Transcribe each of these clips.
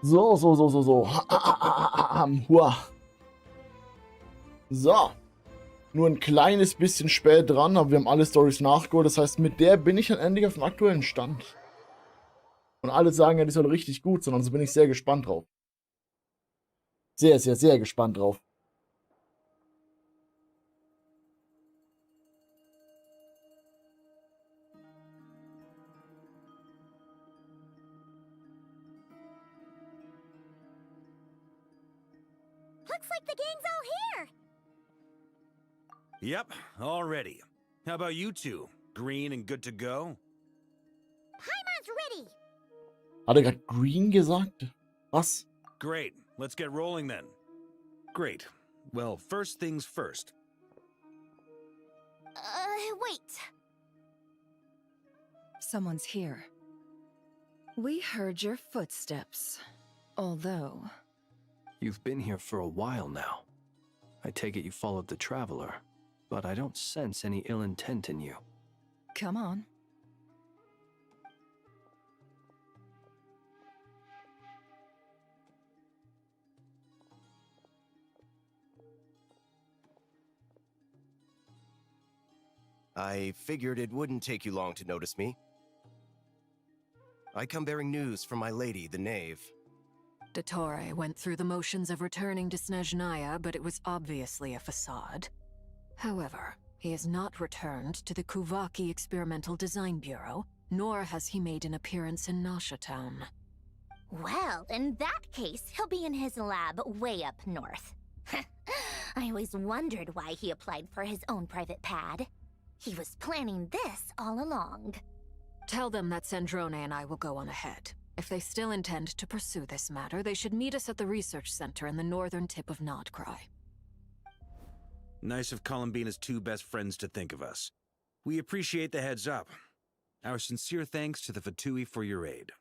So, so, so, so, so. Hua. So. Nur ein kleines bisschen spät dran, aber wir haben alle Storys nachgeholt. Das heißt, mit der bin ich dann endlich auf dem aktuellen Stand. Und alle sagen ja, die soll richtig gut sein, also bin ich sehr gespannt drauf. Sehr, sehr, sehr gespannt drauf. Looks like the gang's all here. Yep, all ready. How about you two? Green and good to go? Paimon's ready. Hat er gerade Green gesagt? Was? Great, let's get rolling then. Great. Well, first things first. Wait. Someone's here. We heard your footsteps. Although... You've been here for a while now. I take it you followed the Traveler, but I don't sense any ill intent in you. Come on. I figured it wouldn't take you long to notice me. I come bearing news from my lady, the Knave. Dottore went through the motions of returning to Snezhnaya, but it was obviously a facade. However, he has not returned to the Kuvaki Experimental Design Bureau, nor has he made an appearance in Nasha Town. Well, in that case, he'll be in his lab way up north. I always wondered why he applied for his own private pad. He was planning this all along. Tell them that Sandrone and I will go on ahead. If they still intend to pursue this matter, they should meet us at the research center in the northern tip of Nodcry. Nice of Columbina's two best friends to think of us. We appreciate the heads up. Our sincere thanks to the Fatui for your aid.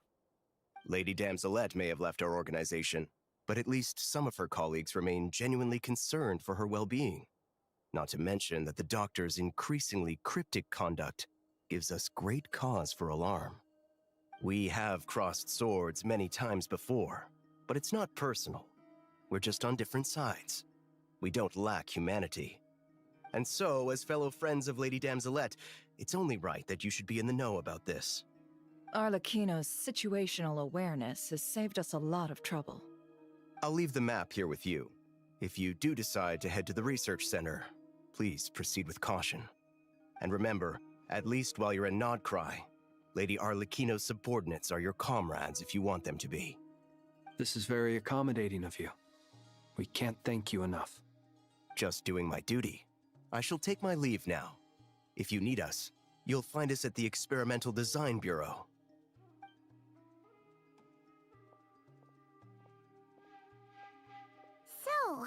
Lady Damselette may have left our organization, but at least some of her colleagues remain genuinely concerned for her well-being. Not to mention that the doctor's increasingly cryptic conduct gives us great cause for alarm. We have crossed swords many times before, but it's not personal. We're just on different sides. We don't lack humanity. And so, as fellow friends of Lady Damselette, it's only right that you should be in the know about this. Arlecchino's situational awareness has saved us a lot of trouble. I'll leave the map here with you. If you do decide to head to the research center, please proceed with caution. And remember, at least while you're in Nodcry, Lady Arlecchino's subordinates are your comrades if you want them to be. This is very accommodating of you. We can't thank you enough. Just doing my duty. I shall take my leave now. If you need us, you'll find us at the Experimental Design Bureau. So,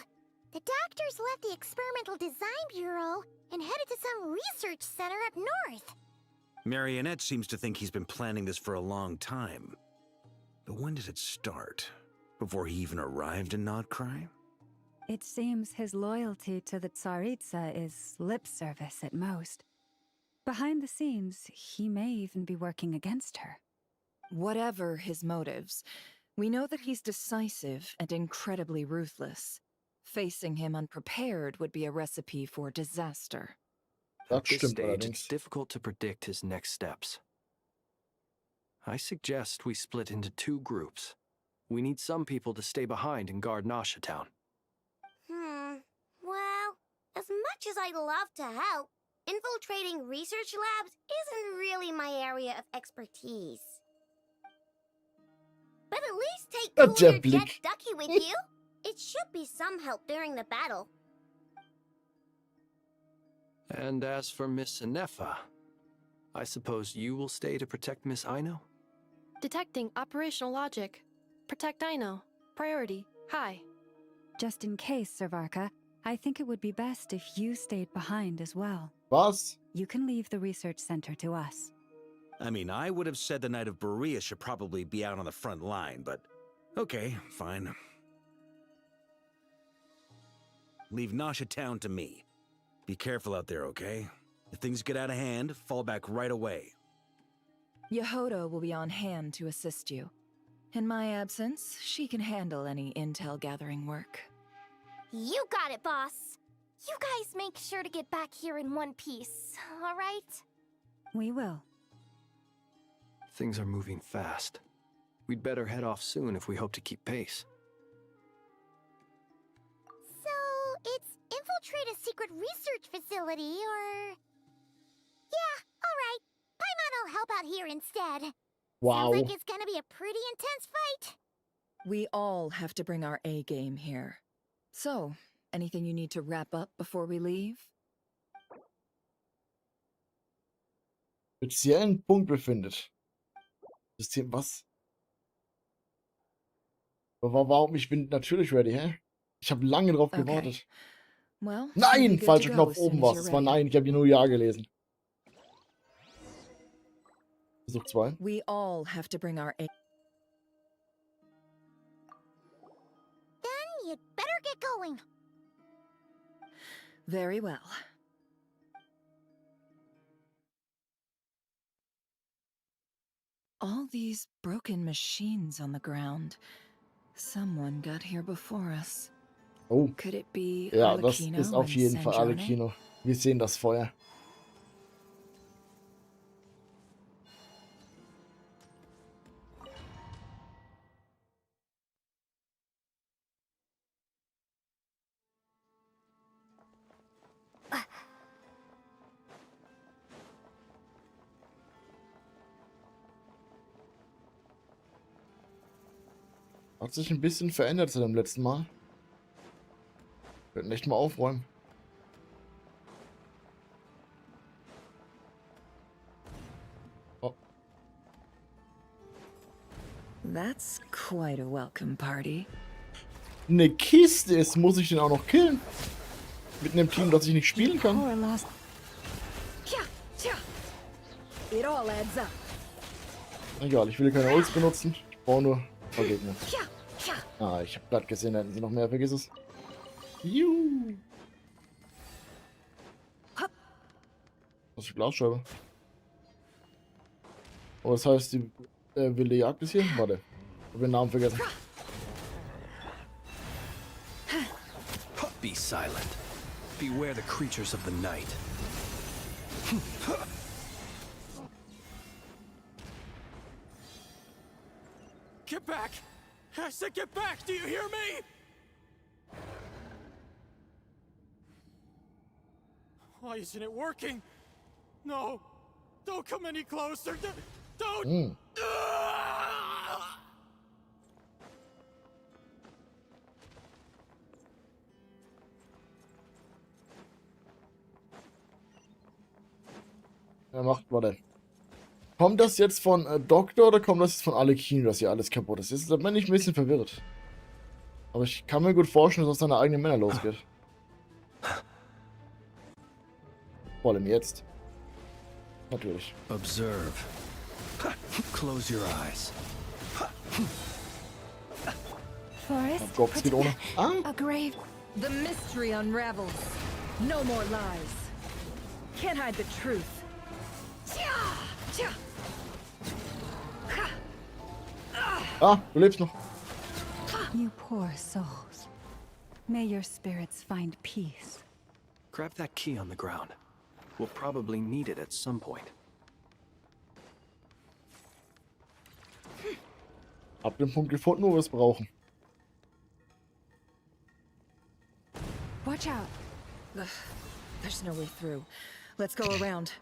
the doctors left the Experimental Design Bureau and headed to some research center up north. Marionette seems to think he's been planning this for a long time. But when did it start? Before he even arrived in Nodcry? It seems his loyalty to the Tsaritsa is lip service at most. Behind the scenes, he may even be working against her. Whatever his motives, we know that he's decisive and incredibly ruthless. Facing him unprepared would be a recipe for disaster. At this stage, it's difficult to predict his next steps. I suggest we split into two groups. We need some people to stay behind and guard Nasha Town. Well, as much as I'd love to help, infiltrating research labs isn't really my area of expertise. But at least take Cooler Jet Ducky with you. It should be some help during the battle. And as for Miss Inefa, I suppose you will stay to protect Miss Aino? Detecting operational logic. Protect Aino. Priority. High. Just in case, Servarka, I think it would be best if you stayed behind as well. Was? You can leave the research center to us. I mean, I would have said the Knight of Berea should probably be out on the front line, but okay, fine. Leave Nasha Town to me. Be careful out there, okay? If things get out of hand, fall back right away. Yehodo will be on hand to assist you. In my absence, she can handle any intel gathering work. You got it, boss. You guys make sure to get back here in one piece, all right? We will. Things are moving fast. We'd better head off soon if we hope to keep pace. So, it's infiltrate a secret research facility, or... Yeah, alright. Paimon will help out here instead. Wow. Sounds like it's gonna be a pretty intense fight. We all have to bring our A game here. So, anything you need to wrap up before we leave? Speziellen Punkt befindet. System, was? Warum? Ich bin natürlich ready, hä? Ich habe lange drauf gewartet. Well, Nein! Falscher Knopf oben war es. Es war nein, ich habe hier nur Ja gelesen. Versuch 2. We all have to bring our A. Then you'd better get going. Very well. All these broken machines on the ground. Someone got here before us. Oh. Could it be Ja, das Alekino ist auf and jeden Fall Sanjane? Alekino. Wir sehen das Feuer. Hat sich ein bisschen verändert seit dem letzten Mal. Wir könnten echt mal aufräumen. Oh. That's quite a welcome party. Eine Kiste ist, muss ich den auch noch killen? Mit einem Team, das ich nicht spielen kann. It all adds up. Egal, ich will keine Holz benutzen. Ich brauche nur ein paar Gegner. Ah, ich habe gerade gesehen, da hätten sie noch mehr. Vergiss es. Juhu. Was ist die Glasscheibe? Oh, das heißt, die wilde Jagd ist hier? Warte. Ich habe den Namen vergessen. Be silent. Beware the creatures of the night. Get back! I said get back! Do you hear me? Why isn't it working? No! Don't come any closer! Don't! Er macht, warte. Kommt das jetzt von Doktor oder kommt das jetzt von Alekino, dass hier alles kaputt ist? Jetzt bin ich ein bisschen verwirrt. Aber ich kann mir gut vorstellen, dass es aus seine eigenen Männer losgeht. Vor allem jetzt. Natürlich. Observe. Close your eyes. Forest, Gott, es geht ohne. Ah! a grave. The mystery unravels. No more lies. Can't hide the truth. Ah, du lebst noch. You poor souls. May your spirits find peace. Grab that key on the ground. We'll probably need it at some point. Hab den Punkt gefunden, wo wir es brauchen. Watch out. Ugh, there's no way through. Let's go around.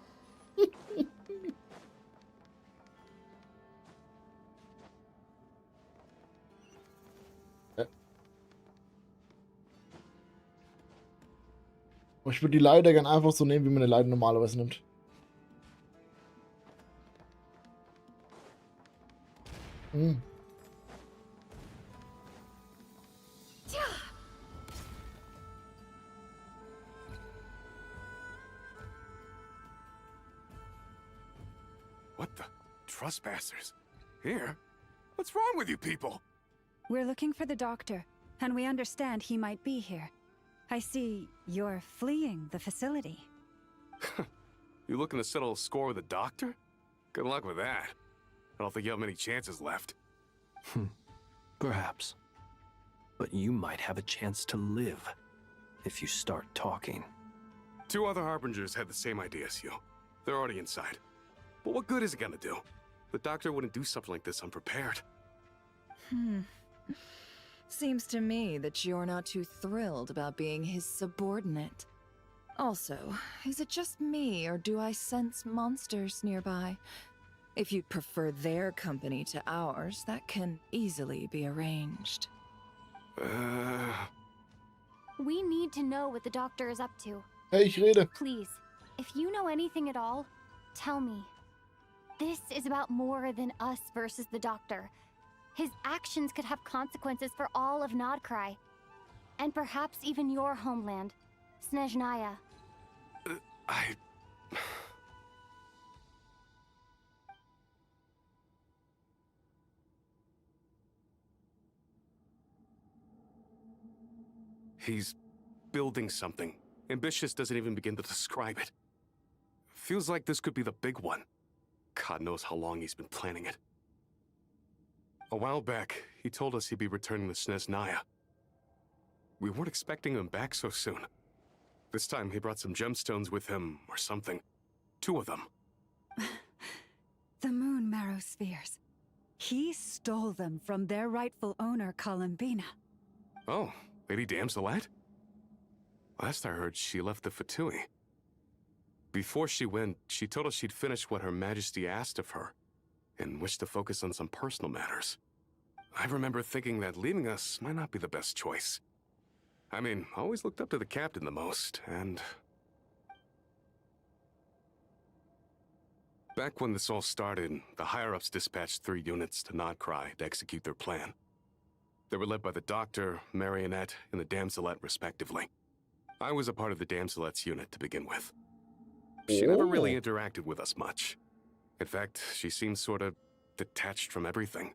Aber ich würde die Leiter gern einfach so nehmen, wie man eine Leiter normalerweise nimmt. Hm. What the? Trespassers? Here? What's wrong with you people? We're looking for the doctor, and we understand he might be here. I see you're fleeing the facility. You looking to settle a score with a doctor? Good luck with that. I don't think you have many chances left. Perhaps. But you might have a chance to live if you start talking. 2 other Harbingers had the same idea as you. They're already inside. But what good is it gonna do? The doctor wouldn't do something like this unprepared. Seems to me that you're not too thrilled about being his subordinate. Also, is it just me, or do I sense monsters nearby? If you'd prefer their company to ours, that can easily be arranged. We need to know what the doctor is up to. Hey, ich rede. Please, if you know anything at all, tell me. This is about more than us versus the doctor. His actions could have consequences for all of Nodcry. And perhaps even your homeland, Snezhnaya. He's building something. Ambitious doesn't even begin to describe it. Feels like this could be the big one. God knows how long he's been planning it. A while back, he told us he'd be returning to Snezhnaya. We weren't expecting him back so soon. This time he brought some gemstones with him, or something. 2 of them. The moon marrow spheres. He stole them from their rightful owner, Columbina. Oh, Lady Damselat? Last I heard, she left the Fatui. Before she went, she told us she'd finished what Her Majesty asked of her, and wished to focus on some personal matters. I remember thinking that leaving us might not be the best choice. I mean, I always looked up to the captain the most, and... Back when this all started, the higher-ups dispatched 3 units to Nodcry to execute their plan. They were led by the Doctor, Marionette, and the Damselet, respectively. I was a part of the Damselet's unit to begin with. She never really interacted with us much. In fact, she seemed sort of detached from everything.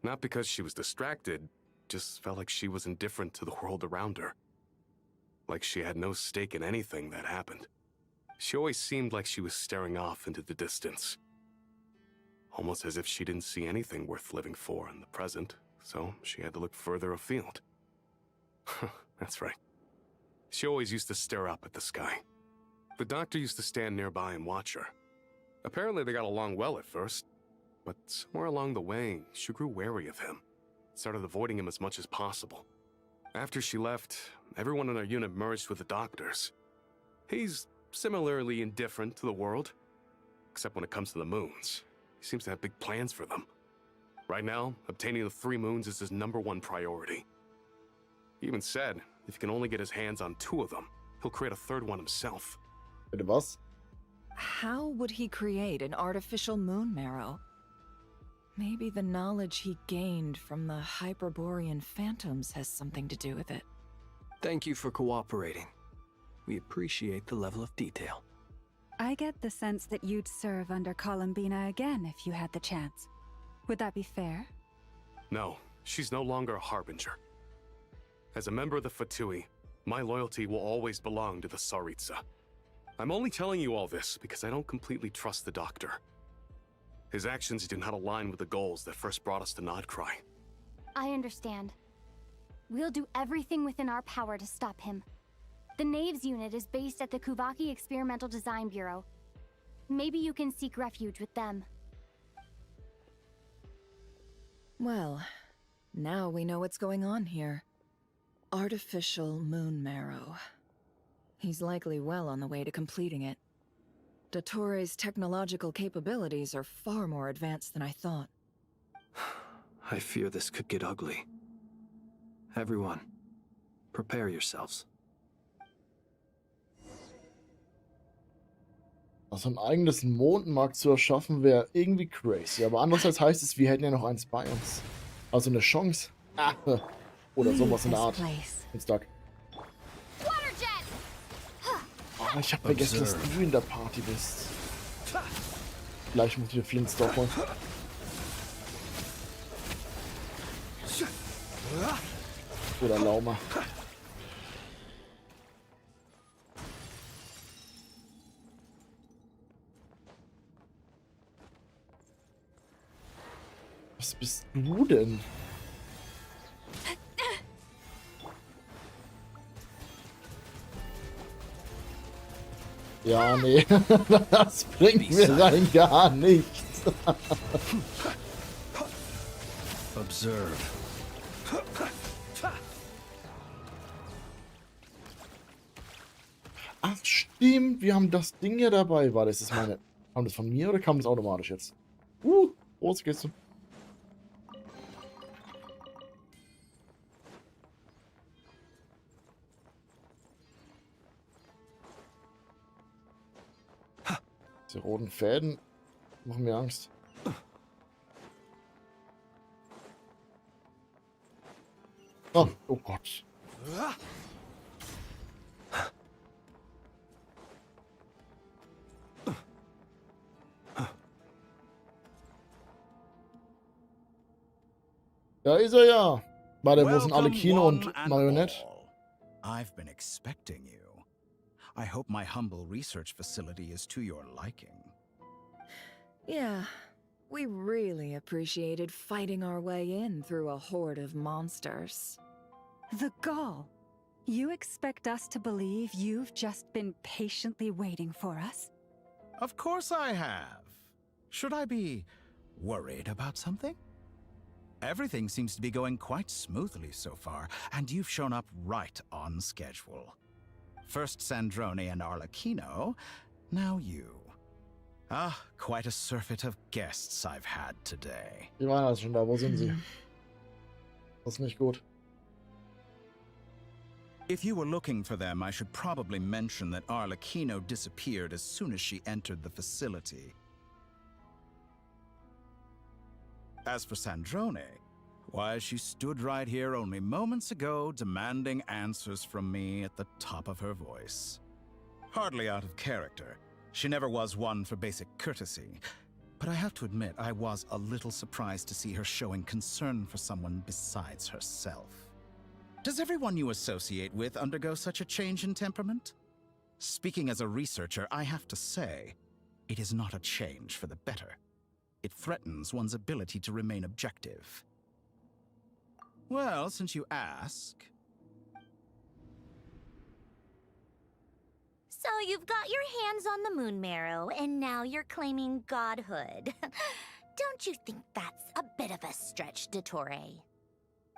Not because she was distracted, just felt like she was indifferent to the world around her. Like she had no stake in anything that happened. She always seemed like she was staring off into the distance. Almost as if she didn't see anything worth living for in the present, so she had to look further afield. That's right. She always used to stare up at the sky. The Doctor used to stand nearby and watch her. Apparently they got along well at first, but somewhere along the way, she grew wary of him. Started avoiding him as much as possible. After she left, everyone in our unit merged with the Doctor's. He's similarly indifferent to the world, except when it comes to the moons. He seems to have big plans for them. Right now, obtaining the 3 moons is his #1 priority. He even said, if he can only get his hands on 2 of them, he'll create a 3rd one himself. Bitte was? How would he create an artificial moon marrow? Maybe the knowledge he gained from the Hyperborean phantoms has something to do with it. Thank you for cooperating. We appreciate the level of detail. I get the sense that you'd serve under Columbina again if you had the chance. Would that be fair? No, she's no longer a Harbinger. As a member of the Fatui, my loyalty will always belong to the Tsaritsa. I'm only telling you all this because I don't completely trust the Doctor. His actions do not align with the goals that first brought us to Nodcry. I understand. We'll do everything within our power to stop him. The Knaves unit is based at the Kuvaki Experimental Design Bureau. Maybe you can seek refuge with them. Well, now we know what's going on here. Artificial moon marrow. He's likely well on the way to completing it. Dottore's technological capabilities are far more advanced than I thought. I fear this could get ugly. Everyone, prepare yourselves. Also ein eigenes Mondmarkt zu erschaffen wäre irgendwie crazy. Aber andererseits heißt es, wir hätten ja noch eins bei uns. Also eine Chance. Oder sowas in der Art. Jetzt Doc. Oh, ich hab vergessen, dass du in der Party bist. Gleich muss ich den Flintstock holen. Oder Lauma. Was bist du denn? Ja, nee. Das bringt mir rein gar nichts. Observe. Ach, stimmt. Wir haben das Ding ja dabei. War das meine... Kam das von mir oder kam das automatisch jetzt? Große Kiste. Die roten Fäden machen mir Angst. Oh, oh Gott. Da ist er ja. Warte, wo sind alle Kino und Marionette? I've been expecting you. I hope my humble research facility is to your liking. Yeah, we really appreciated fighting our way in through a horde of monsters. The gall. You expect us to believe you've just been patiently waiting for us? Of course I have. Should I be worried about something? Everything seems to be going quite smoothly so far, and you've shown up right on schedule. First Sandrone and Arlecchino, now you. Ah, quite a surfeit of guests I've had today. Die waren also schon da. Wo sind sie? Das ist nicht gut. If you were looking for them, I should probably mention that Arlecchino disappeared as soon as she entered the facility. As for Sandrone, why, she stood right here only moments ago demanding answers from me at the top of her voice. Hardly out of character. She never was one for basic courtesy. But I have to admit, I was a little surprised to see her showing concern for someone besides herself. Does everyone you associate with undergo such a change in temperament? Speaking as a researcher, I have to say, it is not a change for the better. It threatens one's ability to remain objective. Well, since you ask... So you've got your hands on the moon marrow, and now you're claiming godhood. Don't you think that's a bit of a stretch, Dottore?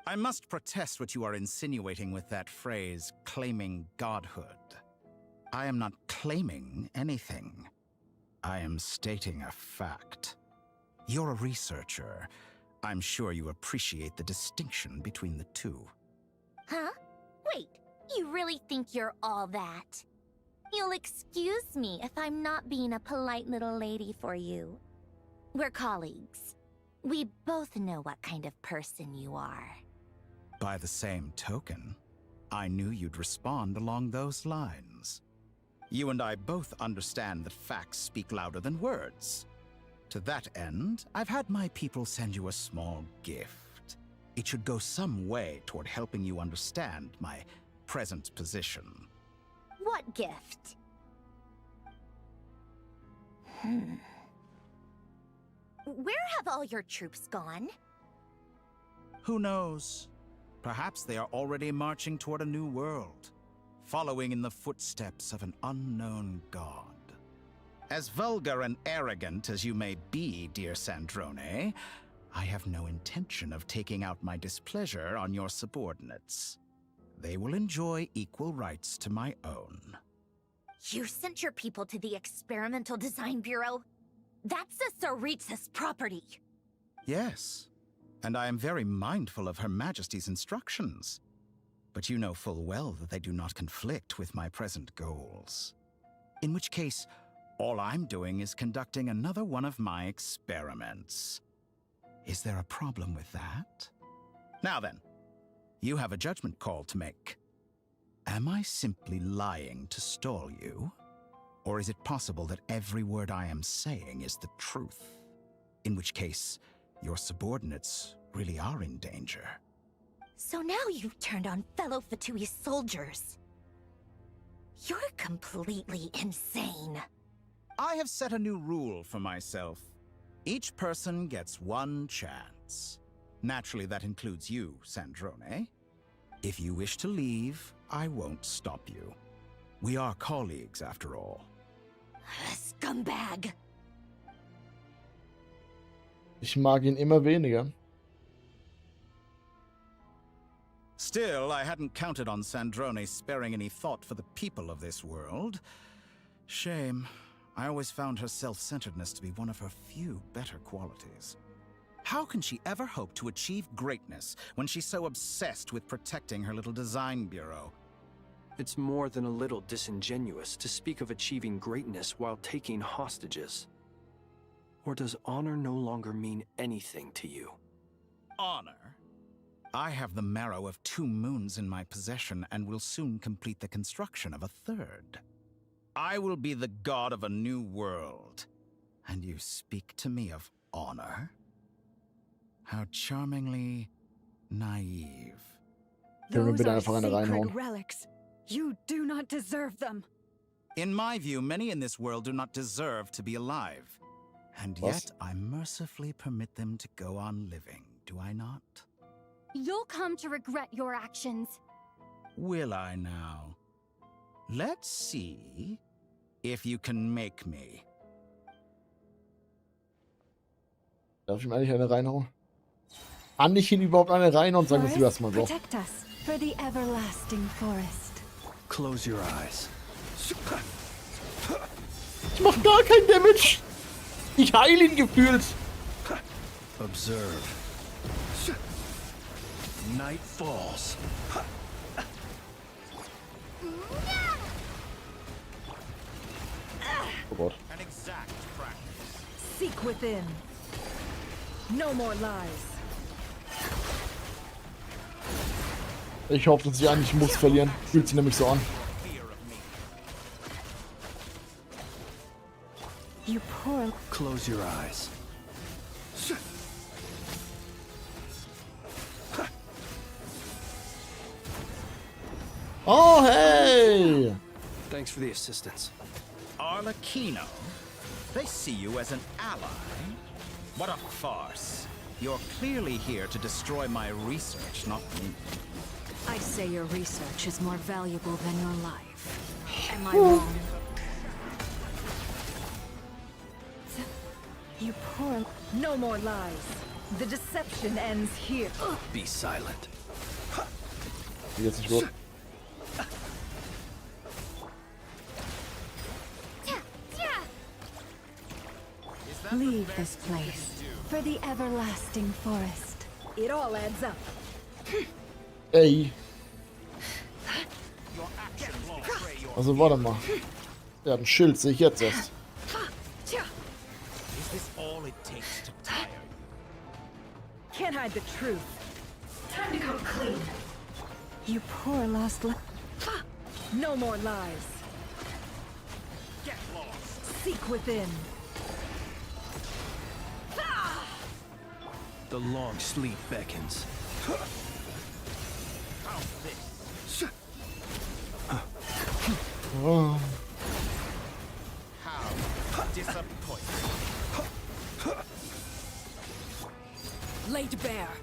I must protest what you are insinuating with that phrase, claiming godhood. I am not claiming anything. I am stating a fact. You're a researcher. I'm sure you appreciate the distinction between the two. Huh? Wait, you really think you're all that? You'll excuse me if I'm not being a polite little lady for you. We're colleagues. We both know what kind of person you are. By the same token, I knew you'd respond along those lines. You and I both understand that facts speak louder than words. To that end, I've had my people send you a small gift. It should go some way toward helping you understand my present position. What gift? Where have all your troops gone? Who knows? Perhaps they are already marching toward a new world, following in the footsteps of an unknown god. As vulgar and arrogant as you may be, dear Sandrone, I have no intention of taking out my displeasure on your subordinates. They will enjoy equal rights to my own. You sent your people to the Experimental Design Bureau? That's a STRIX's property. Yes, and I am very mindful of Her Majesty's instructions. But you know full well that they do not conflict with my present goals. In which case, all I'm doing is conducting another one of my experiments. Is there a problem with that? Now then, you have a judgment call to make. Am I simply lying to stall you? Or is it possible that every word I am saying is the truth? In which case, your subordinates really are in danger. So now you've turned on fellow Fatui soldiers. You're completely insane. I have set a new rule for myself. Each person gets one chance. rights. Naturally, that includes you, Sandrone. If you wish to leave, I won't stop you. We are colleagues, after all. Scumbag! Ich mag ihn immer weniger. Still, I hadn't counted on Sandrone sparing any thought for the people of this world. Shame. I always found her self-centeredness to be one of her few better qualities. How can she ever hope to achieve greatness when she's so obsessed with protecting her little design bureau? It's more than a little disingenuous to speak of achieving greatness while taking hostages. Or does honor no longer mean anything to you? Honor? I have the marrow of 2 moons in my possession and will soon complete the construction of a 3rd. I will be the god of a new world. And you speak to me of honor? How charmingly naive. Those are sacred relics. You do not deserve them. In my view, many in this world do not deserve to be alive. And yet I mercifully permit them to go on living, do I not? You'll come to regret your actions. Will I now? Let's see if you can make me. Darf ich ihm eigentlich eine reinhauen? Kann ich ihn überhaupt eine reinhauen? Sagen wir es lieber erstmal so. Protect us for the everlasting forest. Close your eyes. Ich mach gar kein Damage. Ich heile ihn gefühlt. Observe. Night falls. Oh Gott. An exact practice. Seek within. No more lies. Ich hoffe, dass ich eigentlich muss verlieren. Fühlt sich nämlich so an. You poor... Close your eyes. Oh, hey! Thanks for the assistance. Arlecchino? They see you as an ally? What a farce. You're clearly here to destroy my research, not me. I'd say your research is more valuable than your life. Am I wrong? You poor... No more lies. The deception ends here. Be silent. Jetzt nicht gut. Leave this place for the everlasting forest. It all adds up. Ey. Also warte mal. Der hat ein Schild, sehe ich jetzt erst. Is this all it takes to tire you? Can't hide the truth. Time to come clean. You poor lost... No more lies. Get lost. Seek within. The long sleep beckons. How's this? Oh. How disappointing. Laid bare.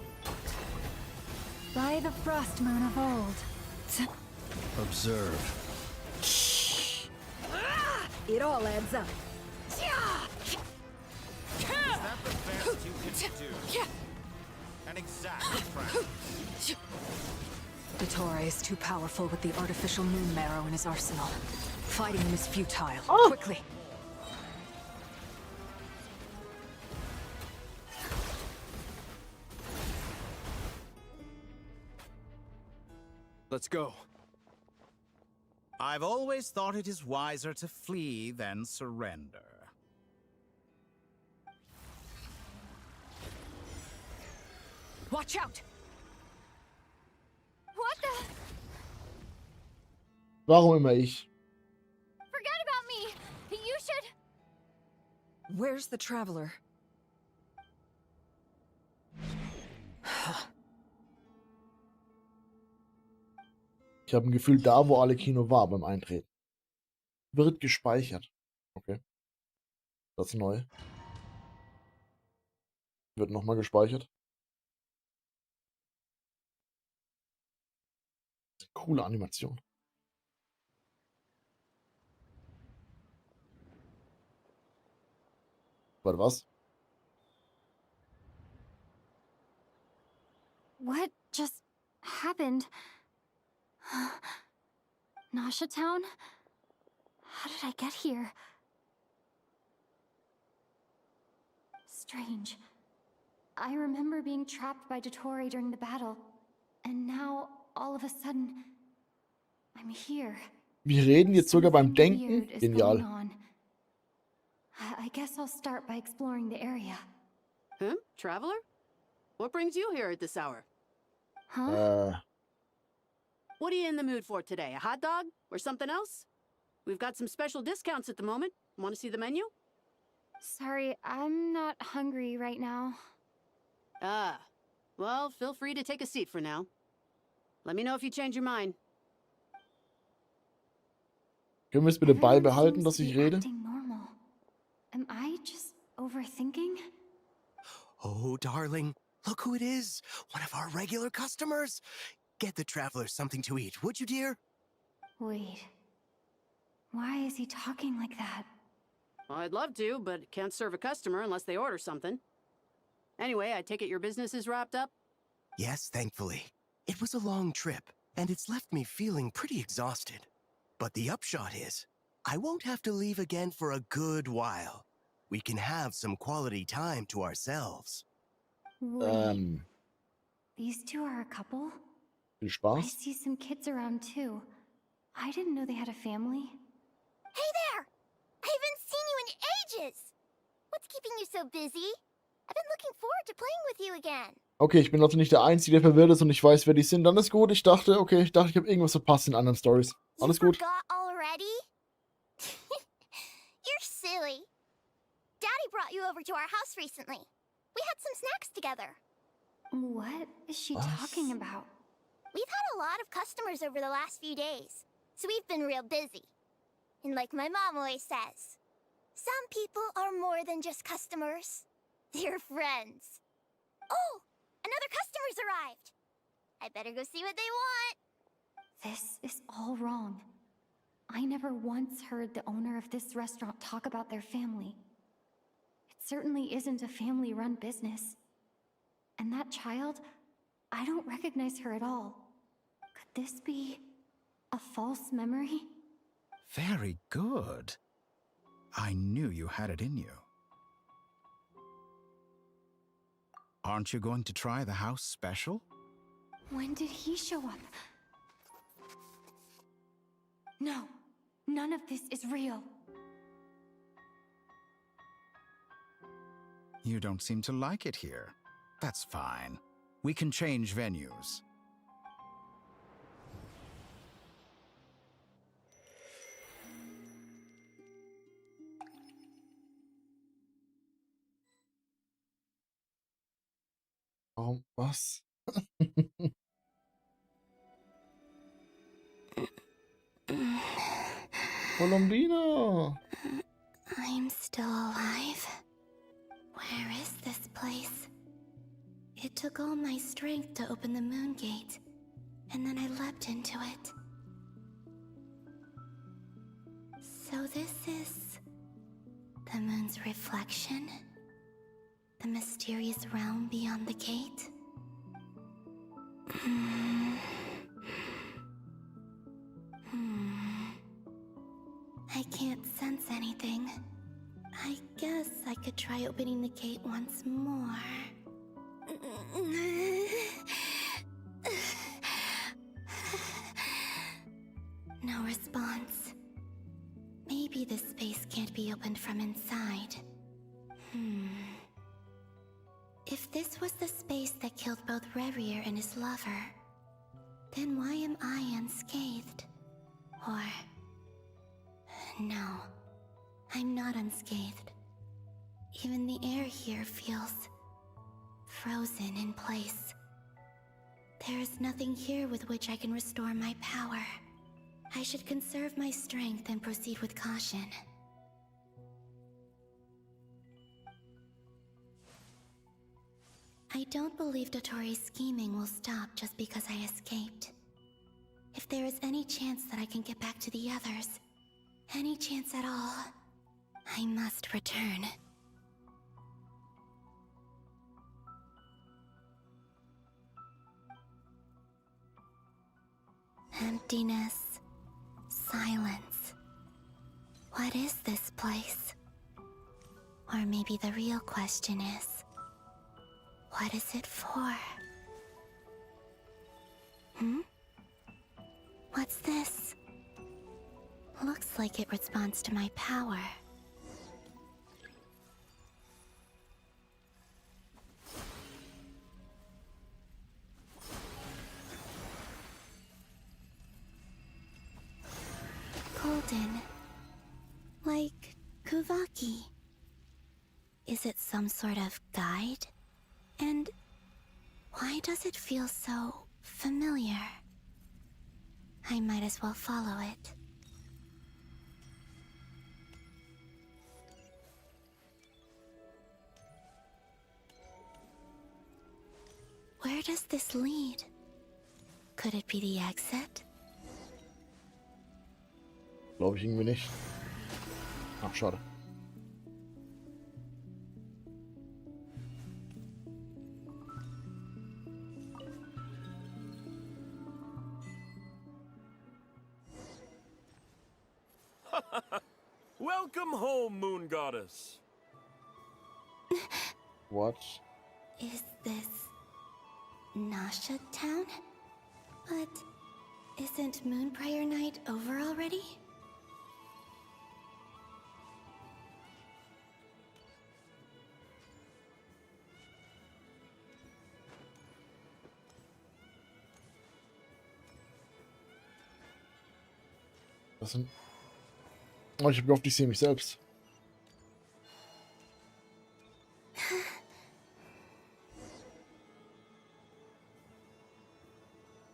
By the frost moon of old. Observe. It all adds up. Is that the best you can do? An exact practice. Dottore is too powerful with the artificial moon marrow in his arsenal. Fighting him is futile. Quickly! Let's go. I've always thought it is wiser to flee than surrender. Watch out! What the? Warum immer ich? Forget about me! You should... Where's the traveler? Ich habe ein Gefühl, da wo Arlecchino war beim Eintreten. Wird gespeichert. Okay. Das ist neu. Wird nochmal gespeichert. Coole Animation. Warte, was? What just happened? Nasha Town? How did I get here? Strange. I remember being trapped by Dottore during the battle, and now, all of a sudden, I'm here. Wir reden jetzt sogar beim Something Denken. weird is Genial. going on. I guess I'll start by exploring the area. Huh? Traveler? What brings you here at this hour? Huh? What are you in the mood for today? A hot dog? Or something else? We've got some special discounts at the moment. Want to see the menu? Sorry, I'm not hungry right now. Ah. Well, feel free to take a seat for now. Let me know if you change your mind. Können wir es bitte beibehalten, dass ich rede? Normal. Am I just overthinking? Oh, darling, look who it is. One of our regular customers. Get the traveler something to eat, would you, dear? Wait. Why is he talking like that? Well, I'd love to, but can't serve a customer unless they order something. Anyway, I take it your business is wrapped up? Yes, thankfully. It was a long trip, and it's left me feeling pretty exhausted. But the upshot is, I won't have to leave again for a good while. We can have some quality time to ourselves. Wait. These two are a couple? Viel I Spaß. see some kids around too. I didn't know they had a family. Hey there! I haven't seen you in ages! What's keeping you so busy? I've been looking forward to playing with you again. Okay, ich bin also nicht der Einzige, der verwirrt ist und ich weiß, wer die sind. Dann ist gut. Ich dachte, ich habe irgendwas verpasst in anderen Stories. Alles gut. Forgot already? You're silly. Daddy brought you over to our house recently. We had some snacks together. What is she talking about? We've had a lot of customers over the last few days, so we've been real busy. And like my mom always says, some people are more than just customers. They're friends. Oh, another customer's arrived. I better go see what they want. This is all wrong. I never once heard the owner of this restaurant talk about their family. It certainly isn't a family-run business. And that child, I don't recognize her at all. Could this be a false memory? Very good. I knew you had it in you. Aren't you going to try the house special? When did he show up? No, none of this is real. You don't seem to like it here. That's fine. We can change venues. Warum? Was? Colombina! I'm still alive. Where is this place? It took all my strength to open the moon gate, and then I leapt into it. So this is the moon's reflection? The mysterious realm beyond the gate? I can't sense anything. I guess I could try opening the gate once more. No response. Maybe this space can't be opened from inside. If this was the space that killed both Revier and his lover, then why am I unscathed? Or... no, I'm not unscathed. Even the air here feels frozen in place. There is nothing here with which I can restore my power. I should conserve my strength and proceed with caution. I don't believe Dottori's scheming will stop just because I escaped. If there is any chance that I can get back to the others, any chance at all, I must return. Emptiness, silence. What is this place? Or maybe the real question is, what is it for? What's this? Looks like it responds to my power. Golden. Like Kuvaki. Is it some sort of guide? And why does it feel so familiar? I might as well follow it. Where does this lead? Could it be the exit? Glaube ich irgendwie nicht. Ach, schade. Welcome home, Moon Goddess. What? Is this Nasha Town? But isn't Moon Prayer Night over already? Was denn? Oh, ich hab gehofft, ich sehe mich selbst.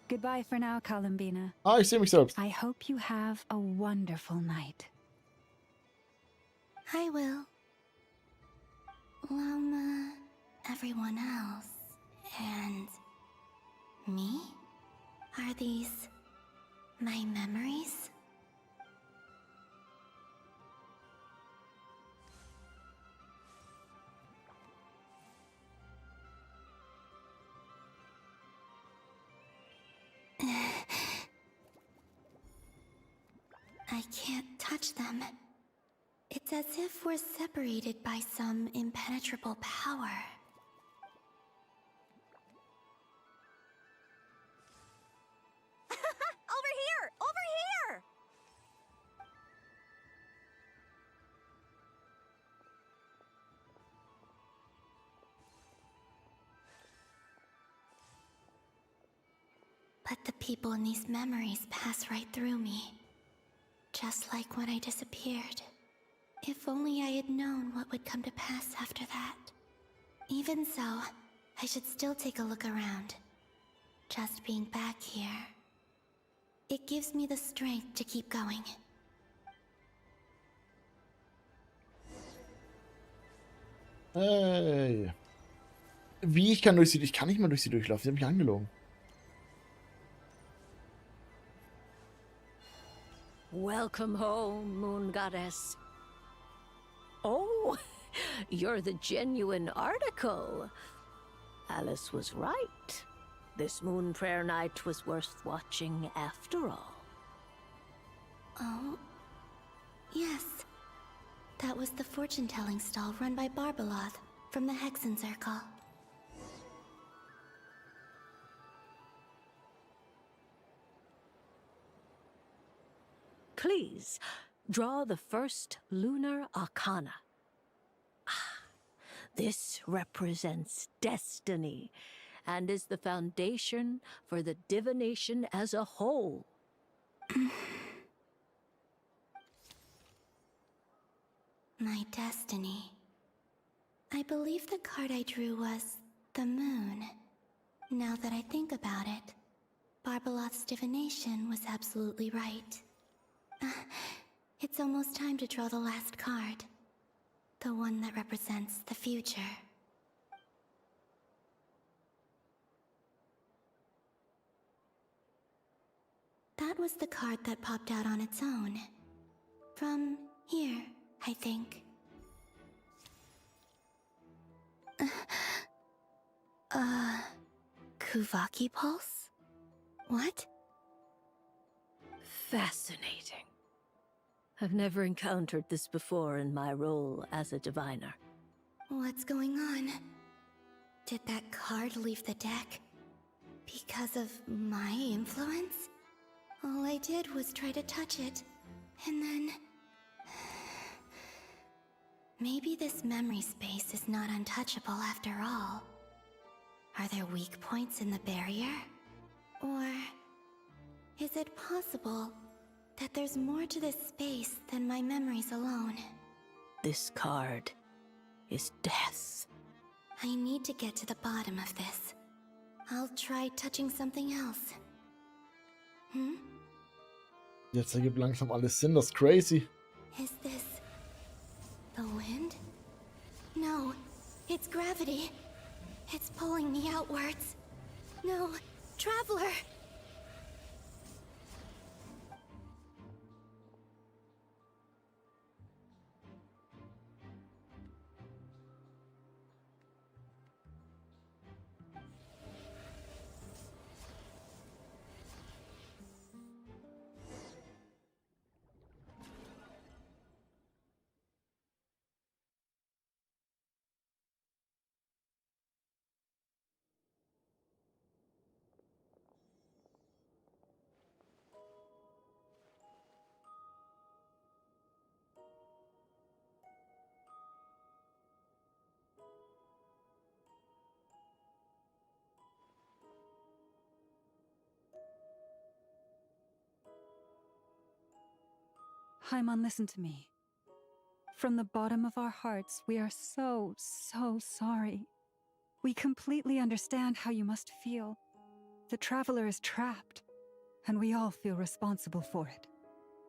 Goodbye for now, Columbina. Ah, ich sehe mich selbst. I hope you have a wonderful night. I will. Everyone else. And me? Are these my memories? I can't touch them. It's as if we're separated by some impenetrable power. Over here! Over here! But the people in these memories pass right through me. Just like when I disappeared. If only I had known what would come to pass after that. Even so, I should still take a look around. Just being back here. It gives me the strength to keep going. Hey. Wie? Ich kann durch sie... Ich kann nicht mal durch sie durchlaufen. Sie haben mich angelogen. Welcome home, Moon Goddess. Oh, you're the genuine article. Alice was right. This Moon Prayer Night was worth watching after all. Oh, yes. That was the fortune-telling stall run by Barbaloth from the Hexen Circle. Please, draw the first lunar arcana. This represents destiny and is the foundation for the divination as a whole. My destiny. I believe the card I drew was the moon. Now that I think about it, Barbaloth's divination was absolutely right. It's almost time to draw the last card. The one that represents the future. That was the card that popped out on its own. From here, I think. Kuvaki Pulse? What? Fascinating. I've never encountered this before in my role as a diviner. What's going on? Did that card leave the deck? Because of my influence? All I did was try to touch it, and then... Maybe this memory space is not untouchable after all. Are there weak points in the barrier? Or... is it possible that there's more to this space than my memories alone? This card is death. I need to get to the bottom of this. I'll try touching something else. Jetzt ergibt langsam alles Sinn, das ist crazy. Is this... the wind? No, it's gravity. It's pulling me outwards. No, Traveler! Haimon, listen to me. From the bottom of our hearts, we are so sorry. We completely understand how you must feel. The Traveler is trapped, and we all feel responsible for it.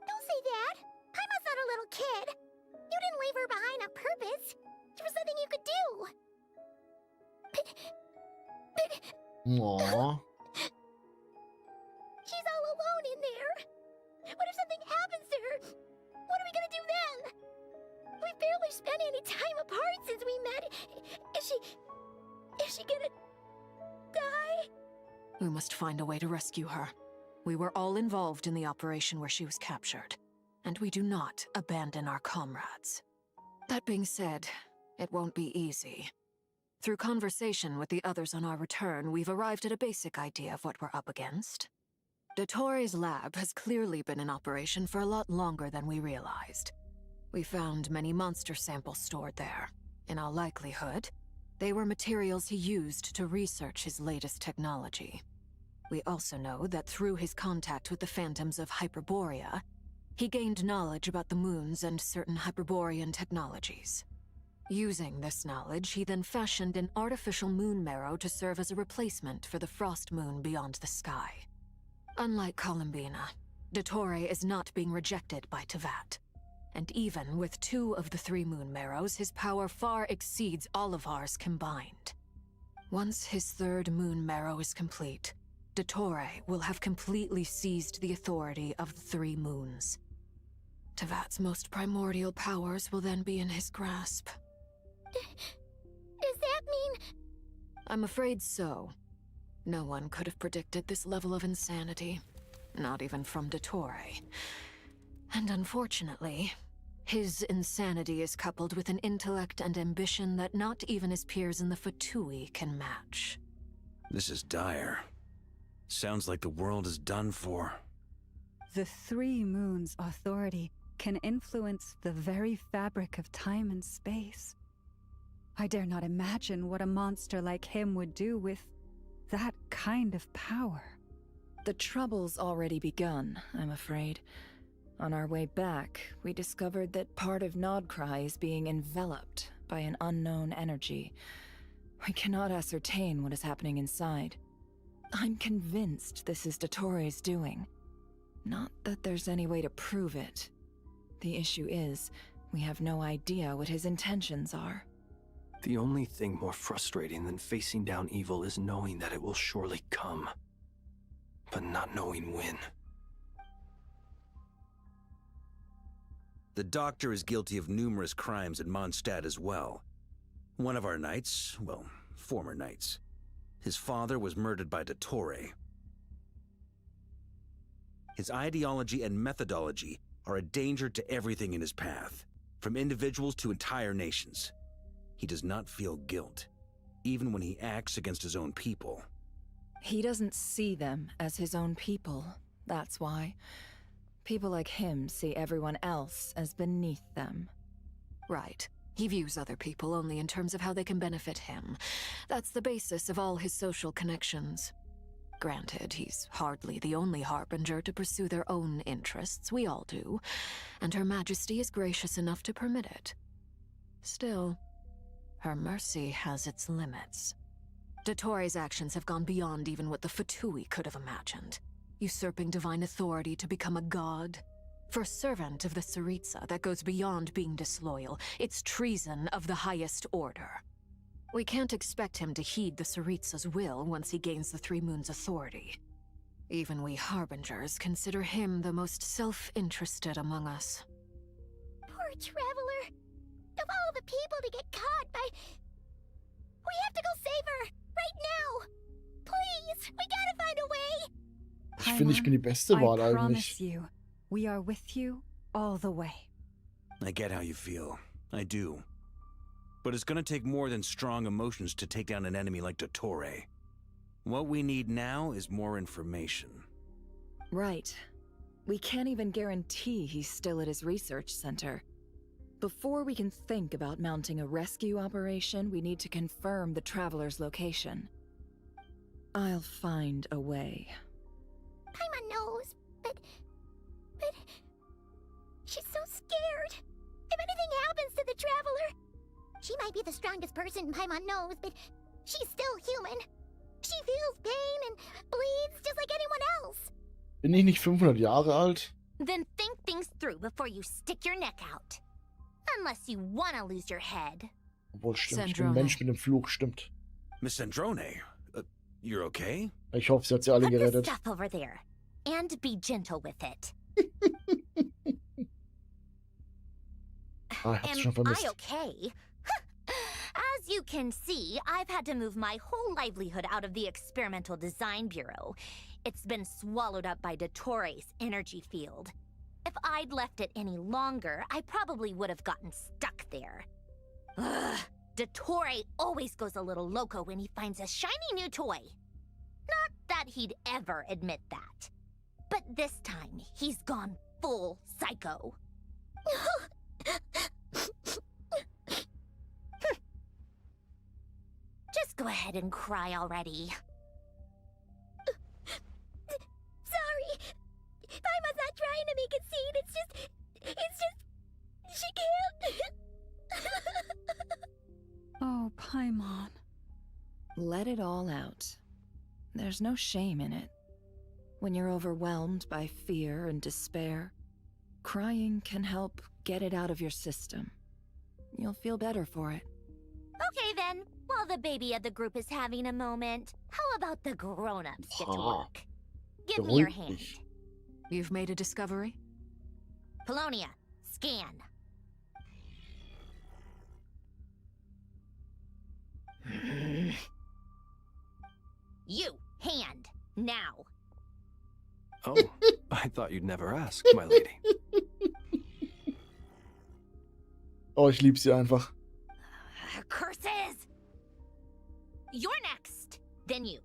Don't say that! Haimon's not a little kid! You didn't leave her behind on purpose! There was nothing you could do! Aww. She's all alone in there! What if something happens to her? What are we gonna do then? We've barely spent any time apart since we met. Is she gonna... die? We must find a way to rescue her. We were all involved in the operation where she was captured, and we do not abandon our comrades. That being said, it won't be easy. Through conversation with the others on our return, we've arrived at a basic idea of what we're up against. Dottore's lab has clearly been in operation for a lot longer than we realized. We found many monster samples stored there. In all likelihood, they were materials he used to research his latest technology. We also know that through his contact with the phantoms of Hyperborea, he gained knowledge about the moons and certain Hyperborean technologies. Using this knowledge, he then fashioned an artificial moon marrow to serve as a replacement for the frost moon beyond the sky. Unlike Columbina, Dottore is not being rejected by Teyvat. And even with 2 of the 3 moon marrows, his power far exceeds all of ours combined. Once his 3rd moon marrow is complete, Dottore will have completely seized the authority of the 3 moons. Teyvat's most primordial powers will then be in his grasp. Does that mean... I'm afraid so. No one could have predicted this level of insanity, not even from Dottore. And unfortunately, his insanity is coupled with an intellect and ambition that not even his peers in the Fatui can match. This is dire. Sounds like the world is done for. The 3 moons' authority can influence the very fabric of time and space. I dare not imagine what a monster like him would do with that kind of power. The trouble's already begun, I'm afraid. On our way back, we discovered that part of Nodcry is being enveloped by an unknown energy. We cannot ascertain what is happening inside. I'm convinced this is Dottore's doing. Not that there's any way to prove it. The issue is, we have no idea what his intentions are. The only thing more frustrating than facing down evil is knowing that it will surely come, but not knowing when. The doctor is guilty of numerous crimes at Mondstadt as well. One of our knights, well, former knights. His father was murdered by Dottore. His ideology and methodology are a danger to everything in his path, from individuals to entire nations. He does not feel guilt, even when he acts against his own people. He doesn't see them as his own people, that's why. People like him see everyone else as beneath them. Right. He views other people only in terms of how they can benefit him. That's the basis of all his social connections. Granted, he's hardly the only harbinger to pursue their own interests. We all do. And Her Majesty is gracious enough to permit it. Still, her mercy has its limits. Dottore's actions have gone beyond even what the Fatui could have imagined. Usurping divine authority to become a god. For a servant of the Tsaritsa, that goes beyond being disloyal. It's treason of the highest order. We can't expect him to heed the Tsaritsa's will once he gains the Three Moons' authority. Even we harbingers consider him the most self-interested among us. Poor Traveler. Of all the people to get caught by... We have to go save her! Right now! Please! We gotta find a way! Ich finde, ich bin die beste Wahl I promise eigentlich. you, we are with you all the way. I get how you feel. I do. But it's gonna take more than strong emotions to take down an enemy like Dottore. What we need now is more information. Right. We can't even guarantee he's still at his research center. Before we can think about mounting a rescue operation, we need to confirm the Traveler's location. I'll find a way. Paimon knows, but... She's so scared. If anything happens to the Traveler... She might be the strongest person Paimon knows, but she's still human. She feels pain and bleeds just like anyone else. Bin ich nicht 500 Jahre alt? Then think things through before you stick your neck out. Unless you want to lose your head. Obwohl, stimmt. Ich bin ein Mensch mit dem Fluch, stimmt. Miss Sandrone, you're okay? Ich hoffe, sie hat sie alle Put the gerettet. stuff over there. And be gentle with it. Ah, ich hab's schon Am vermisst. I okay? As you can see, I've had to move my whole livelihood out of the Experimental Design Bureau. It's been swallowed up by Dottore's energy field. If I'd left it any longer, I probably would have gotten stuck there. Ugh, Dottore always goes a little loco when he finds a shiny new toy. Not that he'd ever admit that. But this time, he's gone full psycho. Just go ahead and cry already. Sorry. Paimon's not trying to make a scene. It's just... She can't. Oh, Paimon. Let it all out. There's no shame in it. When you're overwhelmed by fear and despair, crying can help get it out of your system. You'll feel better for it. Okay then, while the baby of the group is having a moment, how about the grown-ups get to work? Give me your hand. You've made a discovery? Polonia, scan. You, hand, now. Oh, I thought you'd never ask, my lady. Oh, ich lieb sie einfach. Curses! You're next, then you.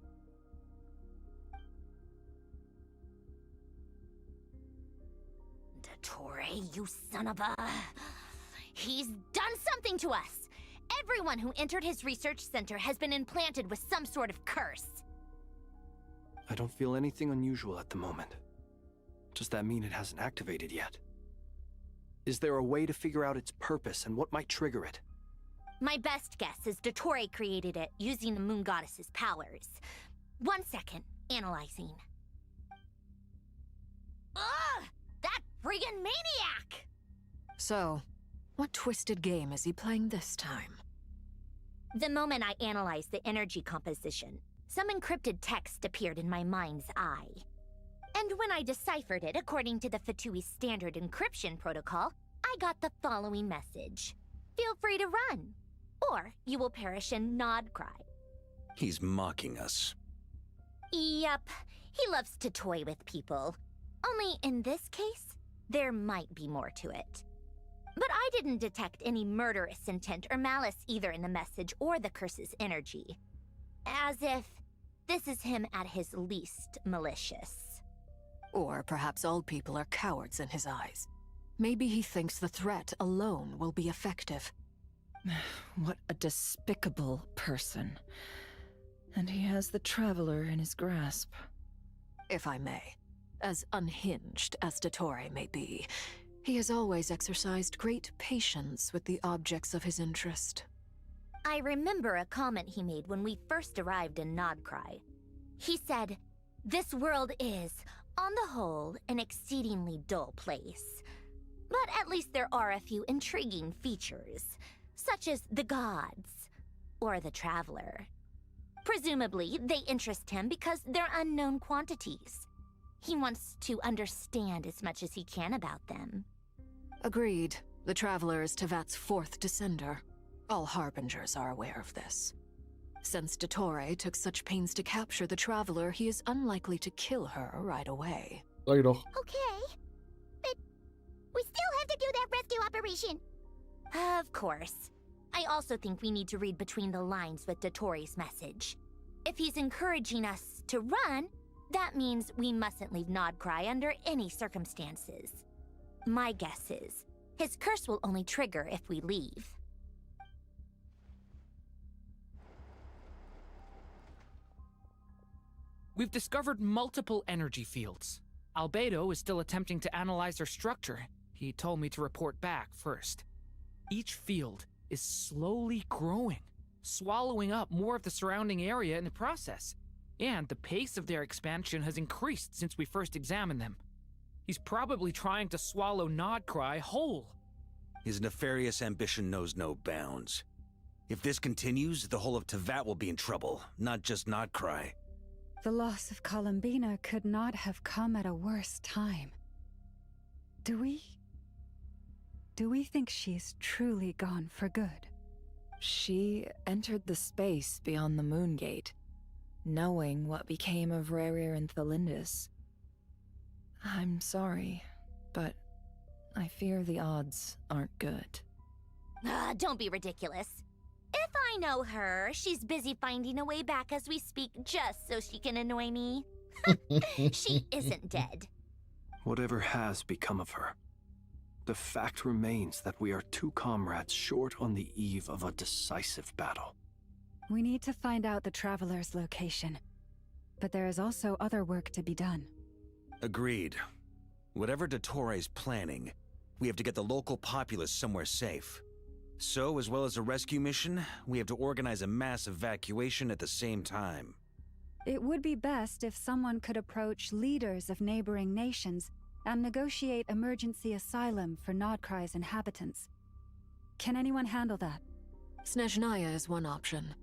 Dottore, you son of a... He's done something to us! Everyone who entered his research center has been implanted with some sort of curse. I don't feel anything unusual at the moment. Does that mean it hasn't activated yet? Is there a way to figure out its purpose and what might trigger it? My best guess is Dottore created it using the Moon Goddess's powers. 1 second, analyzing. Ugh! That friggin' maniac! So, what twisted game is he playing this time? The moment I analyzed the energy composition, some encrypted text appeared in my mind's eye. And when I deciphered it according to the Fatui's standard encryption protocol, I got the following message. Feel free to run, or you will perish in nod cry. He's mocking us. Yep, he loves to toy with people. Only in this case, there might be more to it. But I didn't detect any murderous intent or malice either in the message or the curse's energy. As if this is him at his least malicious. Or perhaps all people are cowards in his eyes. Maybe he thinks the threat alone will be effective. What a despicable person. And he has the Traveler in his grasp. If I may, as unhinged as Dottore may be, he has always exercised great patience with the objects of his interest. I remember a comment he made when we first arrived in Nodcry. He said, "This world is, on the whole, an exceedingly dull place. But at least there are a few intriguing features, such as the gods, or the Traveler. Presumably, they interest him because they're unknown quantities. He wants to understand as much as he can about them." Agreed. The Traveler is Tevat's fourth descender. All Harbingers are aware of this. Since Dottore took such pains to capture the Traveler, he is unlikely to kill her right away. Sag doch. Okay, but we still have to do that rescue operation. Of course. I also think we need to read between the lines with Dottore's message. If he's encouraging us to run, that means we mustn't leave Nodcry under any circumstances. My guess is, his curse will only trigger if we leave. We've discovered multiple energy fields. Albedo is still attempting to analyze their structure. He told me to report back first. Each field is slowly growing, swallowing up more of the surrounding area in the process. And the pace of their expansion has increased since we first examined them. He's probably trying to swallow Nodcry whole. His nefarious ambition knows no bounds. If this continues, the whole of Tevat will be in trouble, not just Nodcry. The loss of Columbina could not have come at a worse time. Do we think she's truly gone for good? She entered the space beyond the Moon Gate, knowing what became of Rerir and Thelindis. I'm sorry, but I fear the odds aren't good. Don't be ridiculous. If I know her, she's busy finding a way back as we speak just so she can annoy me. She isn't dead. Whatever has become of her, the fact remains that we are two comrades short on the eve of a decisive battle. We need to find out the Traveler's location. But there is also other work to be done. Agreed. Whatever Dottore's planning, we have to get the local populace somewhere safe. So, as well as a rescue mission, we have to organize a mass evacuation at the same time. It would be best if someone could approach leaders of neighboring nations and negotiate emergency asylum for Nodcry's inhabitants. Can anyone handle that? Snezhnaya is one option.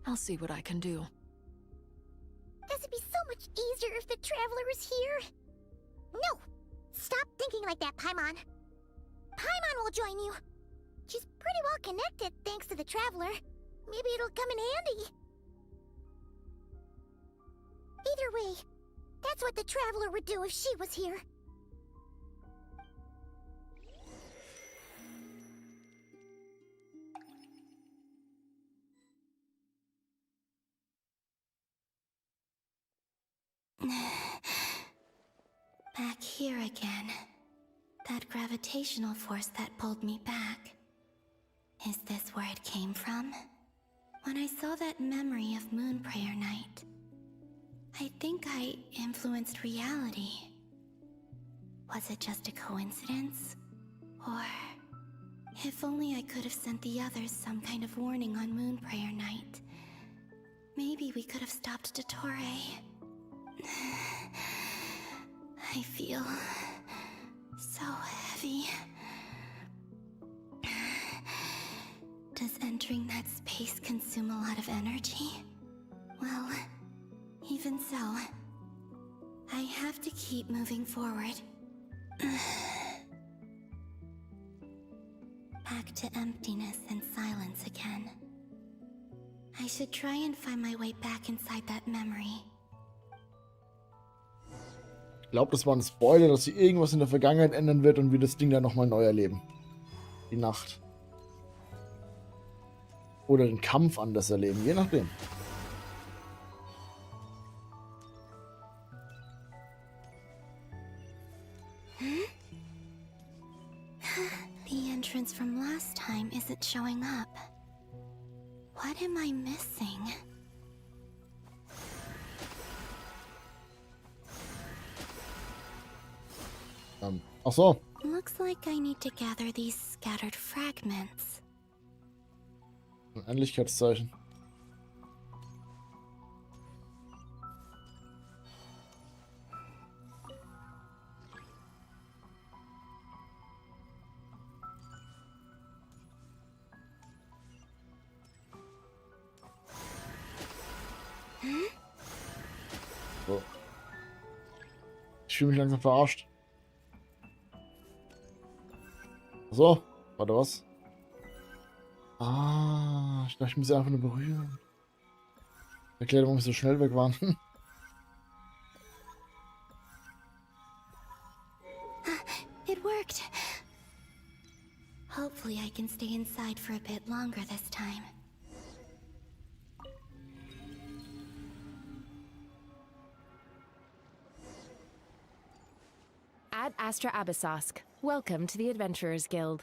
I'll see what I can do. This would be so much easier if the Traveler was here. No! Stop thinking like that, Paimon. Paimon will join you. She's pretty well connected thanks to the Traveler. Maybe it'll come in handy. Either way, that's what the Traveler would do if she was here. Back here again. That gravitational force that pulled me back. Is this where it came from? When I saw that memory of Moon Prayer Night, I think I influenced reality. Was it just a coincidence? Or if only I could have sent the others some kind of warning on Moon Prayer Night. Maybe we could have stopped Dottore. I feel so heavy. Does entering that space consume a lot of energy? Well, even so, I have to keep moving forward. Back to emptiness and silence again. I should try and find my way back inside that memory. Ich glaube, das war ein Spoiler, dass sie irgendwas in der Vergangenheit ändern wird und wir das Ding dann nochmal neu erleben. Die Nacht. Oder den Kampf anders erleben, je nachdem. The entrance from last time isn't showing up. What am I missing? Ach so. Looks like I need to gather these scattered fragments. Ein Ähnlichkeitszeichen. So. Ich fühle mich langsam verarscht. So, warte, was? Ah, ich dachte, ich muss sie einfach nur berühren. Erklärt, warum wir so schnell weg waren. It worked. Hopefully I can stay inside for a bit longer this time. Ad Astra Abyssosk. Welcome to the Adventurers Guild.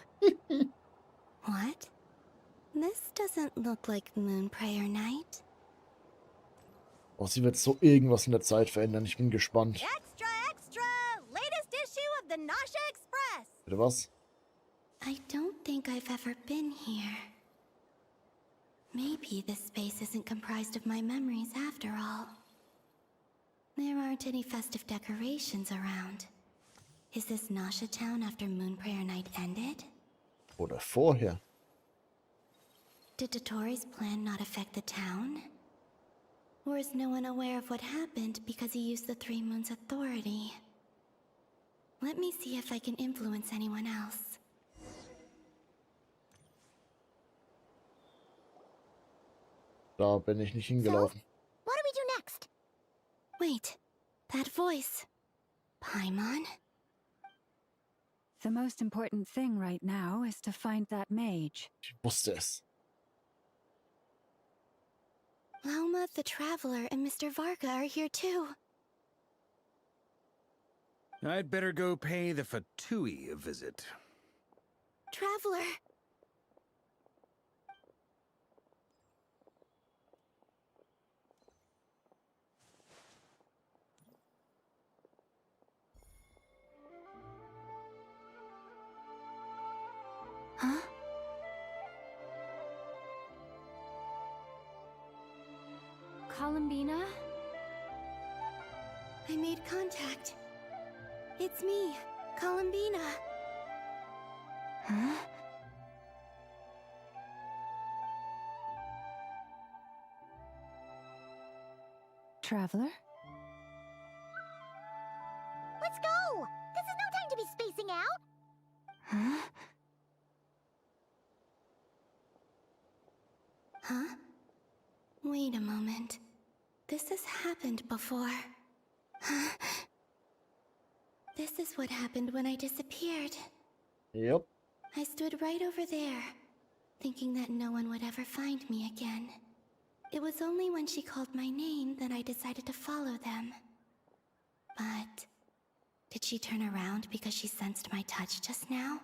What? This doesn't look like Moonprayer Night. Oh, sie wird so irgendwas in der Zeit verändern. Ich bin gespannt. Extra, extra! Latest issue of the Nasha Express! Bitte was? I don't think I've ever been here. Maybe this space isn't comprised of my memories after all. There aren't any festive decorations around. Is this Nasha Town after Moonprayer Night ended? Oder vorher. Did Dotori's plan not affect the town? Or is no one aware of what happened because he used the Three Moons' authority? Let me see if I can influence anyone else. Da bin ich nicht hingelaufen. What do we do next? Wait, that voice. Paimon? The most important thing right now is to find that mage. Ich wusste es. Lauma the Traveler and Mr. Varga are here too. I'd better go pay the Fatui a visit. Traveler! Huh? Columbina? I made contact. It's me, Columbina. Huh? Traveler? Let's go! This is no time to be spacing out! Huh? Huh? Wait a moment. This has happened before. Huh? This is what happened when I disappeared. Yep. I stood right over there, thinking that no one would ever find me again. It was only when she called my name that I decided to follow them. But did she turn around because she sensed my touch just now?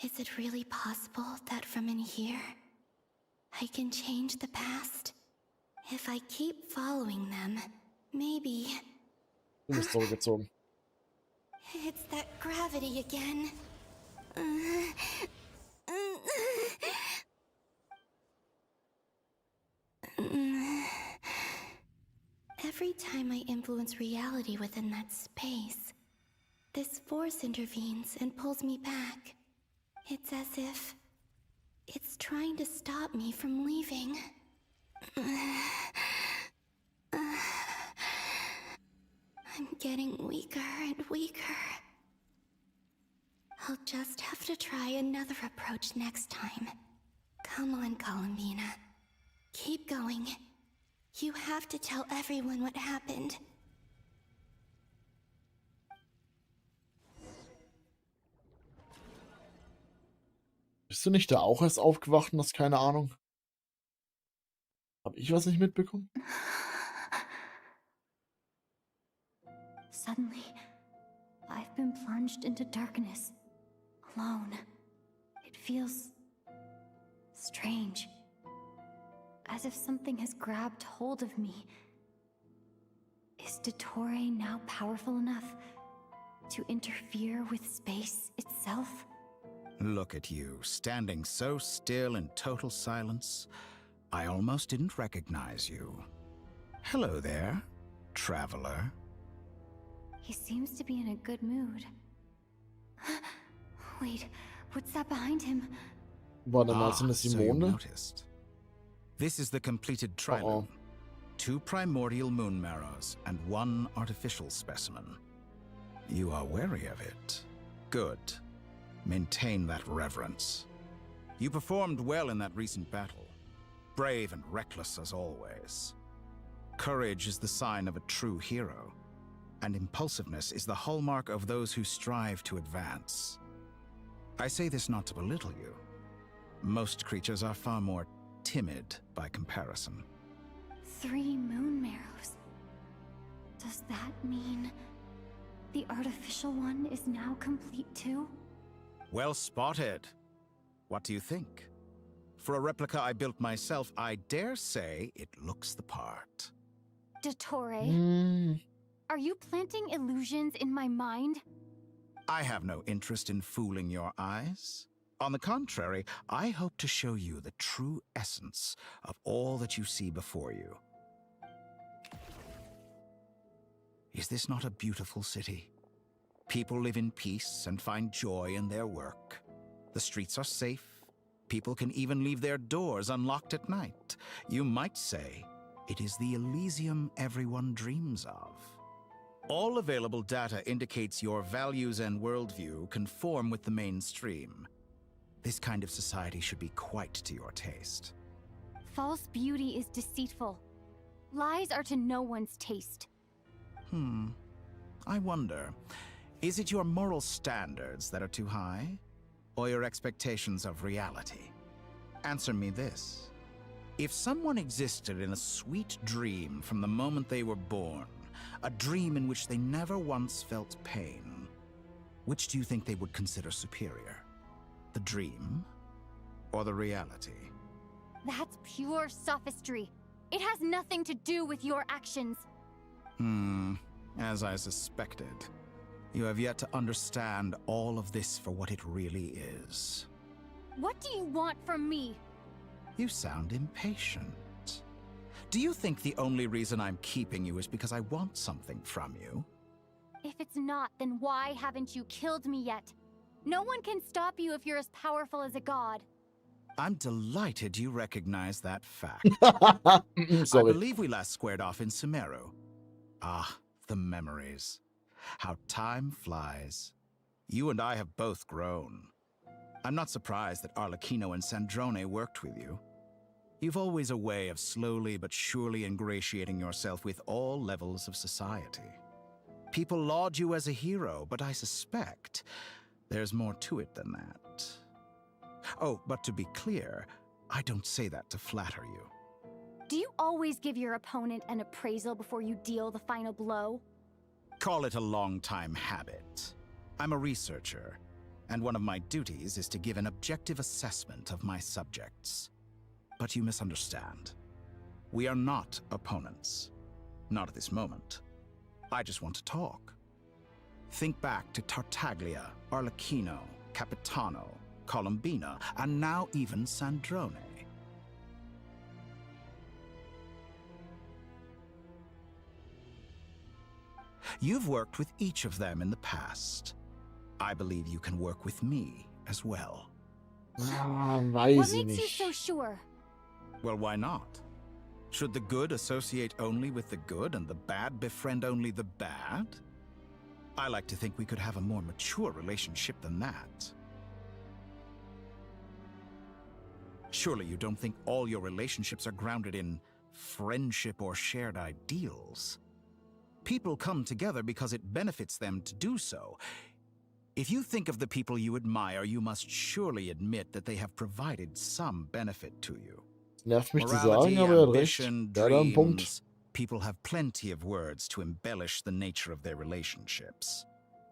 Is it really possible that from in here, I can change the past? If I keep following them, maybe... Du bist zurückgezogen. It's that gravity again. Every time I influence reality within that space, this force intervenes and pulls me back. It's as if it's trying to stop me from leaving. I'm getting weaker and weaker. I'll just have to try another approach next time. Come on, Columbina. Keep going. You have to tell everyone what happened. Bist du nicht da auch erst aufgewacht und hast keine Ahnung? Hab ich was nicht mitbekommen? Suddenly, I've been plunged into darkness, alone. It feels strange, as if something has grabbed hold of me. Is Dottore now powerful enough to interfere with space itself? Look at you, standing so still in total silence. I almost didn't recognize you. Hello there, traveler. He seems to be in a good mood. Wait, what's that behind him? Warte mal, sind das die so you Monde? noticed. This is the completed trilome. 2 primordial moon marrows and 1 artificial specimen. You are wary of it. Good. Maintain that reverence. You performed well in that recent battle. Brave and reckless as always. Courage is the sign of a true hero, and impulsiveness is the hallmark of those who strive to advance. I say this not to belittle you. Most creatures are far more timid by comparison. 3 moon marrows. Does that mean the artificial one is now complete too? Well spotted. What do you think? For a replica I built myself, I dare say it looks the part. Dottore, are you planting illusions in my mind? I have no interest in fooling your eyes. On the contrary, I hope to show you the true essence of all that you see before you. Is this not a beautiful city? People live in peace and find joy in their work. The streets are safe. People can even leave their doors unlocked at night. You might say it is the Elysium everyone dreams of. All available data indicates your values and worldview conform with the mainstream. This kind of society should be quite to your taste. False beauty is deceitful. Lies are to no one's taste. I wonder, is it your moral standards that are too high? Or your expectations of reality? Answer me this. If someone existed in a sweet dream from the moment they were born, a dream in which they never once felt pain, which do you think they would consider superior? The dream or the reality? That's pure sophistry. It has nothing to do with your actions. As I suspected. You have yet to understand all of this for what it really is. What do you want from me? You sound impatient. Do you think the only reason I'm keeping you is because I want something from you? If it's not, then why haven't you killed me yet? No one can stop you if you're as powerful as a god. I'm delighted you recognize that fact. Sorry. I believe we last squared off in Sumeru. Ah, the memories. How time flies. You and I have both grown. I'm not surprised that Arlecchino and Sandrone worked with you. You've always a way of slowly but surely ingratiating yourself with all levels of society. People laud you as a hero, but I suspect there's more to it than that. Oh, but to be clear, I don't say that to flatter you. Do you always give your opponent an appraisal before you deal the final blow? Call it a long-time habit. I'm a researcher, and one of my duties is to give an objective assessment of my subjects. But you misunderstand. We are not opponents. Not at this moment. I just want to talk. Think back to Tartaglia, Arlecchino, Capitano, Columbina, and now even Sandrone. You've worked with each of them in the past. I believe you can work with me as well. What makes you so sure? Well, why not? Should the good associate only with the good and the bad befriend only the bad? I like to think we could have a more mature relationship than that. Surely you don't think all your relationships are grounded in friendship or shared ideals? People come together because it benefits them to do so. If you think of the people you admire, you must surely admit that they have provided some benefit to you. Nervt mich zu Morality, sagen, aber er hat recht. ambition, Ja, da ein Punkt. dreams. People have plenty of words to embellish the nature of their relationships.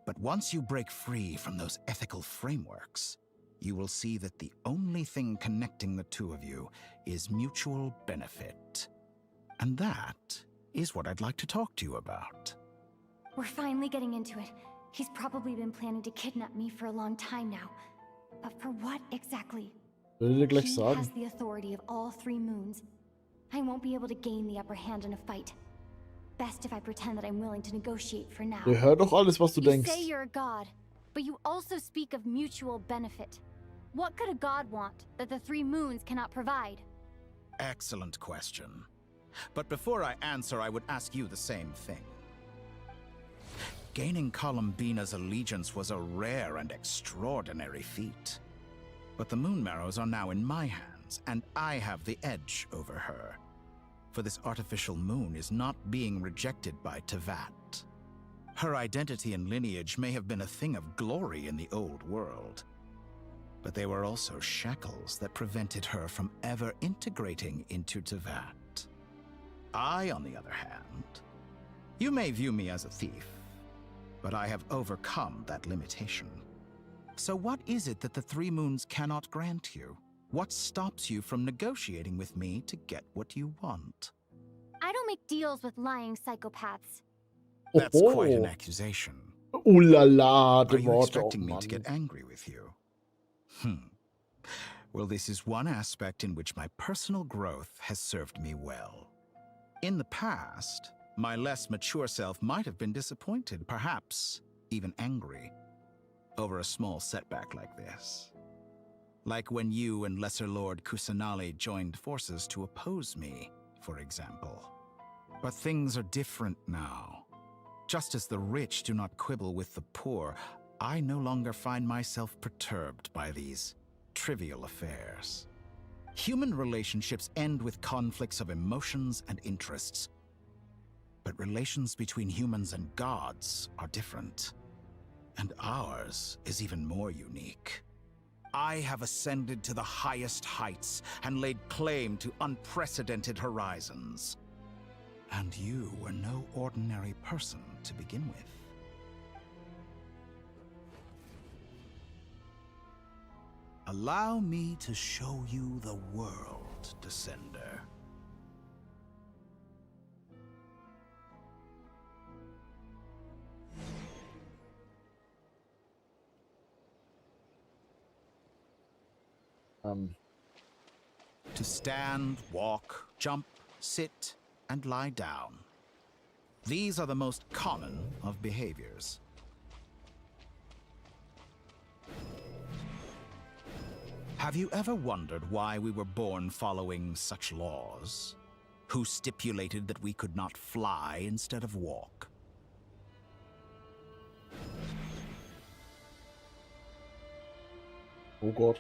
But once you break free from those ethical frameworks, you will see that the only thing connecting the two of you is mutual benefit. And that is what I'd like to talk to you about. We're finally getting into it. He's probably been planning to kidnap me for a long time now. But for what exactly? Will dir gleich He sagen. has the authority of all three moons. I won't be able to gain the upper hand in a fight. Best if I pretend that I'm willing to negotiate for now. Ihr hört doch alles, was du You denkst. say you're a god, but you also speak of mutual benefit. What could a god want that the three moons cannot provide? Excellent question. But before I answer, I would ask you the same thing. Gaining Columbina's allegiance was a rare and extraordinary feat. But the Moon Marrows are now in my hands, and I have the edge over her. For this artificial moon is not being rejected by Tevat. Her identity and lineage may have been a thing of glory in the old world, but they were also shackles that prevented her from ever integrating into Tevat. I, on the other hand, you may view me as a thief, but I have overcome that limitation. So what is it that the three moons cannot grant you? What stops you from negotiating with me to get what you want? I don't make deals with lying psychopaths. That's quite an accusation. Ooh la la, Are you Worte, expecting oh me Mann. to get angry with you? Well, this is one aspect in which my personal growth has served me well. In the past, my less mature self might have been disappointed, perhaps even angry, over a small setback like this. Like when you and Lesser Lord Kusanali joined forces to oppose me, for example. But things are different now. Just as the rich do not quibble with the poor, I no longer find myself perturbed by these trivial affairs. Human relationships end with conflicts of emotions and interests. But relations between humans and gods are different. And ours is even more unique. I have ascended to the highest heights and laid claim to unprecedented horizons. And you were no ordinary person to begin with. Allow me to show you the world, Descender. To stand, walk, jump, sit, and lie down. These are the most common of behaviors. Have you ever wondered why we were born following such laws? Who stipulated that we could not fly instead of walk? Oh Gott.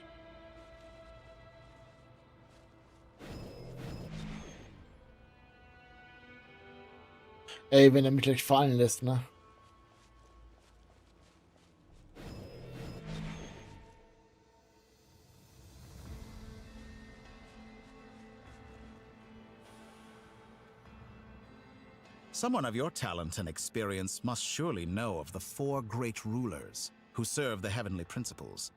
Ey, wenn er mich gleich fallen lässt, ne? Someone of your talent and experience must surely know of the four great rulers who serve the heavenly principles.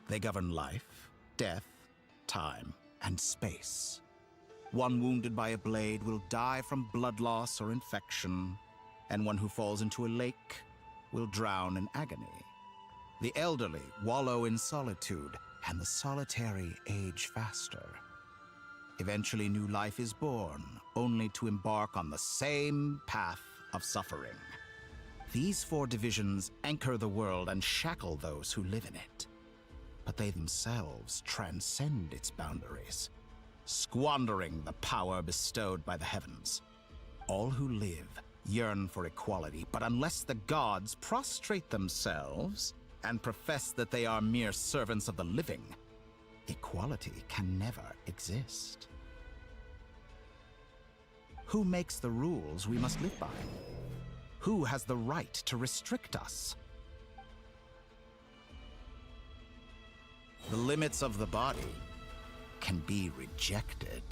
They govern life, death, time, and space. One wounded by a blade will die from blood loss or infection, and one who falls into a lake will drown in agony. The elderly wallow in solitude, and the solitary age faster. Eventually, new life is born, only to embark on the same path of suffering. These four divisions anchor the world and shackle those who live in it. But they themselves transcend its boundaries, squandering the power bestowed by the heavens. All who live yearn for equality, but unless the gods prostrate themselves and profess that they are mere servants of the living, equality can never exist. Who makes the rules we must live by? Who has the right to restrict us? The limits of the body can be rejected.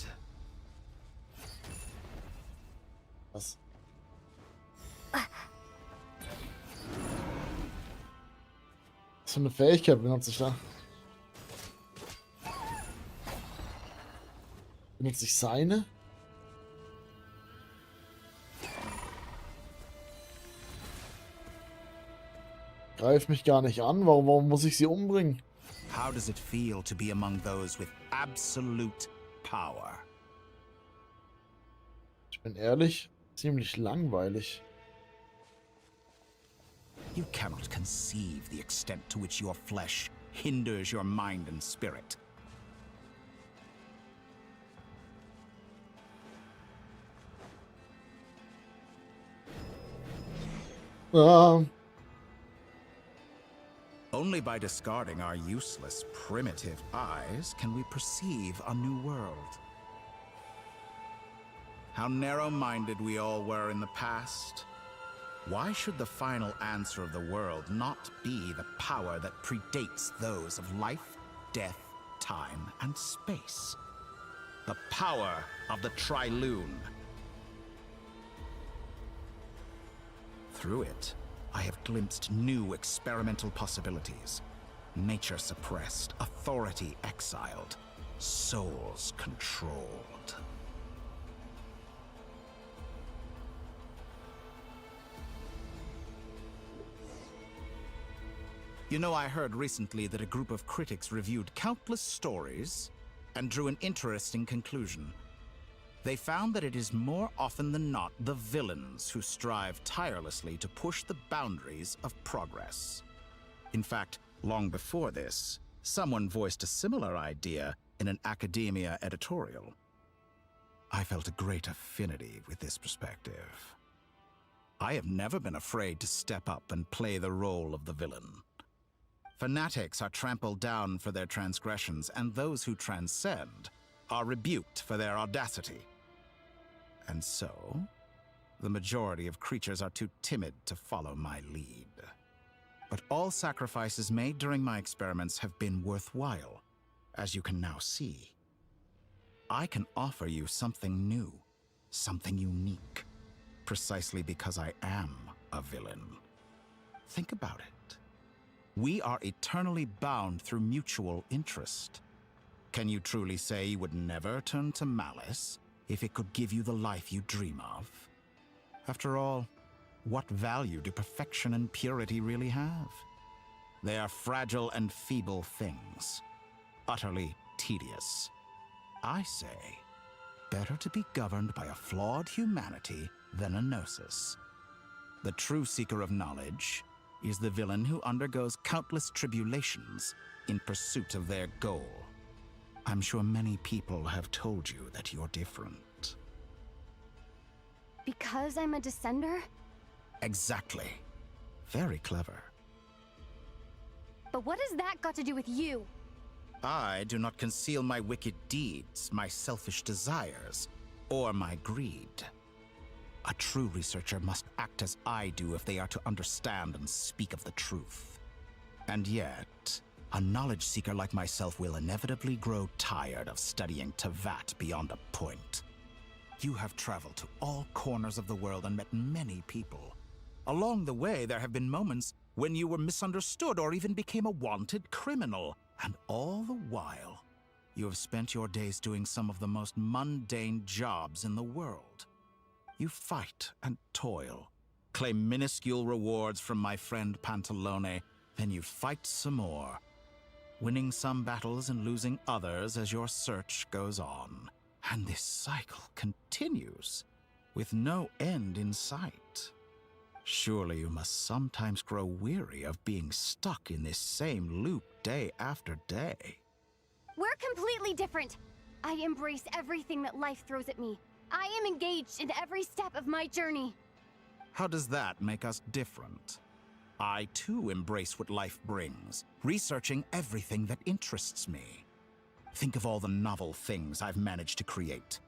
Was? Was für eine Fähigkeit benutze ich da? Benutze ich seine? Greif mich gar nicht an. Warum muss ich sie umbringen? How does it feel to be among those with absolute power? Ich bin ehrlich, ziemlich langweilig. You cannot conceive the extent to which your flesh hinders your mind and spirit. Only by discarding our useless, primitive eyes can we perceive a new world. How narrow-minded we all were in the past. Why should the final answer of the world not be the power that predates those of life, death, time, and space? The power of the Trilune. Through it, I have glimpsed new experimental possibilities. Nature suppressed, authority exiled, souls controlled. You know, I heard recently that a group of critics reviewed countless stories and drew an interesting conclusion. They found that it is more often than not the villains who strive tirelessly to push the boundaries of progress. In fact, long before this, someone voiced a similar idea in an academia editorial. I felt a great affinity with this perspective. I have never been afraid to step up and play the role of the villain. Fanatics are trampled down for their transgressions, and those who transcend are rebuked for their audacity. And so, the majority of creatures are too timid to follow my lead. But all sacrifices made during my experiments have been worthwhile, as you can now see. I can offer you something new, something unique, precisely because I am a villain. Think about it. We are eternally bound through mutual interest. Can you truly say you would never turn to malice if it could give you the life you dream of? After all, what value do perfection and purity really have? They are fragile and feeble things, utterly tedious. I say, better to be governed by a flawed humanity than a gnosis. The true seeker of knowledge is the villain who undergoes countless tribulations in pursuit of their goal. I'm sure many people have told you that you're different. Because I'm a descender? Exactly. Very clever. But what has that got to do with you? I do not conceal my wicked deeds, my selfish desires, or my greed. A true researcher must act as I do if they are to understand and speak of the truth. And yet, a knowledge seeker like myself will inevitably grow tired of studying Tevat beyond a point. You have traveled to all corners of the world and met many people. Along the way, there have been moments when you were misunderstood or even became a wanted criminal. And all the while, you have spent your days doing some of the most mundane jobs in the world. You fight and toil, claim minuscule rewards from my friend Pantalone, then you fight some more, winning some battles and losing others as your search goes on. And this cycle continues, with no end in sight. Surely you must sometimes grow weary of being stuck in this same loop day after day. We're completely different. I embrace everything that life throws at me. I am engaged in every step of my journey. How does that make us different? I too embrace what life brings, researching everything that interests me. Think of all the novel things I've managed to create.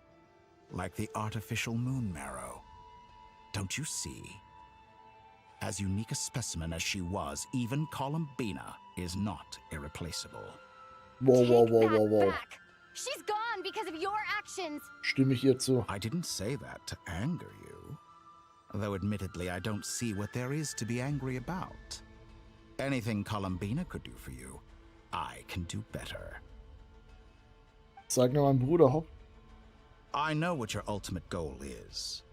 Like the artificial moon marrow. Don't you see? As unique a specimen as she was, even Columbina is not irreplaceable. Whoa. Back. She's gone because of your actions. Stimme ich ihr zu. I didn't say that to anger you. Though admittedly, I don't see what there is to be angry about. Anything Columbina could do for you, I can do better. Sag mir mein Bruder, hopp. I know what your ultimate goal is.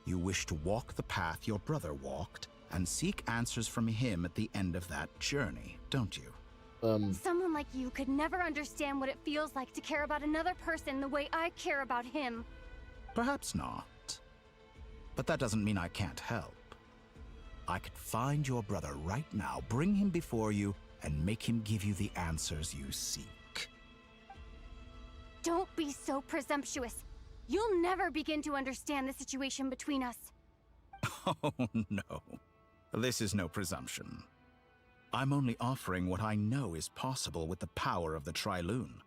You wish to walk the path your brother walked and seek answers from him at the end of that journey, don't you? Someone like you could never understand what it feels like to care about another person the way I care about him. Perhaps not. But that doesn't mean I can't help. I could find your brother right now, bring him before you, and make him give you the answers you seek. Don't be so presumptuous. You'll never begin to understand the situation between us. Oh, no. This is no presumption. I'm only offering what I know is possible with the power of the Trilune.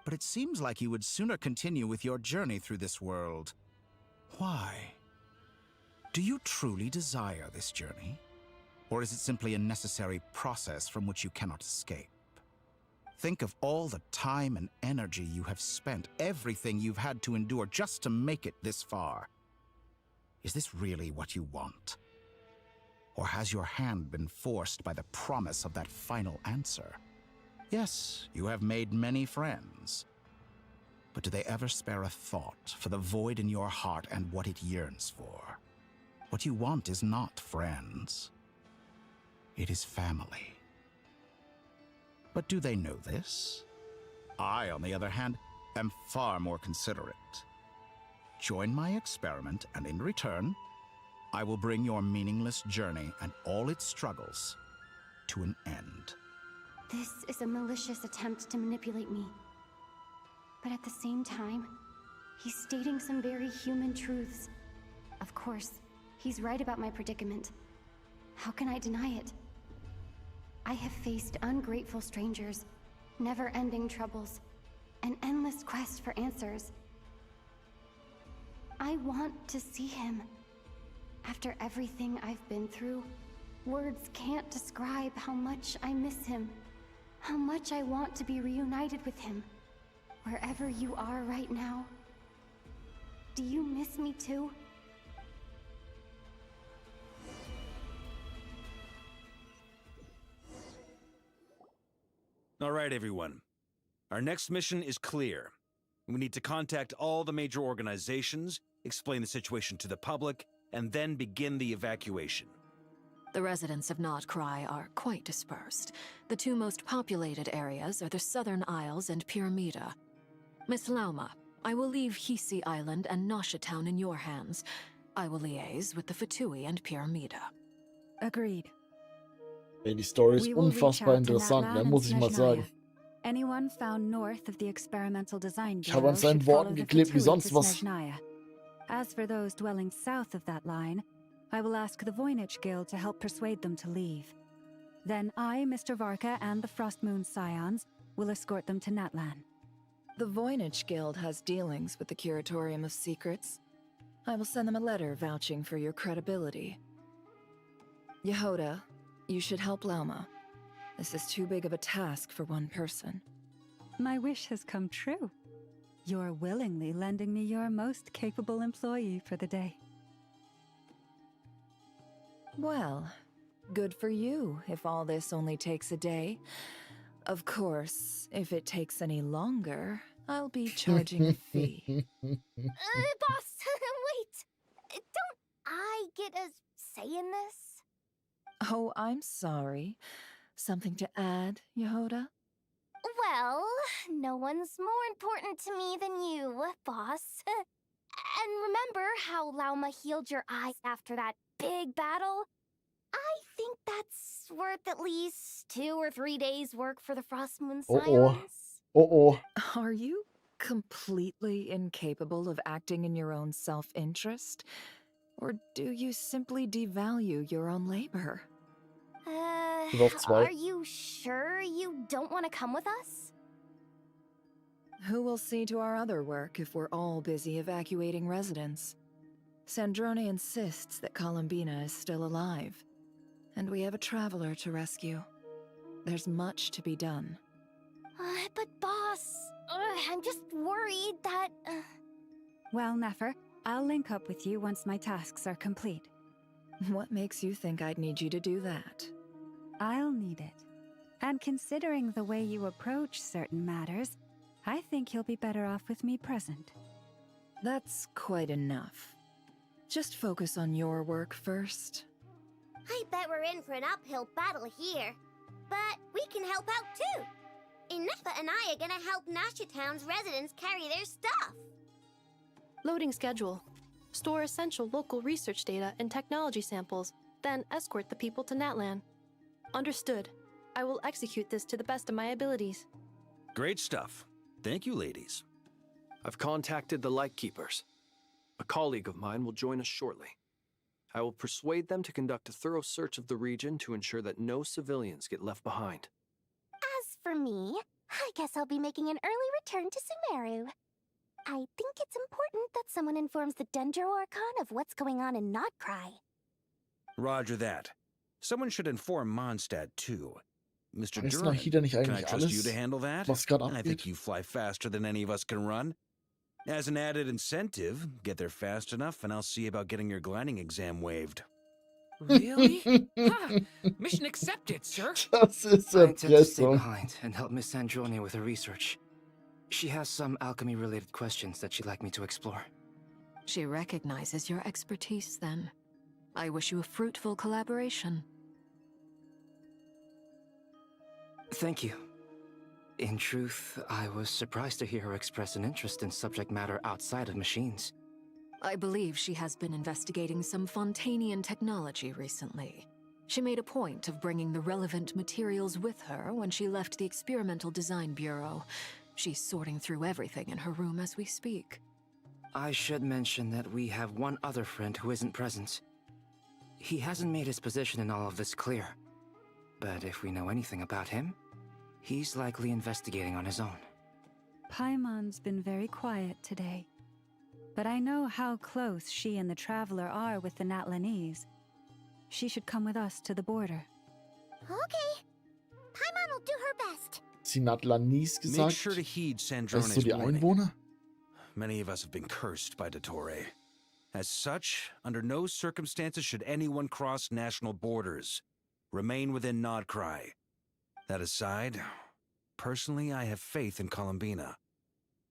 But it seems like you would sooner continue with your journey through this world. Why? Do you truly desire this journey? Or is it simply a necessary process from which you cannot escape? Think of all the time and energy you have spent, everything you've had to endure just to make it this far. Is this really what you want? Or has your hand been forced by the promise of that final answer? Yes, you have made many friends. But do they ever spare a thought for the void in your heart and what it yearns for? What you want is not friends. It is family. But do they know this? I, on the other hand, am far more considerate. Join my experiment, and in return, I will bring your meaningless journey and all its struggles to an end. This is a malicious attempt to manipulate me. But at the same time, he's stating some very human truths. Of course, he's right about my predicament. How can I deny it? I have faced ungrateful strangers, never-ending troubles, an endless quest for answers. I want to see him. After everything I've been through, words can't describe how much I miss him, how much I want to be reunited with him. Wherever you are right now, do you miss me too? All right, everyone. Our next mission is clear. We need to contact all the major organizations, explain the situation to the public, and then begin the evacuation. The residents of Notcry are quite dispersed. The two most populated areas are the Southern Isles and Pyramida. Miss Lauma, I will leave Hisi Island and Nasha Town in your hands. I will liaise with the Fatui and Pyramida. Agreed. Ey, die Story ist unfassbar interessant, ne, muss ich mal sagen. Anyone found north of the experimental design Ich habe an seinen Worten geklebt wie sonst was. As for those dwelling south of that line, I will ask the Voynich Guild to help persuade them to leave. Then I, Mr. Varka, and the Frostmoon Scions will escort them to Natlan. The Voynich Guild has dealings with the Curatorium of Secrets. I will send them a letter vouching for your credibility. Yehoda, you should help Lauma. This is too big of a task for one person. My wish has come true. You're willingly lending me your most capable employee for the day. Well, good for you if all this only takes a day. Of course, if it takes any longer, I'll be charging a fee. Boss, wait! Don't I get a say in this? Oh, I'm sorry. Something to add, Yehoda? Well, no one's more important to me than you, boss. And remember how Lauma healed your eyes after that big battle? I think that's worth at least 2 or 3 days' work for the Frostmoon Scions. Are you completely incapable of acting in your own self-interest? Or do you simply devalue your own labor? Are you sure you don't want to come with us? Who will see to our other work if we're all busy evacuating residents? Sandrone insists that Columbina is still alive, and we have a traveler to rescue. There's much to be done. But boss, I'm just worried that... Well, Nefer, I'll link up with you once my tasks are complete. What makes you think I'd need you to do that? I'll need it. And considering the way you approach certain matters, I think you'll be better off with me present. That's quite enough. Just focus on your work first. I bet we're in for an uphill battle here. But we can help out too. Inefa and I are gonna help Nasha Town's residents carry their stuff. Loading schedule. Store essential local research data and technology samples, then escort the people to Natlan. Understood. I will execute this to the best of my abilities. Great stuff. Thank you, ladies. I've contacted the Lightkeepers. A colleague of mine will join us shortly. I will persuade them to conduct a thorough search of the region to ensure that no civilians get left behind. As for me, I guess I'll be making an early return to Sumeru. I think it's important that someone informs the Dendro Archon of what's going on in Notcry. Roger that. Someone should inform Mondstadt too. Mr. Ist Durham, Nahida nicht can I eigentlich trust you alles, to handle that? was gerade I abgeht? think you fly faster than any of us can run. As an added incentive, get there fast enough and I'll see about getting your gliding exam waived. Really? Ha! Mission accepted, sir. Das ist I intend to stay Erpressung. behind and help Miss Sandrone with her research. She has some alchemy-related questions that she'd like me to explore. She recognizes your expertise, then. I wish you a fruitful collaboration. Thank you. In truth, I was surprised to hear her express an interest in subject matter outside of machines. I believe she has been investigating some Fontanian technology recently. She made a point of bringing the relevant materials with her when she left the Experimental Design Bureau. She's sorting through everything in her room as we speak. I should mention that we have one other friend who isn't present. He hasn't made his position in all of this clear. But if we know anything about him, he's likely investigating on his own. Paimon's been very quiet today. But I know how close she and the Traveler are with the Natlanese. She should come with us to the border. Okay. Paimon will do her best. Sie Natlanese Make gesagt? sure to heed Weißt du Sandrone's die warning. Einwohner? Many of us have been cursed by Dottore. As such, under no circumstances should anyone cross national borders. Remain within Nodcry. That aside, personally, I have faith in Columbina.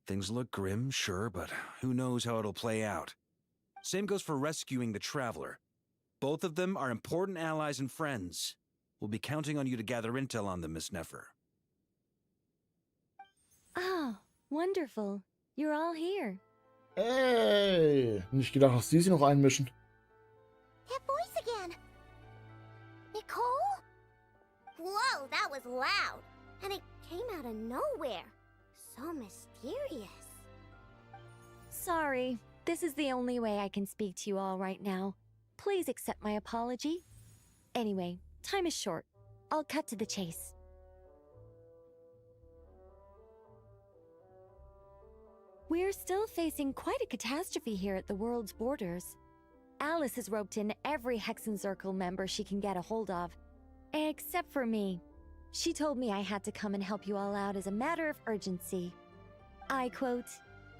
Things look grim, sure, but who knows how it'll play out. Same goes for rescuing the Traveler. Both of them are important allies and friends. We'll be counting on you to gather intel on them, Miss Nefer. Oh, wonderful. You're all here. Ey, nicht gedacht, dass die sich noch einmischen. That voice again. Nicole? Whoa, that was loud. And it came out of nowhere. So mysterious. Sorry, this is the only way I can speak to you all right now. Please accept my apology. Anyway, time is short. I'll cut to the chase. We're still facing quite a catastrophe here at the world's borders. Alice has roped in every Hexen Circle member she can get a hold of. Except for me. She told me I had to come and help you all out as a matter of urgency. I quote,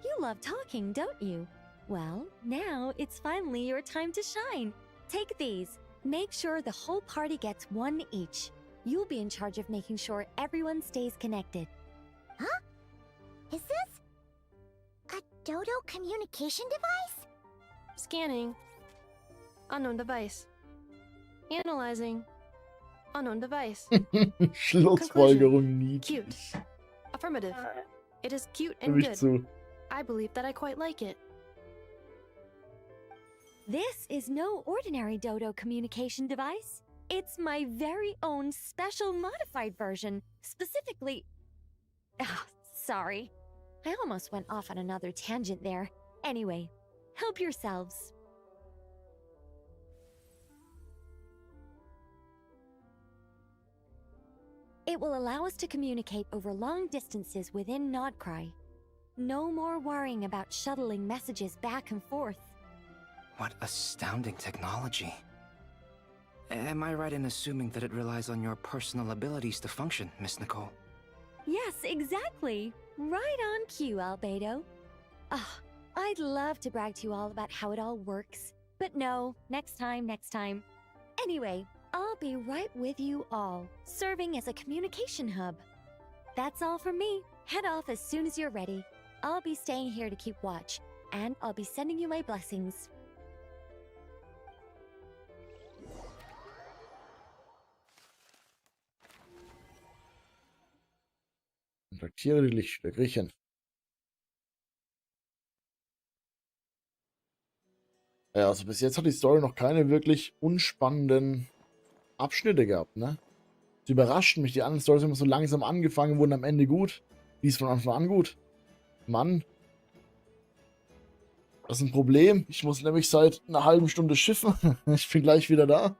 "You love talking, don't you? Well, now it's finally your time to shine. Take these. Make sure the whole party gets one each. You'll be in charge of making sure everyone stays connected." Huh? Is this a Dodo communication device? Scanning. Unknown device. Analyzing. Unknown device. Schlussfolgerung niedlich. Cute. Affirmative. It is cute Stimme and ich good. zu. I believe that I quite like it. This is no ordinary Dodo communication device. It's my very own special modified version, specifically... Ah, sorry. I almost went off on another tangent there. Anyway, help yourselves. It will allow us to communicate over long distances within Nodcry. No more worrying about shuttling messages back and forth. What astounding technology. Am I right in assuming that it relies on your personal abilities to function, Miss Nicole? Yes, exactly. Right on cue, Albedo. Ah, I'd love to brag to you all about how it all works. But no, next time. Anyway, I'll be right with you all, serving as a communication hub. That's all from me. Head off as soon as you're ready. I'll be staying here to keep watch, and I'll be sending you my blessings. Kontaktiere die Lichtschwelle. Griechen. Ja, also bis jetzt hat die Story noch keine wirklich unspannenden Abschnitte gehabt, ne? Sie überraschten mich. Die anderen Storys haben so langsam angefangen, wurden am Ende gut. Die ist von Anfang an gut. Mann. Das ist ein Problem. Ich muss nämlich seit einer halben Stunde schiffen. Ich bin gleich wieder da.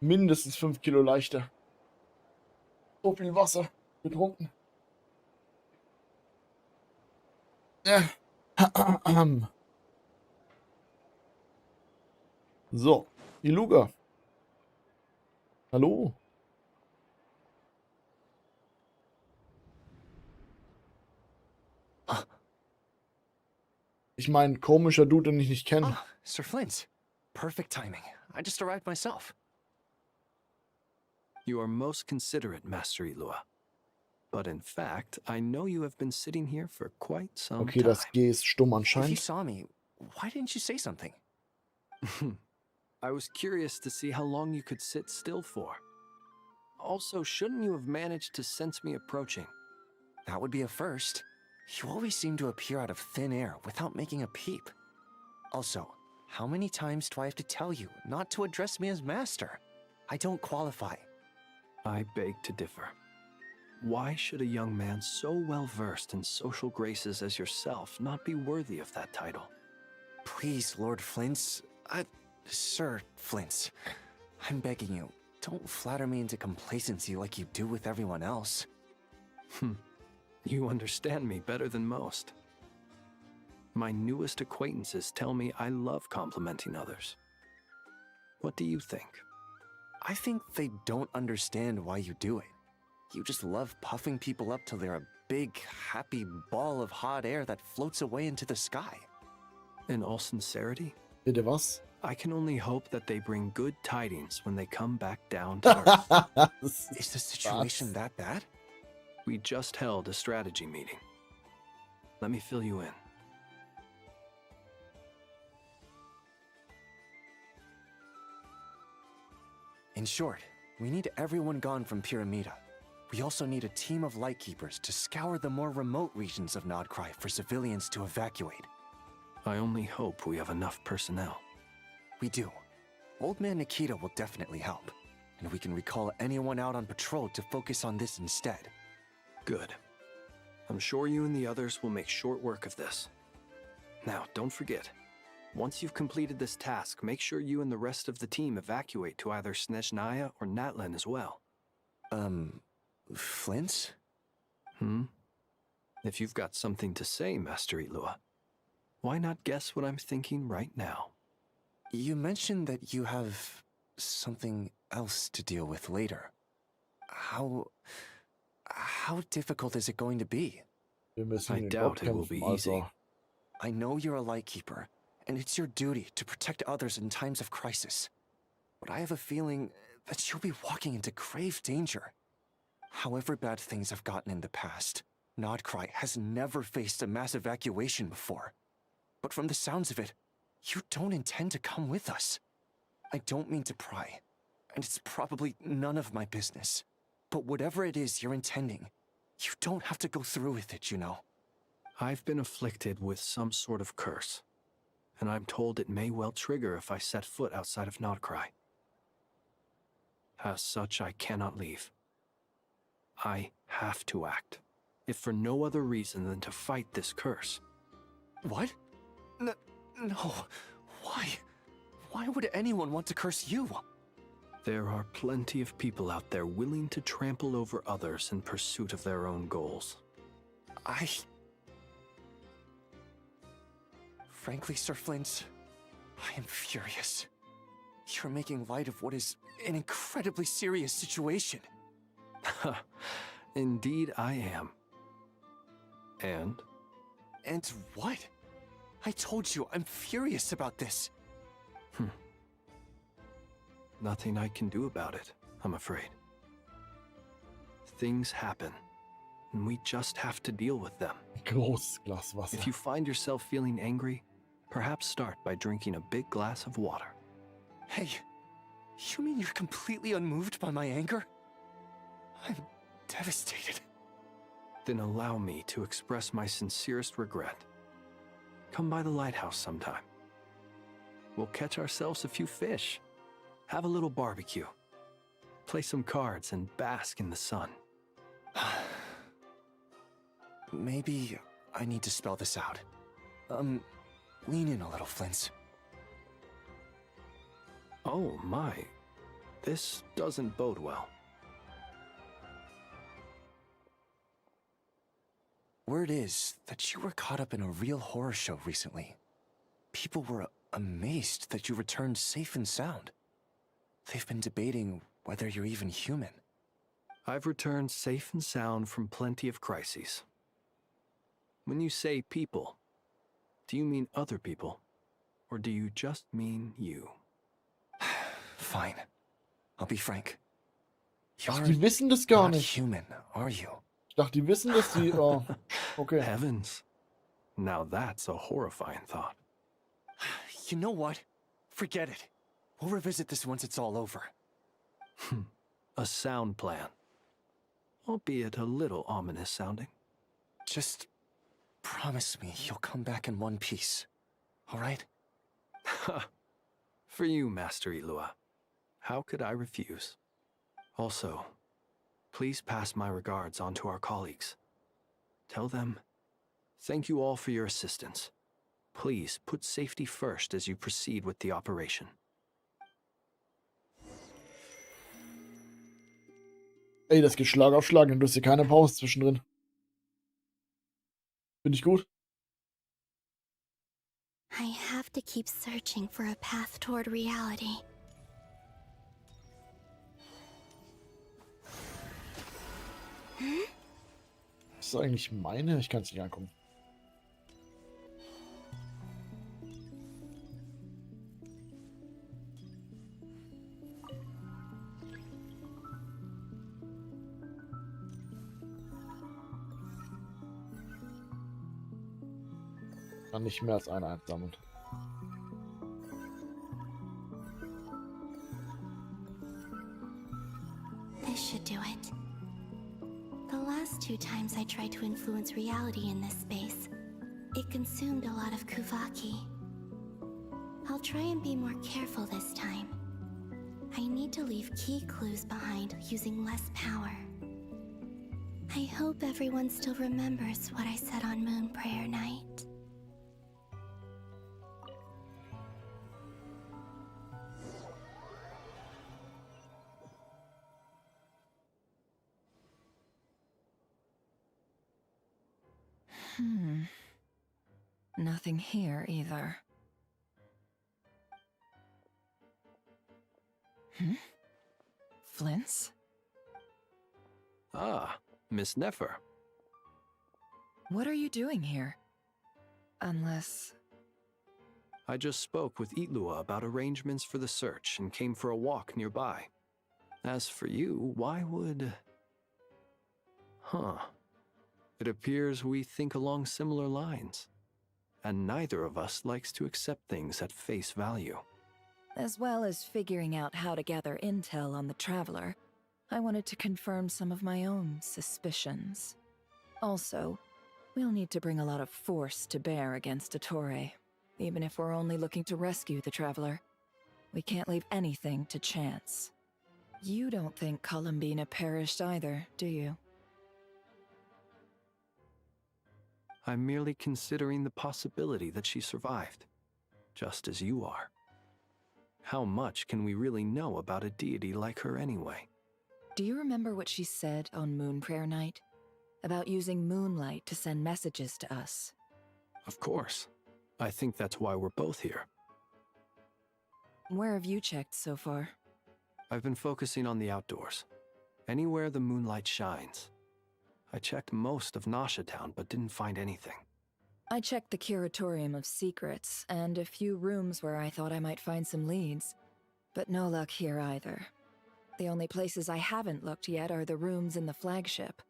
Mindestens 5 Kilo leichter. So viel Wasser getrunken. So, Iluga. Hallo. Ich meine, komischer Dude, den ich nicht kenne. Ah, Sir Flint. Perfect timing. I just arrived myself. You are most considerate, Master Ilua. But in fact, I know you have been sitting here for quite some Okay, time. das G ist stumm If you anscheinend. saw me, why didn't you say something? I was curious to see how long you could sit still for. Also, shouldn't you have managed to sense me approaching? That would be a first. You always seem to appear out of thin air without making a peep. Also, how many times do I have to tell you not to address me as master? I don't qualify. I beg to differ. Why should a young man so well versed in social graces as yourself not be worthy of that title? Please, Lord Flint's, Sir Flint's, I'm begging you, don't flatter me into complacency like you do with everyone else. You understand me better than most. My newest acquaintances tell me I love complimenting others. What do you think? I think they don't understand why you do it. You just love puffing people up till they're a big, happy ball of hot air that floats away into the sky. In all sincerity, Bitte was? I can only hope that they bring good tidings when they come back down to Earth. Is the situation that bad? We just held a strategy meeting. Let me fill you in. In short, we need everyone gone from Pyramida. We also need a team of lightkeepers to scour the more remote regions of Nodcry for civilians to evacuate. I only hope we have enough personnel. We do. Old Man Nikita will definitely help, and we can recall anyone out on patrol to focus on this instead. Good. I'm sure you and the others will make short work of this. Now, don't forget, once you've completed this task, make sure you and the rest of the team evacuate to either Snezhnaya or Natlan as well. Flint? If you've got something to say, Master Ilua, why not guess what I'm thinking right now? You mentioned that you have something else to deal with later. How difficult is it going to be? I doubt it will be easy. I know you're a lightkeeper, and it's your duty to protect others in times of crisis. But I have a feeling that you'll be walking into grave danger. However bad things have gotten in the past, Nodcry has never faced a mass evacuation before. But from the sounds of it, you don't intend to come with us. I don't mean to pry, and it's probably none of my business. But whatever it is you're intending, you don't have to go through with it, you know. I've been afflicted with some sort of curse, and I'm told it may well trigger if I set foot outside of Nodcry. As such, I cannot leave. I have to act, if for no other reason than to fight this curse. What? No. Why? Why would anyone want to curse you? There are plenty of people out there willing to trample over others in pursuit of their own goals. Frankly, Sir Flint, I am furious. You're making light of what is an incredibly serious situation. Indeed I am. And? And what? I told you, I'm furious about this. Nothing I can do about it, I'm afraid. Things happen, and we just have to deal with them. Großes Glas Wasser. If you find yourself feeling angry, perhaps start by drinking a big glass of water. Hey, you mean you're completely unmoved by my anger? I'm devastated. Then allow me to express my sincerest regret. Come by the lighthouse sometime. We'll catch ourselves a few fish, have a little barbecue, play some cards, and bask in the sun. Maybe I need to spell this out. Lean in a little, Flint. Oh my, this doesn't bode well. Word is that you were caught up in a real horror show recently. People were amazed that you returned safe and sound. They've been debating whether you're even human. I've returned safe and sound from plenty of crises. When you say people, do you mean other people? Or do you just mean you? Fine. I'll be frank. Ach, die wissen das gar not nicht. Human, are you? Ich dachte, die wissen, dass die... Oh, okay. Heavens. Now that's a horrifying thought. You know what? Forget it. We'll revisit this once it's all over. A sound plan. Albeit a little ominous sounding. Just promise me you'll come back in one piece. All right? For you, Master Ilua. How could I refuse? Also, please pass my regards on to our colleagues. Tell them, thank you all for your assistance. Please put safety first as you proceed with the operation. Ey, das geht Schlag auf Schlag und du hast hier keine Pause zwischendrin. Finde ich gut. I have to keep searching for a path toward reality. ist eigentlich meine? Ich kann es nicht angucken. Kann nicht mehr als eine einsammeln. This should do it. The last 2 times I tried to influence reality in this space, it consumed a lot of Kuvaki. I'll try and be more careful this time. I need to leave key clues behind using less power. I hope everyone still remembers what I said on Moon Prayer Night. Nothing here either. Flints? Ah, Miss Nefer. What are you doing here? Unless... I just spoke with Itlua about arrangements for the search and came for a walk nearby. As for you, why would... Huh. It appears we think along similar lines. And neither of us likes to accept things at face value. As well as figuring out how to gather intel on the Traveler, I wanted to confirm some of my own suspicions. Also, we'll need to bring a lot of force to bear against Ettore, even if we're only looking to rescue the Traveler. We can't leave anything to chance. You don't think Columbina perished either, do you? I'm merely considering the possibility that she survived, just as you are. How much can we really know about a deity like her anyway? Do you remember what she said on Moon Prayer Night? About using moonlight to send messages to us? Of course. I think that's why we're both here. Where have you checked so far? I've been focusing on the outdoors. Anywhere the moonlight shines. I checked most of Nasha Town, but didn't find anything. I checked the Curatorium of Secrets, and a few rooms where I thought I might find some leads. But no luck here either. The only places I haven't looked yet are the rooms in the flagship.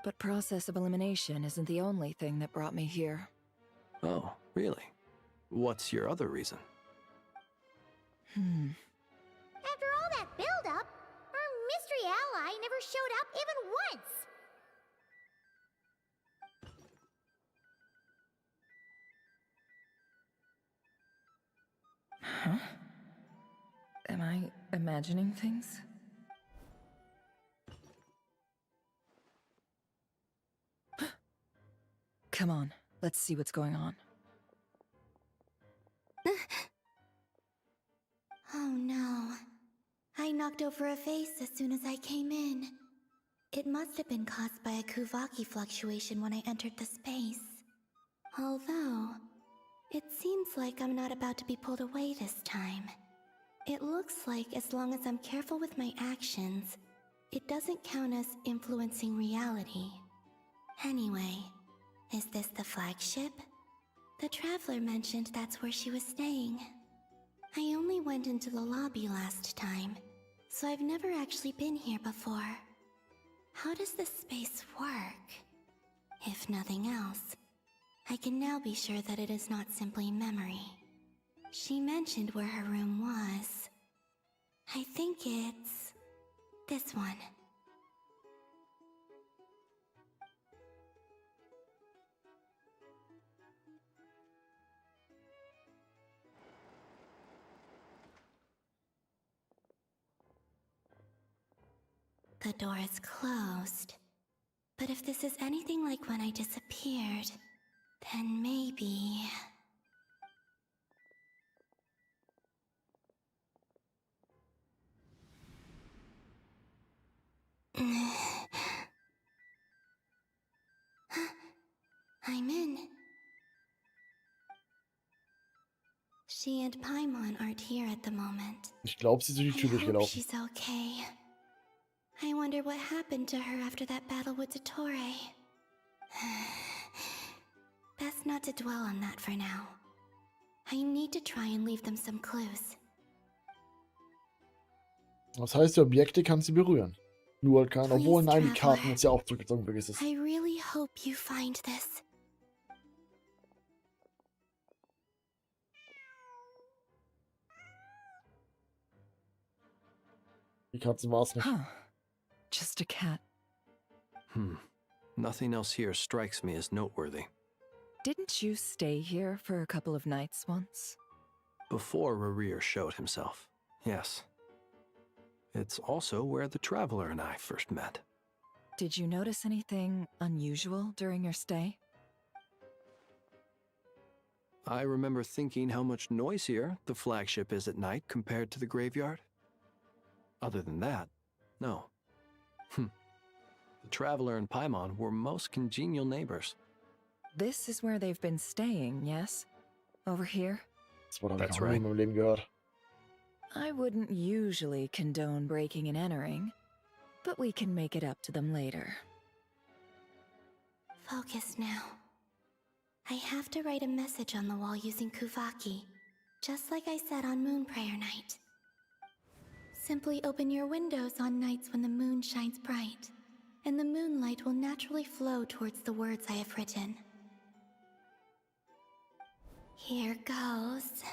But process of elimination isn't the only thing that brought me here. Oh, really? What's your other reason? After all that build-up, our mystery ally never showed up even once! Huh? Am I imagining things? Come on, let's see what's going on. Oh no. I knocked over a vase as soon as I came in. It must have been caused by a Kuvaki fluctuation when I entered the space. Although, it seems like I'm not about to be pulled away this time. It looks like as long as I'm careful with my actions, it doesn't count as influencing reality. Anyway, is this the flagship? The Traveler mentioned that's where she was staying. I only went into the lobby last time, so I've never actually been here before. How does this space work? If nothing else, I can now be sure that it is not simply memory. She mentioned where her room was. I think it's this one. The door is closed. But if this is anything like when I disappeared, then maybe... I'm in. She and Paimon aren't here at the moment. Ich glaube, sie ist durch die Tür I hope durchgelaufen. she's okay. I wonder what happened to her after that battle with Ettore. Best not to dwell on that for now. I need to try and leave them some clues. Das heißt, die Objekte kann sie berühren. Nur halt keinen. Obwohl, nein, die Karten Traveler. wird sie auch zurückgezogen, vergiss es. I really hope you find this. Die Katze war's nicht. Huh. Just a cat. Nothing else here strikes me as noteworthy. Didn't you stay here for a couple of nights once? Before Rerir showed himself, yes. It's also where the Traveler and I first met. Did you notice anything unusual during your stay? I remember thinking how much noisier the flagship is at night compared to the graveyard. Other than that, no. The Traveler and Paimon were most congenial neighbors. This is where they've been staying, yes? Over here? That's right. In meinem Leben gehört. I wouldn't usually condone breaking and entering, but we can make it up to them later. Focus now. I have to write a message on the wall using Kuvaki, just like I said on Moon Prayer Night. Simply open your windows on nights when the moon shines bright, and the moonlight will naturally flow towards the words I have written. Here goes.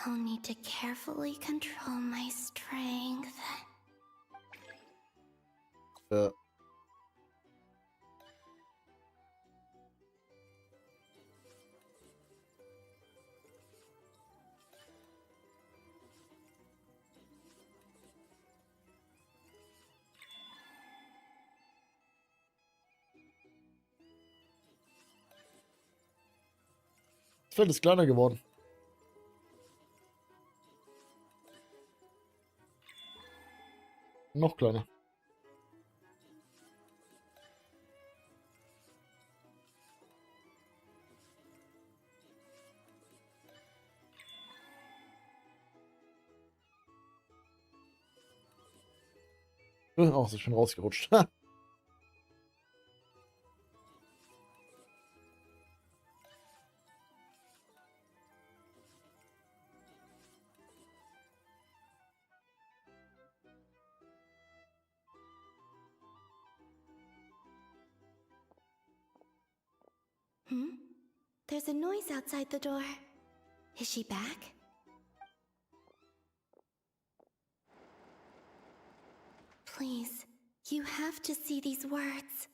I'll need to carefully control my strength. Das Feld ist kleiner geworden. Noch kleiner. Auch so schön rausgerutscht. There's a noise outside the door. Is she back? Please, you have to see these words.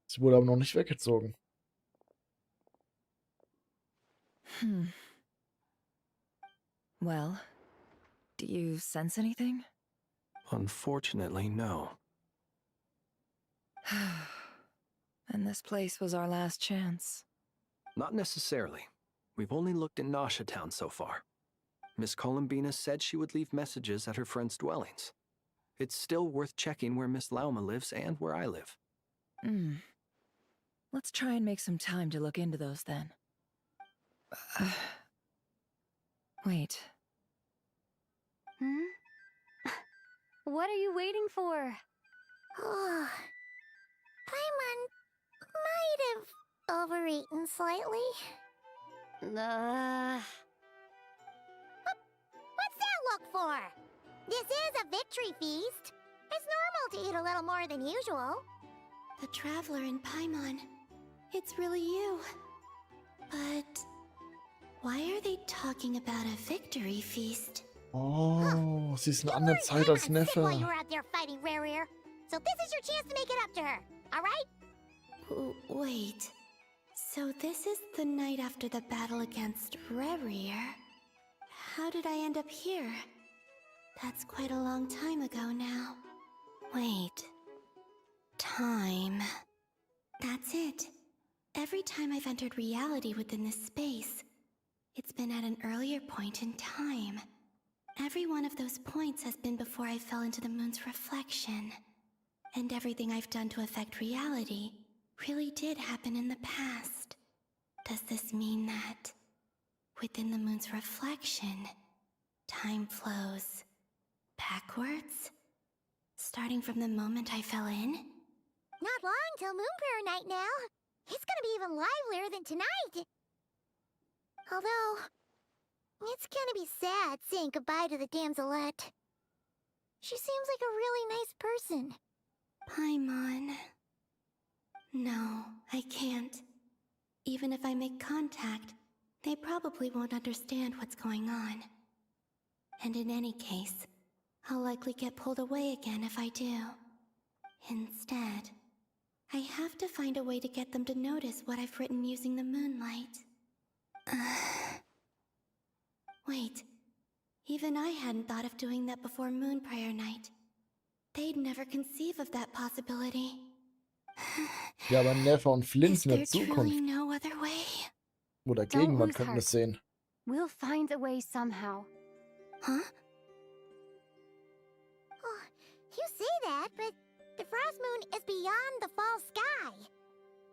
Sie wurde aber noch nicht weggezogen. Well, do you sense anything? Unfortunately, no. And this place was our last chance. Not necessarily. We've only looked in Nasha Town so far. Miss Columbina said she would leave messages at her friends' dwellings. It's still worth checking where Miss Lauma lives and where I live. Let's try and make some time to look into those then. Wait. What are you waiting for? Oh, Paimon might have overeaten slightly. What's that look for? This is a victory feast. It's normal to eat a little more than usual. The Traveler and Paimon. It's really you. But why are they talking about a victory feast? Oh, sie ist eine andere Zeit als Neffe. While you were out there fighting Rerir. So this is your chance to make it up to her, alright? Wait. So this is the night after the battle against Rerir. How did I end up here? That's quite a long time ago now. Wait. Time. That's it. Every time I've entered reality within this space, it's been at an earlier point in time. Every one of those points has been before I fell into the moon's reflection. And everything I've done to affect reality really did happen in the past. Does this mean that within the moon's reflection, time flows backwards? Starting from the moment I fell in? Not long till Moon Prayer Night now. It's gonna be even livelier than tonight. Although, it's gonna be sad saying goodbye to the damselette. She seems like a really nice person. Paimon. No, I can't. Even if I make contact, they probably won't understand what's going on. And in any case, I'll likely get pulled away again if I do. Instead, I have to find a way to get them to notice what I've written using the moonlight. Wait, even I hadn't thought of doing that before Moon Prayer Night. They'd never conceive of that possibility. Ja, aber Neffe und Flins in der Is there Zukunft. truly no other way? Oder Don't Gegenwart lose könnten heart. es sehen. We'll find a way somehow. Huh? Oh, you say that, but the Frost Moon is beyond the fall sky.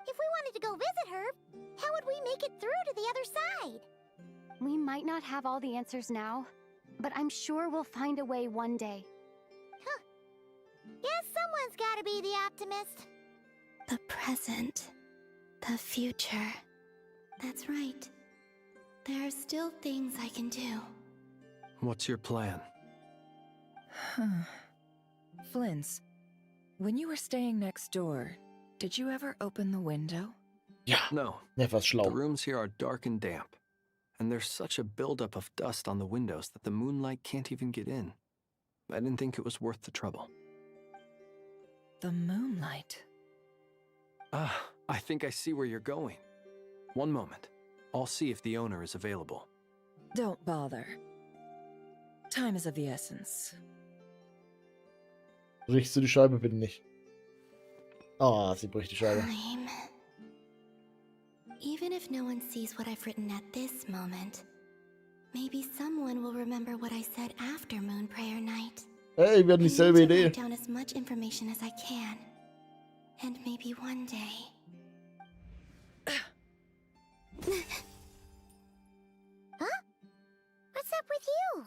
If we wanted to go visit her, how would we make it through to the other side? We might not have all the answers now, but I'm sure we'll find a way one day. Huh. Guess someone's gotta be the optimist. The present. The future. That's right. There are still things I can do. What's your plan? Flins, when you were staying next door, did you ever open the window? Ja, No. Neffe ist schlau. The rooms here are dark and damp, and there's such a buildup of dust on the windows that the moonlight can't even get in. I didn't think it was worth the trouble. The moonlight. I think I see where you're going. One moment. I'll see if the owner is available. Don't bother. Time is of the essence. Brichst du die Scheibe bitte nicht? Ah, sie bricht die Scheibe. Time. Even if no one sees what I've written at this moment, maybe someone will remember what I said after Moon Prayer Night. Hey, wir hatten dieselbe I need to Idee. write down as much information as I can. And maybe one day... Huh? What's up with you?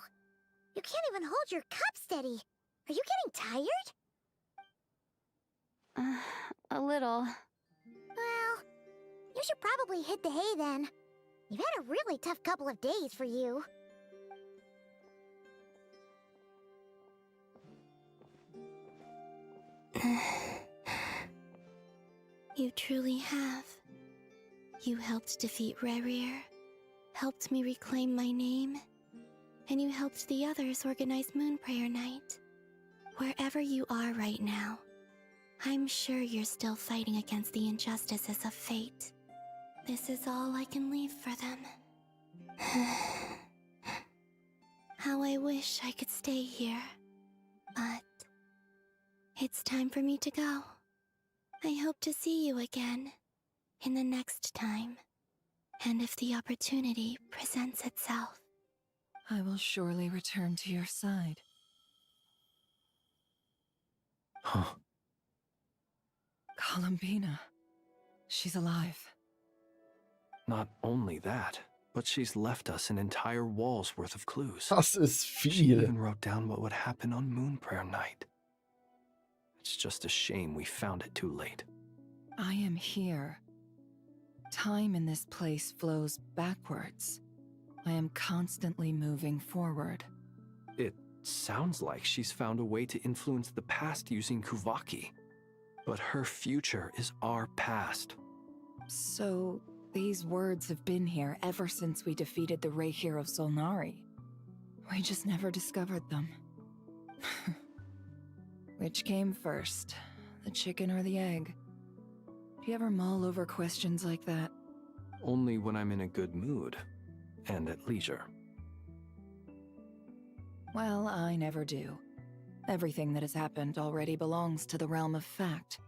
You can't even hold your cup steady. Are you getting tired? A little. Well, you should probably hit the hay then. You've had a really tough couple of days for you. You truly have. You helped defeat Rerir, helped me reclaim my name, and you helped the others organize Moon Prayer Night. Wherever you are right now, I'm sure you're still fighting against the injustices of fate. This is all I can leave for them. How I wish I could stay here. But it's time for me to go. I hope to see you again in the next time, and if the opportunity presents itself. I will surely return to your side. Huh. Columbina. She's alive. Not only that, but she's left us an entire wall's worth of clues. Das ist She viel. even wrote down what would happen on Moon Prayer Night. It's just a shame we found it too late. I am here. Time in this place flows backwards. I am constantly moving forward. It sounds like she's found a way to influence the past using Kuvaki. But her future is our past. So, these words have been here ever since we defeated the Ray hero Solnari. We just never discovered them. Which came first, the chicken or the egg? Do you ever mull over questions like that? Only when I'm in a good mood and at leisure. Well, I never do. Everything that has happened already belongs to the realm of fact.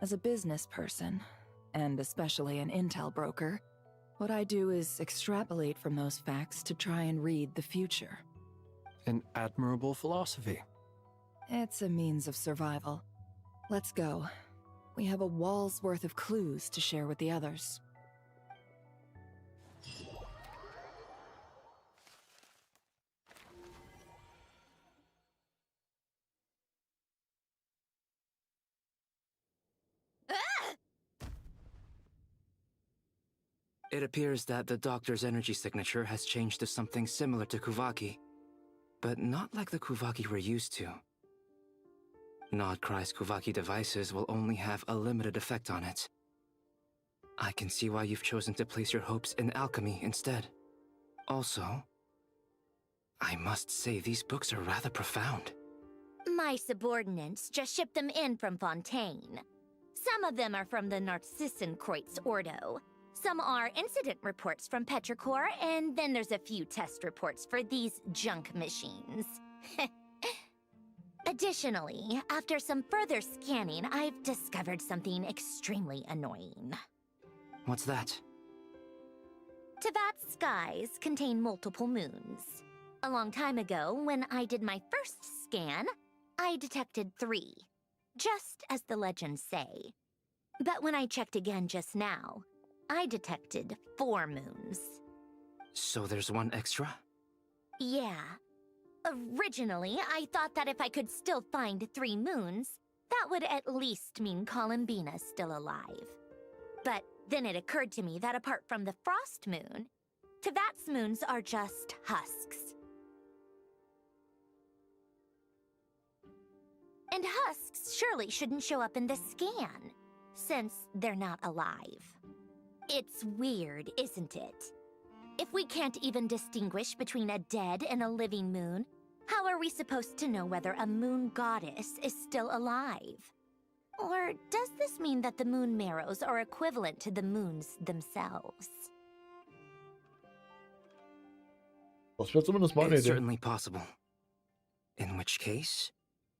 As a business person, and especially an intel broker, what I do is extrapolate from those facts to try and read the future. An admirable philosophy. It's a means of survival. Let's go. We have a wall's worth of clues to share with the others. It appears that the doctor's energy signature has changed to something similar to Kuvaki, but not like the Kuvaki we're used to. Nodcry's Kuvaki devices will only have a limited effect on it. I can see why you've chosen to place your hopes in alchemy instead. Also, I must say these books are rather profound. My subordinates just shipped them in from Fontaine. Some of them are from the Narcissenkreuz Ordo. Some are incident reports from Petrichor, and then there's a few test reports for these junk machines. Additionally, after some further scanning, I've discovered something extremely annoying. What's that? Tevat's skies contain multiple moons. A long time ago, when I did my first scan, I detected 3, just as the legends say. But when I checked again just now, I detected 4 moons. So there's one extra? Yeah. Originally, I thought that if I could still find 3 moons, that would at least mean Columbina's still alive. But then it occurred to me that apart from the frost moon, Tevat's moons are just husks. And husks surely shouldn't show up in the scan, since they're not alive. It's weird, isn't it? If we can't even distinguish between a dead and a living moon, how are we supposed to know whether a moon goddess is still alive? Or does this mean that the moon marrows are equivalent to the moons themselves? It's certainly possible. In which case,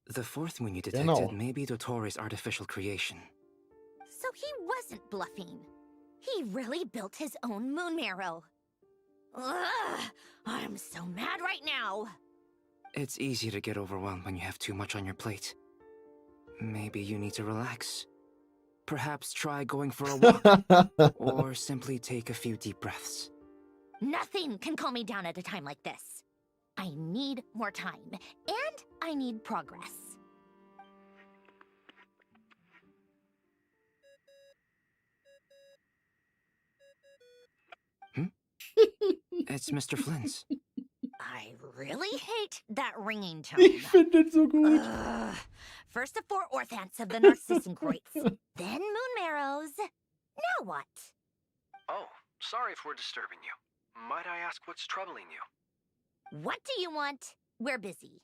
the 4th moon you detected may be Dottores' artificial creation. So he wasn't bluffing. He really built his own moon marrow. Ugh, I'm so mad right now. It's easy to get overwhelmed when you have too much on your plate. Maybe you need to relax. Perhaps try going for a walk, or simply take a few deep breaths. Nothing can calm me down at a time like this. I need more time, and I need progress. It's Mr. Flynn's. I really hate that ringing tone. Ich finde den so gut. First the 4 orthants of the Narcissenkreuz, then moon marrows. Now what? Oh, sorry if we're disturbing you. Might I ask what's troubling you? What do you want? We're busy.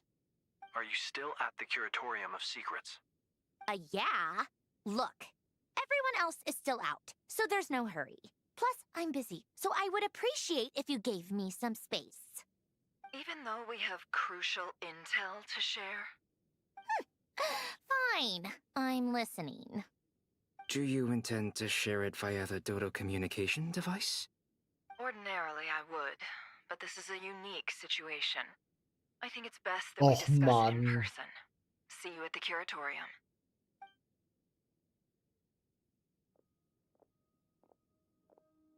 Are you still at the Curatorium of Secrets? Yeah. Look, everyone else is still out, so there's no hurry. Plus, I'm busy, so I would appreciate if you gave me some space. Even though we have crucial intel to share? Fine, I'm listening. Do you intend to share it via the Dodo communication device? Ordinarily I would, but this is a unique situation. I think it's best that we Och, discuss it in Mann. person. See you at the Curatorium.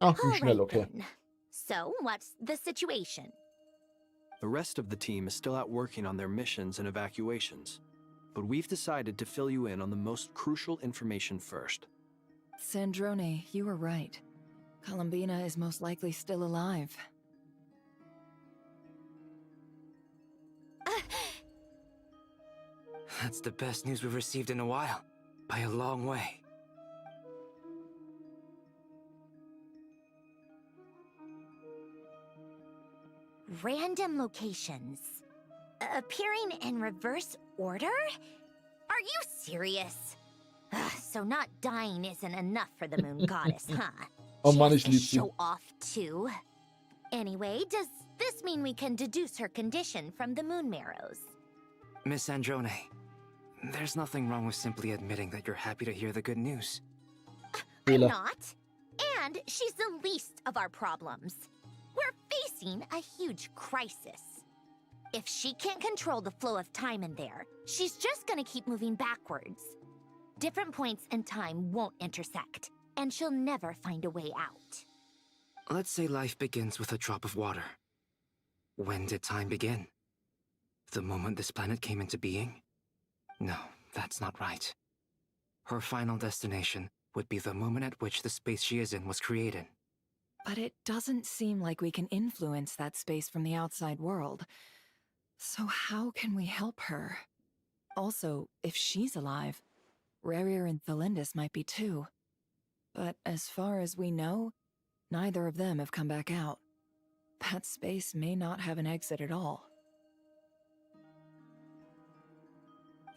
Ach, wie schnell, okay. Then. So, what's the situation? The rest of the team is still out working on their missions and evacuations, but we've decided to fill you in on the most crucial information first. Sandrone, you were right. Columbina is most likely still alive. That's the best news we've received in a while, by a long way. Random locations. Appearing in reverse order? Are you serious? So not dying isn't enough for the moon goddess, huh? Oh Mann, She ich has to lieb sie. show off too. Anyway, does this mean we can deduce her condition from the moon marrows? Miss Androne, there's nothing wrong with simply admitting that you're happy to hear the good news. I'm not. And she's the least of our problems. We're facing a huge crisis. If she can't control the flow of time in there, she's just gonna keep moving backwards. Different points in time won't intersect, and she'll never find a way out. Let's say life begins with a drop of water. When did time begin? The moment this planet came into being? No, that's not right. Her final destination would be the moment at which the space she is in was created. But it doesn't seem like we can influence that space from the outside world. So how can we help her? Also, if she's alive, Rerir and Thalindus might be too. But as far as we know, neither of them have come back out. That space may not have an exit at all.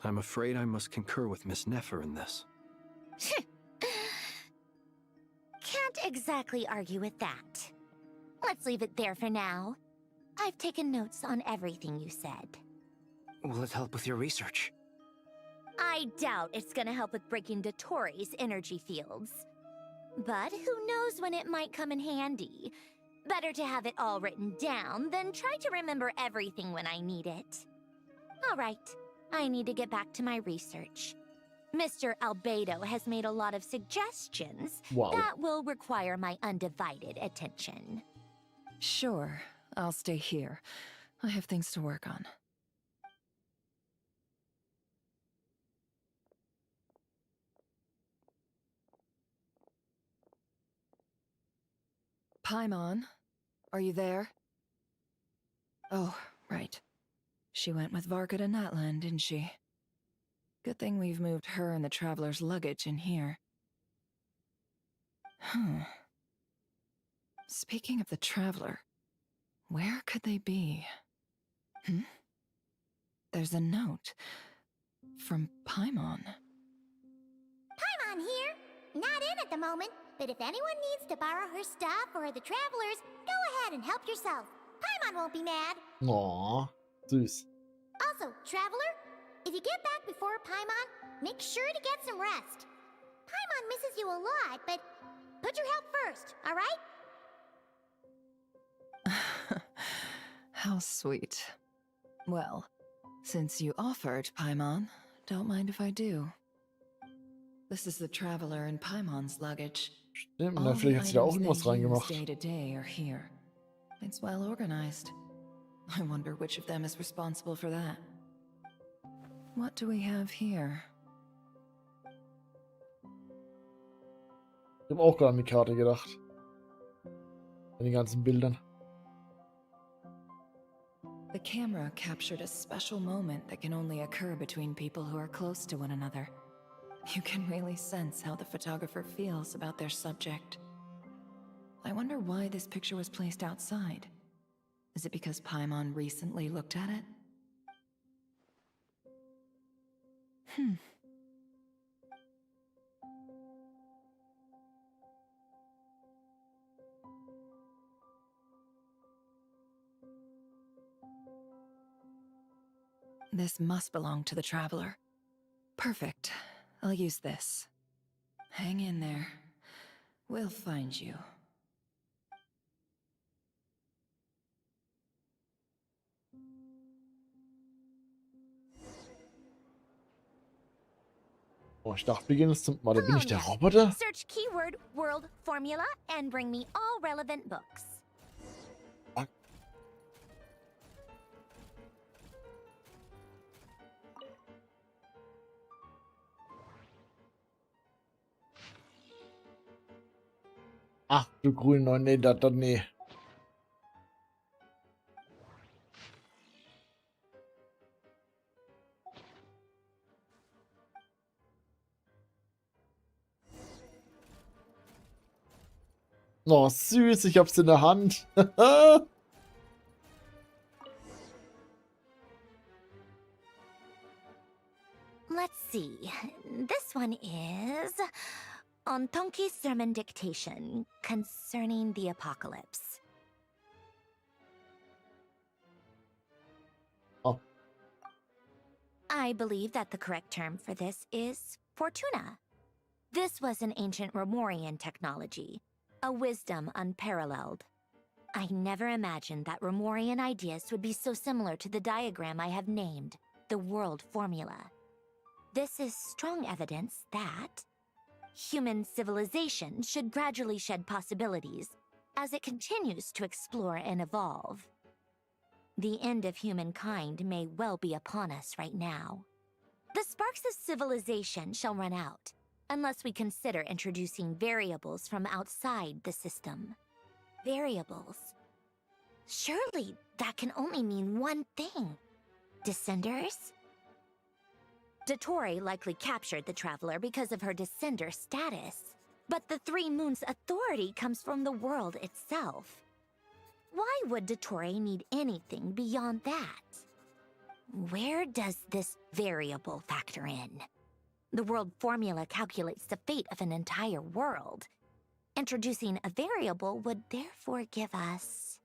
I'm afraid I must concur with Miss Nefer in this. Can't exactly argue with that. Let's leave it there for now. I've taken notes on everything you said. Will it help with your research? I doubt it's gonna help with breaking Dottoro's energy fields. But who knows when it might come in handy. Better to have it all written down than try to remember everything when I need it. All right, I need to get back to my research. Mr. Albedo has made a lot of suggestions that will require my undivided attention. Sure, I'll stay here. I have things to work on. Paimon, are you there? Oh, right. She went with Varka to Natlan, didn't she? Good thing we've moved her and the Traveler's luggage in here. Speaking of the Traveler, where could they be? There's a note from Paimon. Paimon here. Not in at the moment, but if anyone needs to borrow her stuff or the Travelers, go ahead and help yourself. Paimon won't be mad. Aw, süß. Also, Traveler, if you get back before Paimon, make sure to get some rest. Paimon misses you a lot, but put your health first, all right? How sweet. Well, since you offered, Paimon, don't mind if I do. This is the Traveler and Paimon's luggage. Stimmt, na, vielleicht hat sie da auch irgendwas reingemacht. Day to day are here. It's well organized. I wonder which of them is responsible for that. What do we have here? Ich habe auch gerade an die Karte gedacht. An die ganzen Bildern. The camera captured a special moment that can only occur between people who are close to one another. You can really sense how the photographer feels about their subject. I wonder why this picture was placed outside. Is it because Paimon recently looked at it? This must belong to the Traveler. Perfect. I'll use this. Hang in there. We'll find you. Oh, ich dachte, wir gehen jetzt zum... Warte, bin ich der Roboter? Search keyword world formula and bring me all relevant books. Ach, du grün, nee, nee. Oh, süß, ich hab's in der Hand. Let's see. This one is on Tonki's sermon dictation concerning the apocalypse. Oh. I believe that the correct term for this is Fortuna. This was an ancient Romorian technology, a wisdom unparalleled. I never imagined that Romorian ideas would be so similar to the diagram I have named, the world formula. This is strong evidence that human civilization should gradually shed possibilities as it continues to explore and evolve. The end of humankind may well be upon us right now. The sparks of civilization shall run out, unless we consider introducing variables from outside the system. Variables. Surely that can only mean one thing. Descenders? Dottore likely captured the traveler because of her descender status. But the Three Moons' authority comes from the world itself. Why would Dottore need anything beyond that? Where does this variable factor in? The world formula calculates the fate of an entire world. Introducing a variable would therefore give us...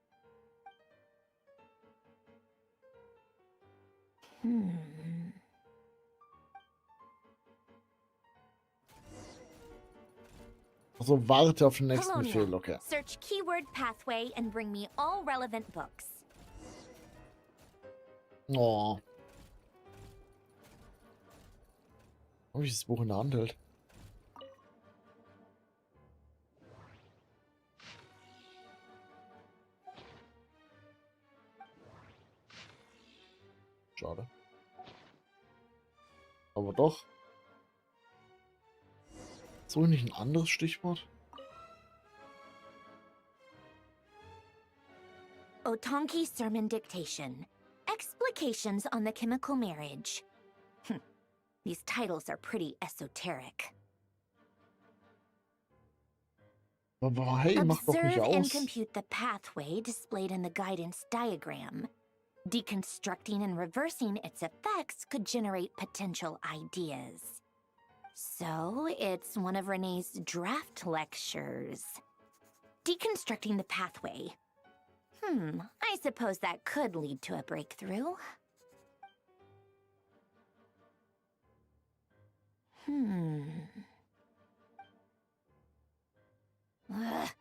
Also warte auf den nächsten Polonia, Befehl, okay. Search keyword pathway and bring me all relevant books. Oh. Ob ich das Buch in der Hand hält? Schade. Aber doch. So nicht ein anderes Stichwort? Otonki Sermon Dictation. Explications on the Chemical Marriage. These titles are pretty esoteric. Aber hey, mach doch nicht Observe and aus. compute the pathway displayed in the guidance diagram. Deconstructing and reversing its effects could generate potential ideas. So, it's one of Renee's draft lectures. Deconstructing the pathway. I suppose that could lead to a breakthrough.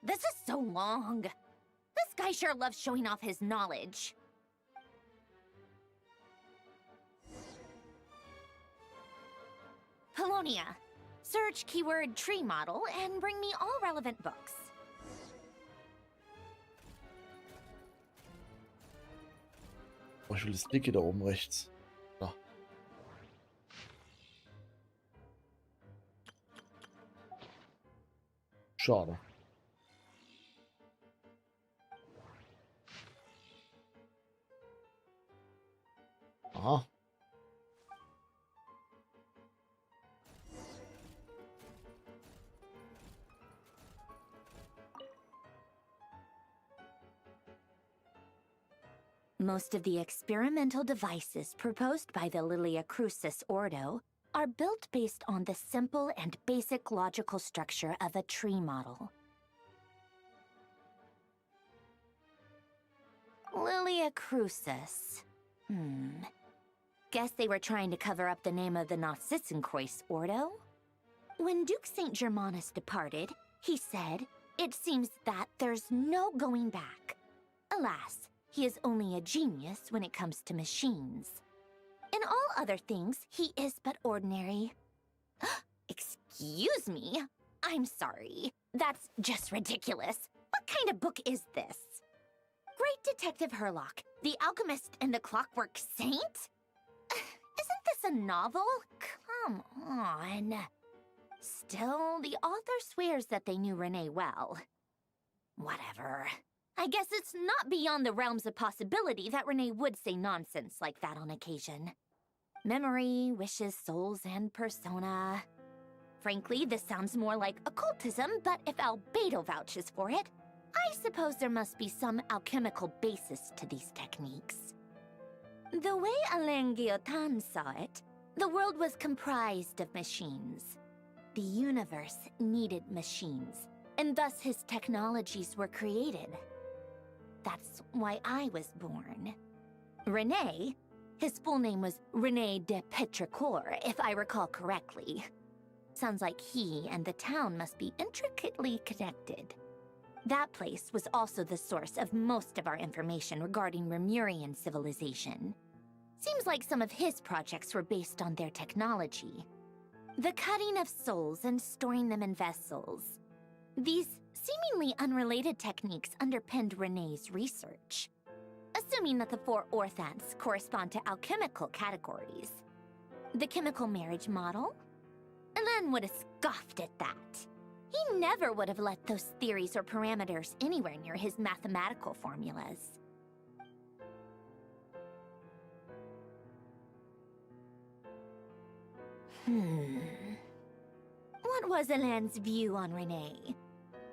This is so long. This guy sure loves showing off his knowledge. Polonia. Search keyword tree model and bring me all relevant books. Oh, ich will das Dicke da oben rechts. Da. Schade. Aha. Most of the experimental devices proposed by the Lilia Crucis Ordo are built based on the simple and basic logical structure of a tree model. Lilia Crucis. Guess they were trying to cover up the name of the Narcissenkreuz Ordo? When Duke St. Germanus departed, he said, "It seems that there's no going back." Alas, he is only a genius when it comes to machines. In all other things, he is but ordinary. Excuse me? I'm sorry. That's just ridiculous. What kind of book is this? Great Detective Herlock, the Alchemist and the Clockwork Saint? Isn't this a novel? Come on. Still, the author swears that they knew Renee well. Whatever. I guess it's not beyond the realms of possibility that Renee would say nonsense like that on occasion. Memory, wishes, souls, and persona. Frankly, this sounds more like occultism, but if Albedo vouches for it, I suppose there must be some alchemical basis to these techniques. The way Alain Guillotin saw it, the world was comprised of machines. The universe needed machines, and thus his technologies were created. That's why I was born. René, his full name was René de Petrichor, if I recall correctly. Sounds like he and the town must be intricately connected. That place was also the source of most of our information regarding Remurian civilization. Seems like some of his projects were based on their technology. The cutting of souls and storing them in vessels. These seemingly unrelated techniques underpinned René's research. Assuming that the four orthants correspond to alchemical categories. The chemical marriage model? Alain would have scoffed at that. He never would have let those theories or parameters anywhere near his mathematical formulas. What was Alain's view on Renee?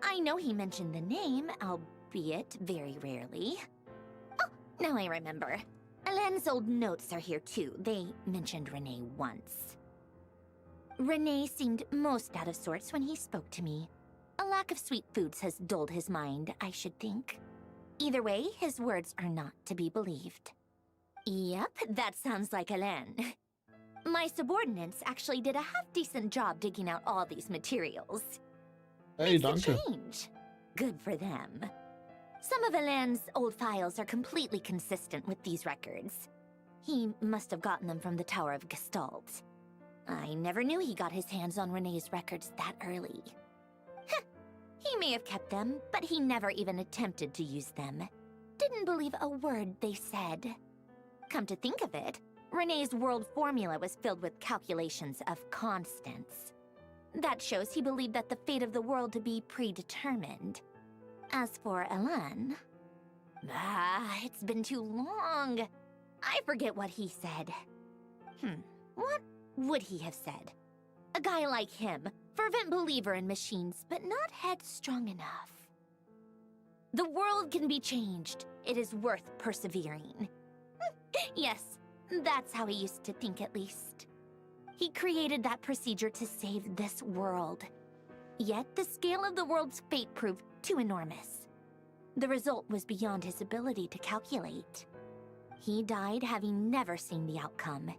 I know he mentioned the name, albeit very rarely. Oh, now I remember. Alain's old notes are here too. They mentioned Renee once. Renee seemed most out of sorts when he spoke to me. A lack of sweet foods has dulled his mind, I should think. Either way, his words are not to be believed. Yep, that sounds like Alain. My subordinates actually did a half-decent job digging out all these materials. Hey, Makes danke. a change. Good for them. Some of Alain's old files are completely consistent with these records. He must have gotten them from the Tower of Gestalt. I never knew he got his hands on Renee's records that early. Heh, he may have kept them, but he never even attempted to use them. Didn't believe a word they said. Come to think of it, Renee's world formula was filled with calculations of constants. That shows he believed that the fate of the world to be predetermined. As for Alain... it's been too long. I forget what he said. What would he have said? A guy like him, fervent believer in machines, but not headstrong enough. The world can be changed. It is worth persevering. Yes, that's how he used to think at least. He created that procedure to save this world. Yet the scale of the world's fate proved too enormous. The result was beyond his ability to calculate. He died having never seen the outcome.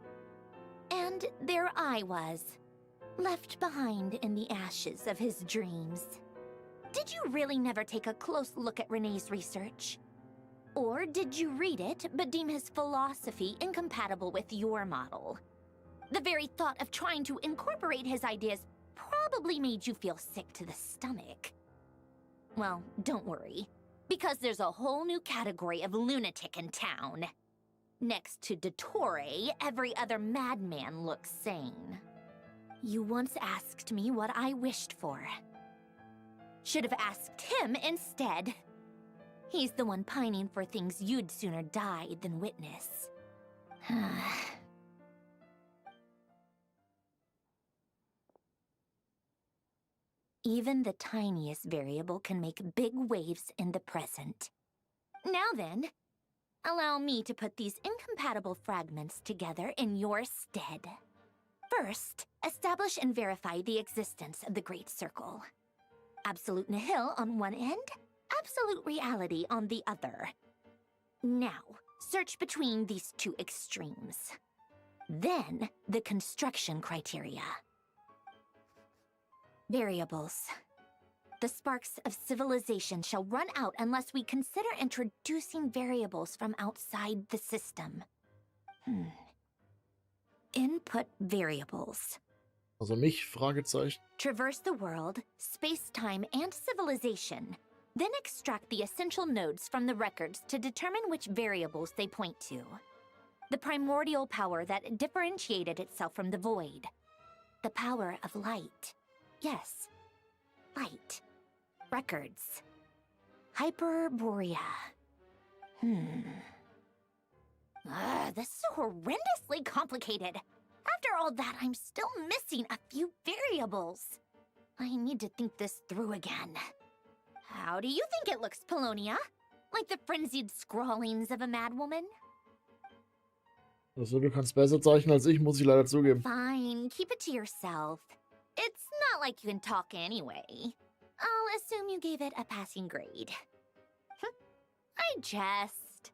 And there I was, left behind in the ashes of his dreams. Did you really never take a close look at Renee's research? Or did you read it but deem his philosophy incompatible with your model? The very thought of trying to incorporate his ideas probably made you feel sick to the stomach. Well, don't worry, because there's a whole new category of lunatic in town. Next to Dottore, every other madman looks sane. You once asked me what I wished for. Should have asked him instead. He's the one pining for things you'd sooner die than witness. Even the tiniest variable can make big waves in the present. Now then, allow me to put these incompatible fragments together in your stead. First, establish and verify the existence of the Great Circle. Absolute nihil on one end, absolute reality on the other. Now, search between these two extremes. Then, the construction criteria. Variables. The sparks of civilization shall run out unless we consider introducing variables from outside the system. Input variables. Also mich, Fragezeichen. Traverse the world, space-time, and civilization. Then extract the essential nodes from the records to determine which variables they point to. The primordial power that differentiated itself from the void. The power of light. Yes, light. Records. Hyperborea. This is so horrendously complicated. After all that, I'm still missing a few variables. I need to think this through again. How do you think it looks, Polonia? Like the frenzied scrawlings of a madwoman? Also, du kannst besser zeichnen als ich, muss ich leider zugeben. Fine, keep it to yourself. It's not like you can talk anyway. I'll assume you gave it a passing grade. I jest.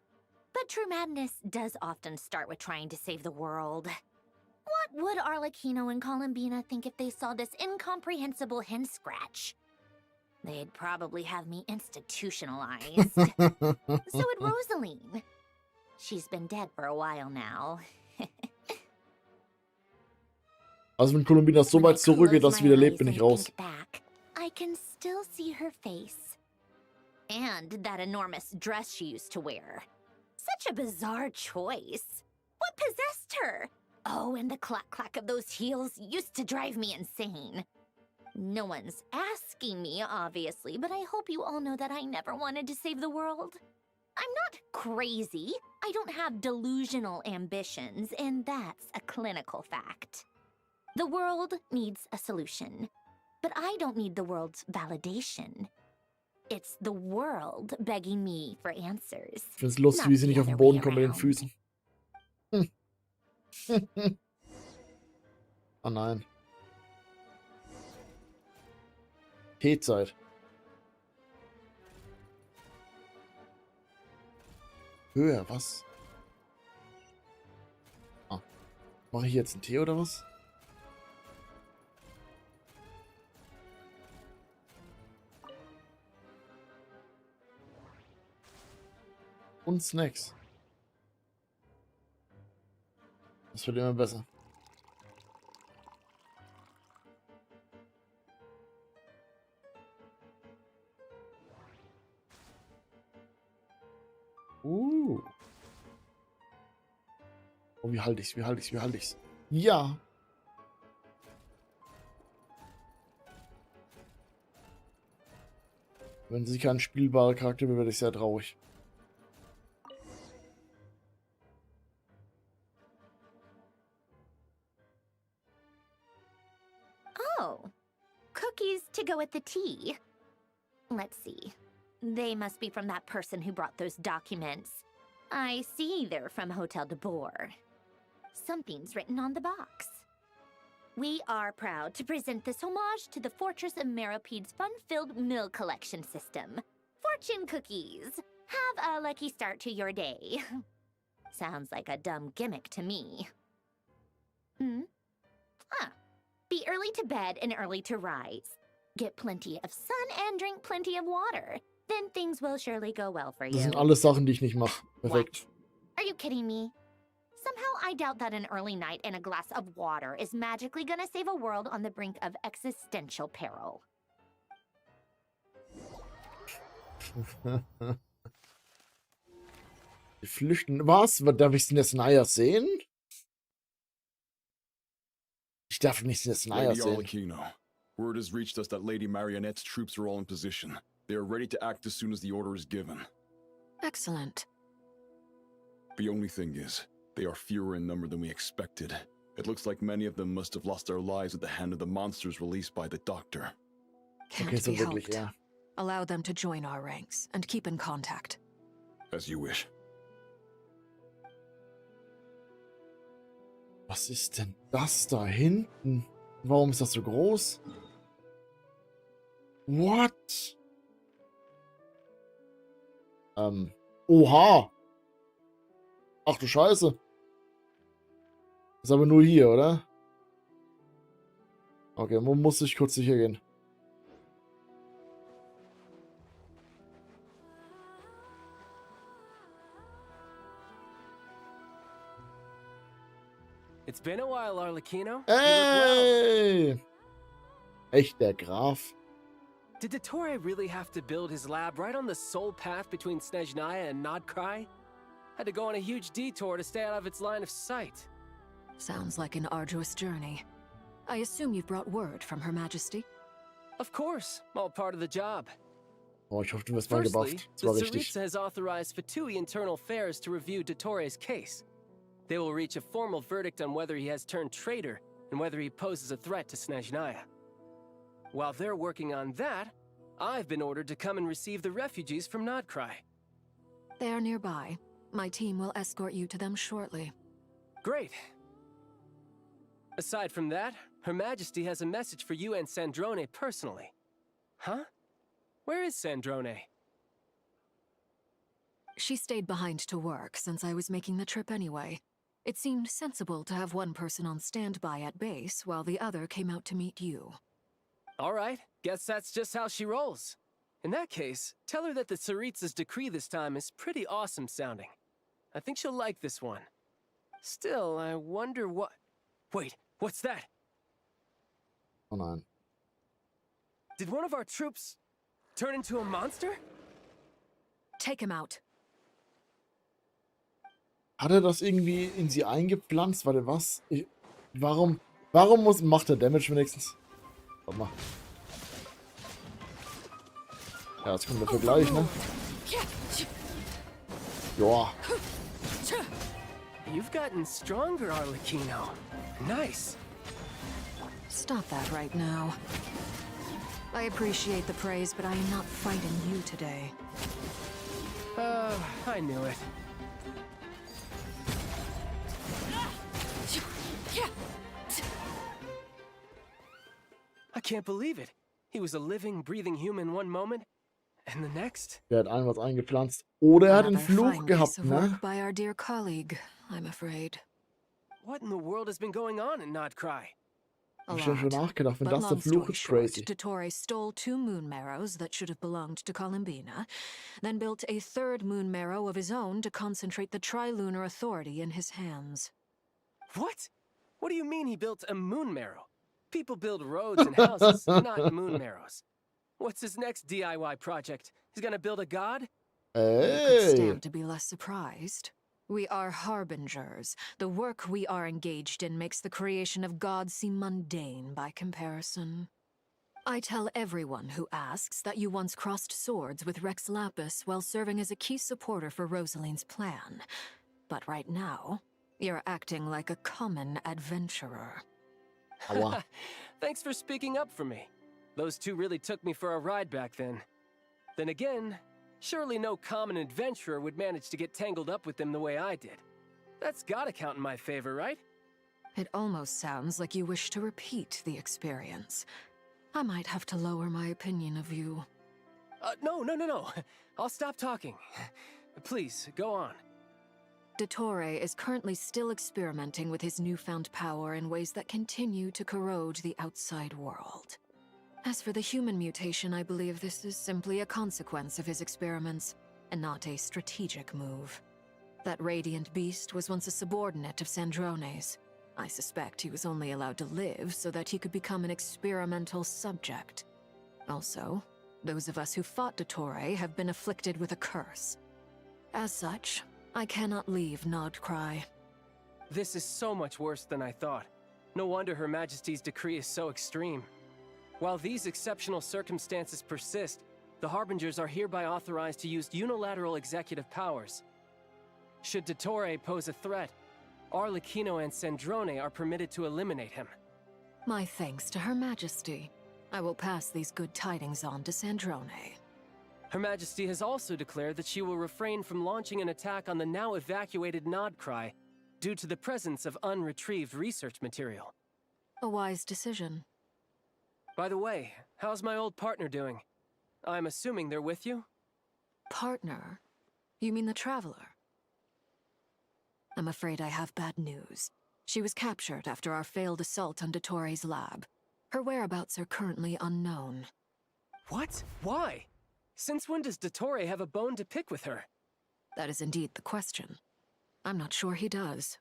But true madness does often start with trying to save the world. What would Arlecchino and Columbina think if they saw this incomprehensible hen scratch? They'd probably have me institutionalized. So would Rosaline. She's been dead for a while now. Also wenn Columbina so weit zurückgeht, dass sie wieder lebt, bin ich raus. Back, I can still see her face. And that enormous dress she used to wear. Such a bizarre choice. What possessed her? Oh, and the clack-clack of those heels used to drive me insane. No one's asking me, obviously, but I hope you all know that I never wanted to save the world. I'm not crazy. I don't have delusional ambitions, and that's a clinical fact. The world needs a solution, but I don't need the world's validation. It's the world begging me for answers. Ich find's lustig, wie sie nicht auf den Boden kommen mit den Füßen. Oh nein. Teezeit. Höher, was? Ah. Mache ich jetzt einen Tee oder was? Und Snacks. Das wird immer besser. Oh, wie halte ich's? Wie halte ich's? Wie halte ich's? Ja. Wenn sie kein spielbarer Charakter wird, werde ich sehr traurig. Oh, cookies to go with the tea. Let's see. They must be from that person who brought those documents. I see they're from Hotel de Boer. Something's written on the box. We are proud to present this homage to the Fortress of Meropede's fun-filled mill collection system. Fortune cookies. Have a lucky start to your day. Sounds like a dumb gimmick to me. Be early to bed and early to rise. Get plenty of sun and drink plenty of water. Then things will surely go well for you. Das sind alles Sachen, die ich nicht mache. Perfekt. Are you kidding me? Somehow I doubt that an early night and a glass of water is magically gonna save a world on the brink of existential peril. Die flüchten. Was? Darf ich Snezhnaya sehen? Ich darf nicht Snezhnaya Lady sehen. Arlecchino, word has reached us that Lady Marionette's troops are all in position. They are ready to act as soon as the order is given. Excellent. The only thing is, they are fewer in number than we expected. It looks like many of them must have lost their lives at the hand of the monsters released by the Doctor. Can't Okay, so be wirklich, helped. ja. Allow them to join our ranks and keep in contact. As you wish. Was ist denn das da hinten? Warum ist das so groß? What? Oha! Ach du Scheiße. Ist aber nur hier, oder? Okay, wo muss ich kurz sicher gehen? It's been a while, Arlecchino. Ey! Echt, der Graf. Did Dottore really have to build his lab right on the sole path between Snezhnaya and Nodcry? Had to go on a huge detour to stay out of its line of sight. Sounds like an arduous journey. I assume you've brought word from Her Majesty? Of course, all part of the job. Oh, ich hoffe, du wirst mal Firstly, gebufft. Das the war richtig. STRIX has authorized Fatui Internal Affairs to review Dottore's case. They will reach a formal verdict on whether he has turned traitor and whether he poses a threat to Snezhnaya. While they're working on that, I've been ordered to come and receive the refugees from Nodcry. They are nearby. My team will escort you to them shortly. Great. Aside from that, Her Majesty has a message for you and Sandrone personally. Huh? Where is Sandrone? She stayed behind to work since I was making the trip anyway. It seemed sensible to have one person on standby at base while the other came out to meet you. All right, guess that's just how she rolls. In that case, tell her that the Tsaritsa's decree this time is pretty awesome sounding. I think she'll like this one. Still, I wonder what... Wait, what's that? Hold on. Did one of our troops turn into a monster? Take him out. Hat er das irgendwie in sie eingepflanzt? Warte, was? Warum macht er Damage wenigstens? Warte mal. Ja, jetzt kommt der Vergleich, ne? Joa. You've gotten stronger, Arlecchino. Nice. Stop that right now. I appreciate the praise, but I am not fighting you today. I knew it. I can't believe it. He was a living, breathing human one moment, and the next. Der hat allen was eingepflanzt. Oder er hat einen Fluch gehabt, ne? By our dear colleague, I'm afraid. What in the world has been going on in Nodcry? Hab ich schon nachgedacht, wenn But das der long Fluch story ist, short, crazy. Dottore stole 2 moon marrows that should have belonged to Columbina, then built a 3rd moon marrow of his own to concentrate the Trilunar Authority in his hands. What? What do you mean he built a moon marrow? People build roads and houses, not moon marrows. What's his next DIY project? He's gonna build a god? You could stand to be less surprised. We are harbingers. The work we are engaged in makes the creation of gods seem mundane by comparison. I tell everyone who asks that you once crossed swords with Rex Lapis while serving as a key supporter for Rosaline's plan. But right now, you're acting like a common adventurer. Thanks for speaking up for me. Those two really took me for a ride back then. Then again, surely no common adventurer would manage to get tangled up with them the way I did. That's gotta count in my favor, right? It almost sounds like you wish to repeat the experience. I might have to lower my opinion of you. No. I'll stop talking. Please, go on. Dottore is currently still experimenting with his newfound power in ways that continue to corrode the outside world. As for the human mutation, I believe this is simply a consequence of his experiments, and not a strategic move. That radiant beast was once a subordinate of Sandrone's. I suspect he was only allowed to live so that he could become an experimental subject. Also, those of us who fought Dottore have been afflicted with a curse. As such, I cannot leave Nodcry. This is so much worse than I thought. No wonder Her Majesty's decree is so extreme. While these exceptional circumstances persist, the Harbingers are hereby authorized to use unilateral executive powers. Should Dottore pose a threat, Arlecchino and Sandrone are permitted to eliminate him. My thanks to Her Majesty. I will pass these good tidings on to Sandrone. Her Majesty has also declared that she will refrain from launching an attack on the now evacuated Nodcry due to the presence of unretrieved research material. A wise decision. By the way, how's my old partner doing? I'm assuming they're with you? Partner? You mean the Traveler? I'm afraid I have bad news. She was captured after our failed assault on Dottore's lab. Her whereabouts are currently unknown. What? Why? Since when does Dottore have a bone to pick with her? That is indeed the question. I'm not sure he does.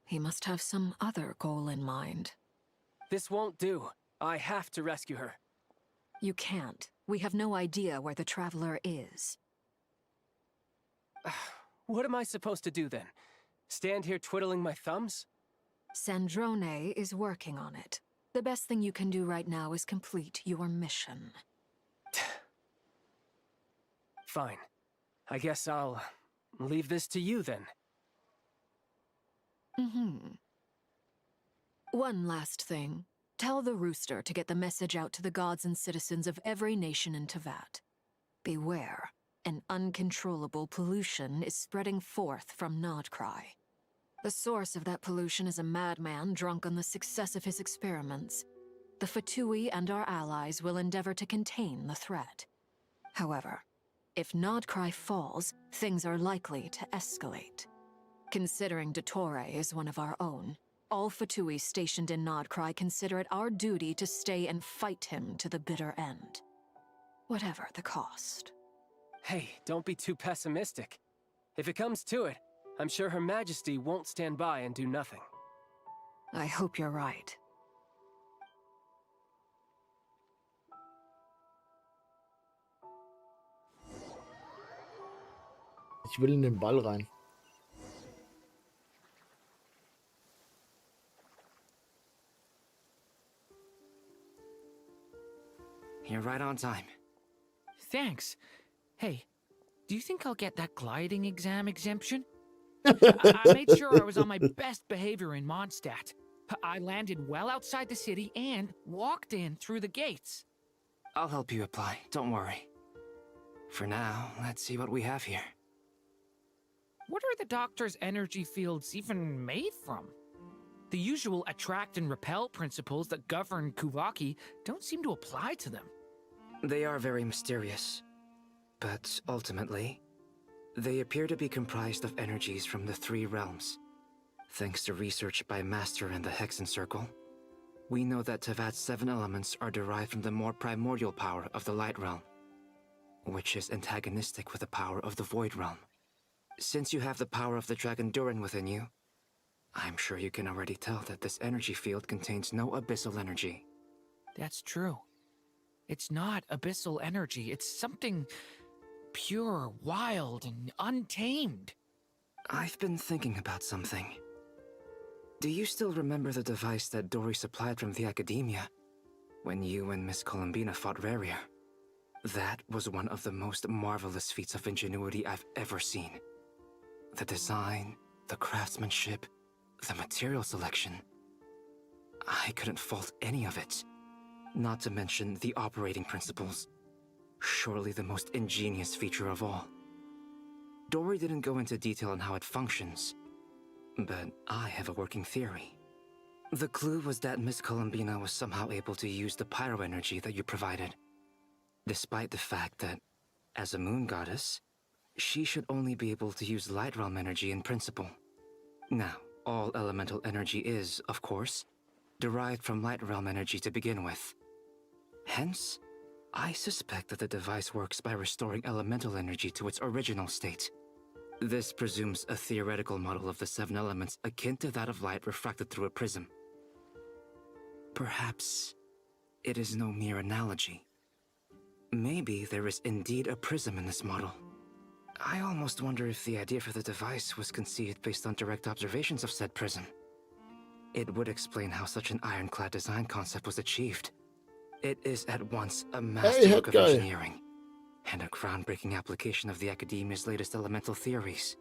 He must have some other goal in mind. This won't do. I have to rescue her. You can't. We have no idea where the Traveler is. What am I supposed to do then? Stand here twiddling my thumbs? Sandrone is working on it. The best thing you can do right now is complete your mission. Fine. I guess I'll leave this to you then. One last thing. Tell the Rooster to get the message out to the gods and citizens of every nation in Teyvat. Beware. An uncontrollable pollution is spreading forth from Nodcry. The source of that pollution is a madman drunk on the success of his experiments. The Fatui and our allies will endeavor to contain the threat. However, if Nodcry falls, things are likely to escalate. Considering Dottore is one of our own, all Fatui stationed in Nodcry consider it our duty to stay and fight him to the bitter end. Whatever the cost. Hey, don't be too pessimistic. If it comes to it, I'm sure Her Majesty won't stand by and do nothing. I hope you're right. Ich will in den Ball rein. You're right on time. Thanks. Hey, do you think I'll get that gliding exam exemption? I made sure I was on my best behavior in Mondstadt. I landed well outside the city and walked in through the gates. I'll help you apply, don't worry. For now, let's see what we have here. What are the doctor's energy fields even made from? The usual attract and repel principles that govern Kuvaki don't seem to apply to them. They are very mysterious, but ultimately, they appear to be comprised of energies from the 3 realms. Thanks to research by Master in the Hexen Circle, we know that Tevat's 7 elements are derived from the more primordial power of the Light Realm, which is antagonistic with the power of the Void Realm. Since you have the power of the Dragon Durin within you, I'm sure you can already tell that this energy field contains no abyssal energy. That's true. It's not abyssal energy, it's something pure, wild, and untamed. I've been thinking about something. Do you still remember the device that Dory supplied from the Academia when you and Miss Columbina fought Rarier? That was one of the most marvelous feats of ingenuity I've ever seen. The design, the craftsmanship, the material selection. I couldn't fault any of it. Not to mention the operating principles. Surely the most ingenious feature of all. Dory didn't go into detail on how it functions, but I have a working theory. The clue was that Miss Columbina was somehow able to use the pyro energy that you provided, despite the fact that, as a moon goddess, she should only be able to use light realm energy in principle. Now, all elemental energy is, of course, derived from light realm energy to begin with. Hence, I suspect that the device works by restoring elemental energy to its original state. This presumes a theoretical model of the 7 elements akin to that of light refracted through a prism. Perhaps it is no mere analogy. Maybe there is indeed a prism in this model. I almost wonder if the idea for the device was conceived based on direct observations of said prism. It would explain how such an ironclad design concept was achieved. It is at once a masterwork of engineering and a groundbreaking application of the Academia's latest elemental theories.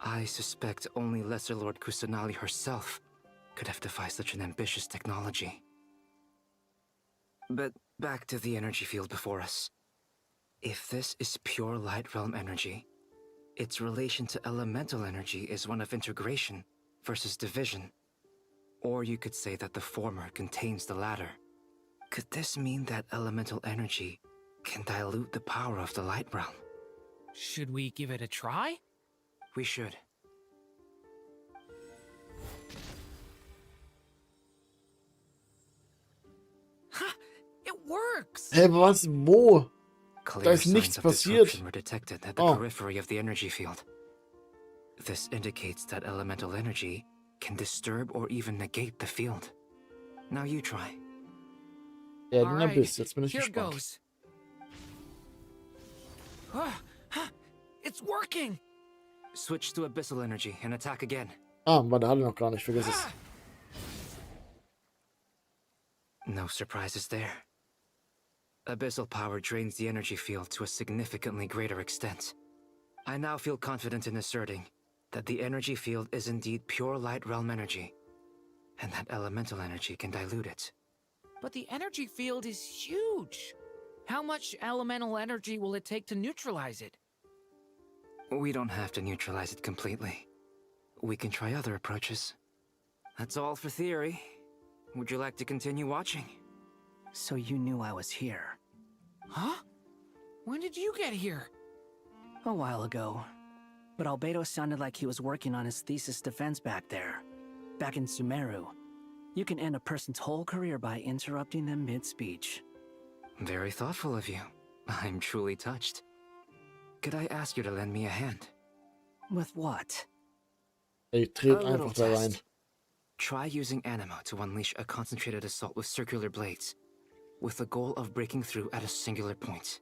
I suspect only Lesser Lord Kusanali herself could have devised such an ambitious technology. But back to the energy field before us. If this is pure light realm energy, its relation to elemental energy is one of integration versus division. Or you could say that the former contains the latter. Could this mean that elemental energy can dilute the power of the light realm? Should we give it a try? We should. Ha! It works! Hey, was? Wo? Da Clear ist nichts signs of passiert. disruption were detected at the periphery of the energy field. This indicates that elemental energy can disturb or even negate the field. Now you try. Ja, All den right, Abyss. Jetzt bin ich here gespannt. goes. It's working! Switch to abyssal energy and attack again. Ah, warte, hatte noch gar nicht. Vergiss es. No surprises there. Abyssal power drains the energy field to a significantly greater extent. I now feel confident in asserting that the energy field is indeed pure light realm energy, and that elemental energy can dilute it. But the energy field is huge. How much elemental energy will it take to neutralize it? We don't have to neutralize it completely. We can try other approaches. That's all for theory. Would you like to continue watching? So you knew I was here. Huh? When did you get here? A while ago. But Albedo sounded like he was working on his thesis defense back there. Back in Sumeru. You can end a person's whole career by interrupting them mid-speech. Very thoughtful of you. I'm truly touched. Could I ask you to lend me a hand? With what? Ey, tret einfach da rein. Try using Animo to unleash a concentrated assault with circular blades, with the goal of breaking through at a singular point.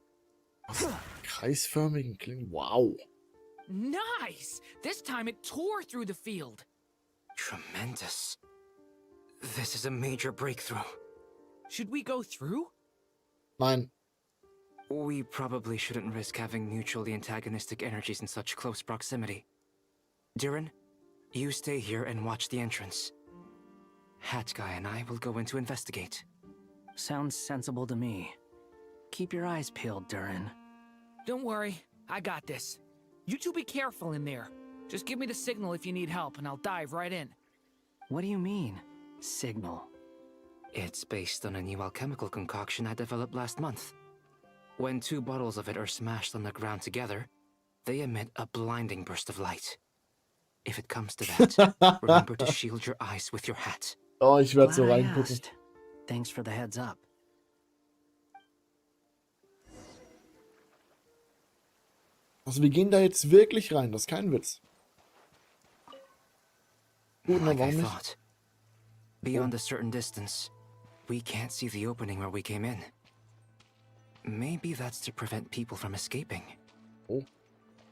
Kreisförmigen Klingen. Wow. Nice! This time it tore through the field. Tremendous. This is a major breakthrough. Should we go through? Nein. We probably shouldn't risk having mutually antagonistic energies in such close proximity. Durin, you stay here and watch the entrance. Hat Guy and I will go in to investigate. Sounds sensible to me. Keep your eyes peeled, Durin. Don't worry, I got this. You two be careful in there. Just give me the signal if you need help, and I'll dive right in. What do you mean, signal? It's based on a new alchemical concoction I developed last month. When 2 bottles of it are smashed on the ground together, they emit a blinding burst of light. If it comes to that, remember to shield your eyes with your hat. Oh, ich werde so Glad I reingucken. asked. Thanks for the heads up. Also wir gehen da jetzt wirklich rein, das ist kein Witz. Gut, na Like I warum nicht? thought. Beyond a certain distance, we can't see the opening where we came in. Maybe that's to prevent people from escaping. Oh.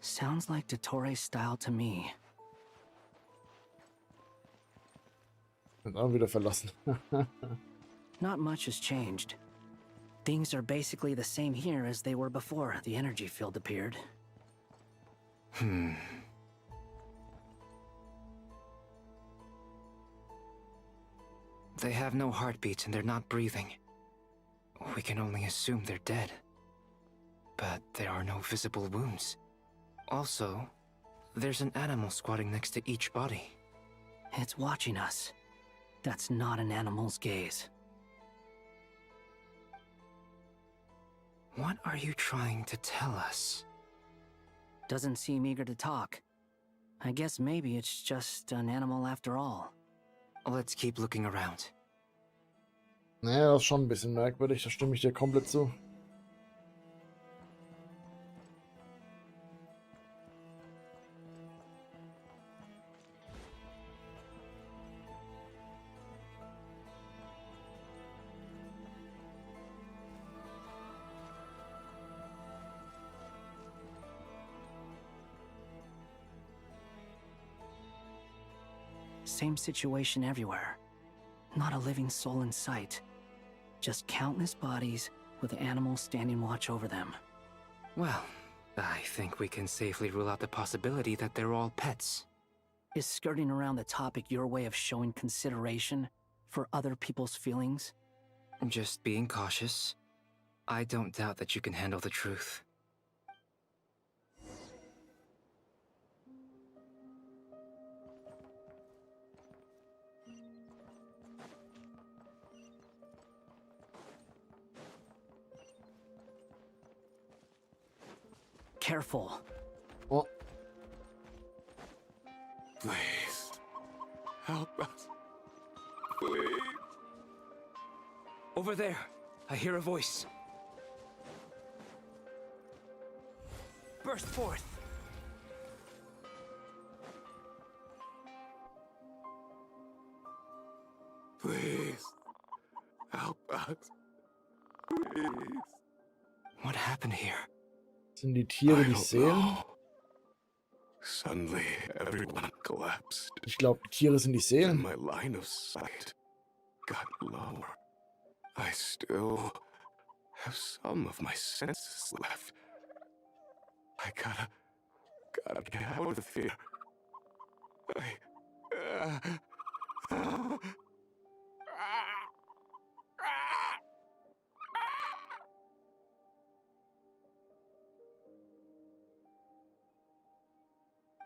Sounds like Dottore style to me. Wird auch wieder verlassen. Not much has changed. Things are basically the same here as they were before the energy field appeared. They have no heartbeat and they're not breathing. We can only assume they're dead. But there are no visible wounds. Also, there's an animal squatting next to each body. It's watching us. That's not an animal's gaze. What are you trying to tell us? Doesn't seem eager to talk. I guess maybe it's just an animal after all. Let's keep looking around. Naja, das ist schon ein bisschen merkwürdig, da stimme ich dir komplett zu. Same situation everywhere. Not a living soul in sight. Just countless bodies with animals standing watch over them. Well, I think we can safely rule out the possibility that they're all pets. Is skirting around the topic your way of showing consideration for other people's feelings? Just being cautious. I don't doubt that you can handle the truth. Careful. Oh. Please. Help us. Please. Over there, I hear a voice. Burst forth. Please. Help us. Please. What happened here? Sind die Tiere die Seelen? Know. Suddenly, everyone collapsed. Ich glaube, die Tiere sind die Seelen. And my line of sight got lower. I still have some of my senses left. I gotta get out of here.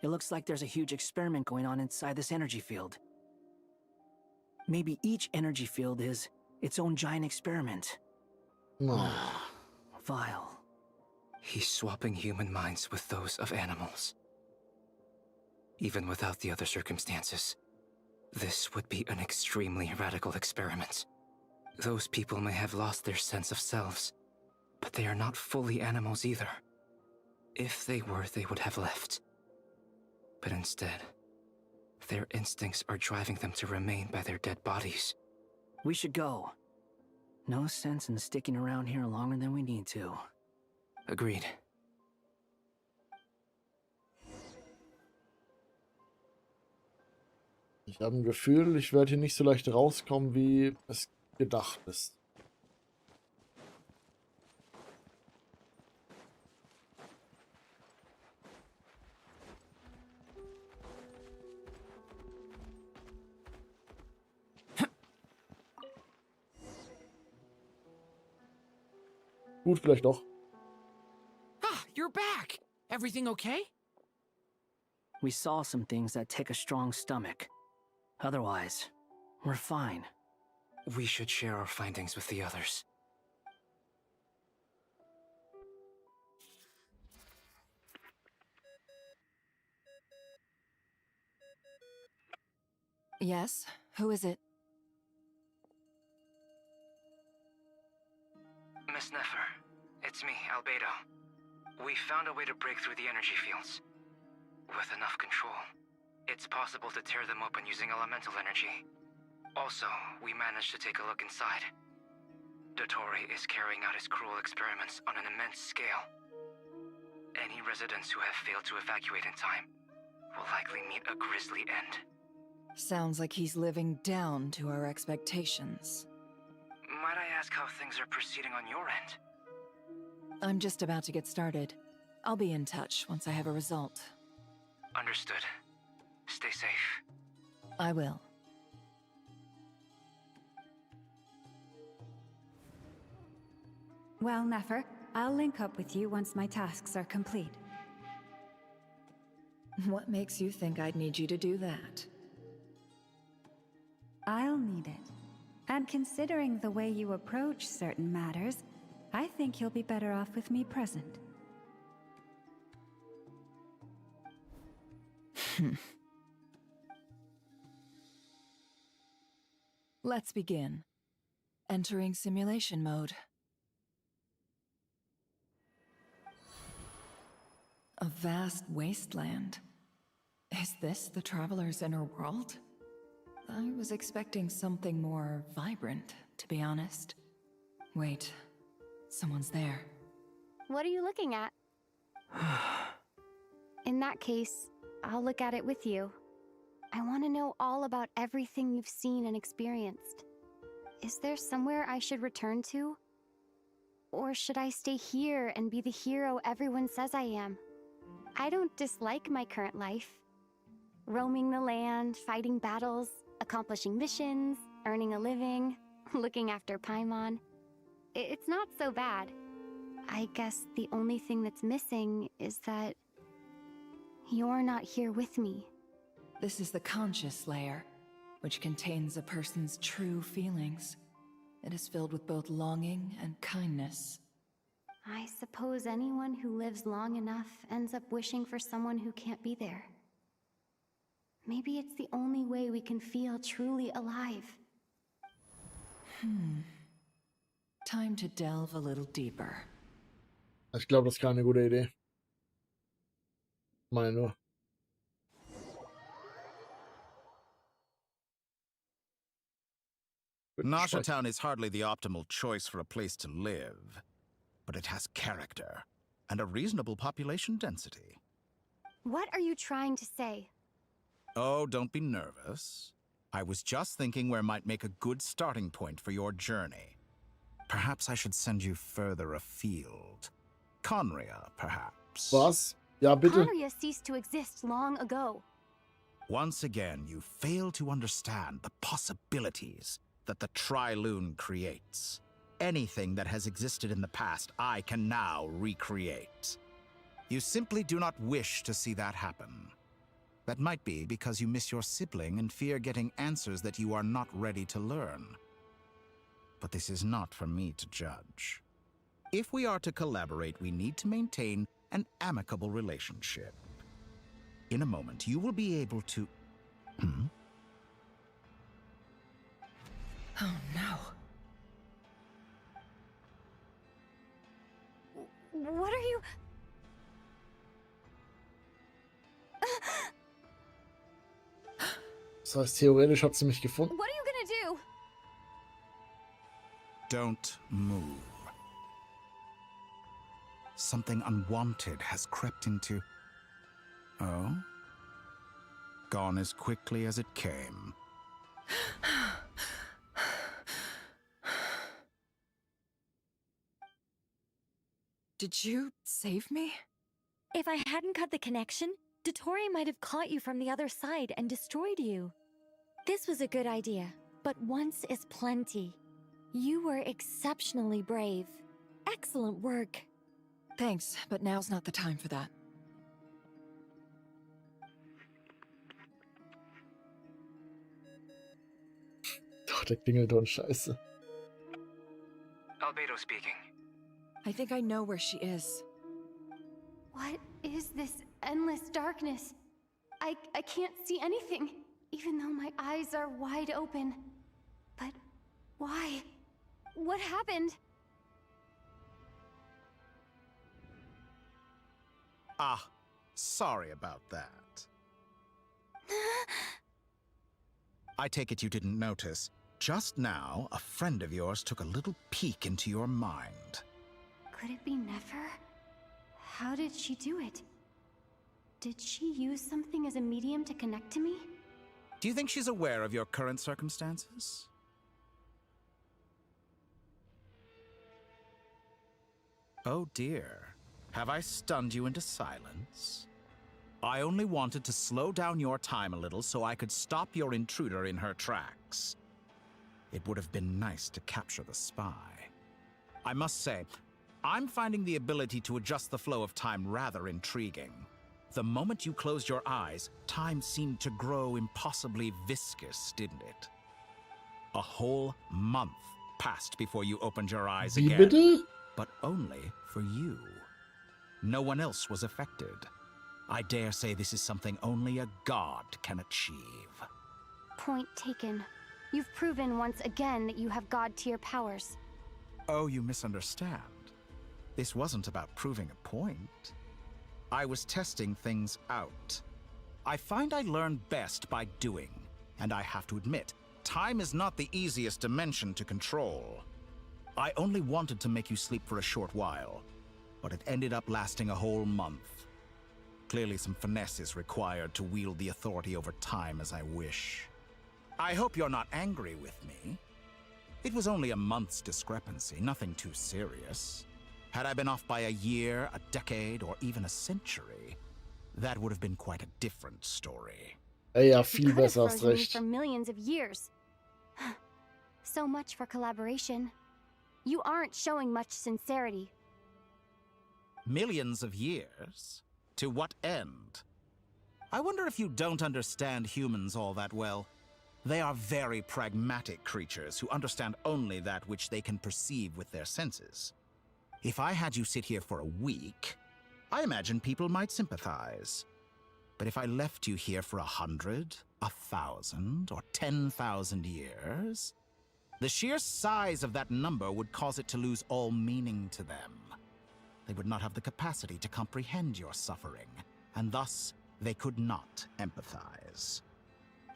It looks like there's a huge experiment going on inside this energy field. Maybe each energy field is its own giant experiment. Vile. He's swapping human minds with those of animals. Even without the other circumstances, this would be an extremely radical experiment. Those people may have lost their sense of selves, but they are not fully animals either. If they were, they would have left. But instead, their instincts are driving them to remain by their dead bodies. We should go. No sense in sticking around here longer than we need to. Agreed. Ich habe ein Gefühl, ich werde hier nicht so leicht rauskommen, wie es gedacht ist. Gut, vielleicht doch. Ah, you're back! Everything okay? We saw some things that take a strong stomach. Otherwise, we're fine. We should share our findings with the others. Yes? Who is it? Miss Nefer, it's me, Albedo. We found a way to break through the energy fields. With enough control, it's possible to tear them open using elemental energy. Also, we managed to take a look inside. Dottore is carrying out his cruel experiments on an immense scale. Any residents who have failed to evacuate in time will likely meet a grisly end. Sounds like he's living down to our expectations. Might I ask how things are proceeding on your end? I'm just about to get started. I'll be in touch once I have a result. Understood. Stay safe. I will. Well, Nefer, I'll link up with you once my tasks are complete. What makes you think I'd need you to do that? I'll need it. And considering the way you approach certain matters, I think you'll be better off with me present. Let's begin. Entering simulation mode. A vast wasteland. Is this the traveler's inner world? I was expecting something more vibrant, to be honest. Wait, someone's there. What are you looking at? In that case, I'll look at it with you. I want to know all about everything you've seen and experienced. Is there somewhere I should return to? Or should I stay here and be the hero everyone says I am? I don't dislike my current life. Roaming the land, fighting battles, accomplishing missions, earning a living, looking after Paimon. It's not so bad. I guess the only thing that's missing is that you're not here with me. This is the conscious layer, which contains a person's true feelings. It is filled with both longing and kindness. I suppose anyone who lives long enough ends up wishing for someone who can't be there. Maybe it's the only way we can feel truly alive. Time to delve a little deeper. Ich glaube, das ist keine gute Idee. Meine nur. Nasha Town is hardly the optimal choice for a place to live, but it has character and a reasonable population density. What are you trying to say? Oh, don't be nervous. I was just thinking where might make a good starting point for your journey. Perhaps I should send you further afield. Conria, perhaps. Was? Ja, bitte. Conria ceased to exist long ago. Once again, you fail to understand the possibilities that the Tri-Lune creates. Anything that has existed in the past, I can now recreate. You simply do not wish to see that happen. That might be because you miss your sibling and fear getting answers that you are not ready to learn. But this is not for me to judge. If we are to collaborate, we need to maintain an amicable relationship. In a moment, you will be able to... Oh no. What are you... Das heißt, theoretisch hat sie mich gefunden. What are you gonna do? Don't move. Something unwanted has crept into... Oh? Gone as quickly as it came. Did you save me? If I hadn't cut the connection, Dottore might have caught you from the other side and destroyed you. This was a good idea, but once is plenty. You were exceptionally brave. Excellent work. Thanks, but now's not the time for that. Oh, der Klingelton, scheiße. Albedo speaking. I think I know where she is. What is this endless darkness? I can't see anything, even though my eyes are wide open. But why? What happened? Ah, sorry about that. I take it you didn't notice. Just now, a friend of yours took a little peek into your mind. Could it be Nefer? How did she do it? Did she use something as a medium to connect to me? Do you think she's aware of your current circumstances? Oh dear. Have I stunned you into silence? I only wanted to slow down your time a little so I could stop your intruder in her tracks. It would have been nice to capture the spy. I must say, I'm finding the ability to adjust the flow of time rather intriguing. The moment you closed your eyes, time seemed to grow impossibly viscous, didn't it? A whole month passed before you opened your eyes Wie again. bitte? But only for you. No one else was affected. I dare say this is something only a god can achieve. Point taken. You've proven once again that you have god-tier powers. Oh, you misunderstand. This wasn't about proving a point. I was testing things out. I find I learn best by doing, and I have to admit, time is not the easiest dimension to control. I only wanted to make you sleep for a short while, but it ended up lasting a whole month. Clearly some finesse is required to wield the authority over time as I wish. I hope you're not angry with me. It was only a month's discrepancy, nothing too serious. Had I been off by a year, a decade, or even a century, that would have been quite a different story. Ja, You viel could have besser, hast frozen me recht. for millions of years. So much for collaboration. You aren't showing much sincerity. Millions of years? To what end? I wonder if you don't understand humans all that well. They are very pragmatic creatures who understand only that which they can perceive with their senses. If I had you sit here for a week, I imagine people might sympathize. But if I left you here for 100, 1,000, or 10,000 years, the sheer size of that number would cause it to lose all meaning to them. They would not have the capacity to comprehend your suffering, and thus they could not empathize.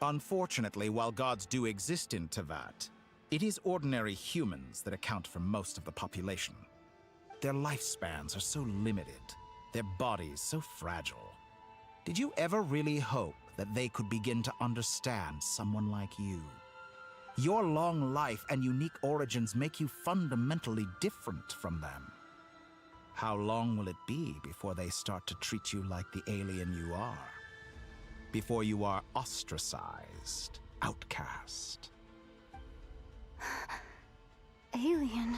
Unfortunately, while gods do exist in Tevat, it is ordinary humans that account for most of the population. Their lifespans are so limited, their bodies so fragile. Did you ever really hope that they could begin to understand someone like you? Your long life and unique origins make you fundamentally different from them. How long will it be before they start to treat you like the alien you are? Before you are ostracized, outcast? Alien.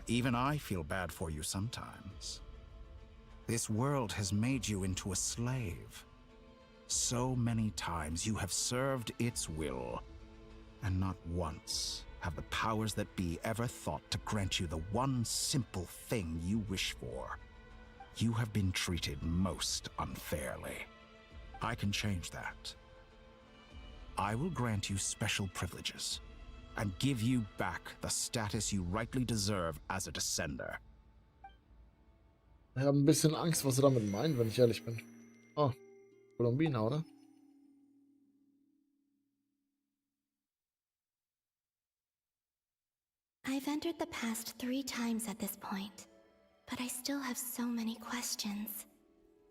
Even I feel bad for you sometimes. This world has made you into a slave. So many times you have served its will, and not once have the powers that be ever thought to grant you the one simple thing you wish for. You have been treated most unfairly. I can change that. I will grant you special privileges and give you back the status you rightly deserve as a descender. Ich habe ein bisschen Angst, was sie damit meinen, wenn ich ehrlich bin. Oh, Colombina, oder? I've entered the past 3 times at this point, but I still have so many questions.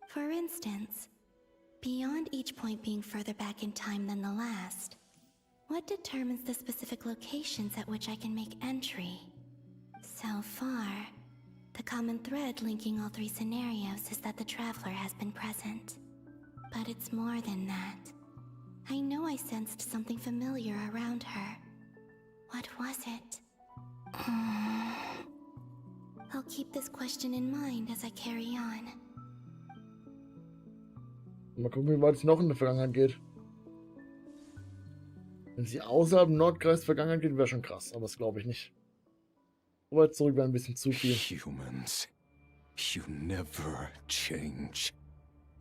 For instance, beyond each point being further back in time than the last, what determines the specific locations at which I can make entry? So far, the common thread linking all 3 scenarios is that the traveler has been present. But it's more than that. I know I sensed something familiar around her. What was it? I'll keep this question in mind as I carry on. Mal gucken, wie weit es noch in der Vergangenheit geht. Wenn sie außerhalb dem Nordkreis Vergangenheit geht, wäre schon krass, aber das glaube ich nicht. So weit zurück wäre ein bisschen zu viel. Humans, you never change.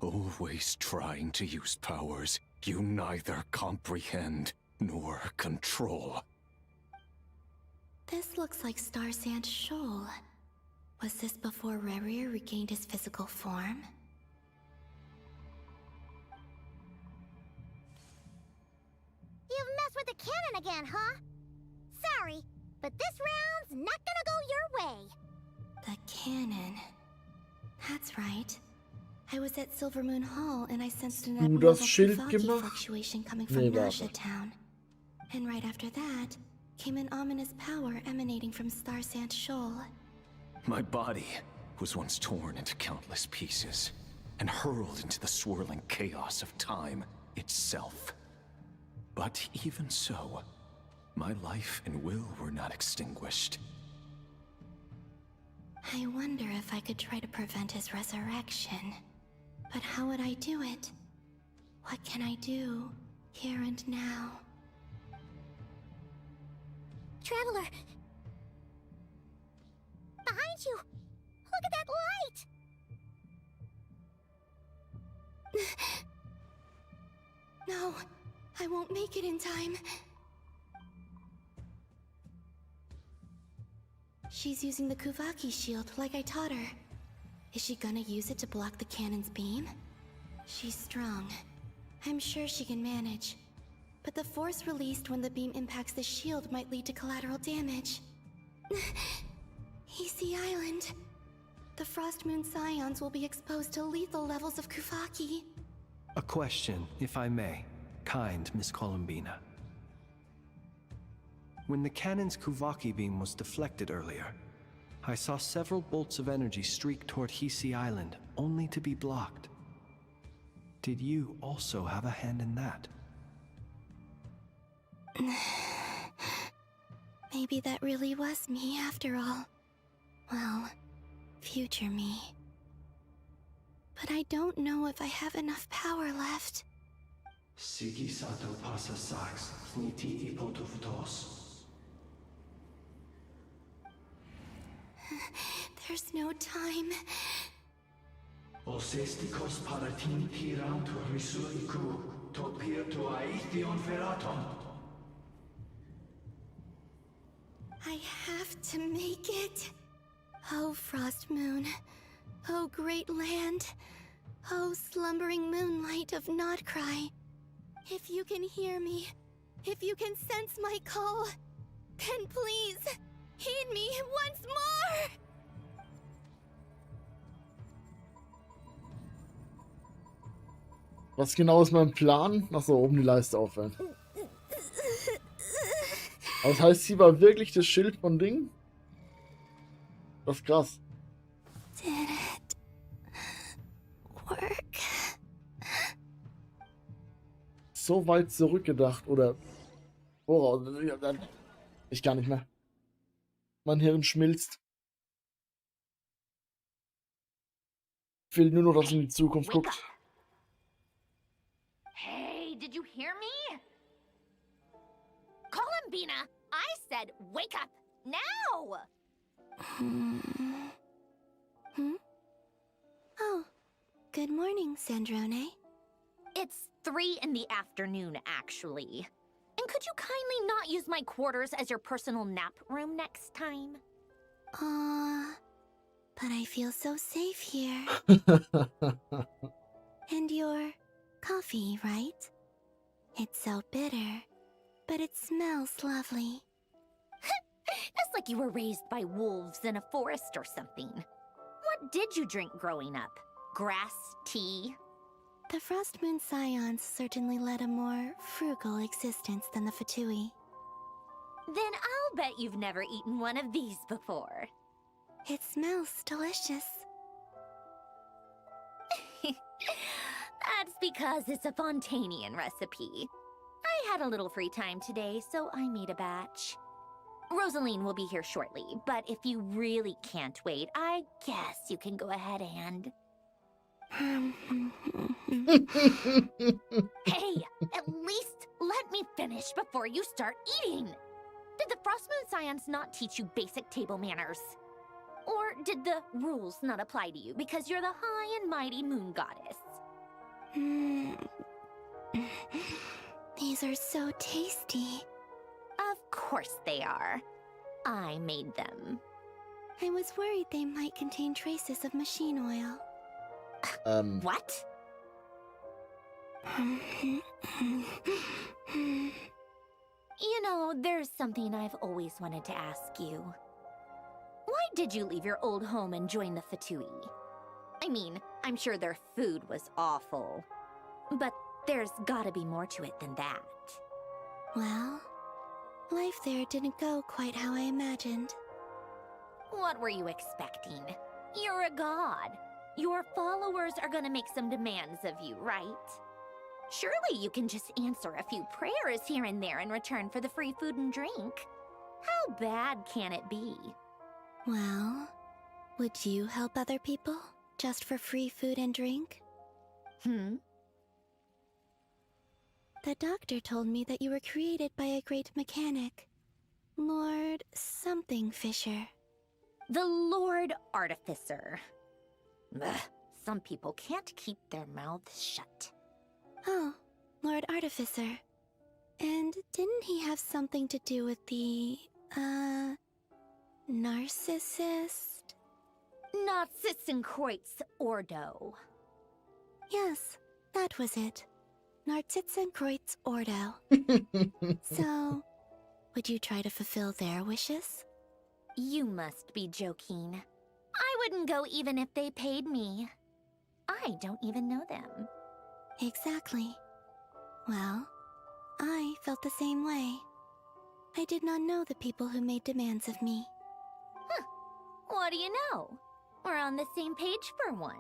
Always trying to use powers you neither comprehend nor control. This looks like Star Sand Shoal. Was this before Rerir regained his physical form? You've messed with the cannon again, huh? Sorry, but this round's not gonna go your way. The cannon. That's right. I was at Silvermoon Hall and I sensed an abnormal Kuvaki fluctuation coming from Nasha Town. And right after that, came an ominous power emanating from Star Sand Shoal. My body was once torn into countless pieces and hurled into the swirling chaos of time itself. But even so, my life and will were not extinguished. I wonder if I could try to prevent his resurrection. But how would I do it? What can I do, here and now? Traveler! Behind you! Look at that light! No, I won't make it in time. She's using the Kuvaki shield like I taught her. Is she gonna use it to block the cannon's beam? She's strong. I'm sure she can manage. But the force released when the beam impacts the shield might lead to collateral damage. EC Island. The Frost Moon Scions will be exposed to lethal levels of Kuvaki. A question, if I may. Kind Miss Columbina. When the cannon's Kuvaki beam was deflected earlier, I saw several bolts of energy streak toward Hisi Island, only to be blocked. Did you also have a hand in that? Maybe that really was me after all. Well, future me. But I don't know if I have enough power left. Sigi sato pasa sax, niti ipotuftos. There's no time. Osestikos paratin tirantu risuiku, topirto aithion veraton. I have to make it. Oh, Frost Moon. Oh, great land. Oh, slumbering moonlight of Nodcry. If you can hear me, if you can sense my call, then please, heed me once more! Was genau ist mein Plan? Achso, oben die Leiste aufwärmen. Aber das heißt, sie war wirklich das Schild von Ding? Das ist krass. Did it work? So weit zurückgedacht, oder? Oh, ich gar nicht mehr. Mein Hirn schmilzt. Ich will nur noch, dass in die Zukunft guckt. Hey, did you hear me? Columbina, I said wake up now! Oh, good morning, Sandrone. It's 3 in the afternoon, actually. And could you kindly not use my quarters as your personal nap room next time? But I feel so safe here. And your coffee, right? It's so bitter, but it smells lovely. That's like you were raised by wolves in a forest or something. What did you drink growing up? Grass tea? The Frost Moon Scions certainly led a more frugal existence than the Fatui. Then I'll bet you've never eaten one of these before. It smells delicious. That's because it's a Fontanian recipe. I had a little free time today, so I made a batch. Rosaline will be here shortly, but if you really can't wait, I guess you can go ahead and... Hey, at least let me finish before you start eating! Did the Frostmoon Scions not teach you basic table manners? Or did the rules not apply to you because you're the high and mighty moon goddess? These are so tasty. Of course they are. I made them. I was worried they might contain traces of machine oil. What? You know, there's something I've always wanted to ask you. Why did you leave your old home and join the Fatui? I mean, I'm sure their food was awful. But there's gotta be more to it than that. Well, life there didn't go quite how I imagined. What were you expecting? You're a god. Your followers are gonna make some demands of you, right? Surely you can just answer a few prayers here and there in return for the free food and drink. How bad can it be? Well, would you help other people just for free food and drink? The doctor told me that you were created by a great mechanic, Lord something Fisher. The Lord Artificer. Ugh, some people can't keep their mouths shut. Oh, Lord Artificer. And didn't he have something to do with the, narcissist? Narcissenkreuz Ordo. Yes, that was it. Narcissenkreuz Ordo. So, would you try to fulfill their wishes? You must be joking. I wouldn't go even if they paid me. I don't even know them. Exactly. Well, I felt the same way. I did not know the people who made demands of me. Huh. What do you know? We're on the same page for once.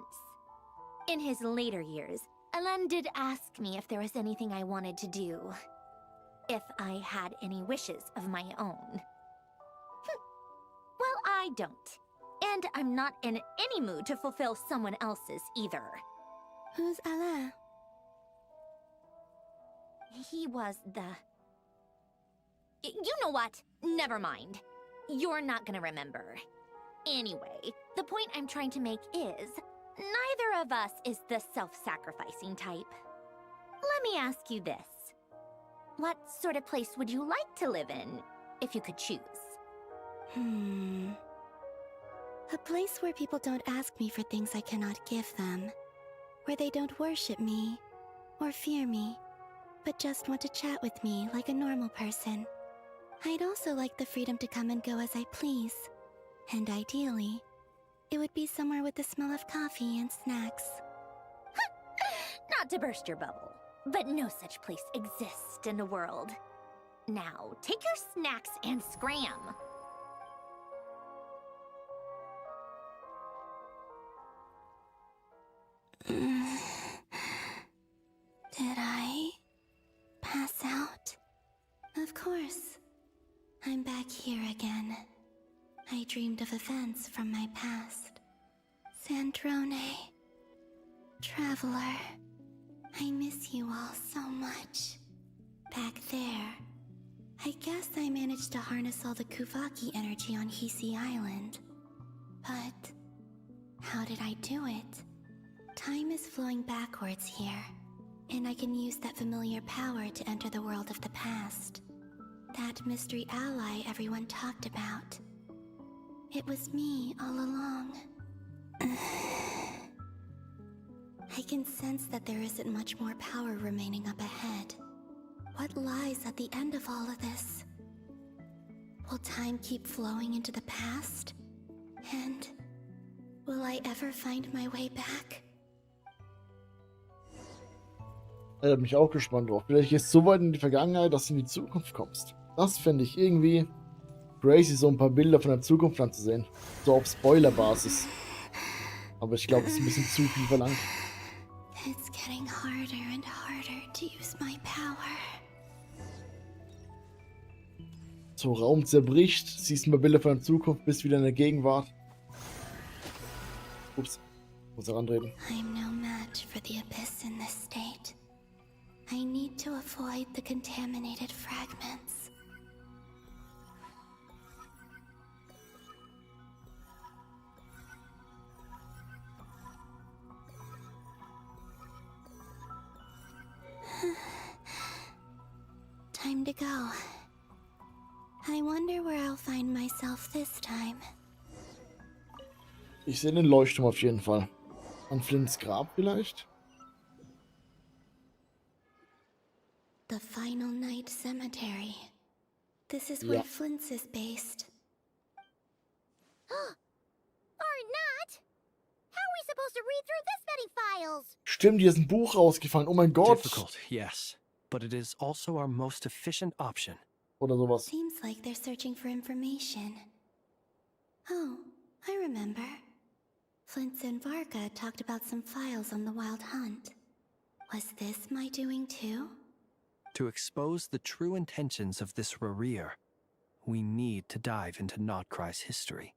In his later years, Alan did ask me if there was anything I wanted to do. If I had any wishes of my own. Well, I don't. And I'm not in any mood to fulfill someone else's either. Who's Alain? He was the... You know what? Never mind. You're not gonna remember. Anyway, the point I'm trying to make is, neither of us is the self-sacrificing type. Let me ask you this. What sort of place would you like to live in, if you could choose? A place where people don't ask me for things I cannot give them. Where they don't worship me, or fear me, but just want to chat with me like a normal person. I'd also like the freedom to come and go as I please. And ideally, it would be somewhere with the smell of coffee and snacks. Not to burst your bubble, but no such place exists in the world. Now, take your snacks and scram. Did I pass out? Of course. I'm back here again. I dreamed of events from my past. Sandrone. Traveler. I miss you all so much. Back there. I guess I managed to harness all the Kuvaki energy on Hisi Island. But how did I do it? Time is flowing backwards here, and I can use that familiar power to enter the world of the past. That mystery ally everyone talked about. It was me all along. I can sense that there isn't much more power remaining up ahead. What lies at the end of all of this? Will time keep flowing into the past? And will I ever find my way back? Da bin ich auch gespannt drauf. Vielleicht gehst du so weit in die Vergangenheit, dass du in die Zukunft kommst. Das fände ich irgendwie crazy, so ein paar Bilder von der Zukunft anzusehen. So auf Spoiler-Basis. Aber ich glaube, das ist ein bisschen zu viel verlangt. It's getting harder and harder to use my power. So, Raum zerbricht, siehst mal Bilder von der Zukunft, bist wieder in der Gegenwart. Ups, muss herantreten. I'm no match for the abyss in this state. I need to avoid the contaminated fragments. Time to go. I wonder where I'll find myself this time. Ich sehe den Leuchtturm auf jeden Fall. An Flints Grab vielleicht? The Final Night Cemetery. This is where Flint's is based. Or not? How are we supposed to read through this many files? Stimmt, hier ist ein Buch rausgefallen. Oh mein Gott. Difficult, yes. But it is also our most efficient option. Oder sowas. Seems like they're searching for information. Oh, I remember. Flint's and Varga talked about some files on the Wild Hunt. Was this my doing too? To expose the true intentions of this Rereer, we need to dive into Notcry's history.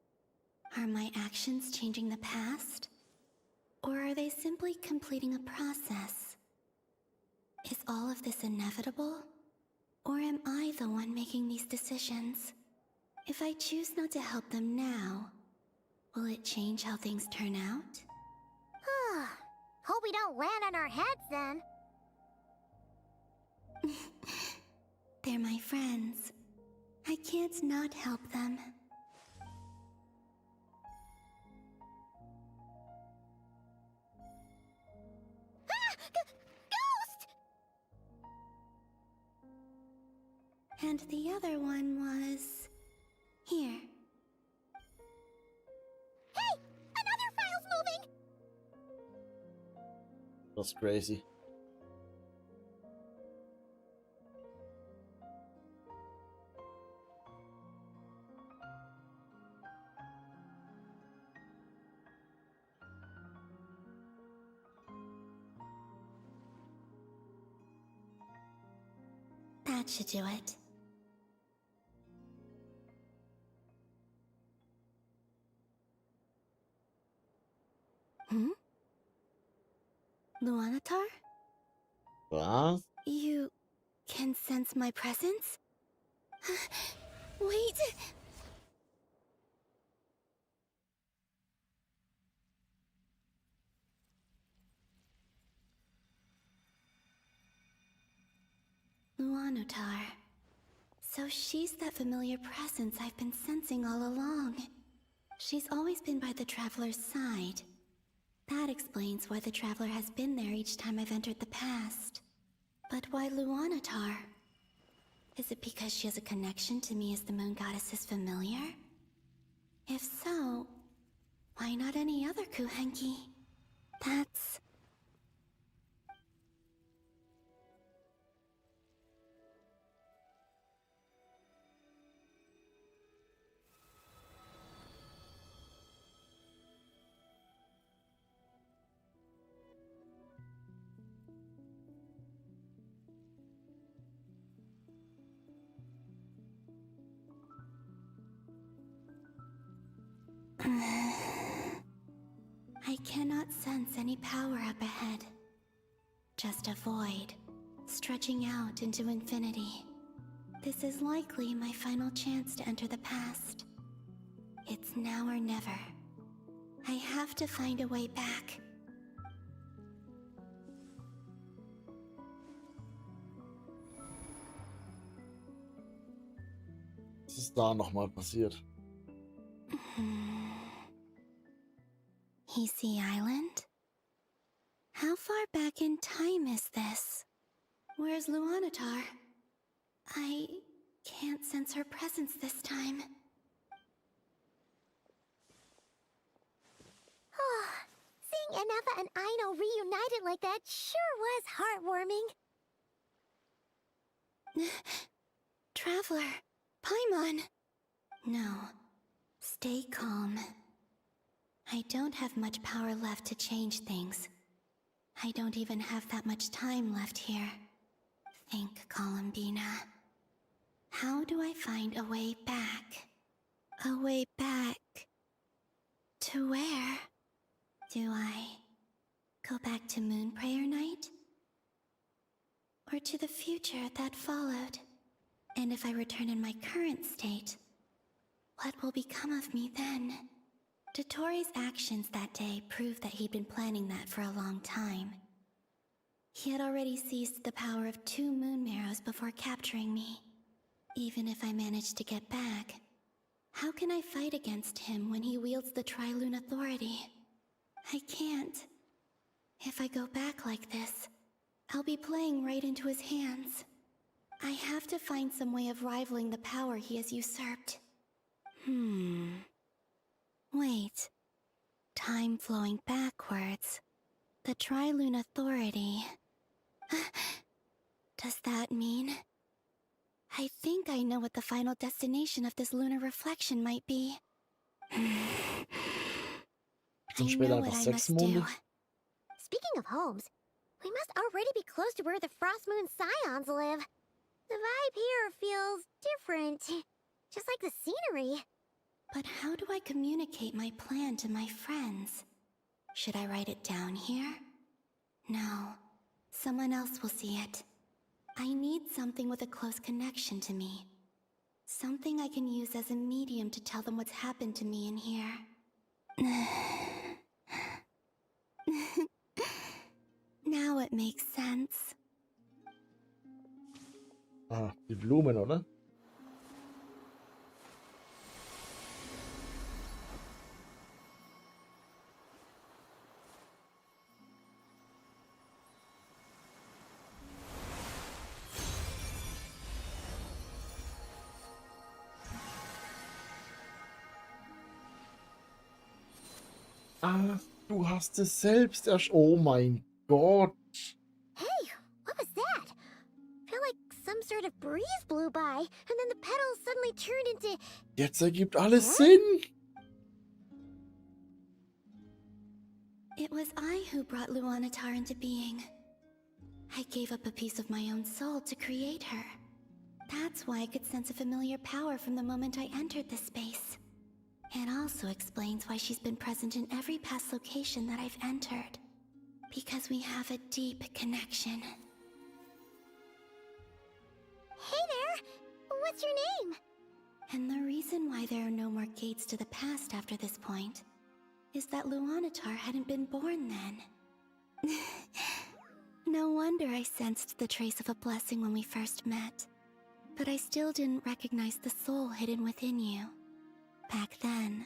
Are my actions changing the past? Or are they simply completing a process? Is all of this inevitable? Or am I the one making these decisions? If I choose not to help them now, will it change how things turn out? Hope we don't land on our heads then. They're my friends. I can't not help them. Ghost! And the other one was... here. Hey! Another file's moving! That's crazy. That should do it. Luanatar? Was? You can sense my presence? Wait! Luanatar. So she's that familiar presence I've been sensing all along. She's always been by the Traveler's side. That explains why the Traveler has been there each time I've entered the past. But why Luanatar? Is it because she has a connection to me as the Moon Goddess's familiar? If so, why not any other Kuhenki? That's... I cannot sense any power up ahead. Just a void, stretching out into infinity. This is likely my final chance to enter the past. It's now or never. I have to find a way back. Was ist da nochmal passiert? Easy Island? How far back in time is this? Where's Luanatar? I can't sense her presence this time. Seeing Enefa and Aino reunited like that sure was heartwarming. Traveler, Paimon. No, stay calm. I don't have much power left to change things. I don't even have that much time left here. Think, Columbina. How do I find a way back? A way back... to where? Do I go back to Moonprayer Night? Or to the future that followed? And if I return in my current state, what will become of me then? Dotori's actions that day proved that he'd been planning that for a long time. He had already seized the power of 2 moon marrows before capturing me. Even if I managed to get back, how can I fight against him when he wields the Tri-Lune Authority? I can't. If I go back like this, I'll be playing right into his hands. I have to find some way of rivaling the power he has usurped. Wait. Time flowing backwards. The Tri-Lune Authority. Does that mean... I think I know what the final destination of this lunar reflection might be. I know what I must do. Speaking of homes, we must already be close to where the Frost Moon Scions live. The vibe here feels different, just like the scenery. But how do I communicate my plan to my friends? Should I write it down here? No, someone else will see it. I need something with a close connection to me. Something I can use as a medium to tell them what's happened to me in here. Now it makes sense. Ah, die Blumen, oder? Ah, du hast es selbst Oh mein Gott. Hey, what was that? I feel like some sort of breeze blew by, and then the petals suddenly turned into... Jetzt ergibt alles Sinn. It was I who brought Luanatar into being. I gave up a piece of my own soul to create her. That's why I could sense a familiar power from the moment I entered this space. It also explains why she's been present in every past location that I've entered. Because we have a deep connection. Hey there! What's your name? And the reason why there are no more gates to the past after this point is that Luanatar hadn't been born then. No wonder I sensed the trace of a blessing when we first met. But I still didn't recognize the soul hidden within you. Back then,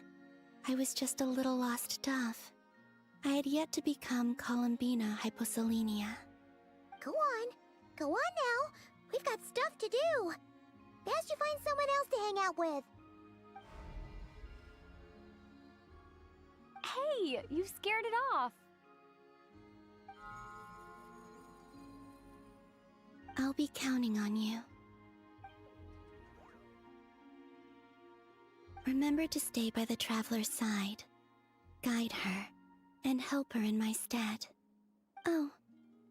I was just a little lost dove. I had yet to become Columbina Hyposelenia. Go on now. We've got stuff to do. Best you find someone else to hang out with. Hey, you scared it off. I'll be counting on you. Remember to stay by the traveler's side, guide her, and help her in my stead. Oh,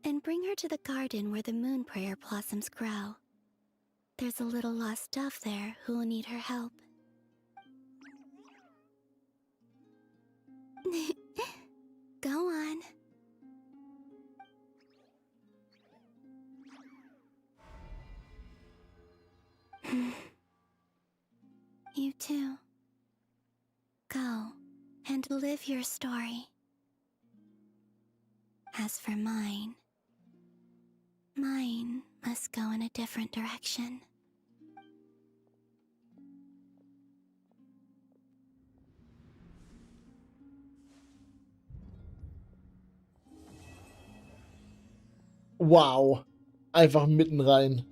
and bring her to the garden where the Moonprayer blossoms grow. There's a little lost dove there who will need her help. Go on. You too. Go and live your story. As for mine must go in a different direction. Wow. Einfach mitten rein.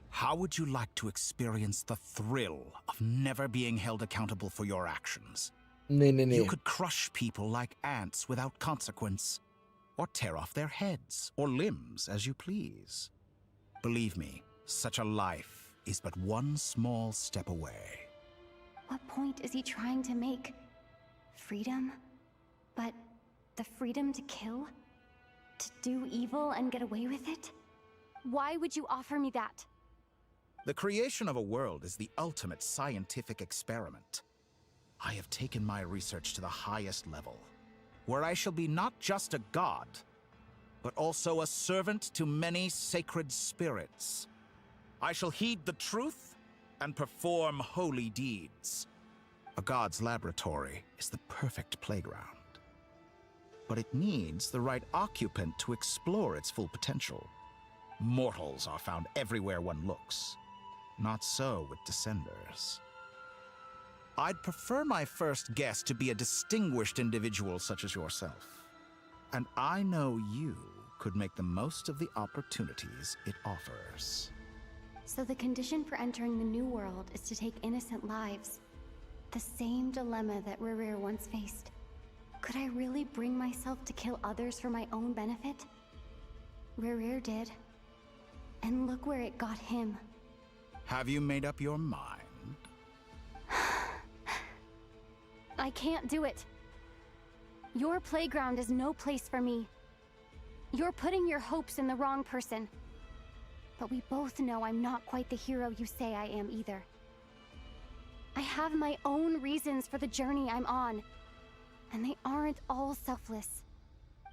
How would you like to experience the thrill of never being held accountable for your actions? Nee. You could crush people like ants without consequence, or tear off their heads or limbs as you please. Believe me, such a life is but one small step away. What point is he trying to make? Freedom? But the freedom to kill? To do evil and get away with it? Why would you offer me that? The creation of a world is the ultimate scientific experiment. I have taken my research to the highest level, where I shall be not just a god, but also a servant to many sacred spirits. I shall heed the truth and perform holy deeds. A god's laboratory is the perfect playground, but it needs the right occupant to explore its full potential. Mortals are found everywhere one looks. Not so with Descenders. I'd prefer my first guest to be a distinguished individual such as yourself. And I know you could make the most of the opportunities it offers. So the condition for entering the new world is to take innocent lives. The same dilemma that Rerir once faced. Could I really bring myself to kill others for my own benefit? Rerir did. And look where it got him. Have you made up your mind? I can't do it. Your playground is no place for me. You're putting your hopes in the wrong person. But we both know I'm not quite the hero you say I am either. I have my own reasons for the journey I'm on, and they aren't all selfless.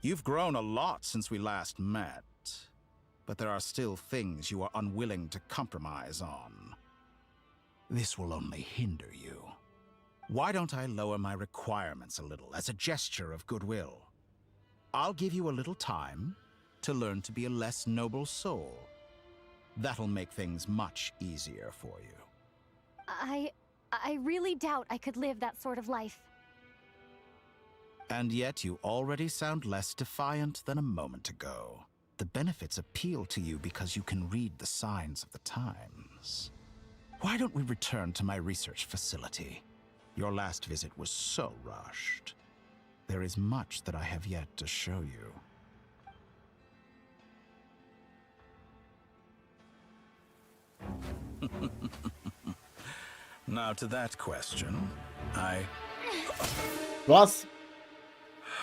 You've grown a lot since we last met, but there are still things you are unwilling to compromise on. This will only hinder you. Why don't I lower my requirements a little as a gesture of goodwill? I'll give you a little time to learn to be a less noble soul. That'll make things much easier for you. I really doubt I could live that sort of life. And yet you already sound less defiant than a moment ago. The benefits appeal to you because you can read the signs of the times. Why don't we return to my research facility? Your last visit was so rushed. There is much that I have yet to show you. Now to that question, Was?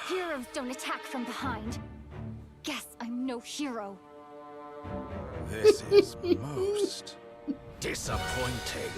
Heroes don't attack from behind. Guess I'm no hero. This is most disappointing.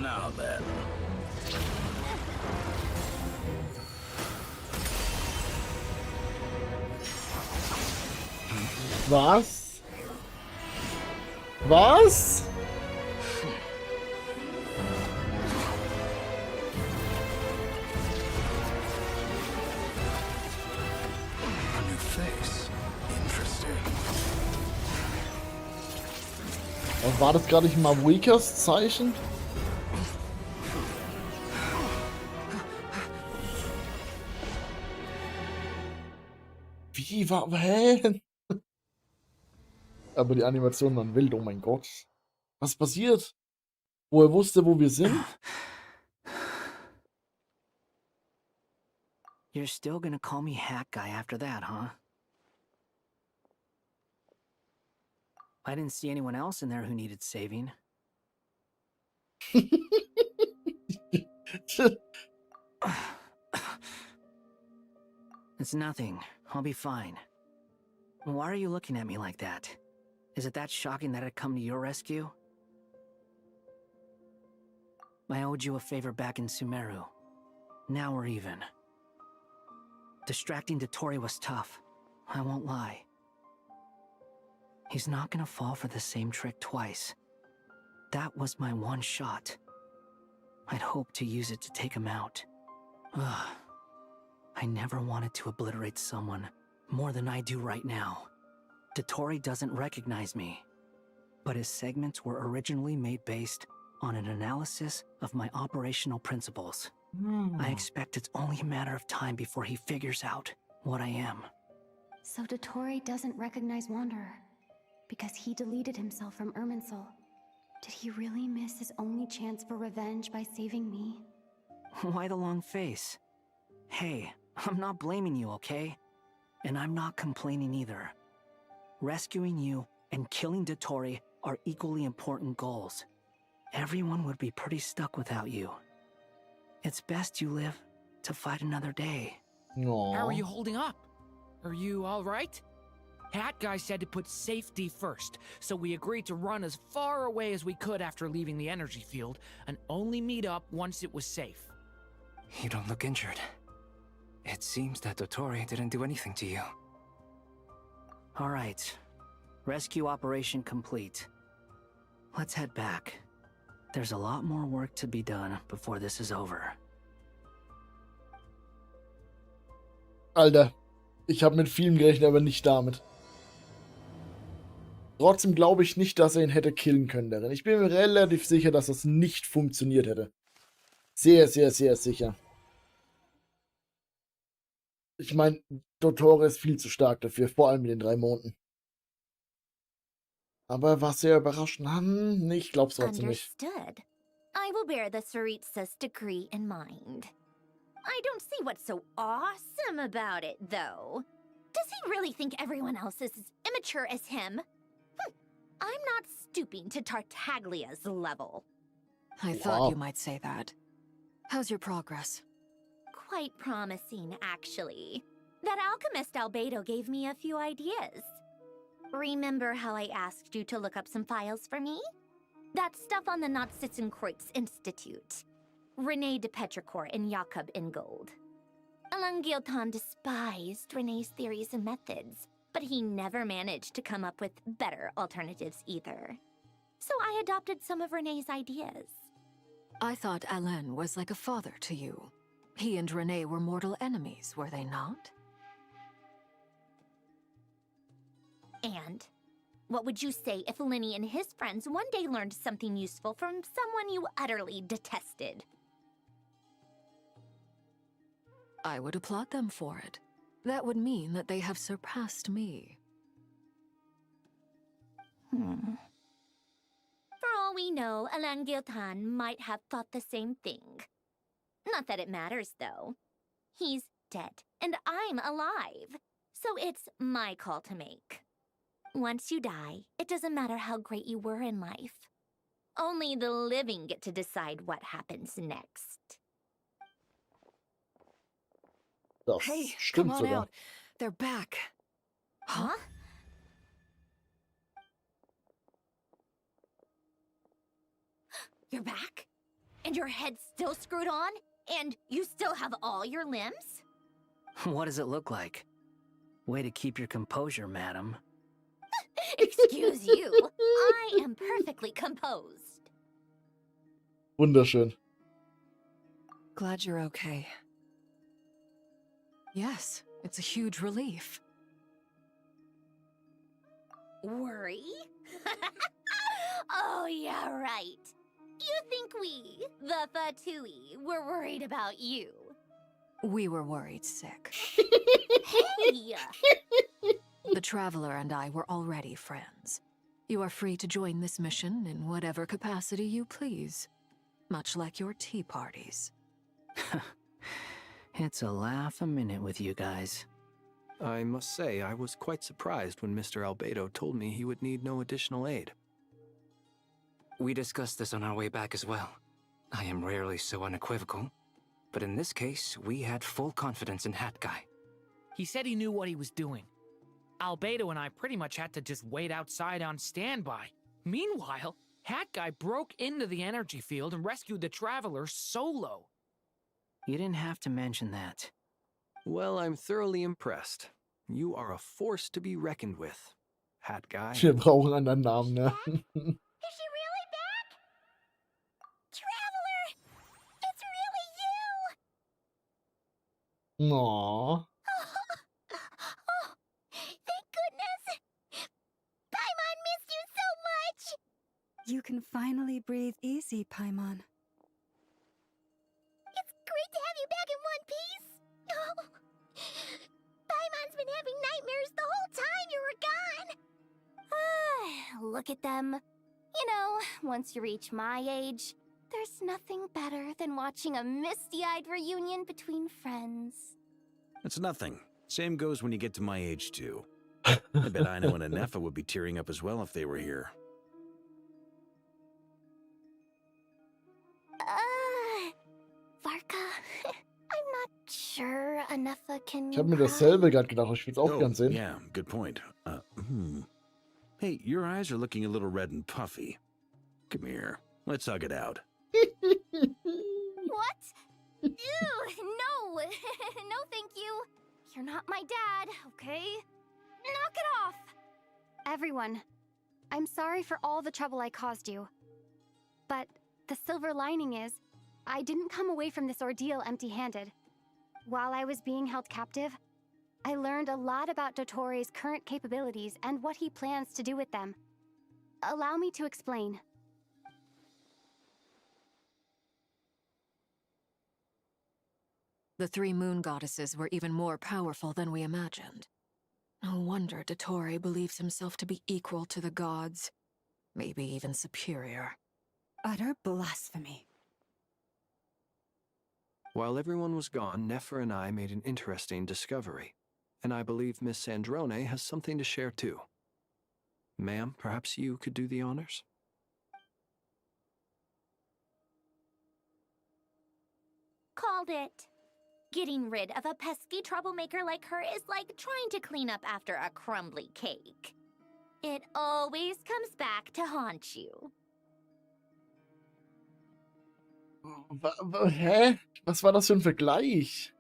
Now then. Was? Was? A new face. Interesting. War das gerade nicht mal Weakers Zeichen? Wie war. Hä? Aber die Animationen waren wild, oh mein Gott. Was passiert? Wo er wusste, wo wir sind? You're still gonna call me Hack Guy after that, huh? I didn't see anyone else in there who needed saving. It's nothing. I'll be fine. Why are you looking at me like that? Is it that shocking that I'd come to your rescue? I owed you a favor back in Sumeru. Now we're even. Distracting Dottori was tough. I won't lie. He's not gonna fall for the same trick twice. That was my one shot. I'd hoped to use it to take him out. Ugh. I never wanted to obliterate someone more than I do right now. Dottore doesn't recognize me, but his segments were originally made based on an analysis of my operational principles. I expect it's only a matter of time before he figures out what I am. So Dottore doesn't recognize Wanderer because he deleted himself from Irminsul. Did he really miss his only chance for revenge by saving me? Why the long face? Hey, I'm not blaming you, okay? And I'm not complaining either. Rescuing you and killing Dottore are equally important goals. Everyone would be pretty stuck without you. It's best you live to fight another day. How are you holding up? Are you all right? Hat Guy said to put safety first, so we agreed to run as far away as we could after leaving the energy field and only meet up once it was safe. You don't look injured. It seems that Dottore didn't do anything to you. All right. Rescue operation complete. Let's head back. There's a lot more work to be done before this is over. Alter, ich habe mit vielem gerechnet, aber nicht damit. Trotzdem glaube ich nicht, dass er ihn hätte killen können darin. Ich bin mir relativ sicher, dass das nicht funktioniert hätte. Sehr, sehr, sehr sicher. Ich meine, Dottore ist viel zu stark dafür, vor allem in den 3 Monaten. Aber er war sehr überraschend. Ich glaube es trotzdem nicht. Understood. I will bear the Tsaritsas decree in mind. I don't see what's so awesome about it, though. Does he really think everyone else is as immature as him? I'm not stooping to Tartaglia's level. I thought you might say that. How's your progress? Quite promising, actually. That alchemist Albedo gave me a few ideas. Remember how I asked you to look up some files for me? That stuff on the Nazi-Kreuz Institute. René de Petrichor and Jakob Ingold. Alain Guillotin despised René's theories and methods, but he never managed to come up with better alternatives either. So I adopted some of René's ideas. I thought Alain was like a father to you. He and René were mortal enemies, were they not? And what would you say if Lenny and his friends one day learned something useful from someone you utterly detested? I would applaud them for it. That would mean that they have surpassed me. For all we know, Alain Guillotin might have thought the same thing. Not that it matters, though. He's dead, and I'm alive. So it's my call to make. Once you die, it doesn't matter how great you were in life. Only the living get to decide what happens next. Das Hey, stimmt come on sogar. out. They're back. Huh? You're back? And your head's still screwed on? And you still have all your limbs? What does it look like? Way to keep your composure, madam. Excuse you. I am perfectly composed. Wunderschön. Glad you're okay. Yes, it's a huge relief. Worry? Oh, yeah, right. You think we, the Fatui, were worried about you? We were worried sick. Hey! The Traveler and I were already friends. You are free to join this mission in whatever capacity you please. Much like your tea parties. It's a laugh a minute with you guys. I must say, I was quite surprised when Mr. Albedo told me he would need no additional aid. We discussed this on our way back as well. I am rarely so unequivocal, but in this case, we had full confidence in Hat Guy. He said he knew what he was doing. Albedo and I pretty much had to just wait outside on standby. Meanwhile, Hat Guy broke into the energy field and rescued the Traveler solo. You didn't have to mention that. Well, I'm thoroughly impressed. You are a force to be reckoned with, Hat Guy. Wir brauchen einen anderen Namen, ne? Is she really back? Traveler! Aww. Oh, thank goodness! Paimon missed you so much! You can finally breathe easy, Paimon. It's great to have you back in one piece! Oh, Paimon's been having nightmares the whole time you were gone! Look at them. You know, once you reach my age, there's nothing better than watching a misty-eyed reunion between friends. It's nothing. Same goes when you get to my age, too. I bet Ino and Anefa would be tearing up as well if they were here. Varka, I'm not sure Anefa can Ich habe mir cry. dasselbe gerade gedacht. Ich würde es auch gern sehen. Yeah, good point. Hey, your eyes are looking a little red and puffy. Come here. Let's hug it out. What? Ew, no! No, thank you. You're not my dad, okay? Knock it off! Everyone, I'm sorry for all the trouble I caused you. But the silver lining is, I didn't come away from this ordeal empty-handed. While I was being held captive, I learned a lot about Dottoro's current capabilities and what he plans to do with them. Allow me to explain. The three moon goddesses were even more powerful than we imagined. No wonder Dottore believes himself to be equal to the gods, maybe even superior. Utter blasphemy. While everyone was gone, Nefer and I made an interesting discovery, and I believe Miss Sandrone has something to share too. Ma'am, perhaps you could do the honors? Called it. Getting rid of a pesky troublemaker like her is like trying to clean up after a crumbly cake. It always comes back to haunt you. Hä? Was war das für ein Vergleich?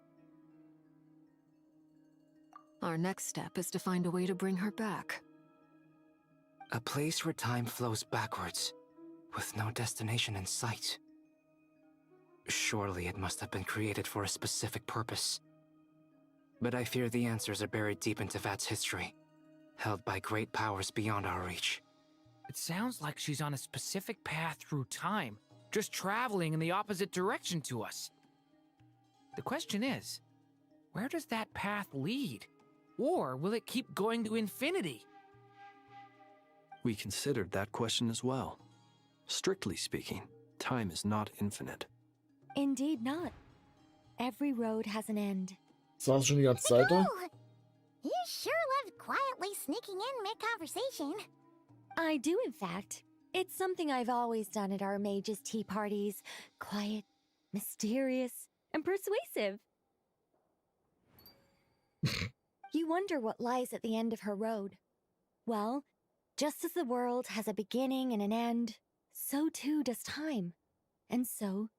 Our next step is to find a way to bring her back. A place where time flows backwards, with no destination in sight. Surely it must have been created for a specific purpose. But I fear the answers are buried deep into Vat's history, held by great powers beyond our reach. It sounds like she's on a specific path through time, just traveling in the opposite direction to us. The question is, where does that path lead? Or will it keep going to infinity? We considered that question as well. Strictly speaking, time is not infinite. Indeed not. Every road has an end. Saß schon die ganze Zeit da? You sure loved quietly sneaking in mid-conversation. I do, in fact. It's something I've always done at our mages' tea parties. Quiet, mysterious, and persuasive. You wonder what lies at the end of her road. Well, just as the world has a beginning and an end, so too does time. And so,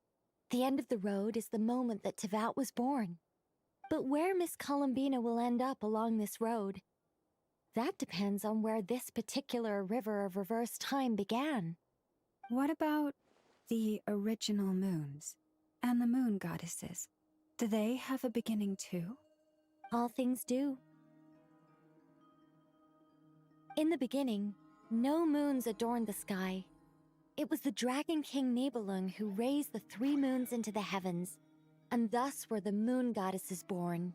the end of the road is the moment that Tevat was born. But where Miss Columbina will end up along this road, that depends on where this particular river of reverse time began. What about the original moons and the moon goddesses? Do they have a beginning too? All things do. In the beginning, no moons adorned the sky. It was the Dragon King Nibelung who raised the three moons into the heavens, and thus were the moon goddesses born.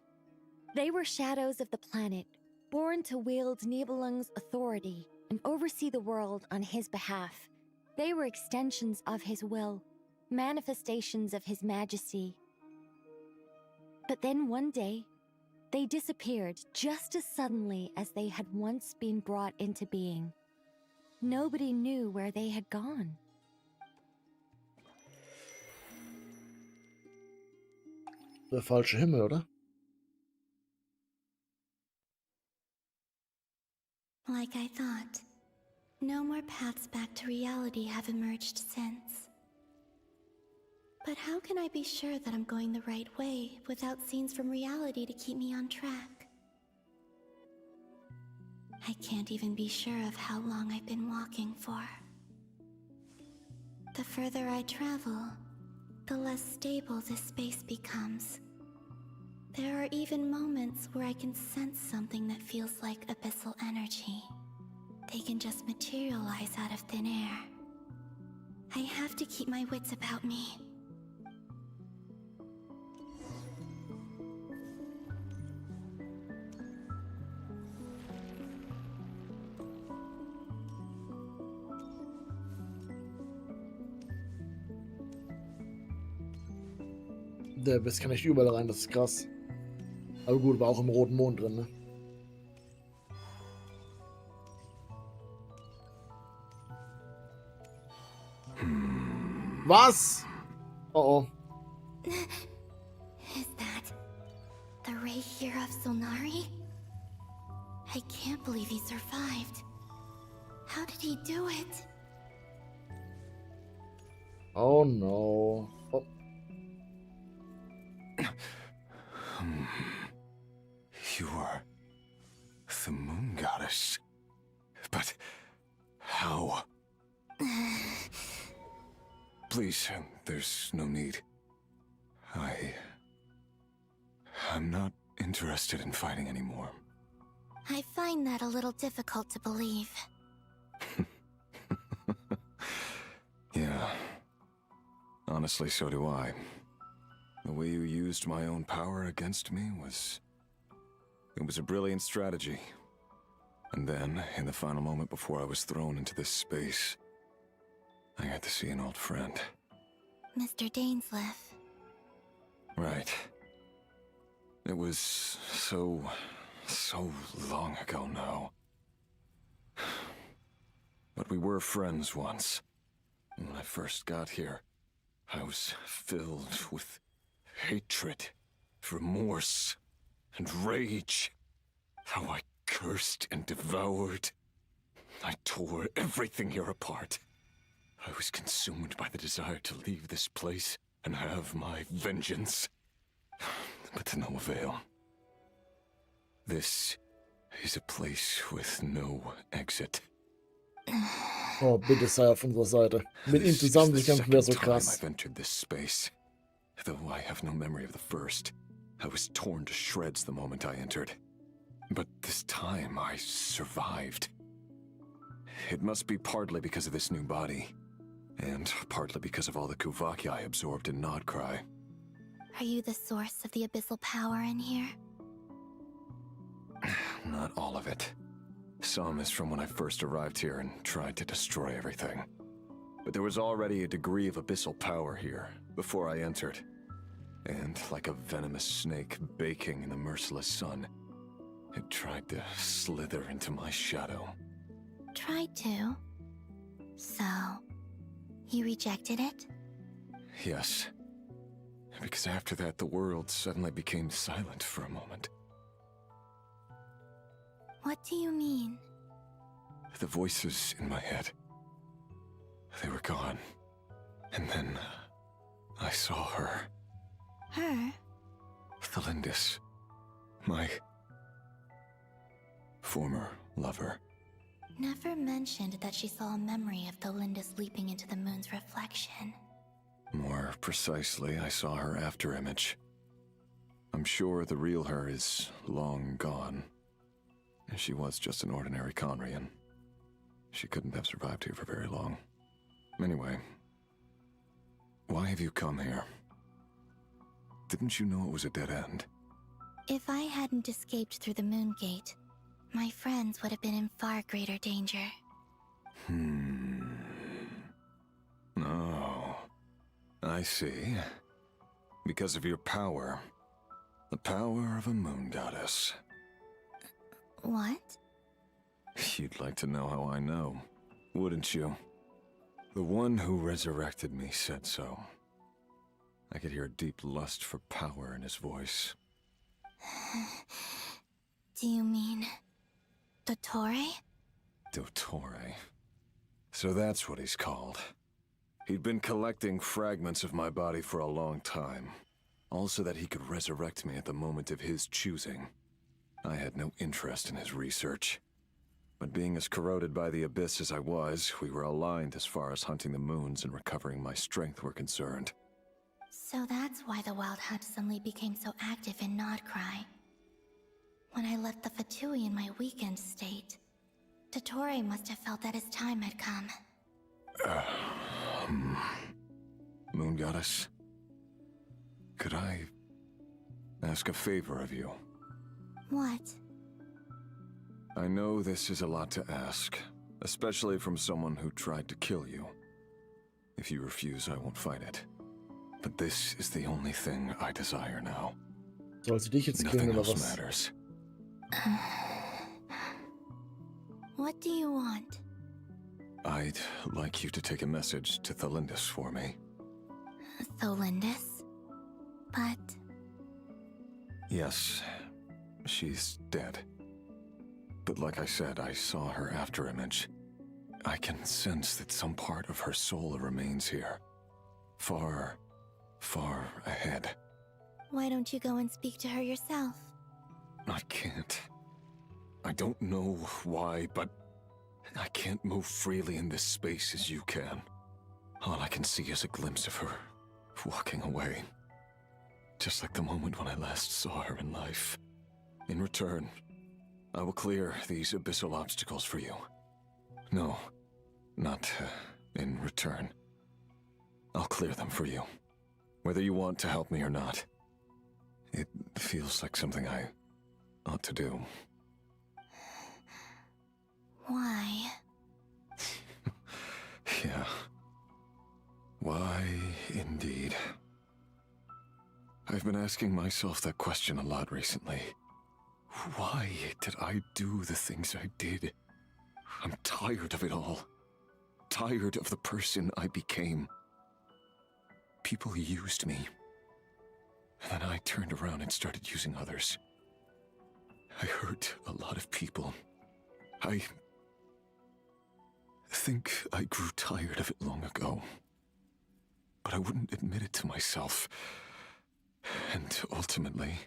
They were shadows of the planet, born to wield Nibelung's authority and oversee the world on his behalf. They were extensions of his will, manifestations of his majesty. But then one day, they disappeared just as suddenly as they had once been brought into being. Nobody knew where they had gone. Der falsche Himmel, oder? Like I thought, no more paths back to reality have emerged since. But how can I be sure that I'm going the right way without scenes from reality to keep me on track? I can't even be sure of how long I've been walking for. The further I travel, the less stable this space becomes. There are even moments where I can sense something that feels like abyssal energy. They can just materialize out of thin air. I have to keep my wits about me. Der Biss kann echt überall rein, das ist krass. Aber gut, war auch im roten Mond drin, ne? Was? Oh oh. Is that the ray here of Solnari? I can't believe he survived. How did he do it? Oh no. Oh. You are the moon goddess. But how? Please, there's no need. I'm not interested in fighting anymore. I find that a little difficult to believe. Yeah. Honestly, so do I. The way you used my own power against me was... It was a brilliant strategy. And then, in the final moment before I was thrown into this space, I got to see an old friend. Mr. Dainsleif. Right. It was so long ago now. But we were friends once. And when I first got here, I was filled with hatred, remorse, and rage. How I cursed and devoured. I tore everything here apart. I was consumed by the desire to leave this place and have my vengeance. But to no avail. This is a place with no exit. Oh, bitte sei auf unserer Seite. Mit ihm zusammen sich kämpfen wäre so krass. I've entered this space. Though I have no memory of the first. I was torn to shreds the moment I entered. But this time I survived. It must be partly because of this new body. And partly because of all the Kuvaki I absorbed in Nodcry. Are you the source of the abyssal power in here? Not all of it. Some is from when I first arrived here and tried to destroy everything. But there was already a degree of abyssal power here, before I entered. And like a venomous snake baking in the merciless sun, it tried to slither into my shadow. Tried to? So, you rejected it? Yes. Because after that, the world suddenly became silent for a moment. What do you mean? The voices in my head, they were gone. And then I saw her. Her? Thelindis. My former lover. Never mentioned that she saw a memory of Thelindis leaping into the moon's reflection. More precisely, I saw her afterimage. I'm sure the real her is long gone. She was just an ordinary Conrian. She couldn't have survived here for very long. Anyway, why have you come here? Didn't you know it was a dead end? If I hadn't escaped through the moon gate, my friends would have been in far greater danger. Oh, I see. Because of your power. The power of a moon goddess. What? You'd like to know how I know, wouldn't you? The one who resurrected me said so. I could hear a deep lust for power in his voice. Do you mean... Dottore? Dottore. So that's what he's called. He'd been collecting fragments of my body for a long time. Also that he could resurrect me at the moment of his choosing. I had no interest in his research. But being as corroded by the abyss as I was, we were aligned as far as hunting the moons and recovering my strength were concerned. So that's why the Wild Hunt suddenly became so active in Nodcry. When I left the Fatui in my weakened state, Dottore must have felt that his time had come. Moon Goddess, could I ask a favor of you? What? I know this is a lot to ask, especially from someone who tried to kill you. If you refuse, I won't fight it. But this is the only thing I desire now. Soll sie dich jetzt Nothing killen oder else was? matters. What do you want? I'd like you to take a message to Thalindis for me. Thalindis? But... Yes, she's dead. But like I said, I saw her afterimage. I can sense that some part of her soul remains here. Far, far ahead. Why don't you go and speak to her yourself? I can't. I don't know why, but I can't move freely in this space as you can. All I can see is a glimpse of her walking away. Just like the moment when I last saw her in life. In return, I will clear these abyssal obstacles for you. No, not in return. I'll clear them for you. Whether you want to help me or not. It feels like something I ought to do. Why? Yeah. Why, indeed. I've been asking myself that question a lot recently. Why did I do the things I did? I'm tired of it all. Tired of the person I became. People used me. And then I turned around and started using others. I hurt a lot of people. I think I grew tired of it long ago. But I wouldn't admit it to myself. And ultimately,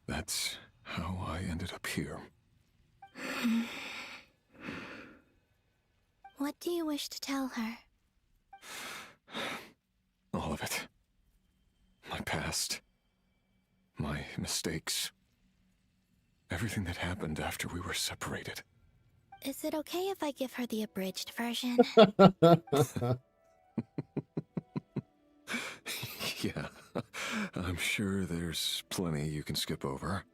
that's how I ended up here. What do you wish to tell her? All of it. My past. My mistakes. Everything that happened after we were separated. Is it okay if I give her the abridged version? Yeah, I'm sure there's plenty you can skip over.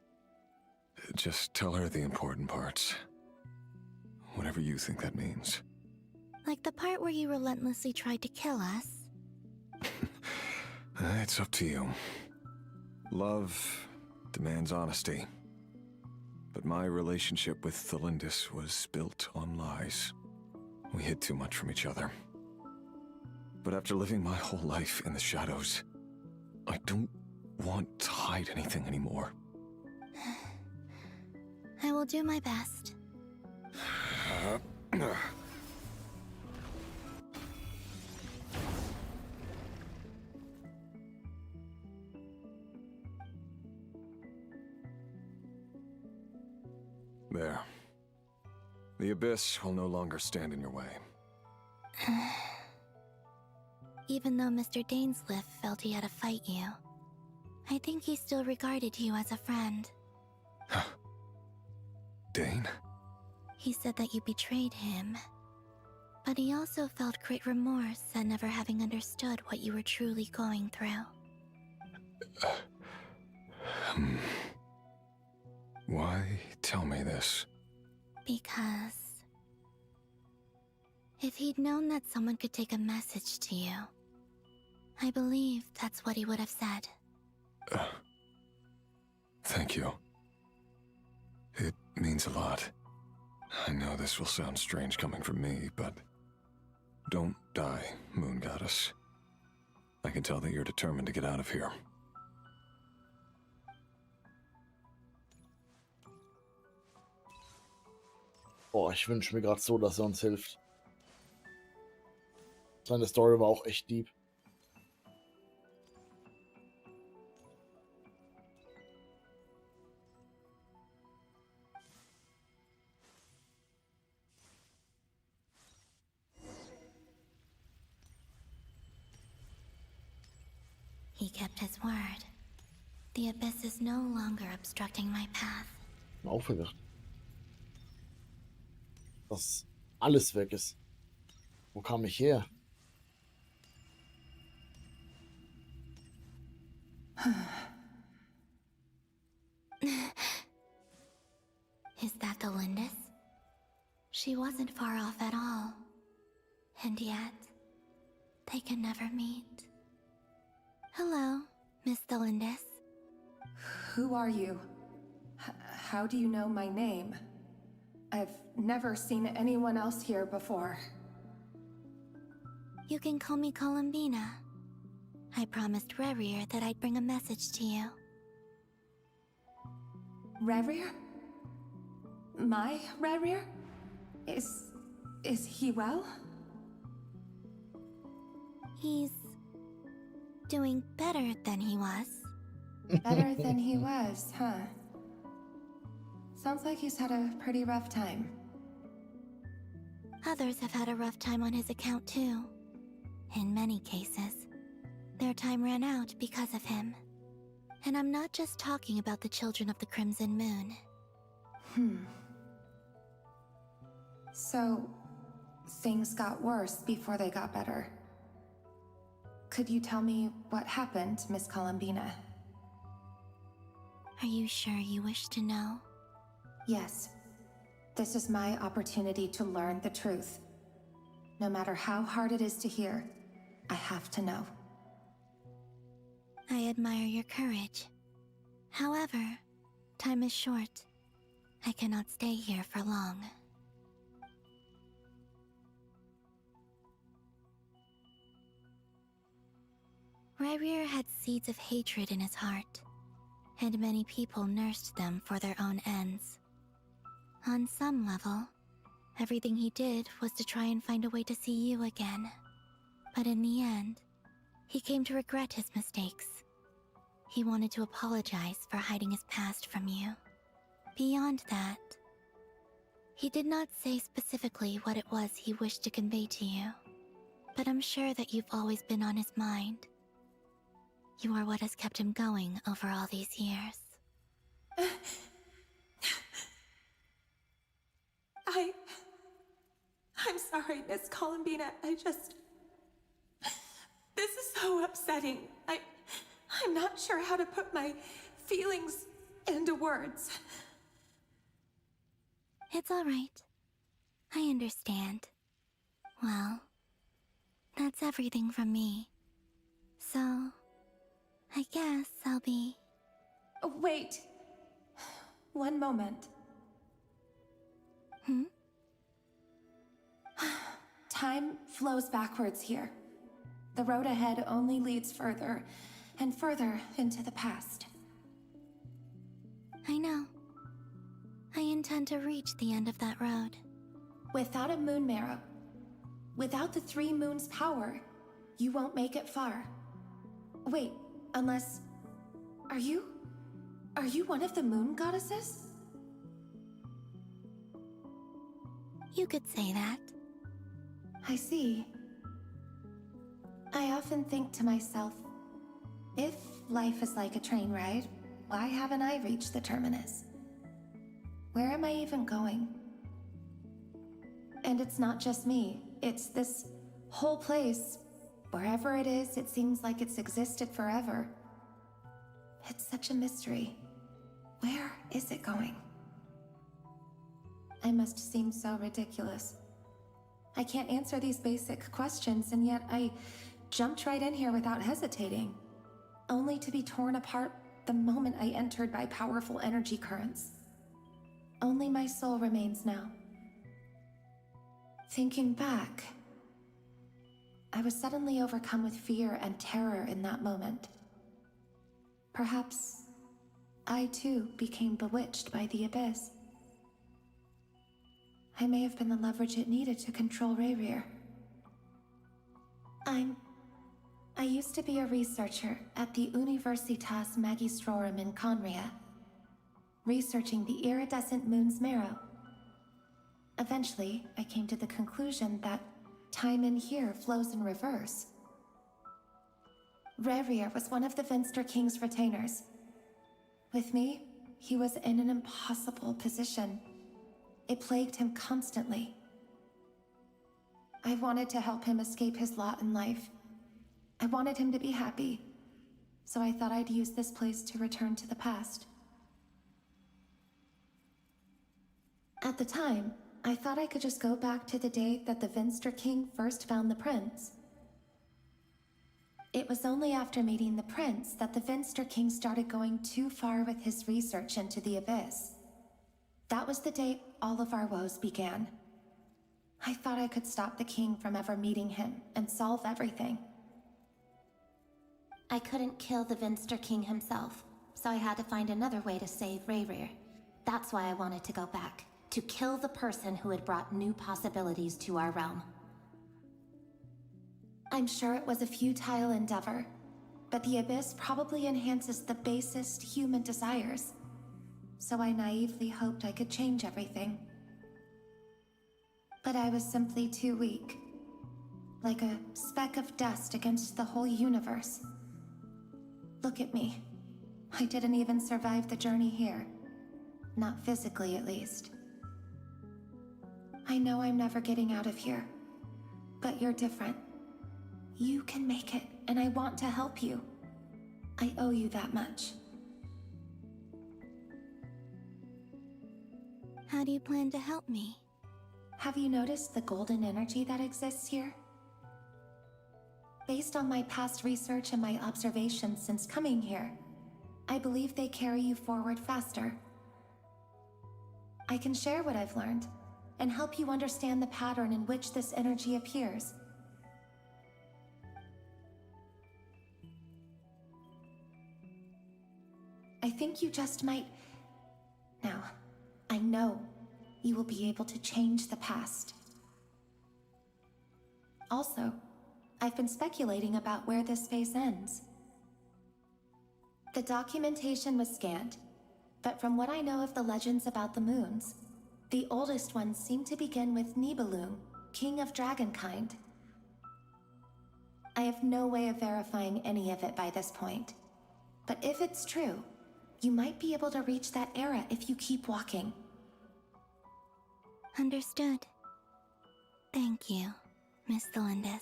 Just tell her the important parts. Whatever you think that means. Like the part where you relentlessly tried to kill us? It's up to you. Love demands honesty. But my relationship with Thalindis was built on lies. We hid too much from each other. But after living my whole life in the shadows, I don't want to hide anything anymore. I will do my best. There. The abyss will no longer stand in your way. Even though Mr. Dainsliff felt he had to fight you, I think he still regarded you as a friend. Dane? He said that you betrayed him, but he also felt great remorse at never having understood what you were truly going through. Why tell me this? Because if he'd known that someone could take a message to you, I believe that's what he would have said. Thank you. It means a lot. I know this will sound strange coming from me, but don't die, Moon Goddess. I can tell that you're determined to get out of here. Boah, ich wünsche mir gerade so, dass er uns hilft. Seine Story war auch echt deep. He kept his word. The abyss is no longer obstructing my path. Aufgewacht. Dass alles weg ist. Wo kam ich her? Is that the Lindis? She wasn't far off at all. And yet, they can never meet. Hello, Miss Delindis. Who are you? How do you know my name? I've never seen anyone else here before. You can call me Columbina. I promised Rerir that I'd bring a message to you. Rerir? My Rerir? Is he well? He's doing better than he was. Better than he was, huh? Sounds like he's had a pretty rough time. Others have had a rough time on his account too. In many cases, their time ran out because of him. And I'm not just talking about the children of the Crimson Moon. So, things got worse before they got better. Could you tell me what happened, Miss Columbina? Are you sure you wish to know? Yes. This is my opportunity to learn the truth. No matter how hard it is to hear, I have to know. I admire your courage. However, time is short. I cannot stay here for long. Rerir had seeds of hatred in his heart, and many people nursed them for their own ends. On some level, everything he did was to try and find a way to see you again. But in the end, he came to regret his mistakes. He wanted to apologize for hiding his past from you. Beyond that, he did not say specifically what it was he wished to convey to you, but I'm sure that you've always been on his mind. You are what has kept him going over all these years. I'm sorry, Miss Columbina. This is so upsetting. I'm not sure how to put my feelings into words. It's all right. I understand. Well, that's everything from me. So, I guess I'll be... Wait. One moment. Time flows backwards here. The road ahead only leads further and further into the past. I know. I intend to reach the end of that road. Without a moon marrow, without the 3 moons' power, you won't make it far. Wait, unless... Are you one of the moon goddesses? You could say that. I see. I often think to myself, if life is like a train ride, why haven't I reached the terminus? Where am I even going? And it's not just me, it's this whole place. Wherever it is, it seems like it's existed forever. It's such a mystery. Where is it going? I must seem so ridiculous. I can't answer these basic questions, and yet I jumped right in here without hesitating, only to be torn apart the moment I entered by powerful energy currents. Only my soul remains now. Thinking back, I was suddenly overcome with fear and terror in that moment. Perhaps I too became bewitched by the abyss. I may have been the leverage it needed to control Rerir. I used to be a researcher at the Universitas Magistrorum in Conria, researching the iridescent moon's marrow. Eventually, I came to the conclusion that time in here flows in reverse. Rerir was one of the Vinster King's retainers. With me, he was in an impossible position. It plagued him constantly. I wanted to help him escape his lot in life. I wanted him to be happy, so I thought I'd use this place to return to the past. At the time, I thought I could just go back to the day that the Vinster King first found the prince. It was only after meeting the prince that the Vinster King started going too far with his research into the abyss. That was the day all of our woes began. I thought I could stop the king from ever meeting him and solve everything. I couldn't kill the Vinster King himself, so I had to find another way to save Rerir. That's why I wanted to go back, to kill the person who had brought new possibilities to our realm. I'm sure it was a futile endeavor, but the abyss probably enhances the basest human desires. So I naively hoped I could change everything. But I was simply too weak. Like a speck of dust against the whole universe. Look at me. I didn't even survive the journey here. Not physically, at least. I know I'm never getting out of here. But you're different. You can make it, and I want to help you. I owe you that much. How do you plan to help me? Have you noticed the golden energy that exists here? Based on my past research and my observations since coming here, I believe they carry you forward faster. I can share what I've learned, and help you understand the pattern in which this energy appears. I think you just might... Now, I know you will be able to change the past. Also, I've been speculating about where this phase ends. The documentation was scanned, but from what I know of the legends about the moons, the oldest ones seem to begin with Nibelung, king of dragonkind. I have no way of verifying any of it by this point, but if it's true, you might be able to reach that era if you keep walking. Understood. Thank you, Miss Thelindis.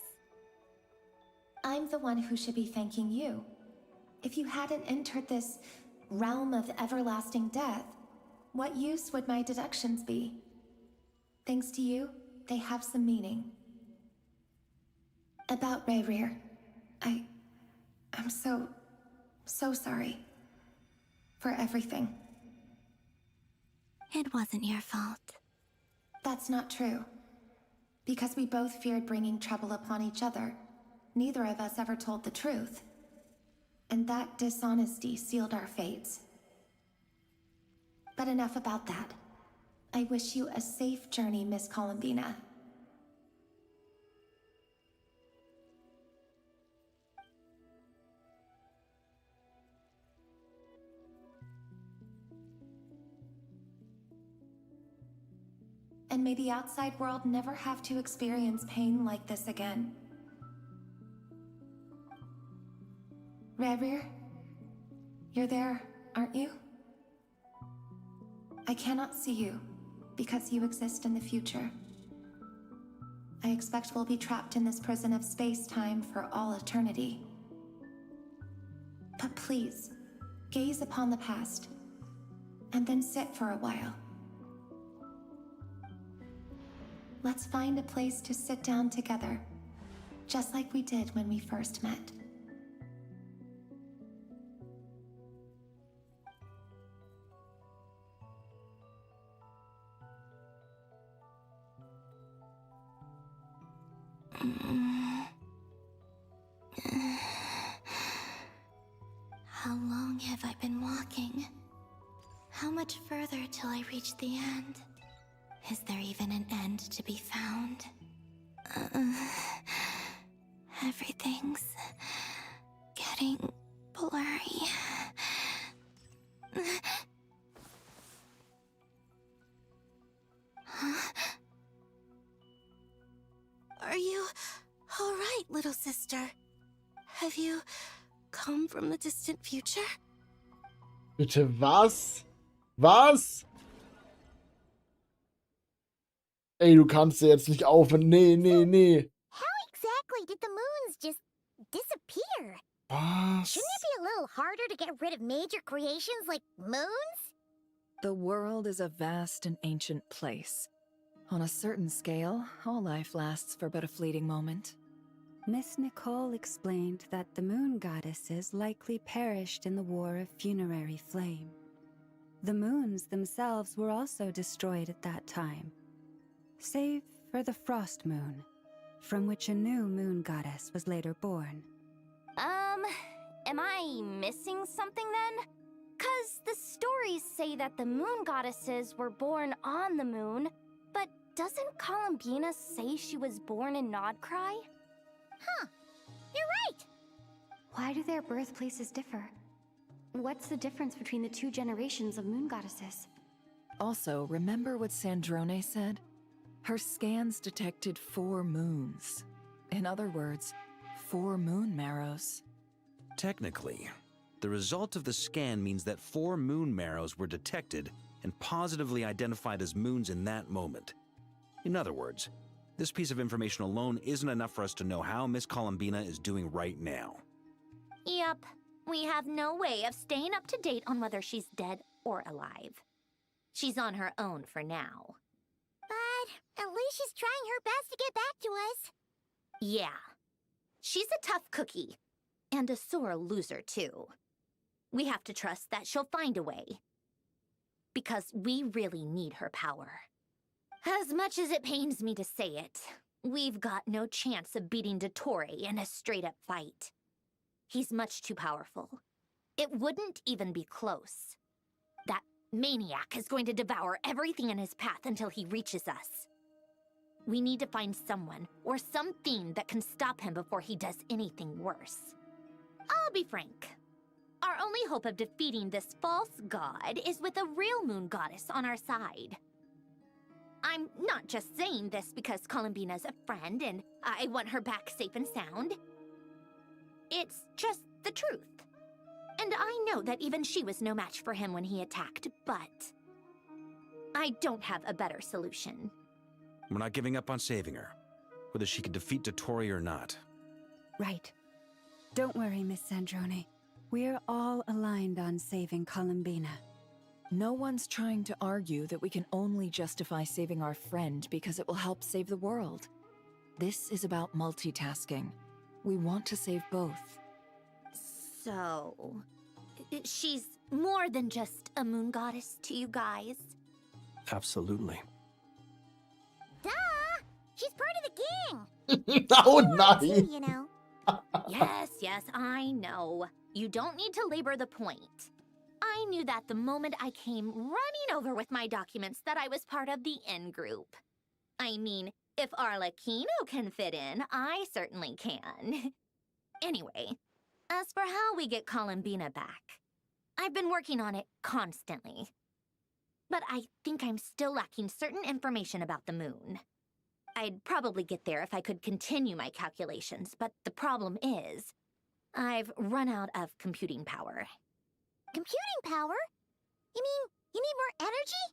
I'm the one who should be thanking you. If you hadn't entered this realm of everlasting death, what use would my deductions be? Thanks to you, they have some meaning. About Rerir, I'm so sorry. For everything. It wasn't your fault. That's not true. Because we both feared bringing trouble upon each other, neither of us ever told the truth. And that dishonesty sealed our fates. But enough about that. I wish you a safe journey, Miss Columbina. And may the outside world never have to experience pain like this again. Rerir, you're there, aren't you? I cannot see you, because you exist in the future. I expect we'll be trapped in this prison of space-time for all eternity. But please, gaze upon the past, and then sit for a while. Let's find a place to sit down together, just like we did when we first met. How long have I been walking? How much further till I reach the end? Is there even an end to be found? Everything's getting blurry. Huh? Are you all right, little sister? Have you come from the distant future? Bitte was? Was? Ey, du kannst ja jetzt nicht aufhören. Nee, nee, nee. How exactly did the moons just disappear? Was? Shouldn't it be a little harder to get rid of major creations like moons? The world is a vast and ancient place. On a certain scale, all life lasts for but a fleeting moment. Miss Nicole explained that the moon goddesses likely perished in the War of Funerary Flame. The moons themselves were also destroyed at that time, save for the Frost Moon, from which a new moon goddess was later born. Am I missing something then? 'Cause the stories say that the moon goddesses were born on the moon, but doesn't Columbina say she was born in Nodcry? Huh, you're right! Why do their birthplaces differ? What's the difference between the two generations of moon goddesses? Also, remember what Sandrone said? Her scans detected 4 moons. In other words, 4 moon marrows. Technically, the result of the scan means that 4 moon marrows were detected and positively identified as moons in that moment. In other words, this piece of information alone isn't enough for us to know how Miss Columbina is doing right now. Yep, we have no way of staying up to date on whether she's dead or alive. She's on her own for now. But at least she's trying her best to get back to us. Yeah, she's a tough cookie. And a sore loser, too. We have to trust that she'll find a way. Because we really need her power. As much as it pains me to say it, we've got no chance of beating Dottore in a straight-up fight. He's much too powerful. It wouldn't even be close. That maniac is going to devour everything in his path until he reaches us. We need to find someone or something that can stop him before he does anything worse. I'll be frank. Our only hope of defeating this false god is with a real moon goddess on our side. I'm not just saying this because Columbina's a friend and I want her back safe and sound. It's just the truth. And I know that even she was no match for him when he attacked, but I don't have a better solution. We're not giving up on saving her, whether she can defeat Dottore or not. Right. Don't worry, Miss Sandrone. We're all aligned on saving Columbina. No one's trying to argue that we can only justify saving our friend because it will help save the world. This is about multitasking. We want to save both. So, she's more than just a moon goddess to you guys? Absolutely. Duh! She's part of the gang! Oh, nice! You know. Yes, I know. You don't need to labor the point. I knew that the moment I came running over with my documents that I was part of the in-group. I mean, if Arlecchino can fit in, I certainly can. Anyway, as for how we get Columbina back, I've been working on it constantly. But I think I'm still lacking certain information about the moon. I'd probably get there if I could continue my calculations, but the problem is, I've run out of computing power. Computing power? You mean you need more energy?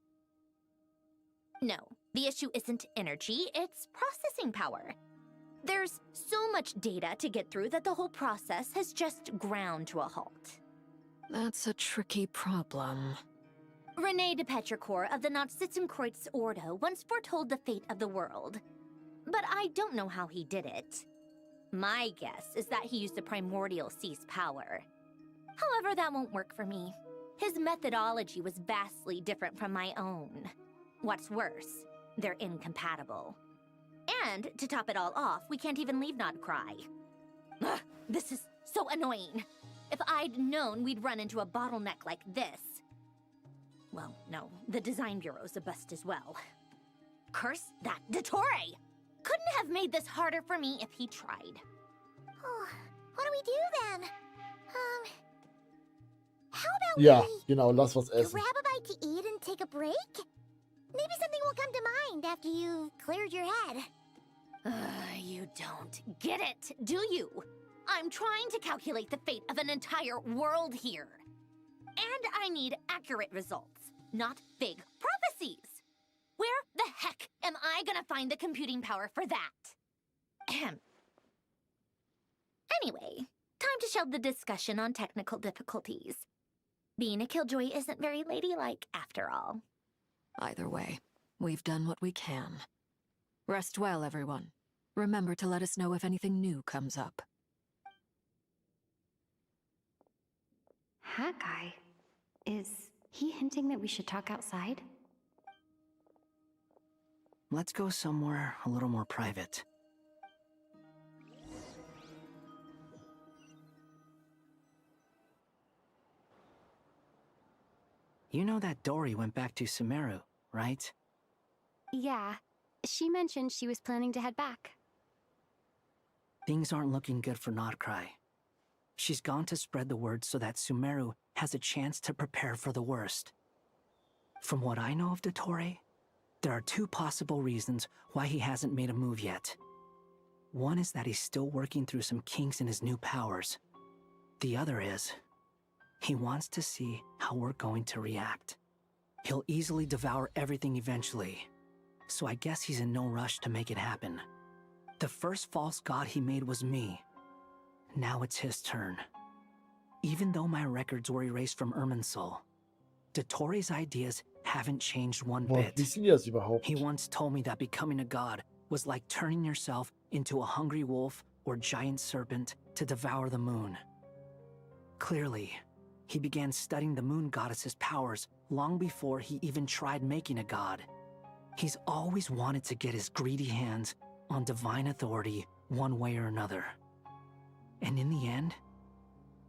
No, the issue isn't energy, it's processing power. There's so much data to get through that the whole process has just ground to a halt. That's a tricky problem. René de Petrichor of the Nazissenkreuz Ordo once foretold the fate of the world. But I don't know how he did it. My guess is that he used the primordial sea's power. However, that won't work for me. His methodology was vastly different from my own. What's worse, they're incompatible. And, to top it all off, we can't even leave Nodcry. Ugh, this is so annoying. If I'd known we'd run into a bottleneck like this... Well, no, the design bureau's a bust as well. Curse that Dottore! Couldn't have made this harder for me if he tried. Oh, what do we do then? How about Ja, genau, lass was essen. grab a bite to eat and take a break? Maybe something will come to mind after you've cleared your head. You don't get it, do you? I'm trying to calculate the fate of an entire world here. And I need accurate results, not vague prophecies. Where the heck am I gonna find the computing power for that? Ahem. Anyway, time to shelve the discussion on technical difficulties. Being a killjoy isn't very ladylike after all. Either way, we've done what we can. Rest well, everyone. Remember to let us know if anything new comes up. Hat guy? Is he hinting that we should talk outside? Let's go somewhere a little more private. You know that Dory went back to Sumeru, right? Yeah. She mentioned she was planning to head back. Things aren't looking good for Notcry. She's gone to spread the word so that Sumeru has a chance to prepare for the worst. From what I know of Dottore, there are two possible reasons why he hasn't made a move yet. One is that he's still working through some kinks in his new powers. The other is, he wants to see how we're going to react. He'll easily devour everything eventually, so I guess he's in no rush to make it happen. The first false god he made was me. Now it's his turn. Even though my records were erased from Irminsul, Dottore's ideas haven't changed one bit. Wie sind die das überhaupt? He once told me that becoming a god was like turning yourself into a hungry wolf or giant serpent to devour the moon. Clearly, he began studying the moon goddess's powers long before he even tried making a god. He's always wanted to get his greedy hands on divine authority one way or another. And in the end,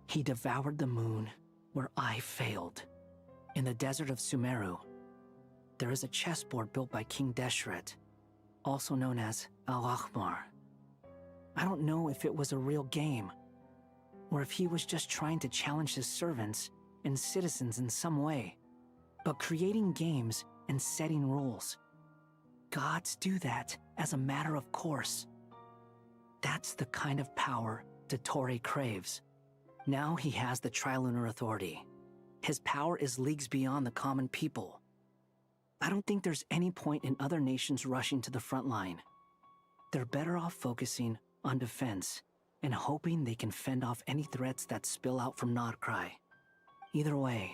he devoured the moon where I failed. In the desert of Sumeru, there is a chessboard built by King Deshret, also known as Al-Ahmar. I don't know if it was a real game, or if he was just trying to challenge his servants and citizens in some way. But creating games and setting rules, gods do that as a matter of course. That's the kind of power Dottore craves. Now he has the Trilunar Authority. His power is leagues beyond the common people. I don't think there's any point in other nations rushing to the front line. They're better off focusing on defense and hoping they can fend off any threats that spill out from Notcry. Either way,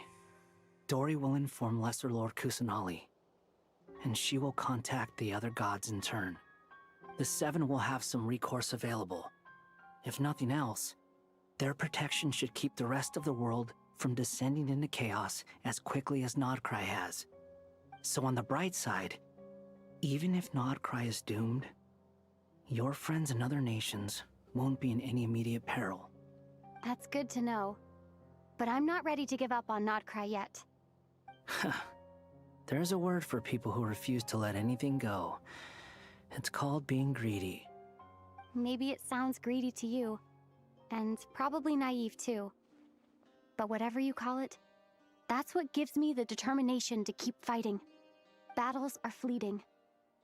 Dory will inform Lesser Lord Kusanali, and she will contact the other gods in turn. The Seven will have some recourse available. If nothing else, their protection should keep the rest of the world from descending into chaos as quickly as Notcry has. So on the bright side, even if Notcry is doomed, your friends in other nations won't be in any immediate peril. That's good to know. But I'm not ready to give up on Notcry yet. There's a word for people who refuse to let anything go. It's called being greedy. Maybe it sounds greedy to you, and probably naive too. But whatever you call it, that's what gives me the determination to keep fighting. Battles are fleeting,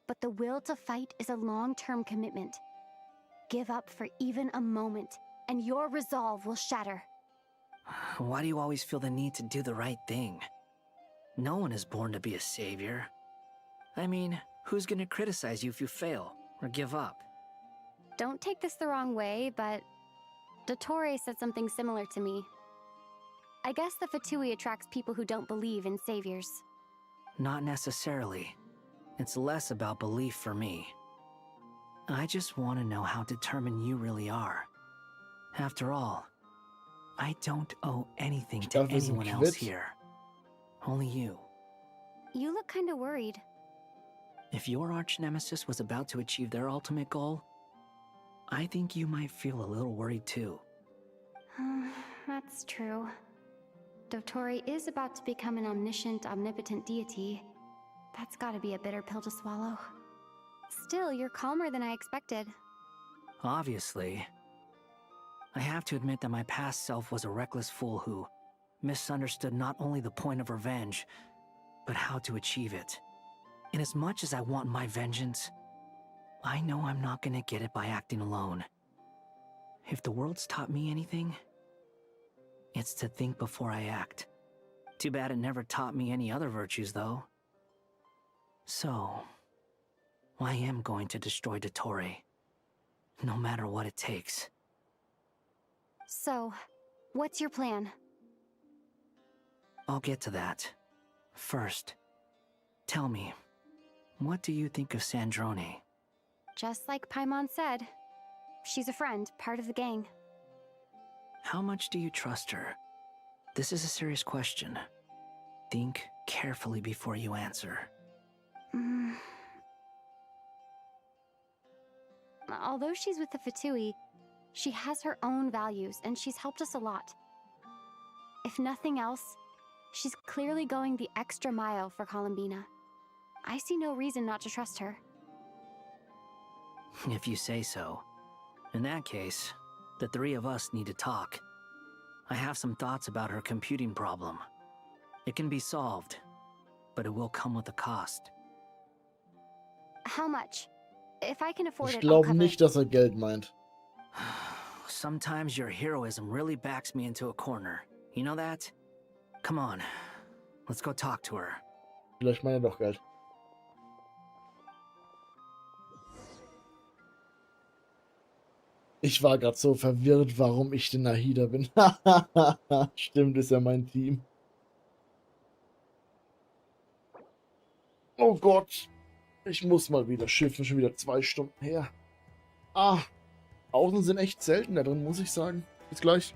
but the will to fight is a long-term commitment. Give up for even a moment, and your resolve will shatter. Why do you always feel the need to do the right thing? No one is born to be a savior. I mean, who's gonna criticize you if you fail or give up? Don't take this the wrong way, but Dottore said something similar to me. I guess the Fatui attracts people who don't believe in saviors. Not necessarily. It's less about belief for me. I just want to know how determined you really are. After all, I don't owe anything to anyone else here. Only you. You look kinda worried. If your arch-nemesis was about to achieve their ultimate goal, I think you might feel a little worried too. That's true. Dottore is about to become an omniscient, omnipotent deity. That's gotta be a bitter pill to swallow. Still, you're calmer than I expected. Obviously. I have to admit that my past self was a reckless fool who misunderstood not only the point of revenge, but how to achieve it. And as much as I want my vengeance, I know I'm not gonna get it by acting alone. If the world's taught me anything, it's to think before I act. Too bad it never taught me any other virtues, though. So, I am going to destroy Dottore, no matter what it takes. So, what's your plan? I'll get to that. First, tell me, what do you think of Sandrone? Just like Paimon said, she's a friend, part of the gang. How much do you trust her? This is a serious question. Think carefully before you answer. Although she's with the Fatui, she has her own values and she's helped us a lot. If nothing else, she's clearly going the extra mile for Columbina. I see no reason not to trust her. If you say so. In that case, the three of us need to talk. I have some thoughts about her computing problem. It can be solved, but it will come with a cost. How much? If I can afford Ich it, glaube nicht, dass Geld meint. Sometimes your heroism really backs me into a corner. You know that? Come on, let's go talk to her. Vielleicht meint doch Geld. Ich war gerade so verwirrt, warum ich den Nahida bin. Stimmt, ist ja mein Team. Oh Gott. Ich muss mal wieder schiffen, schon wieder 2 Stunden her. Außen sind echt selten da drin, muss ich sagen. Bis gleich.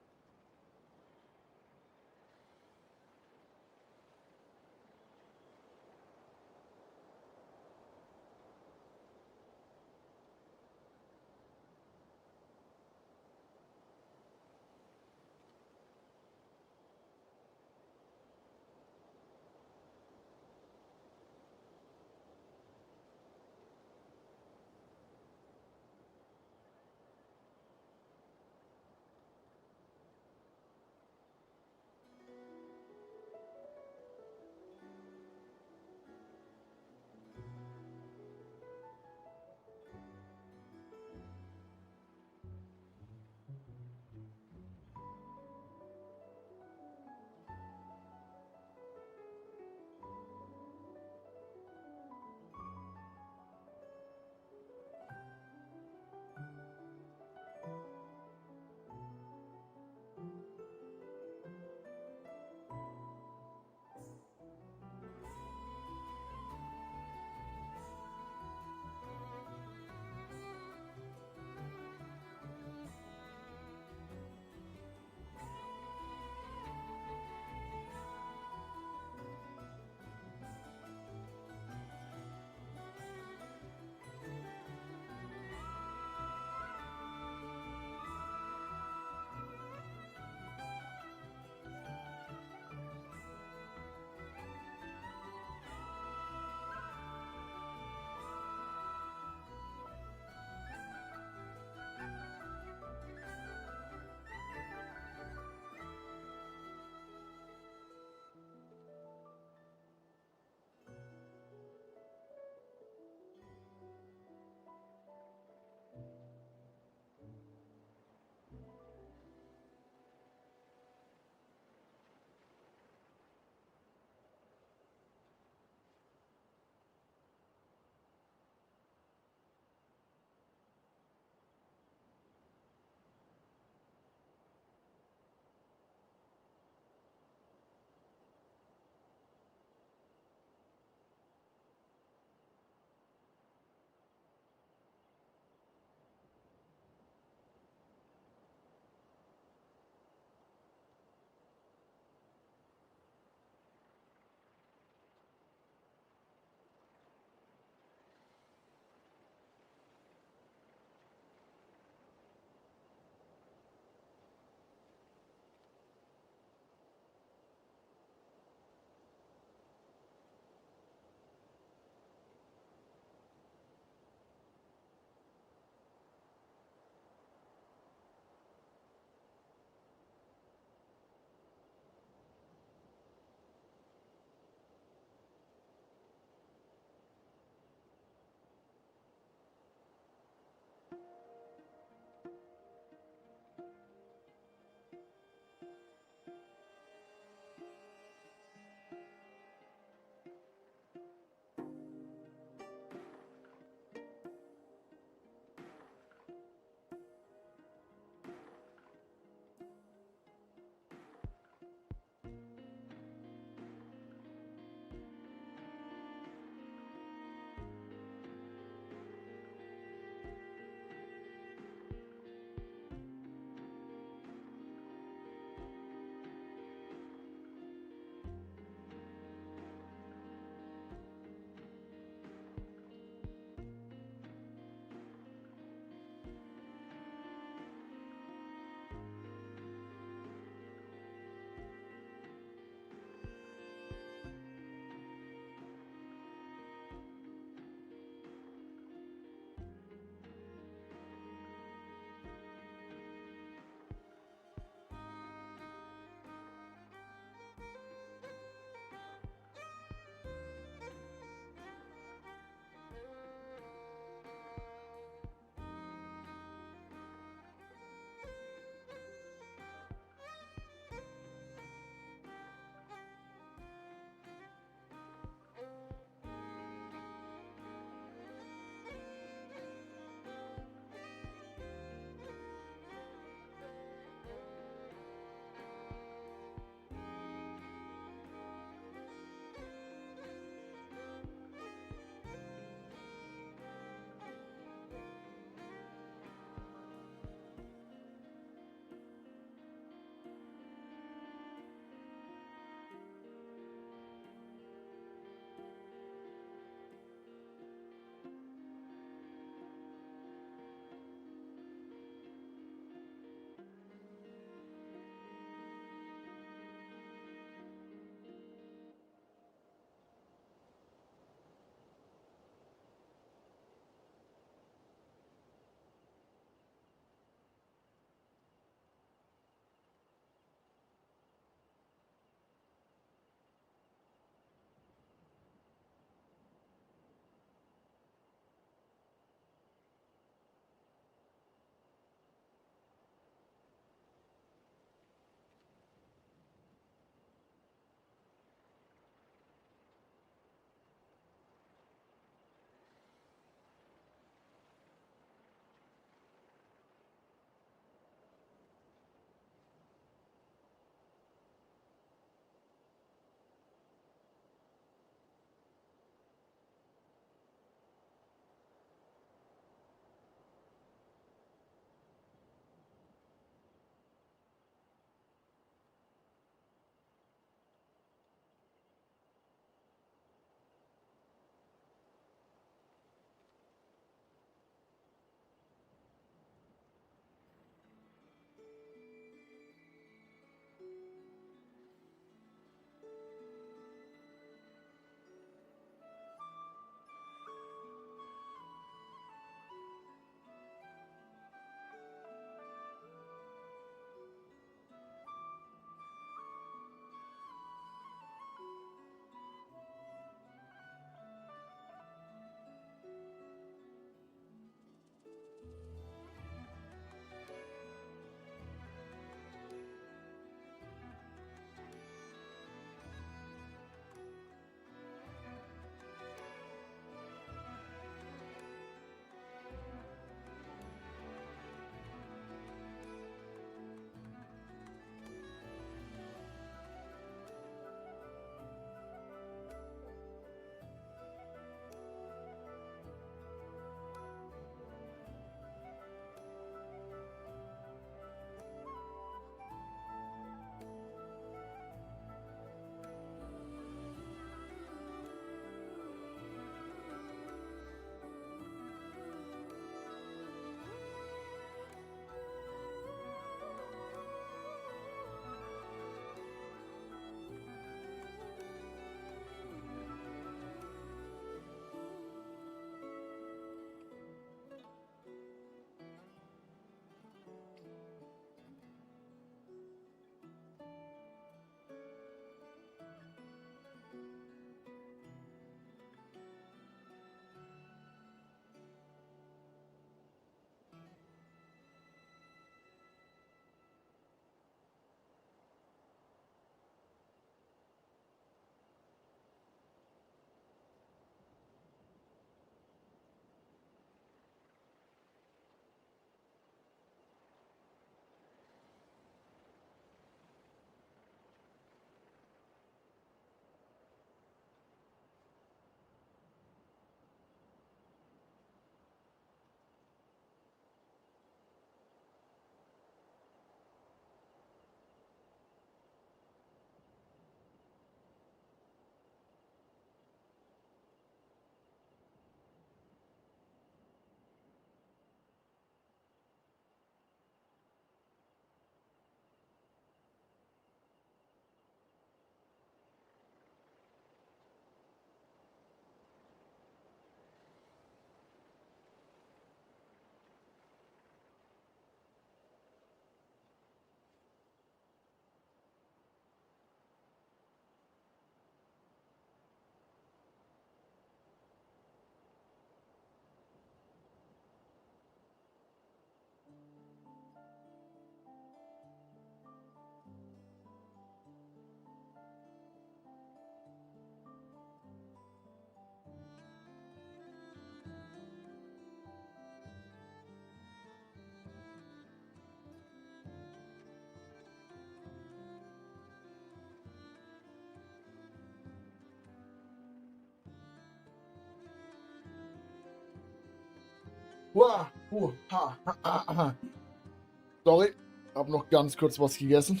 Sorry, hab noch ganz kurz was gegessen.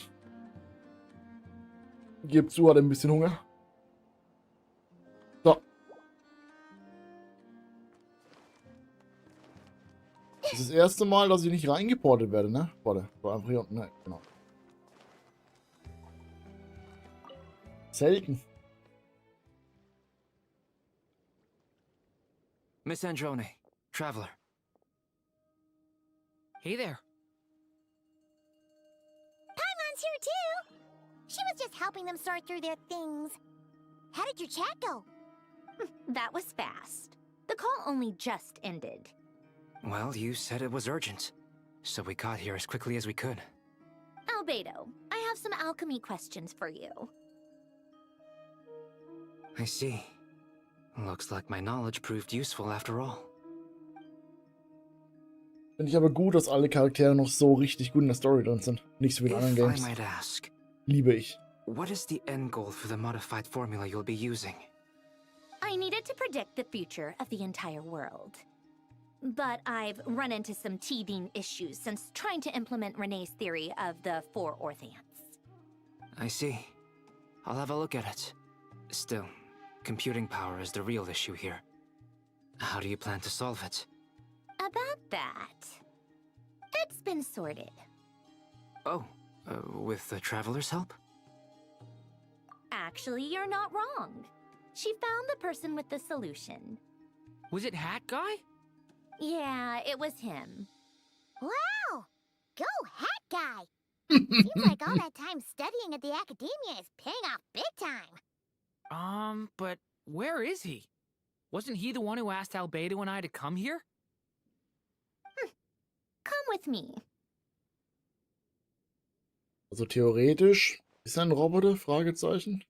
Gib zu, hatte ein bisschen Hunger. So. Das ist das erste Mal, dass ich nicht reingeportet werde, ne? Warte, war einfach hier unten, ne? Genau. Selten. Miss Androne, traveler. Hey there. Paimon's here too. She was just helping them sort through their things. How did your chat go? That was fast. The call only just ended. Well, you said it was urgent, so we got here as quickly as we could. Albedo, I have some alchemy questions for you. I see. Looks like my knowledge proved useful after all. Finde ich aber gut, dass alle Charaktere noch so richtig gut in der Story drin sind. Nicht so wie in anderen Games. I might ask, Liebe ich. what is the end goal for the modified formula you'll be using? I needed to predict the future of the entire world. But I've run into some teething issues since trying to implement Renee's theory of the four orthants. I see. I'll have a look at it. Still, computing power is the real issue here. How do you plan to solve it? About that, it's been sorted. Oh, with the traveler's help? Actually, you're not wrong. She found the person with the solution. Was it Hat Guy? Yeah, it was him. Wow! Go Hat Guy! Seems like all that time studying at the academia is paying off big time. But where is he? Wasn't he the one who asked Albedo and I to come here? Come with me. Also theoretisch ist er ein Roboter? Fragezeichen.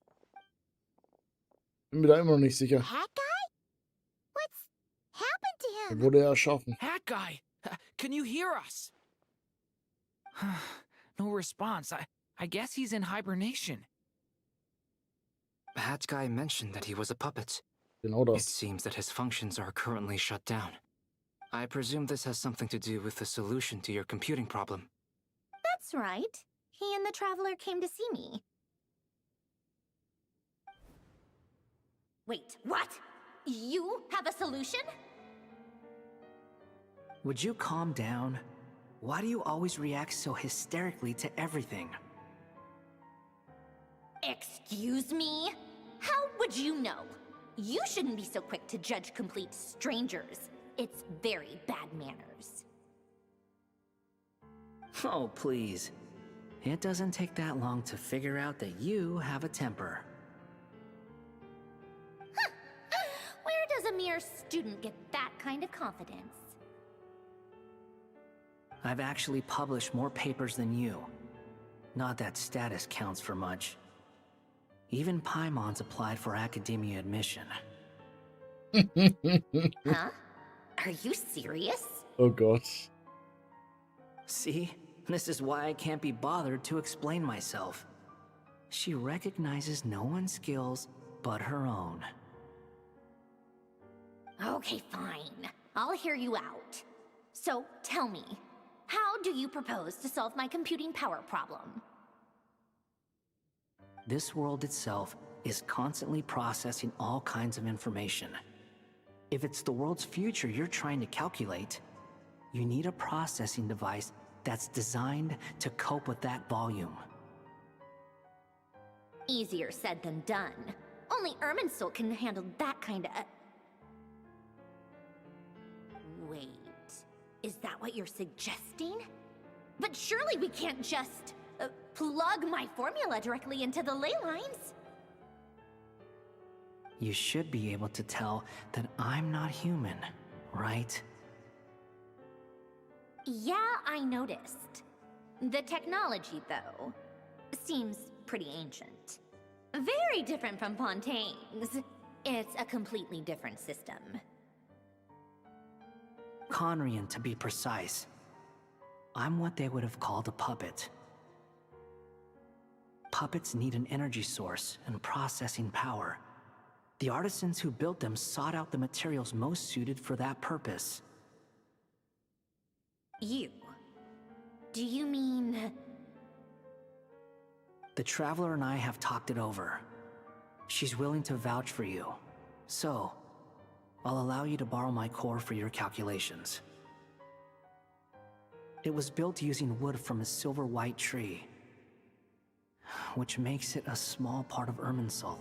Bin mir da immer noch nicht sicher. Hat Guy? What's happened to Er him? wurde erschaffen. Hat Guy! Can you hear us? No response. I guess he's in hibernation. Hat Guy mentioned that he was a puppet. Genau It das. seems that his functions are currently shut down. I presume this has something to do with the solution to your computing problem. That's right. He and the traveler came to see me. Wait, what? You have a solution? Would you calm down? Why do you always react so hysterically to everything? Excuse me? How would you know? You shouldn't be so quick to judge complete strangers. It's very bad manners. Oh, please. It doesn't take that long to figure out that you have a temper. Where does a mere student get that kind of confidence? I've actually published more papers than you. Not that status counts for much. Even Paimon's applied for academia admission. Huh? Are you serious? Oh God. See? This is why I can't be bothered to explain myself. She recognizes no one's skills but her own. Okay, fine. I'll hear you out. So, tell me, how do you propose to solve my computing power problem? This world itself is constantly processing all kinds of information. If it's the world's future you're trying to calculate, you need a processing device that's designed to cope with that volume. Easier said than done. Only Irminsul can handle that kind of... Wait, is that what you're suggesting? But surely we can't just plug my formula directly into the ley lines. You should be able to tell that I'm not human, right? Yeah, I noticed. The technology, though, seems pretty ancient. Very different from Fontaine's. It's a completely different system. Conrian, to be precise. I'm what they would have called a puppet. Puppets need an energy source and processing power. The artisans who built them sought out the materials most suited for that purpose. You? Do you mean... The Traveler and I have talked it over. She's willing to vouch for you. So, I'll allow you to borrow my core for your calculations. It was built using wood from a silver-white tree, which makes it a small part of Irminsul.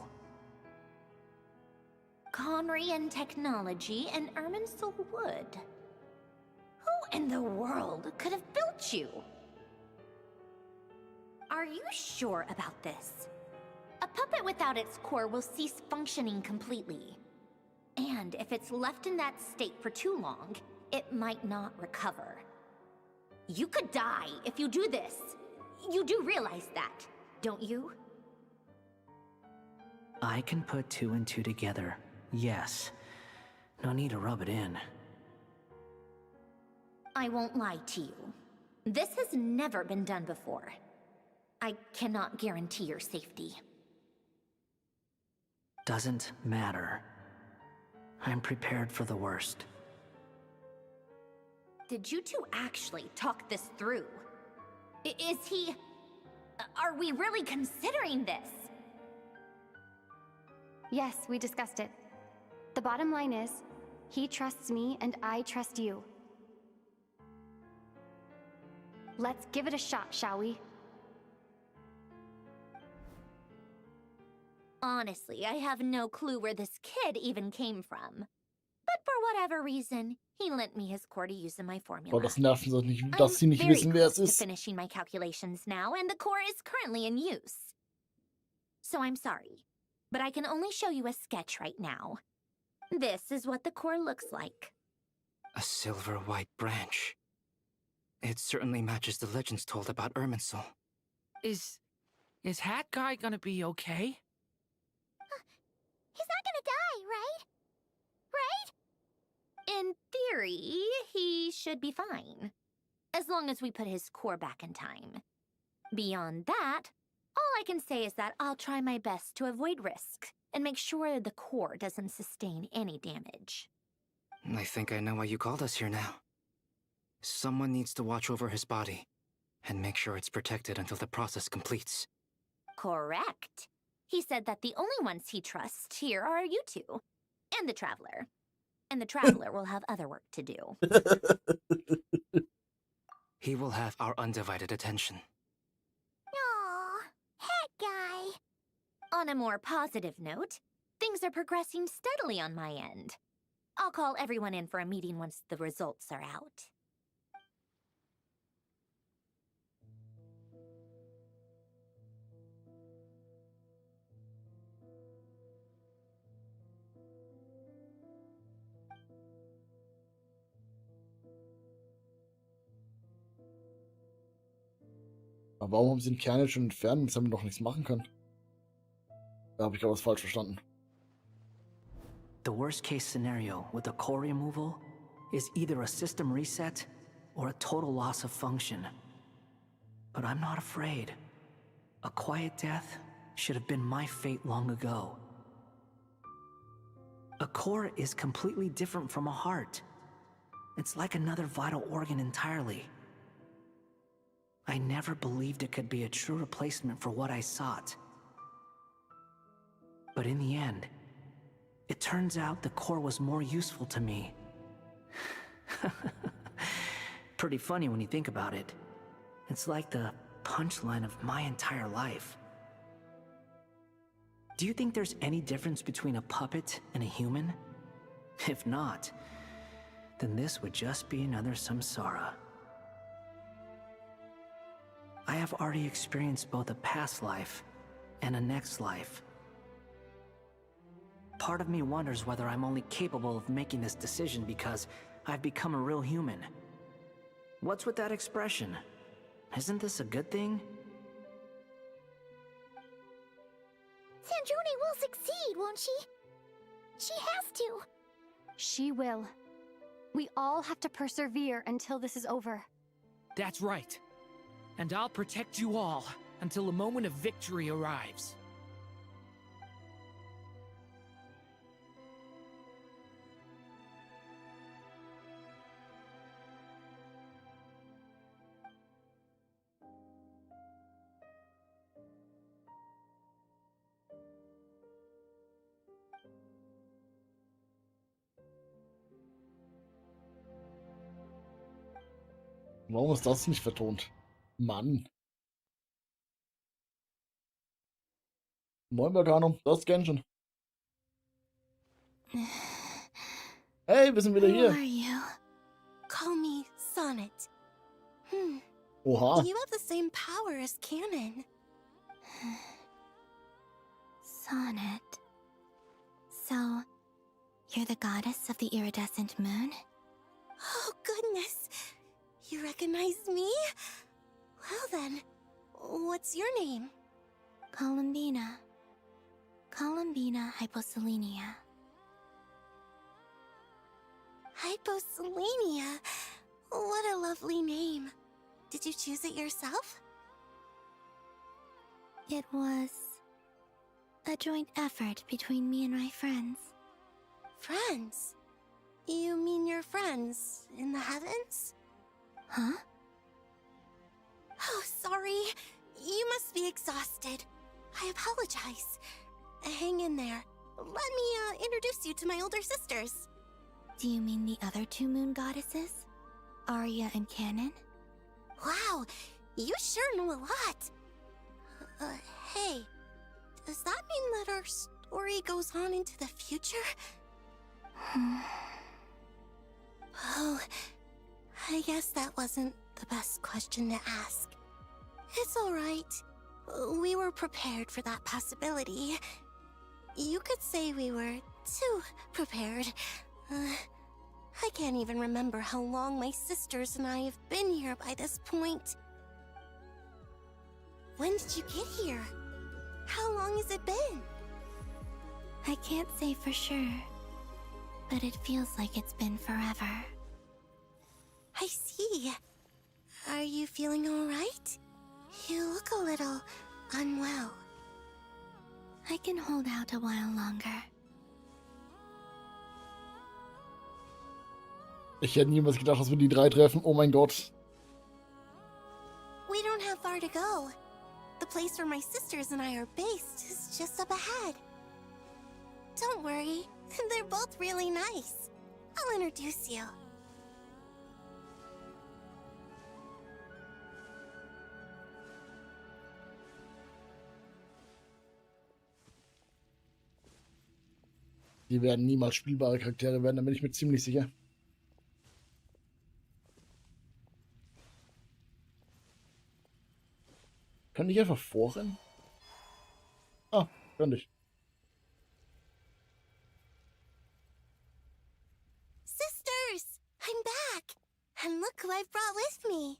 Conrian technology and Irminsul wood. Who in the world could have built you? Are you sure about this? A puppet without its core will cease functioning completely. And if it's left in that state for too long, it might not recover. You could die if you do this. You do realize that, don't you? I can put 2 and 2 together, yes. No need to rub it in. I won't lie to you. This has never been done before. I cannot guarantee your safety. Doesn't matter. I'm prepared for the worst. Did you two actually talk this through? Is he... Are we really considering this? Yes, we discussed it. The bottom line is, he trusts me and I trust you. Let's give it a shot, shall we? Honestly, I have no clue where this kid even came from. But for whatever reason, he lent me his core to use in my formula. Boah, das nervt so nicht, dass sie nicht very wissen, wer es close ist. to finishing my calculations now, and the core is currently in use. So I'm sorry, but I can only show you a sketch right now. This is what the core looks like. A silver-white branch. It certainly matches the legends told about Irminsul. Is Hat Guy gonna be okay? He's not gonna die, right? Right? In theory, he should be fine. As long as we put his core back in time. Beyond that, all I can say is that I'll try my best to avoid risk and make sure the core doesn't sustain any damage. I think I know why you called us here now. Someone needs to watch over his body and make sure it's protected until the process completes. Correct. He said that the only ones he trusts here are you two, and the Traveler. And the Traveler will have other work to do. He will have our undivided attention. Aw, Hat Guy. On a more positive note, things are progressing steadily on my end. I'll call everyone in for a meeting once the results are out. Aber warum haben sie den Kern jetzt schon entfernt? Jetzt haben wir doch nichts machen können. Da habe ich aber was falsch verstanden. The worst case scenario with the core removal is either a system reset or a total loss of function. But I'm not afraid. A quiet death should have been my fate long ago. A core is completely different from a heart. It's like another vital organ entirely. I never believed it could be a true replacement for what I sought. But in the end, it turns out the core was more useful to me. Pretty funny when you think about it. It's like the punchline of my entire life. Do you think there's any difference between a puppet and a human? If not, then this would just be another samsara. I have already experienced both a past life and a next life. Part of me wonders whether I'm only capable of making this decision because I've become a real human. What's with that expression? Isn't this a good thing? Sanjuni will succeed, won't she? She has to. She will. We all have to persevere until this is over. That's right. And I'll protect you all until a moment of victory arrives. Warum ist das nicht vertont? Mann. Moin Bergano, das ist Genshin. Hey, wir sind wieder Who hier. are you? Call me Sonnet. Oha. You have the same power as Canon. Sonnet. So, you're the goddess of the iridescent moon? Oh, goodness. You recognize me? Well then, what's your name? Columbina. Columbina Hyposelenia. Hyposelenia? What a lovely name. Did you choose it yourself? It was a joint effort between me and my friends. Friends? You mean your friends in the heavens? Huh? Oh, sorry. You must be exhausted. I apologize. Hang in there. Let me introduce you to my older sisters. Do you mean the other two moon goddesses? Arya and Canon? Wow, you sure know a lot. Hey, does that mean that our story goes on into the future? Oh, I guess that wasn't the best question to ask. It's alright. We were prepared for that possibility. You could say we were too prepared. I can't even remember how long my sisters and I have been here by this point. When did you get here? How long has it been? I can't say for sure, but it feels like it's been forever. I see. Are you feeling alright? You look a little unwell. I can hold out a while longer. Ich hätte niemals gedacht, dass wir die drei treffen. Oh mein Gott. We don't have far to go. The place where my sisters and I are based is just up ahead. Don't worry, they're both really nice. I'll introduce you. Die werden niemals spielbare Charaktere werden, da bin ich mir ziemlich sicher. Kann ich einfach vorrennen? Ah, kann ich. Sisters, I'm back. And look who I've brought with me.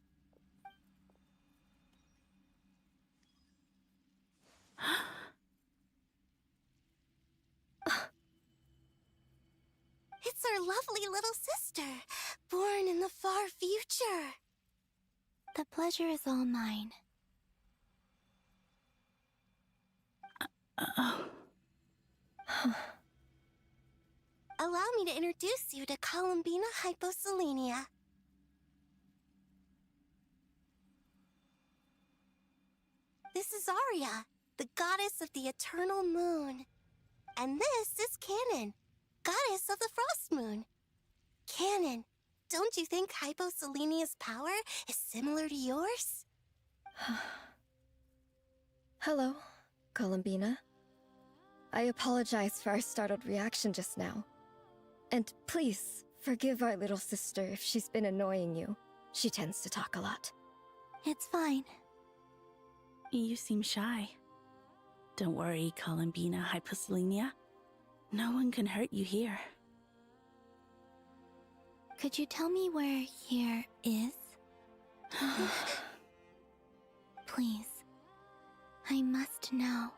It's our lovely little sister, born in the far future. The pleasure is all mine. Allow me to introduce you to Columbina Hyposelenia. This is Arya, the goddess of the eternal moon. And this is Canon, goddess of the frost moon. Canon, don't you think Hyposelenia's power is similar to yours? Hello, Columbina. I apologize for our startled reaction just now. And please, forgive our little sister if she's been annoying you. She tends to talk a lot. It's fine. You seem shy. Don't worry, Columbina Hyposelenia. No one can hurt you here. Could you tell me where here is? Please. I must know.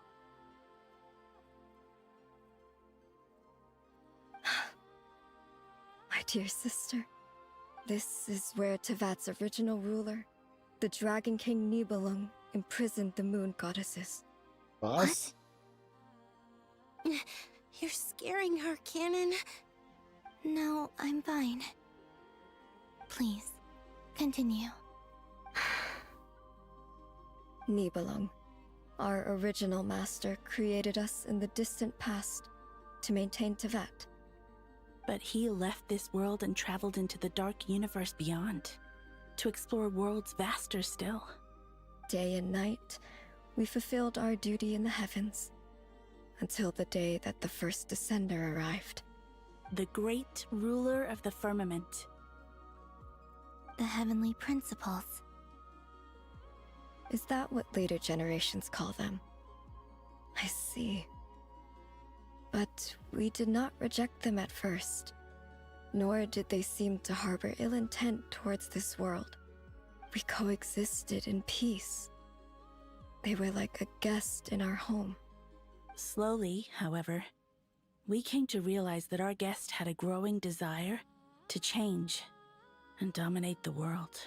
My dear sister, this is where Tevat's original ruler, the Dragon King Nibelung, imprisoned the moon goddesses. What? You're scaring her, Canon. No, I'm fine. Please, continue. Nibelung, our original master, created us in the distant past to maintain Tevat. But he left this world and traveled into the dark universe beyond. to explore worlds vaster still. Day and night, we fulfilled our duty in the heavens, until the day that the first descender arrived. The great ruler of the firmament. The heavenly principles. Is that what later generations call them? I see. But we did not reject them at first, nor did they seem to harbor ill intent towards this world. We coexisted in peace. They were like a guest in our home. Slowly, however, we came to realize that our guest had a growing desire to change and dominate the world.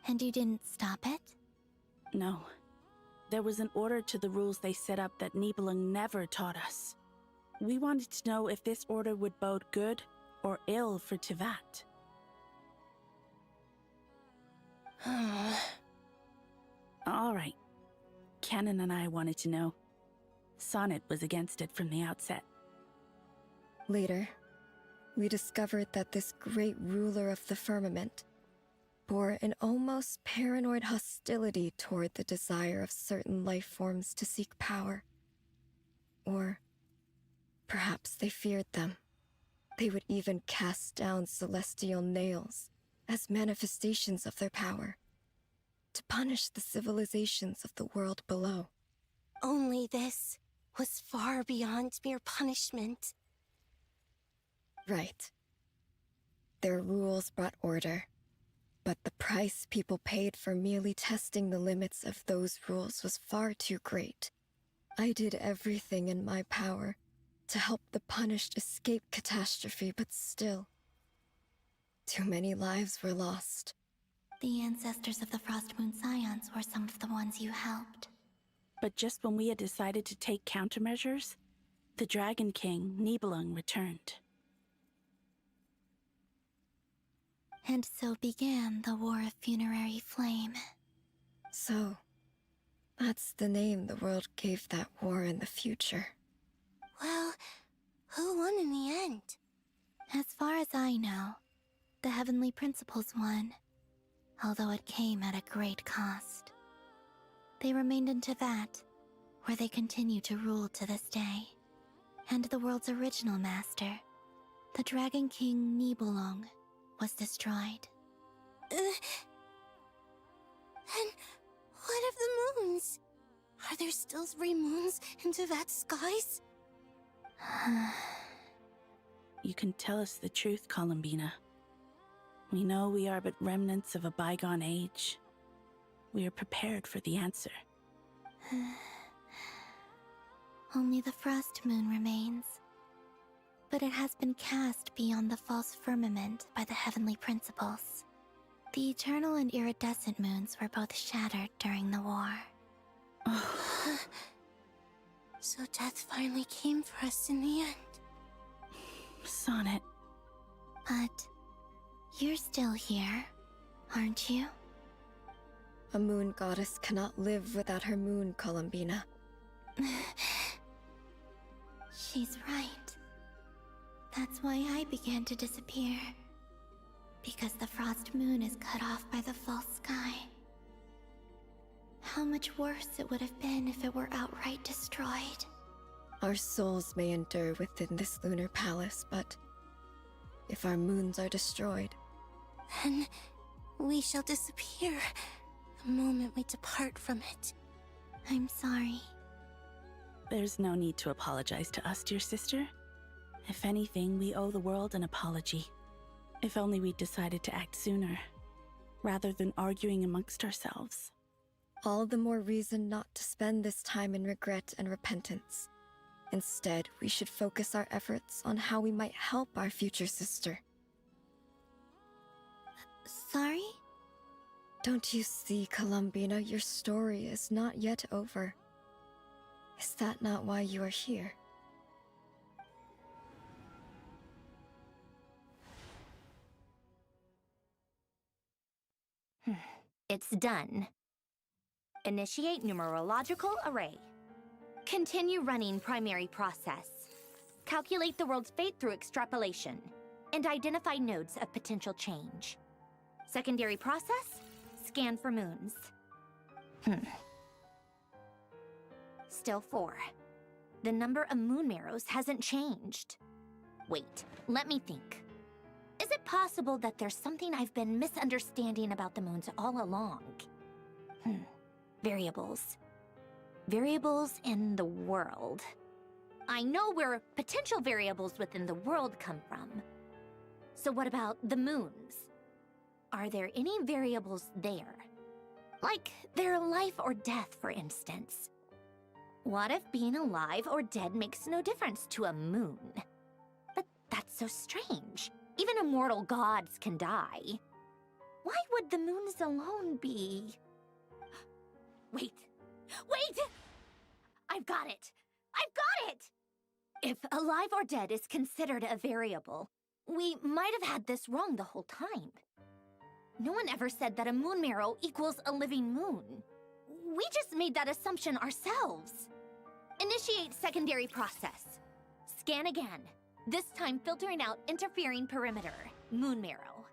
And you didn't stop it? No. There was an order to the rules they set up that Nibelung never taught us. We wanted to know if this order would bode good or ill for Teyvat. All right. Canon and I wanted to know. Sonnet was against it from the outset. Later, we discovered that this great ruler of the firmament bore an almost paranoid hostility toward the desire of certain life forms to seek power. Or perhaps they feared them. They would even cast down celestial nails as manifestations of their power, to punish the civilizations of the world below. Only this was far beyond mere punishment. Right. Their rules brought order, but the price people paid for merely testing the limits of those rules was far too great. I did everything in my power to help the punished escape catastrophe, but still, too many lives were lost. The ancestors of the Frost Moon Scions were some of the ones you helped. But just when we had decided to take countermeasures, the Dragon King, Nibelung, returned. And so began the War of Funerary Flame. So, that's the name the world gave that war in the future. Well, who won in the end? As far as I know, the Heavenly Principles won, although it came at a great cost. They remained in Teyvat, where they continue to rule to this day. And the world's original master, the Dragon King Nibelung, was destroyed. And what of the moons? Are there still 3 moons in Teyvat's skies? You can tell us the truth, Columbina. We know we are but remnants of a bygone age. We are prepared for the answer. Only the Frost Moon remains. But it has been cast beyond the false firmament by the Heavenly Principles. The eternal and iridescent moons were both shattered during the war. So death finally came for us in the end. Sonnet. But you're still here, aren't you? A moon goddess cannot live without her moon, Columbina. She's right. That's why I began to disappear. Because the Frost Moon is cut off by the false sky. How much worse it would have been if it were outright destroyed. Our souls may endure within this lunar palace, but if our moons are destroyed, then we shall disappear the moment we depart from it. I'm sorry. There's no need to apologize to us, dear sister. If anything, we owe the world an apology. If only we'd decided to act sooner, rather than arguing amongst ourselves. all the more reason not to spend this time in regret and repentance. Instead, we should focus our efforts on how we might help our future sister. Sorry? Don't you see, Columbina, your story is not yet over. Is that not why you are here? It's done. Initiate numerological array. Continue running primary process. Calculate the world's fate through extrapolation. And identify nodes of potential change. Secondary process, scan for moons. Still 4. The number of moon marrows hasn't changed. Wait, let me think. Is it possible that there's something I've been misunderstanding about the moons all along? Variables. Variables in the world. I know where potential variables within the world come from. So what about the moons? Are there any variables there? Like their life or death, for instance. What if being alive or dead makes no difference to a moon? But that's so strange. Even immortal gods can die. Why would the moons alone be? Wait! I've got it! If alive or dead is considered a variable, we might have had this wrong the whole time. No one ever said that a moon marrow equals a living moon. We just made that assumption ourselves. Initiate secondary process. Scan again. This time filtering out interfering perimeter, moon marrow.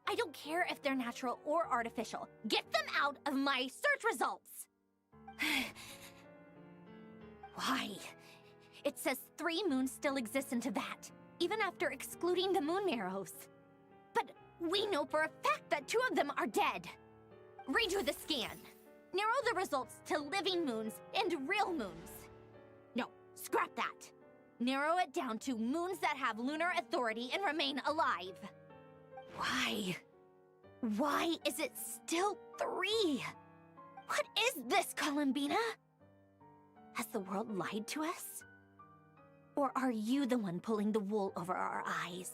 I don't care if they're natural or artificial. Get them out of my search results! Why? It says 3 moons still exist in Teyvat, even after excluding the moon marrows. But we know for a fact that 2 of them are dead. Redo the scan. Narrow the results to living moons and real moons. No, scrap that. Narrow it down to moons that have lunar authority and remain alive. Why? Why is it still 3? What is this, Columbina? Has the world lied to us? Or are you the one pulling the wool over our eyes?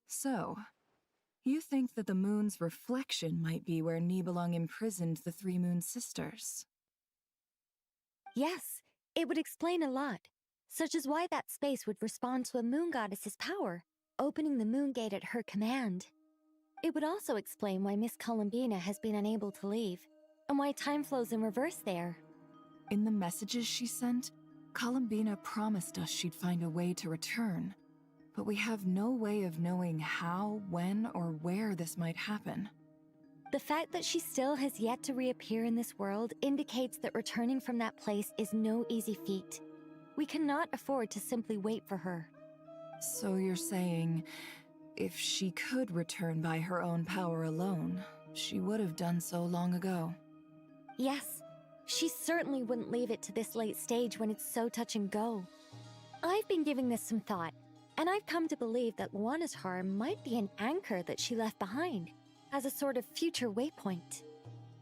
So, you think that the moon's reflection might be where Nibelung imprisoned the 3 moon sisters? Yes, it would explain a lot, such as why that space would respond to a moon goddess's power, opening the moon gate at her command. It would also explain why Miss Columbina has been unable to leave, and why time flows in reverse there. In the messages she sent, Columbina promised us she'd find a way to return, but we have no way of knowing how, when, or where this might happen. The fact that she still has yet to reappear in this world indicates that returning from that place is no easy feat. We cannot afford to simply wait for her. So you're saying, if she could return by her own power alone, she would have done so long ago. Yes, she certainly wouldn't leave it to this late stage when it's so touch and go. I've been giving this some thought, and I've come to believe that Luana's Har might be an anchor that she left behind, as a sort of future waypoint.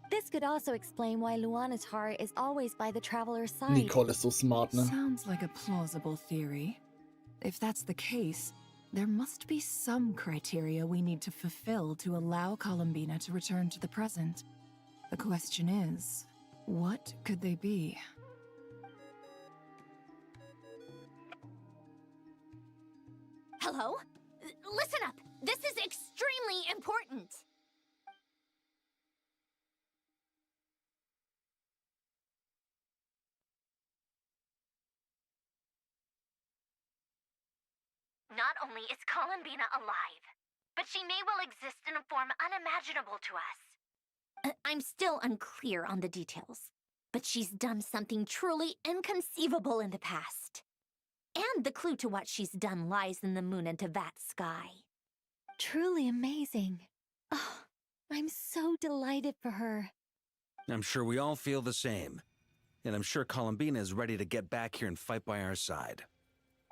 This could also explain why Luana's Har is always by the traveler's side. Nicole is so smart, ne? Sounds like a plausible theory. If that's the case, there must be some criteria we need to fulfill to allow Columbina to return to the present. The question is, what could they be? Hello? Listen up! This is extremely important! Not only is Columbina alive, but she may well exist in a form unimaginable to us. I'm still unclear on the details, but she's done something truly inconceivable in the past. And the clue to what she's done lies in the moon and Teyvat sky. Truly amazing. Oh, I'm so delighted for her. I'm sure we all feel the same. And I'm sure Columbina is ready to get back here and fight by our side.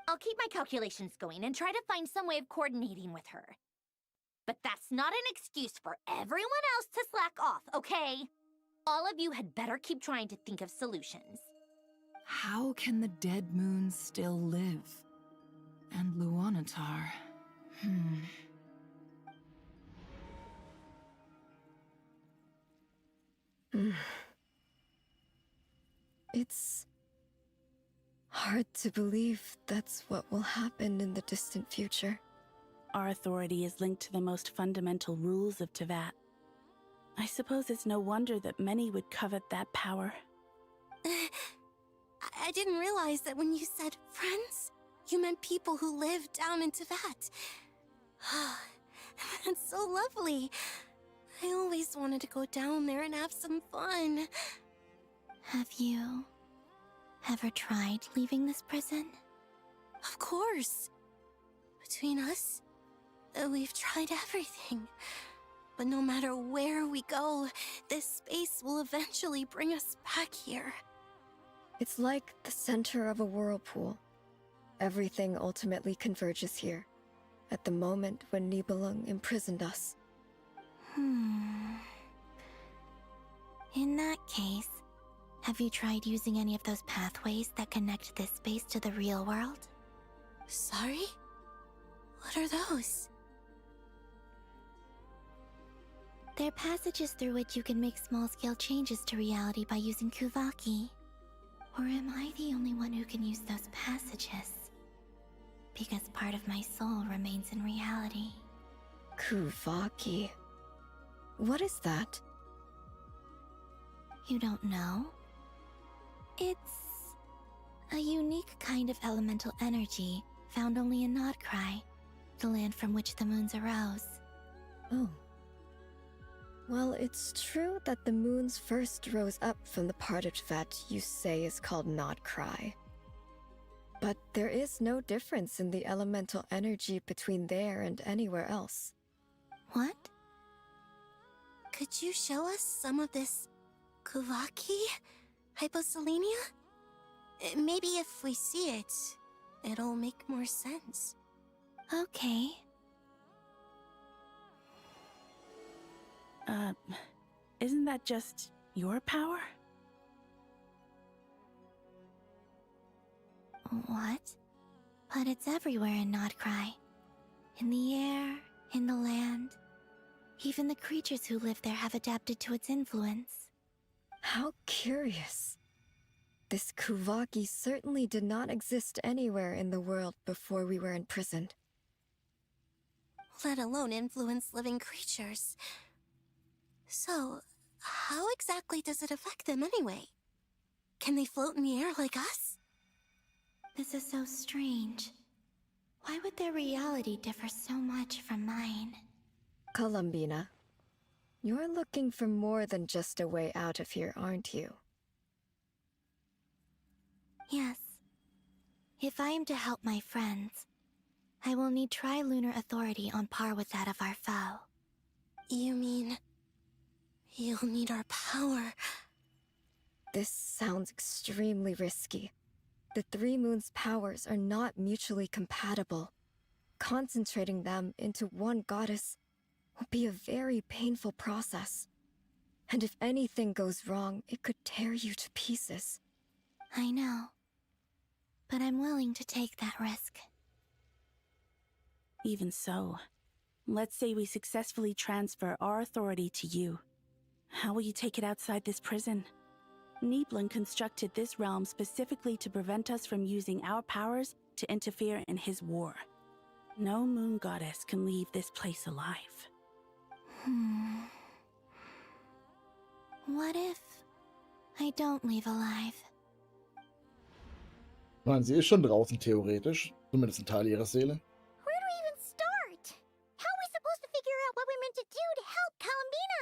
I'll keep my calculations going and try to find some way of coordinating with her. But that's not an excuse for everyone else to slack off, okay? All of you had better keep trying to think of solutions. How can the dead moon still live? And Luanatar... It's hard to believe that's what will happen in the distant future. Our authority is linked to the most fundamental rules of Teyvat. I suppose it's no wonder that many would covet that power. I didn't realize that when you said friends, you meant people who live down in Tibet. That's so lovely. I always wanted to go down there and have some fun. Have you ever tried leaving this prison? Of course. Between us, we've tried everything. But no matter where we go, this space will eventually bring us back here. It's like the center of a whirlpool. Everything ultimately converges here, at the moment when Nibelung imprisoned us. In that case, have you tried using any of those pathways that connect this space to the real world? Sorry? What are those? They're passages through which you can make small-scale changes to reality by using Kuvaki. Or am I the only one who can use those passages? Because part of my soul remains in reality. Kuvaki. What is that? You don't know? It's a unique kind of elemental energy found only in Nodcry, the land from which the moons arose. Oh. Well, it's true that the moons first rose up from the part of Tibet you say is called Nodcry. But there is no difference in the elemental energy between there and anywhere else. What? Could you show us some of this Kuvaki hyposelenia? Maybe if we see it, it'll make more sense. Okay. Isn't that just your power? What? But it's everywhere in Nodcry. In the air, in the land. Even the creatures who live there have adapted to its influence. How curious. This Kuvaki certainly did not exist anywhere in the world before we were imprisoned. Let alone influence living creatures. So, how exactly does it affect them anyway? Can they float in the air like us? This is so strange. Why would their reality differ so much from mine? Columbina, you're looking for more than just a way out of here, aren't you? Yes. If I am to help my friends, I will need trilunar authority on par with that of our foe. You mean... you'll need our power? This sounds extremely risky. The three moons' powers are not mutually compatible. Concentrating them into one goddess will be a very painful process. And if anything goes wrong, it could tear you to pieces. I know. But I'm willing to take that risk. Even so, let's say we successfully transfer our authority to you. How will you take it outside this prison? Nibelung constructed this realm specifically to prevent us from using our powers to interfere in his war. No moon goddess can leave this place alive. What if I don't leave alive? Nein, sie ist schon draußen, theoretisch. Zumindest ein Teil ihrer Seele. Where do we even start? How are we supposed to figure out what we're meant to do to help Columbina?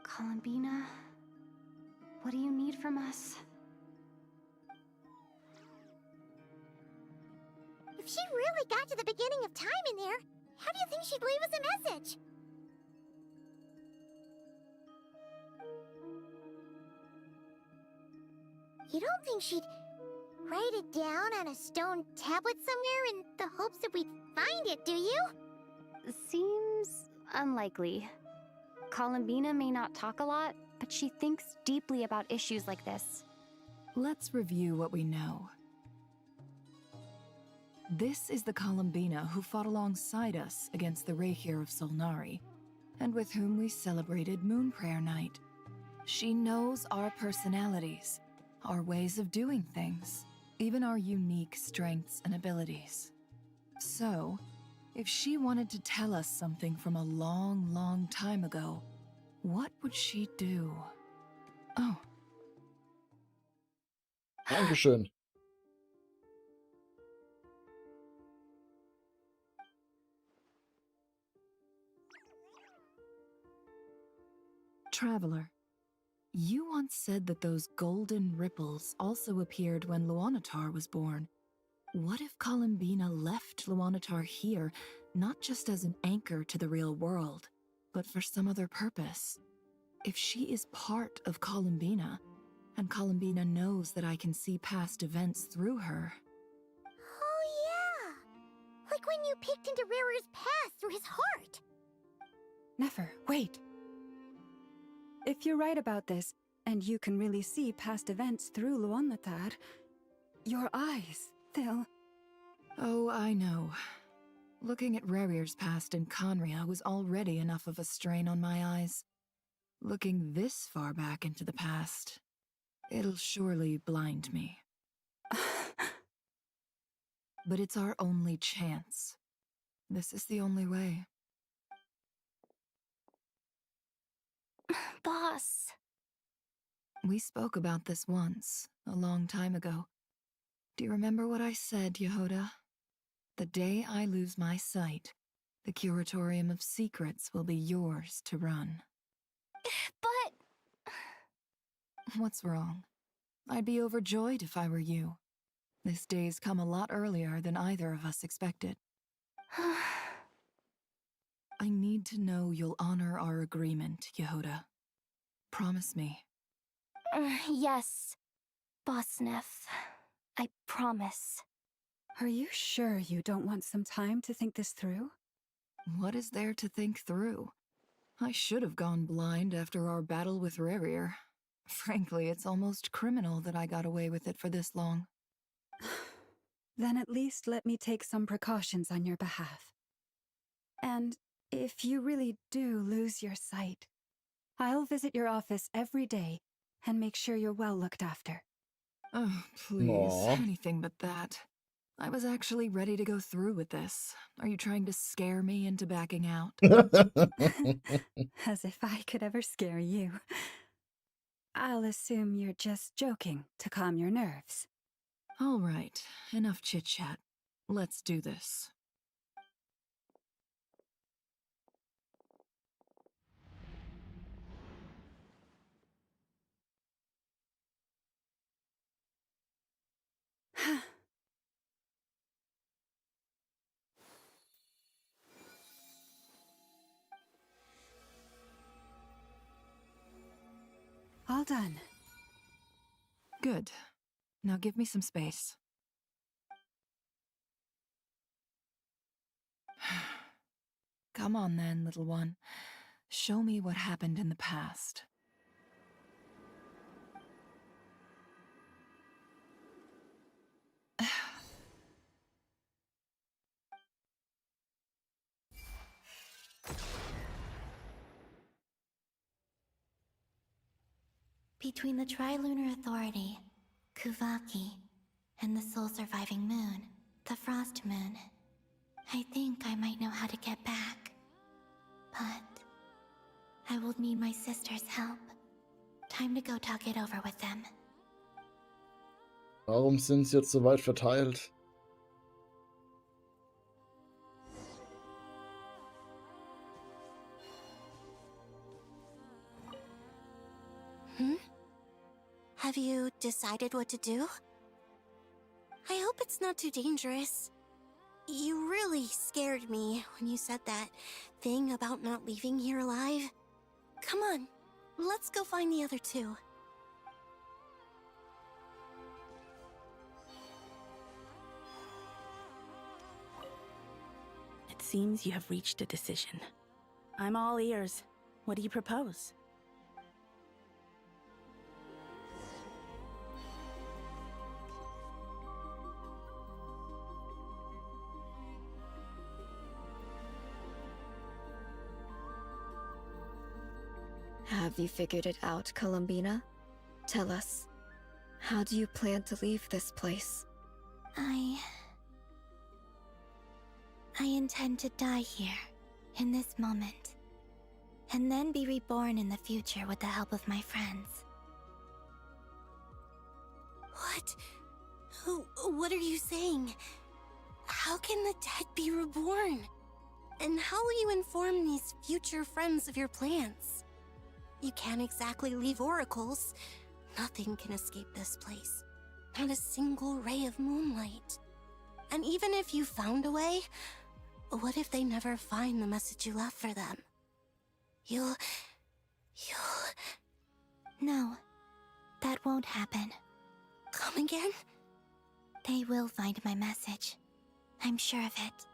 Columbina, what do you need from us? If she really got to the beginning of time in there, how do you think she'd leave us a message? You don't think she'd write it down on a stone tablet somewhere in the hopes that we'd find it, do you? Seems unlikely. Columbina may not talk a lot, but she thinks deeply about issues like this. Let's review what we know. This is the Columbina who fought alongside us against the Reikir of Solnari, and with whom we celebrated Moon Prayer Night. She knows our personalities, our ways of doing things, even our unique strengths and abilities. So, If she wanted to tell us something from a long, long time ago, what would she do? Oh. Dankeschön. Traveler, you once said that those golden ripples also appeared when Luanatar was born. What if Columbina left Luanatar here, not just as an anchor to the real world, but for some other purpose? If she is part of Columbina, and Columbina knows that I can see past events through her... Oh yeah! Like when you peeked into Rarer's past through his heart! Never, wait. If you're right about this, and you can really see past events through Luanatar, your eyes, they'll... Oh, I know. Looking at Rerir's past in Conria was already enough of a strain on my eyes. Looking this far back into the past, it'll surely blind me. But it's our only chance. This is the only way. Boss. We spoke about this once, a long time ago. Do you remember what I said, Yehoda? The day I lose my sight, the Curatorium of Secrets will be yours to run. But... What's wrong? I'd be overjoyed if I were you. This day's come a lot earlier than either of us expected. I need to know you'll honor our agreement, Yehoda. Promise me. Yes, Boss Neff. I promise. Are you sure you don't want some time to think this through? What is there to think through? I should have gone blind after our battle with Rerir. Frankly, it's almost criminal that I got away with it for this long. Then at least let me take some precautions on your behalf. And if you really do lose your sight, I'll visit your office every day and make sure you're well looked after. Oh, please, Aww. anything but that. I was actually ready to go through with this. Are you trying to scare me into backing out? As if I could ever scare you. I'll assume you're just joking to calm your nerves. All right, enough chit-chat. Let's do this. All done. Good. Now give me some space. Come on then, little one. Show me what happened in the past. Between the Trilunar Authority, Kuvaki, and the sole-surviving moon, the Frost Moon, I think I might know how to get back. But I will need my sister's help. Time to go talk it over with them. Warum sind sie jetzt so weit verteilt? Have you decided what to do? I hope it's not too dangerous. You really scared me when you said that thing about not leaving here alive. Come on, let's go find the other two. It seems you have reached a decision. I'm all ears. What do you propose? Have you figured it out, Columbina? Tell us. How do you plan to leave this place? I intend to die here, in this moment, and then be reborn in the future with the help of my friends. What are you saying? How can the dead be reborn? And how will you inform these future friends of your plans? You can't exactly leave oracles. Nothing can escape this place. Not a single ray of moonlight. And even if you found a way, what if they never find the message you left for them? You'll... No, that won't happen. Come again? They will find my message. I'm sure of it.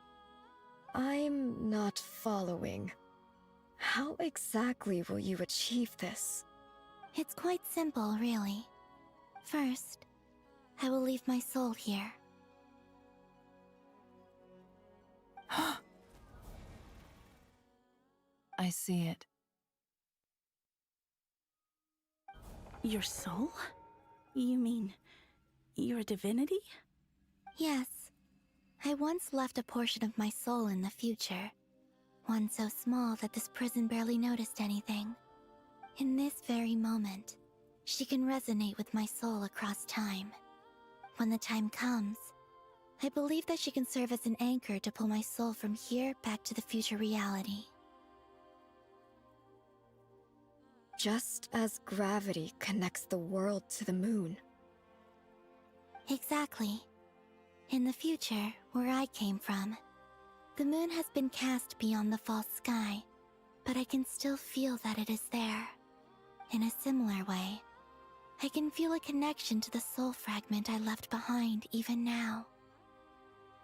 I'm not following. How exactly will you achieve this? It's quite simple, really. First, I will leave my soul here. I see it. Your soul? You mean your divinity? Yes. I once left a portion of my soul in the future. One so small that this prison barely noticed anything. In this very moment, she can resonate with my soul across time. When the time comes, I believe that she can serve as an anchor to pull my soul from here back to the future reality. Just as gravity connects the world to the moon. Exactly. In the future, where I came from, the moon has been cast beyond the false sky, but I can still feel that it is there. In a similar way, I can feel a connection to the soul fragment I left behind even now.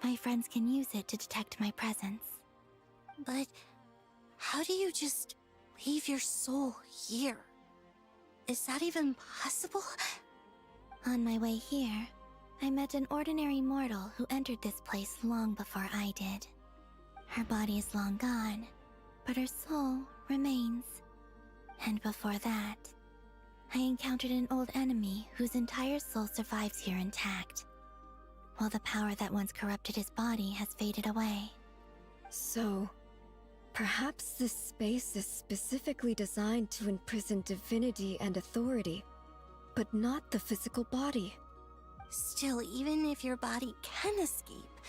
My friends can use it to detect my presence. But how do you just leave your soul here? Is that even possible? On my way here, I met an ordinary mortal who entered this place long before I did. Her body is long gone, but her soul remains. And before that, I encountered an old enemy whose entire soul survives here intact, while the power that once corrupted his body has faded away. So, perhaps this space is specifically designed to imprison divinity and authority, but not the physical body. Still, even if your body can escape,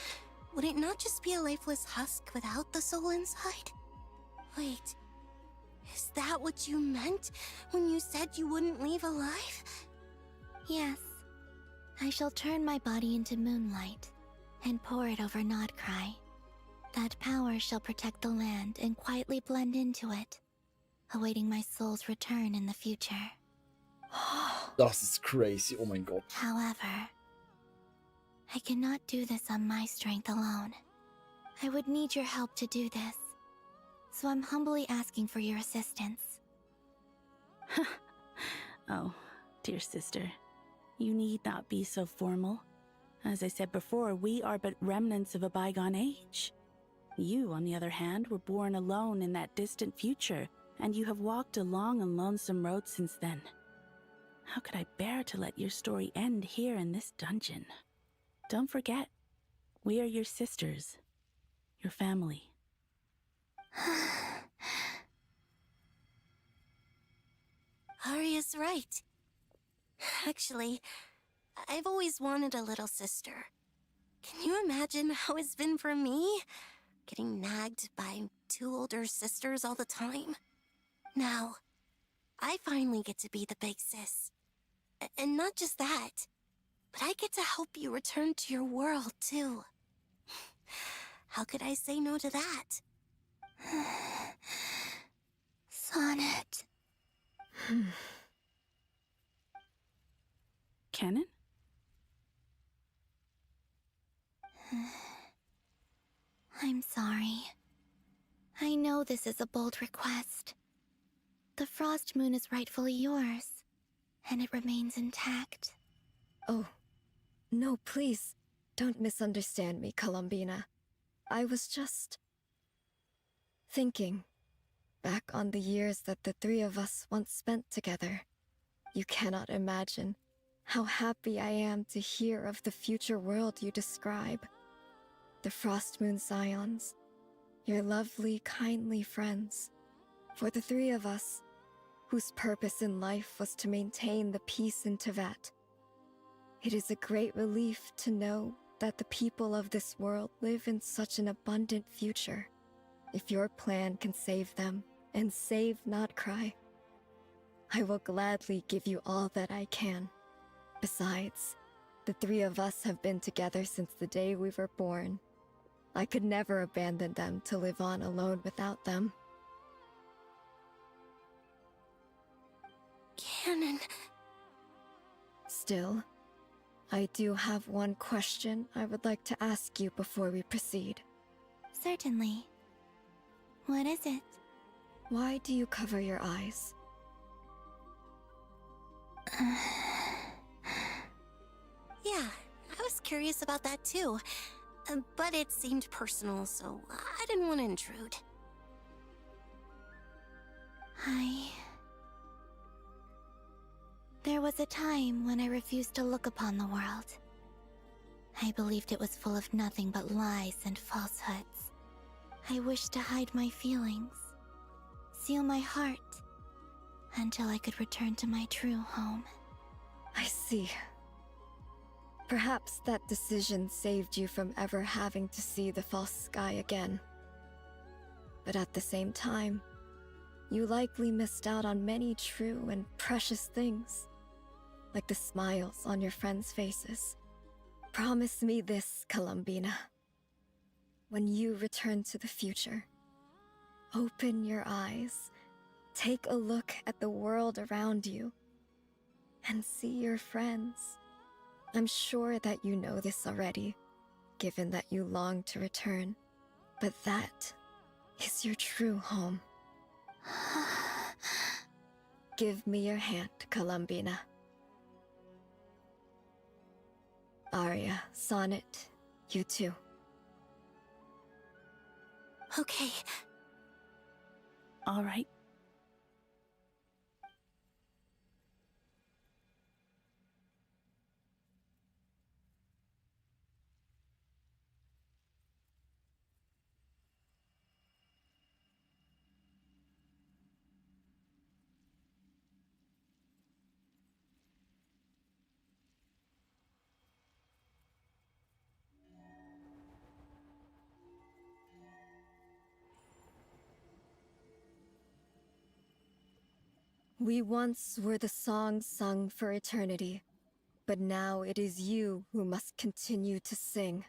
would it not just be a lifeless husk without the soul inside? Wait, is that what you meant when you said you wouldn't leave alive? Yes. I shall turn my body into moonlight and pour it over Nodcry. That power shall protect the land and quietly blend into it, awaiting my soul's return in the future. Das ist crazy, oh mein Gott. However, I cannot do this on my strength alone. I would need your help to do this, so I'm humbly asking for your assistance. Oh, dear sister, you need not be so formal. As I said before, we are but remnants of a bygone age. You, on the other hand, were born alone in that distant future, and you have walked a long and lonesome road since then. How could I bear to let your story end here in this dungeon? Don't forget, we are your sisters, your family. Arya's right. Actually, I've always wanted a little sister. Can you imagine how it's been for me? Getting nagged by two older sisters all the time. Now, I finally get to be the big sis. And not just that, but I get to help you return to your world, too. How could I say no to that? Sonnet. Canon? I'm sorry. I know this is a bold request. The Frost Moon is rightfully yours, and it remains intact. Oh, no, please, don't misunderstand me, Columbina. I was just thinking back on the years that the three of us once spent together. You cannot imagine how happy I am to hear of the future world you describe. The Frost Moon Scions, your lovely, kindly friends. For the three of us, whose purpose in life was to maintain the peace in Teyvat. It is a great relief to know that the people of this world live in such an abundant future. If your plan can save them and save Notcry, I will gladly give you all that I can. Besides, the three of us have been together since the day we were born. I could never abandon them to live on alone without them. Canon. Still, I do have one question I would like to ask you before we proceed. Certainly. What is it? Why do you cover your eyes? Yeah, I was curious about that too. But it seemed personal, so I didn't want to intrude. There was a time when I refused to look upon the world. I believed it was full of nothing but lies and falsehoods. I wished to hide my feelings, seal my heart, until I could return to my true home. I see. Perhaps that decision saved you from ever having to see the false sky again. But at the same time, you likely missed out on many true and precious things, like the smiles on your friends' faces. Promise me this, Columbina. When you return to the future, open your eyes, take a look at the world around you, and see your friends. I'm sure that you know this already, given that you long to return, but that is your true home. Give me your hand, Columbina. Aria, Sonnet, you too. Okay. All right. We once were the songs sung for eternity, but now it is you who must continue to sing.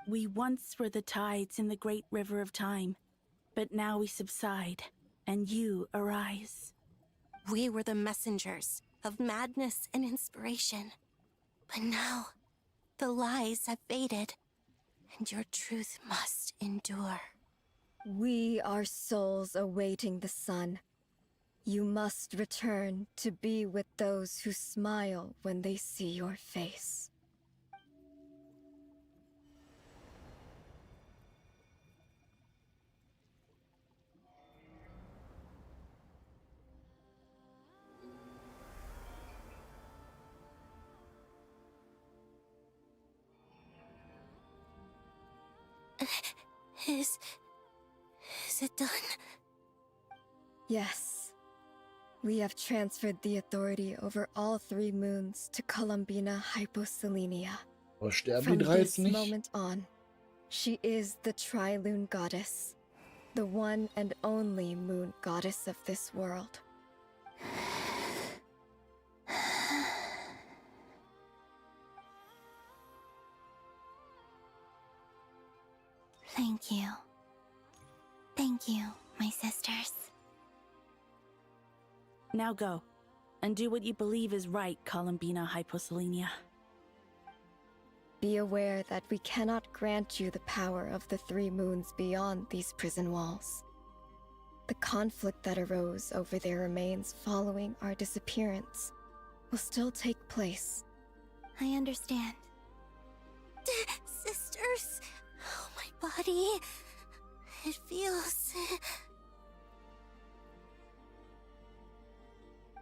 We once were the tides in the great river of time, but now we subside, and you arise. We were the messengers of madness and inspiration. But now, the lies have faded, and your truth must endure. We are souls awaiting the sun. You must return to be with those who smile when they see your face. Is it done? Yes. We have transferred the authority over all 3 moons to Columbina Hyposelenia. Aber sterben From die drei this jetzt nicht? moment on, she is the Trilune Goddess, the one and only moon goddess of this world. Thank you. Thank you, my sisters. Now go, and do what you believe is right, Columbina Hyposelenia. Be aware that we cannot grant you the power of the 3 moons beyond these prison walls. The conflict that arose over their remains following our disappearance will still take place. I understand. Sisters, oh, my body. It feels...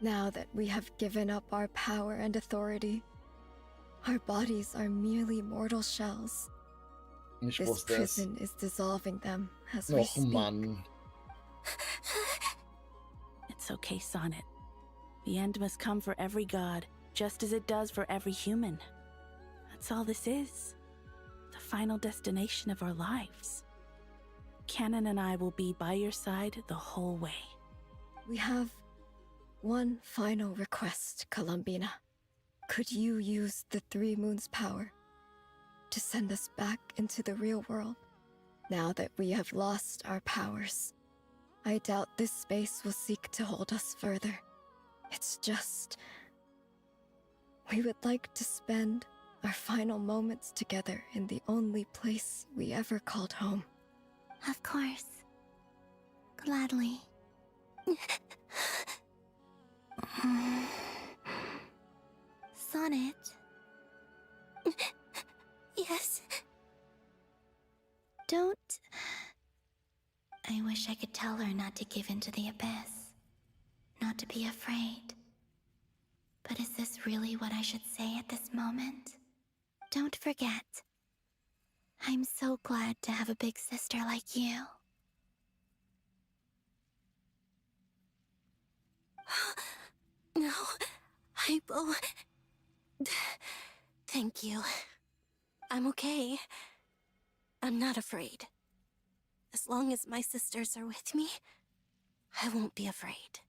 Now that we have given up our power and authority, our bodies are merely mortal shells. Ich This wusste es. prison is dissolving them as we Och speak. Mann. It's okay, Sonnet. The end must come for every god, just as it does for every human. That's all this is. The final destination of our lives. Canon and I will be by your side the whole way. We have one final request, Columbina. Could you use the Three Moons' power to send us back into the real world? Now that we have lost our powers, I doubt this space will seek to hold us further. It's just... we would like to spend our final moments together in the only place we ever called home. Of course. Gladly. Sonnet? Yes. Don't... I wish I could tell her not to give in to the abyss. Not to be afraid. But is this really what I should say at this moment? Don't forget. I'm so glad to have a big sister like you. No, Hypo. Thank you. I'm okay. I'm not afraid. As long as my sisters are with me, I won't be afraid.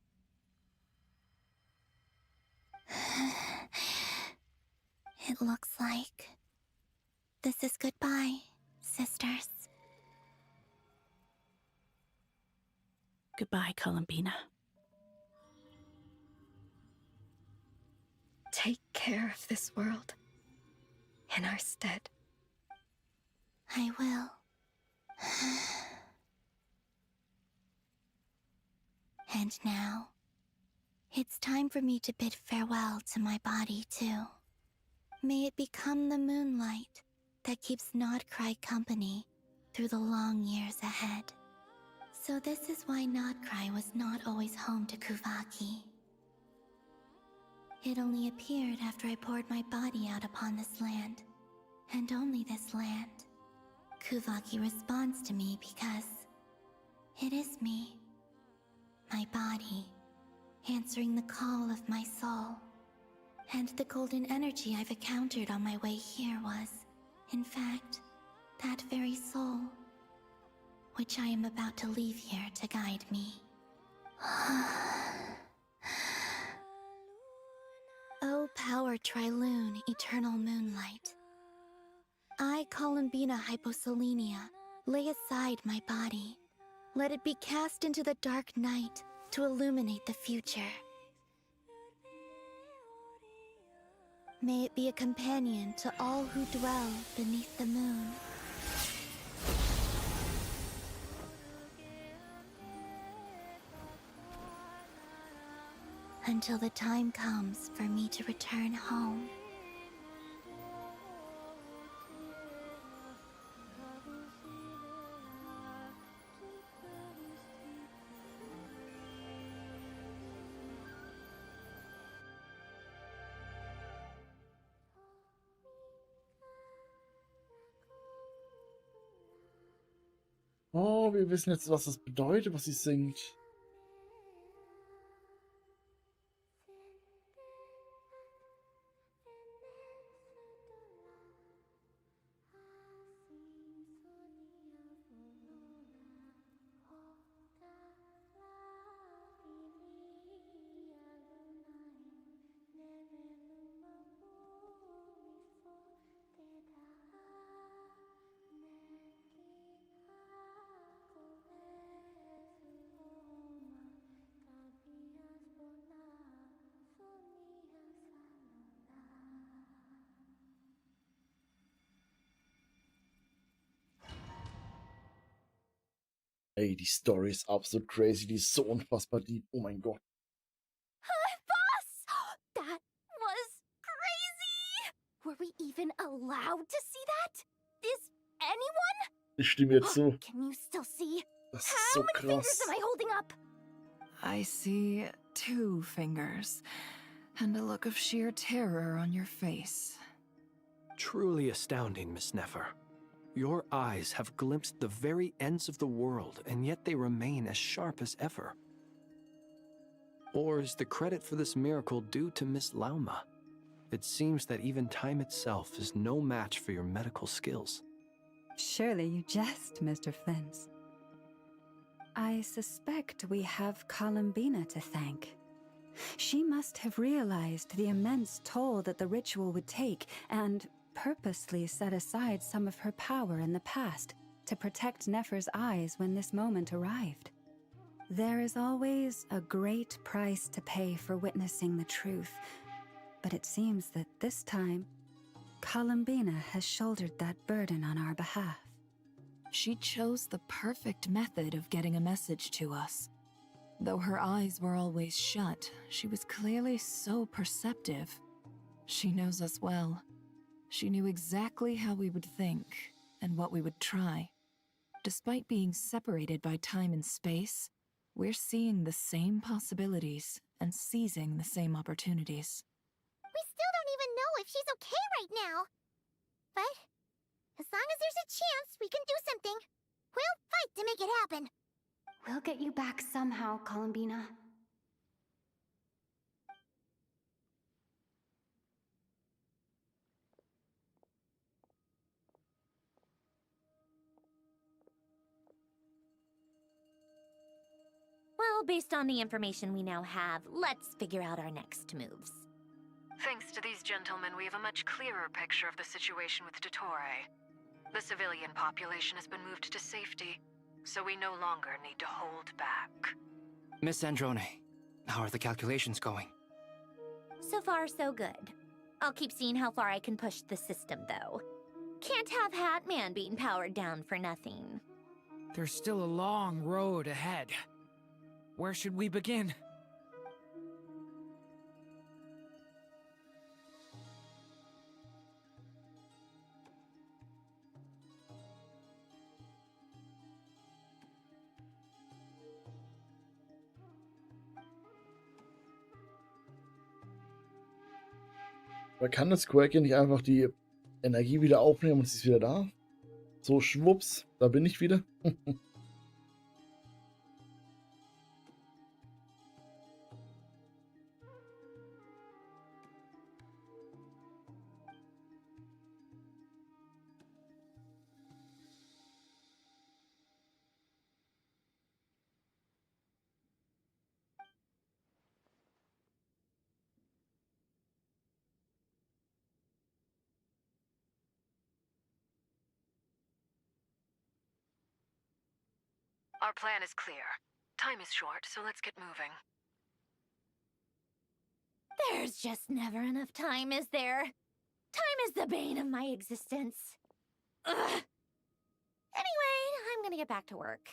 It looks like this is goodbye, sisters. Goodbye, Columbina. Take care of this world in our stead. I will. And now, it's time for me to bid farewell to my body, too. May it become the moonlight that keeps Nodcry company through the long years ahead. So this is why Nodcry was not always home to Kuvaki. It only appeared after I poured my body out upon this land, and only this land. Kuvaki responds to me because it is me, my body, answering the call of my soul. And the golden energy I've encountered on my way here was, in fact, that very soul, which I am about to leave here to guide me. O power Triloon, eternal moonlight. I, Columbina Hyposelenia, lay aside my body. Let it be cast into the dark night to illuminate the future. May it be a companion to all who dwell beneath the moon. Until the time comes for me to return home. Oh, wir wissen jetzt, was das bedeutet, was sie singt. Ey, die Story ist absolut crazy, die ist so unfassbar deep. Oh mein Gott. Boss! That was crazy! Were we even allowed to see that? Is anyone? Ich stimme dir zu. Can you still see? Das ist so How many fingers krass. am I holding up? I see 2 fingers, and a look of sheer terror on your face. Truly astounding, Miss Nefer. Your eyes have glimpsed the very ends of the world, and yet they remain as sharp as ever. Or is the credit for this miracle due to Miss Lauma? It seems that even time itself is no match for your medical skills. Surely you jest, Mr. Flins. I suspect we have Columbina to thank. She must have realized the immense toll that the ritual would take and purposely set aside some of her power in the past to protect Nefer's eyes when this moment arrived. There is always a great price to pay for witnessing the truth, but it seems that this time, Columbina has shouldered that burden on our behalf. She chose the perfect method of getting a message to us. Though her eyes were always shut, she was clearly so perceptive. She knows us well. She knew exactly how we would think and what we would try. Despite being separated by time and space, we're seeing the same possibilities and seizing the same opportunities. We still don't even know if she's okay right now. But as long as there's a chance we can do something, we'll fight to make it happen. We'll get you back somehow, Columbina. Well, based on the information we now have, let's figure out our next moves. Thanks to these gentlemen, we have a much clearer picture of the situation with Dottore. The civilian population has been moved to safety, so we no longer need to hold back. Miss Androne, how are the calculations going? So far, so good. I'll keep seeing how far I can push the system, though. Can't have Hatman being powered down for nothing. There's still a long road ahead. Where should we begin? Aber kann das Quake nicht einfach die Energie wieder aufnehmen und sie ist wieder da? So schwupps, da bin ich wieder. Our plan is clear. Time is short, so let's get moving. There's just never enough time, is there? Time is the bane of my existence. Ugh. Anyway, I'm gonna get back to work.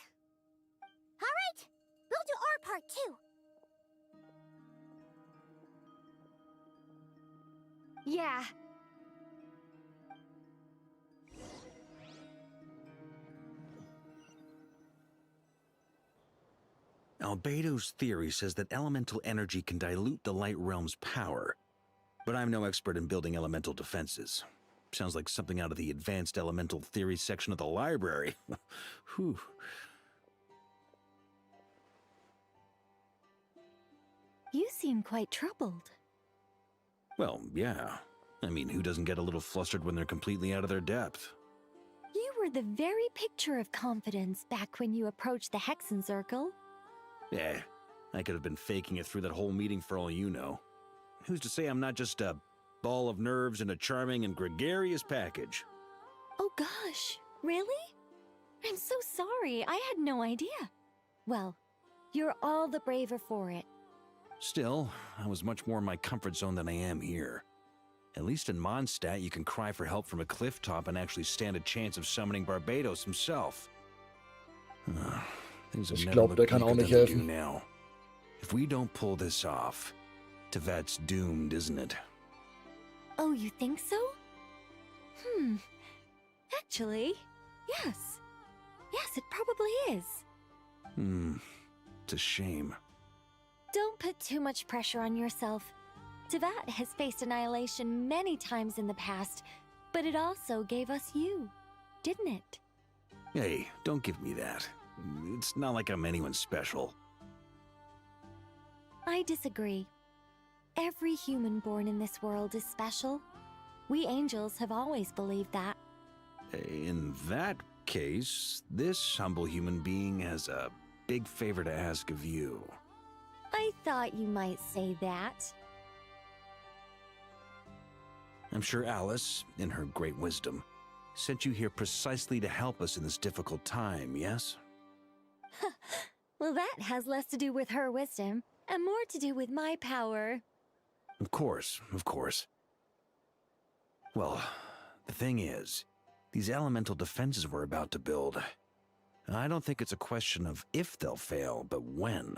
All right, we'll do our part too. Yeah. Albedo's theory says that elemental energy can dilute the light realm's power. But I'm no expert in building elemental defenses. Sounds like something out of the advanced elemental theory section of the library. Whew. You seem quite troubled. Well, yeah. I mean, who doesn't get a little flustered when they're completely out of their depth? You were the very picture of confidence back when you approached the Hexen Circle. Eh, I could have been faking it through that whole meeting for all you know. Who's to say I'm not just a ball of nerves in a charming and gregarious package? Oh gosh, really? I'm so sorry, I had no idea. Well, you're all the braver for it. Still, I was much more in my comfort zone than I am here. At least in Mondstadt, you can cry for help from a cliff top and actually stand a chance of summoning Barbados himself. Things have Ich never glaube, looked der kann auch bleaker nicht than they do helfen. now. If we don't pull this off, Tevat's doomed, isn't it? Oh, you think so? Actually, yes. Yes, it probably is. It's a shame. Don't put too much pressure on yourself. Tevat has faced annihilation many times in the past, but it also gave us you. didn't it? Hey, don't give me that. It's not like I'm anyone special. I disagree. Every human born in this world is special. We angels have always believed that. In that case, this humble human being has a big favor to ask of you. I thought you might say that. I'm sure Alice, in her great wisdom, sent you here precisely to help us in this difficult time, yes? Well, that has less to do with her wisdom and more to do with my power. Of course, of course. Well, the thing is, these elemental defenses we're about to build, I don't think it's a question of if they'll fail, but when.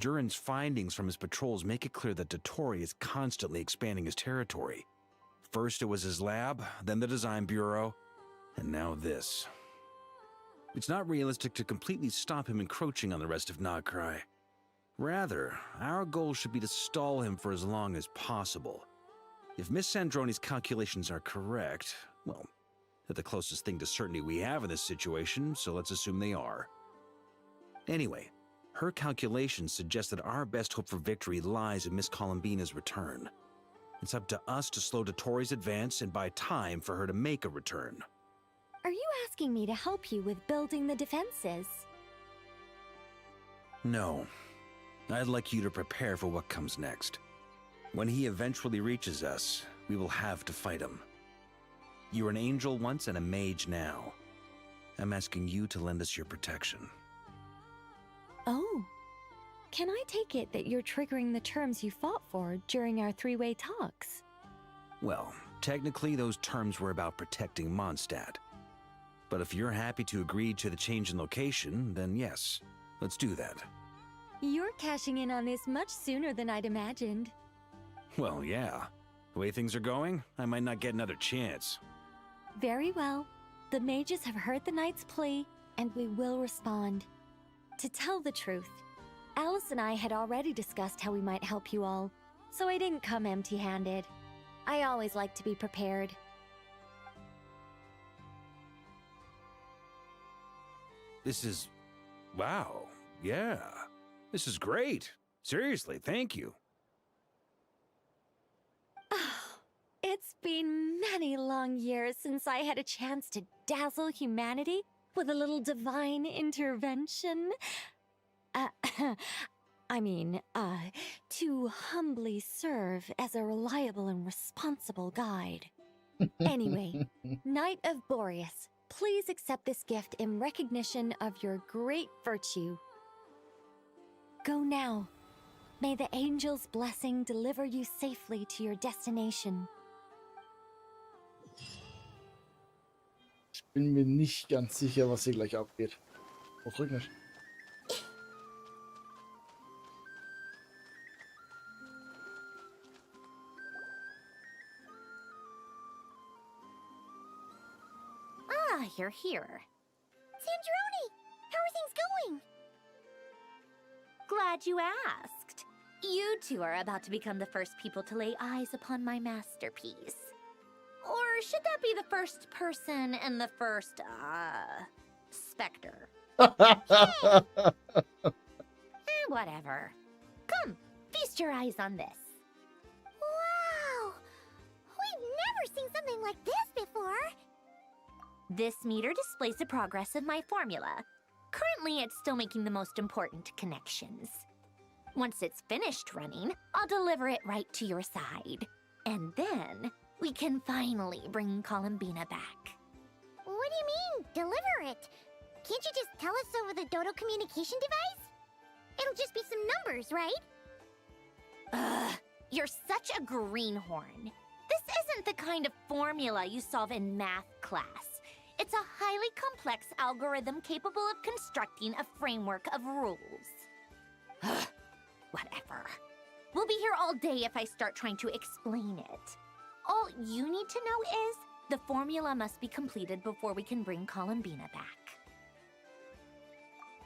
Durin's findings from his patrols make it clear that Dottore is constantly expanding his territory. First it was his lab, then the design bureau, and now this. It's not realistic to completely stop him encroaching on the rest of Nagcry. Rather, our goal should be to stall him for as long as possible. If Miss Sandroni's calculations are correct, well, they're the closest thing to certainty we have in this situation, so let's assume they are. Anyway, her calculations suggest that our best hope for victory lies in Miss Columbina's return. It's up to us to slow Dottore's advance and buy time for her to make a return. Are you asking me to help you with building the defenses? No. I'd like you to prepare for what comes next. When he eventually reaches us, we will have to fight him. You were an angel once and a mage now. I'm asking you to lend us your protection. Oh. Can I take it that you're triggering the terms you fought for during our three-way talks? Well, technically those terms were about protecting Mondstadt. But if you're happy to agree to the change in location, then yes, let's do that. You're cashing in on this much sooner than I'd imagined. Well, yeah. The way things are going, I might not get another chance. Very well. The mages have heard the knight's plea, and we will respond. To tell the truth, Alice and I had already discussed how we might help you all, so I didn't come empty-handed. I always like to be prepared. This is... wow. Yeah. This is great. Seriously, thank you. It's been many long years since I had a chance to dazzle humanity with a little divine intervention. To humbly serve as a reliable and responsible guide. Anyway, Knight of Boreas, please accept this gift in recognition of your great virtue. Go now. May the angel's blessing deliver you safely to your destination. Ich bin mir nicht ganz sicher, was hier gleich abgeht. Oh, drück nicht. Ah, you're here. Sandroni! How are things going? Glad you asked. You two are about to become the first people to lay eyes upon my masterpiece. Or should that be the first person and the first, specter? Whatever. Come, feast your eyes on this. Wow! We've never seen something like this before. This meter displays the progress of my formula. Currently, it's still making the most important connections. Once it's finished running, I'll deliver it right to your side. And then, we can finally bring Columbina back. What do you mean, deliver it? Can't you just tell us over the Dodo communication device? It'll just be some numbers, right? Ugh, you're such a greenhorn. This isn't the kind of formula you solve in math class. It's a highly complex algorithm capable of constructing a framework of rules. Ugh, whatever. We'll be here all day if I start trying to explain it. All you need to know is the formula must be completed before we can bring Columbina back.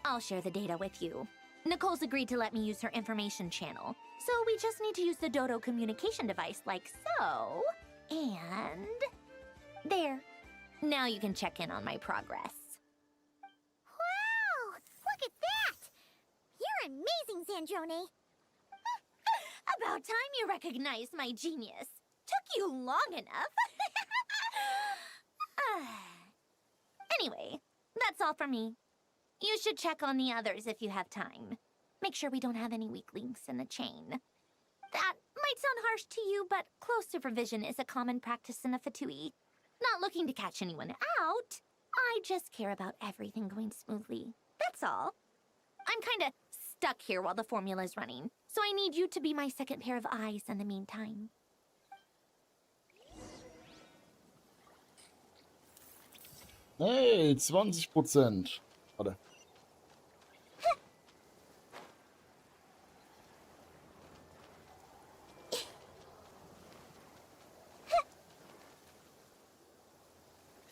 I'll share the data with you. Nicole's agreed to let me use her information channel, so we just need to use the Dodo communication device like so. And... there. Now you can check in on my progress. Wow! Look at that! You're amazing, Zandrone! About time you recognized my genius. Took you long enough. Anyway, that's all for me. You should check on the others if you have time. Make sure we don't have any weak links in the chain. That might sound harsh to you, but close supervision is a common practice in a Fatui. Not looking to catch anyone out. I just care about everything going smoothly. That's all. I'm kinda stuck here while the formula's running, so I need you to be my second pair of eyes in the meantime. Hey, 20%. Warte.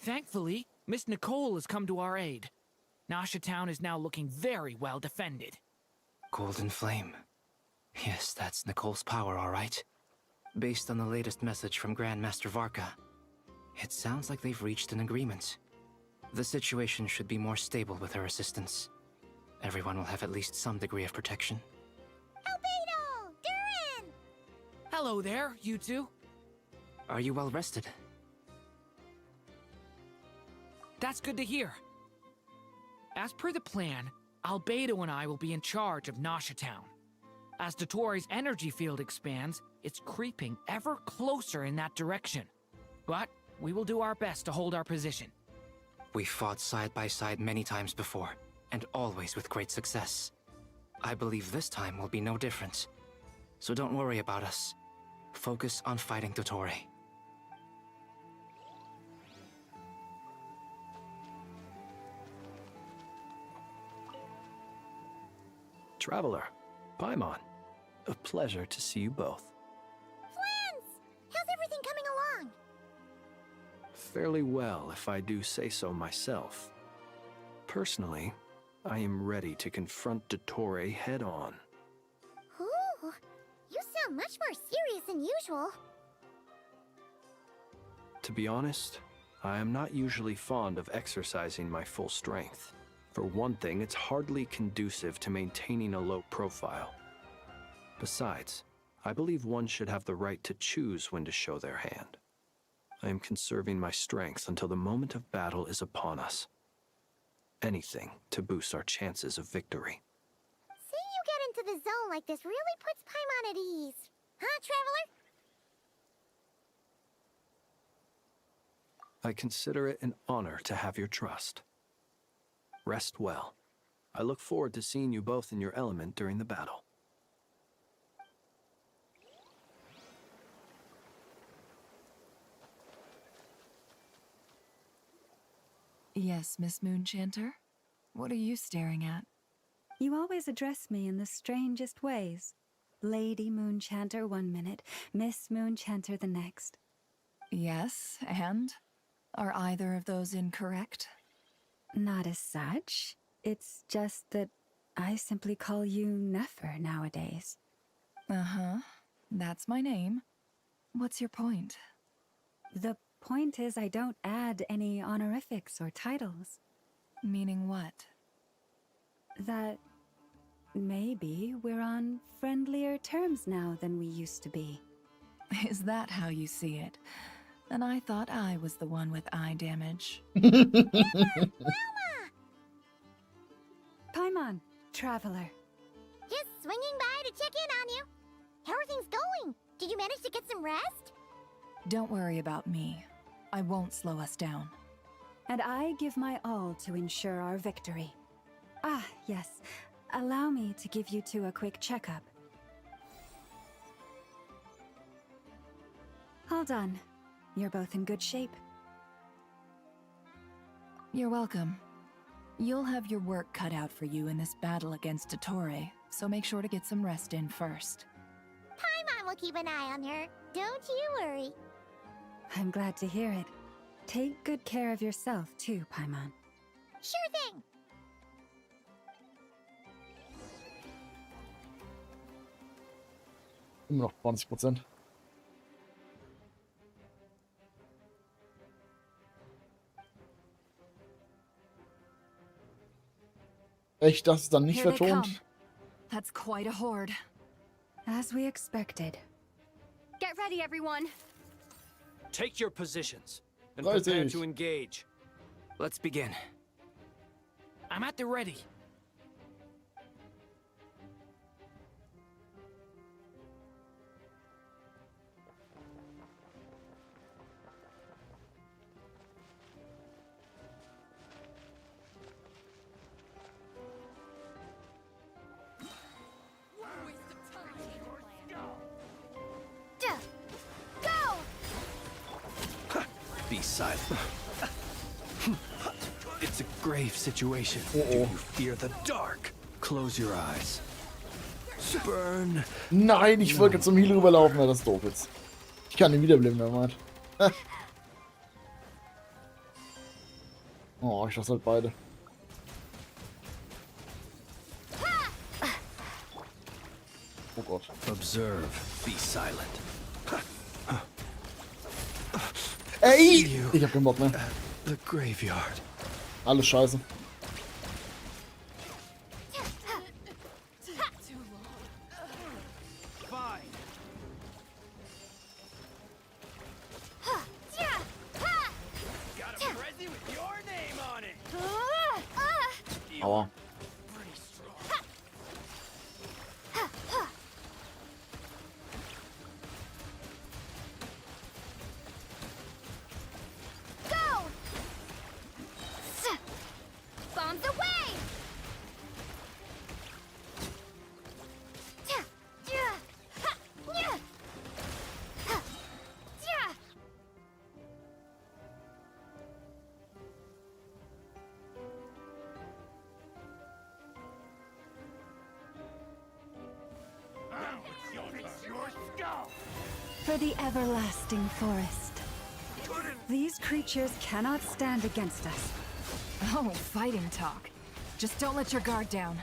Thankfully, Miss Nicole has come to our aid. Nasha Town is now looking very well defended. Golden Flame. Yes, that's Nicole's power, all right. Based on the latest message from Grandmaster Varka, it sounds like they've reached an agreement. The situation should be more stable with her assistance. Everyone will have at least some degree of protection. Albedo! Durin! Hello there, you two. Are you well rested? That's good to hear. As per the plan, Albedo and I will be in charge of Nasha Town. As Dottoro's energy field expands, it's creeping ever closer in that direction. But we will do our best to hold our position. We fought side by side many times before, and always with great success. I believe this time will be no different. So don't worry about us. Focus on fighting Dottore. Traveler, Paimon, a pleasure to see you both. Flans! How's everything coming along? Fairly well, if I do say so myself. Personally, I am ready to confront Dottore head-on. Ooh, you sound much more serious than usual. To be honest, I am not usually fond of exercising my full strength. For one thing, it's hardly conducive to maintaining a low profile. Besides, I believe one should have the right to choose when to show their hand. I am conserving my strength until the moment of battle is upon us. Anything to boost our chances of victory. Seeing you get into the zone like this really puts Paimon at ease. Huh, Traveler? I consider it an honor to have your trust. Rest well. I look forward to seeing you both in your element during the battle. Yes, Miss Moonchanter? What are you staring at? You always address me in the strangest ways. Lady Moonchanter 1 minute, Miss Moonchanter the next. Yes, and? Are either of those incorrect? Not as such. It's just that I simply call you Nefer nowadays. Uh-huh. That's my name. What's your point? The point is I don't add any honorifics or titles. Meaning what? That maybe we're on friendlier terms now than we used to be. Is that how you see it? And I thought I was the one with eye damage. Paimon, Traveler. Just swinging by to check in on you. How are things going? Did you manage to get some rest? Don't worry about me. I won't slow us down. And I give my all to ensure our victory. Ah, yes. Allow me to give you two a quick checkup. All done. You're both in good shape. You're welcome. You'll have your work cut out for you in this battle against Dottore, so make sure to get some rest in first. Paimon will keep an eye on her. Don't you worry. I'm glad to hear it. Take good care of yourself too, Paimon. Sure thing. Immer noch 20%. Echt, das ist dann nicht Here they vertont? come. That's quite a horde. As we expected. Get ready, everyone. Take your positions and Right, prepare ich. to engage. Let's begin. I'm at the ready. Go! Be silent. It's a grave situation. Oh, Do oh. you fear the dark? Close your eyes. Burn. Nein, ich wollte zum Heal rüberlaufen, ja, das ist doof jetzt. Ich kann ihn wiederbeleben, der meint. Oh, ich lasse halt beide. Oh Gott. Observe. Be silent. Ey! Ich hab keinen Bock mehr. The graveyard. Alles scheiße. Aua. Go! Bombs away! For the everlasting forest. These creatures cannot stand against us. Oh, fighting talk. Just don't let your guard down.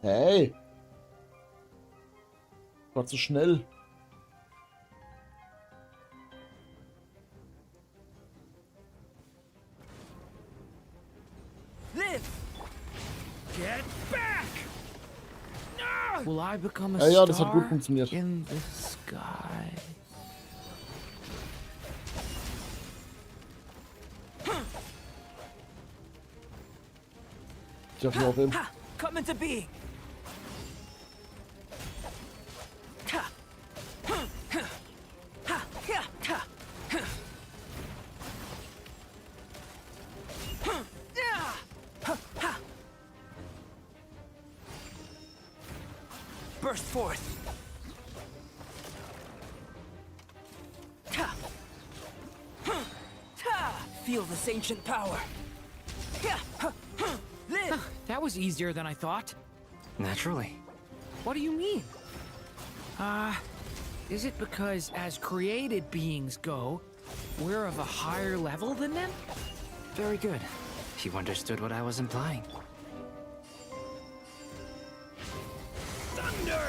Hey. War zu schnell. Live! Get back! Will I become a Ja, ja, das hat gut star funktioniert. in the sky? Ich hab nur auf ihn. Come into being. Burst forth. Feel this ancient power. Live. That was easier than I thought. Naturally. What do you mean? Is it because as created beings go, we're of a higher level than them? Very good. You understood what I was implying. Thunder!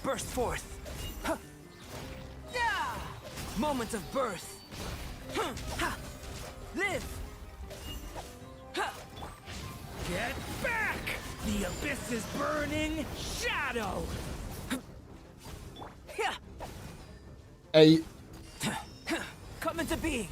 Burst forth. Moment of birth. Live. Get back! The abyss is burning! Shadow! Ey. Come into being.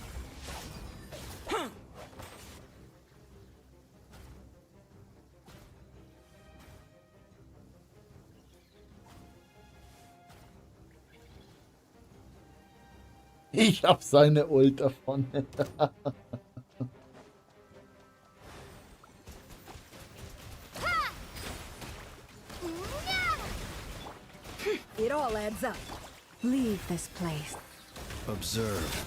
Ich hab seine Ult davon. It all adds up. Leave this place. Observe.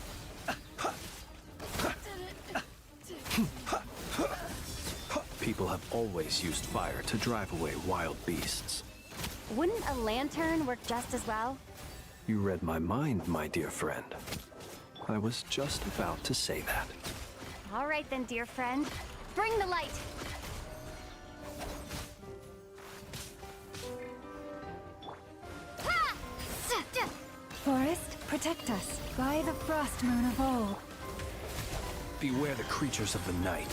People have always used fire to drive away wild beasts. Wouldn't a lantern work just as well? You read my mind, my dear friend. I was just about to say that. All right then, dear friend. Bring the light. Forest, protect us by the frost moon of old. Beware the creatures of the night.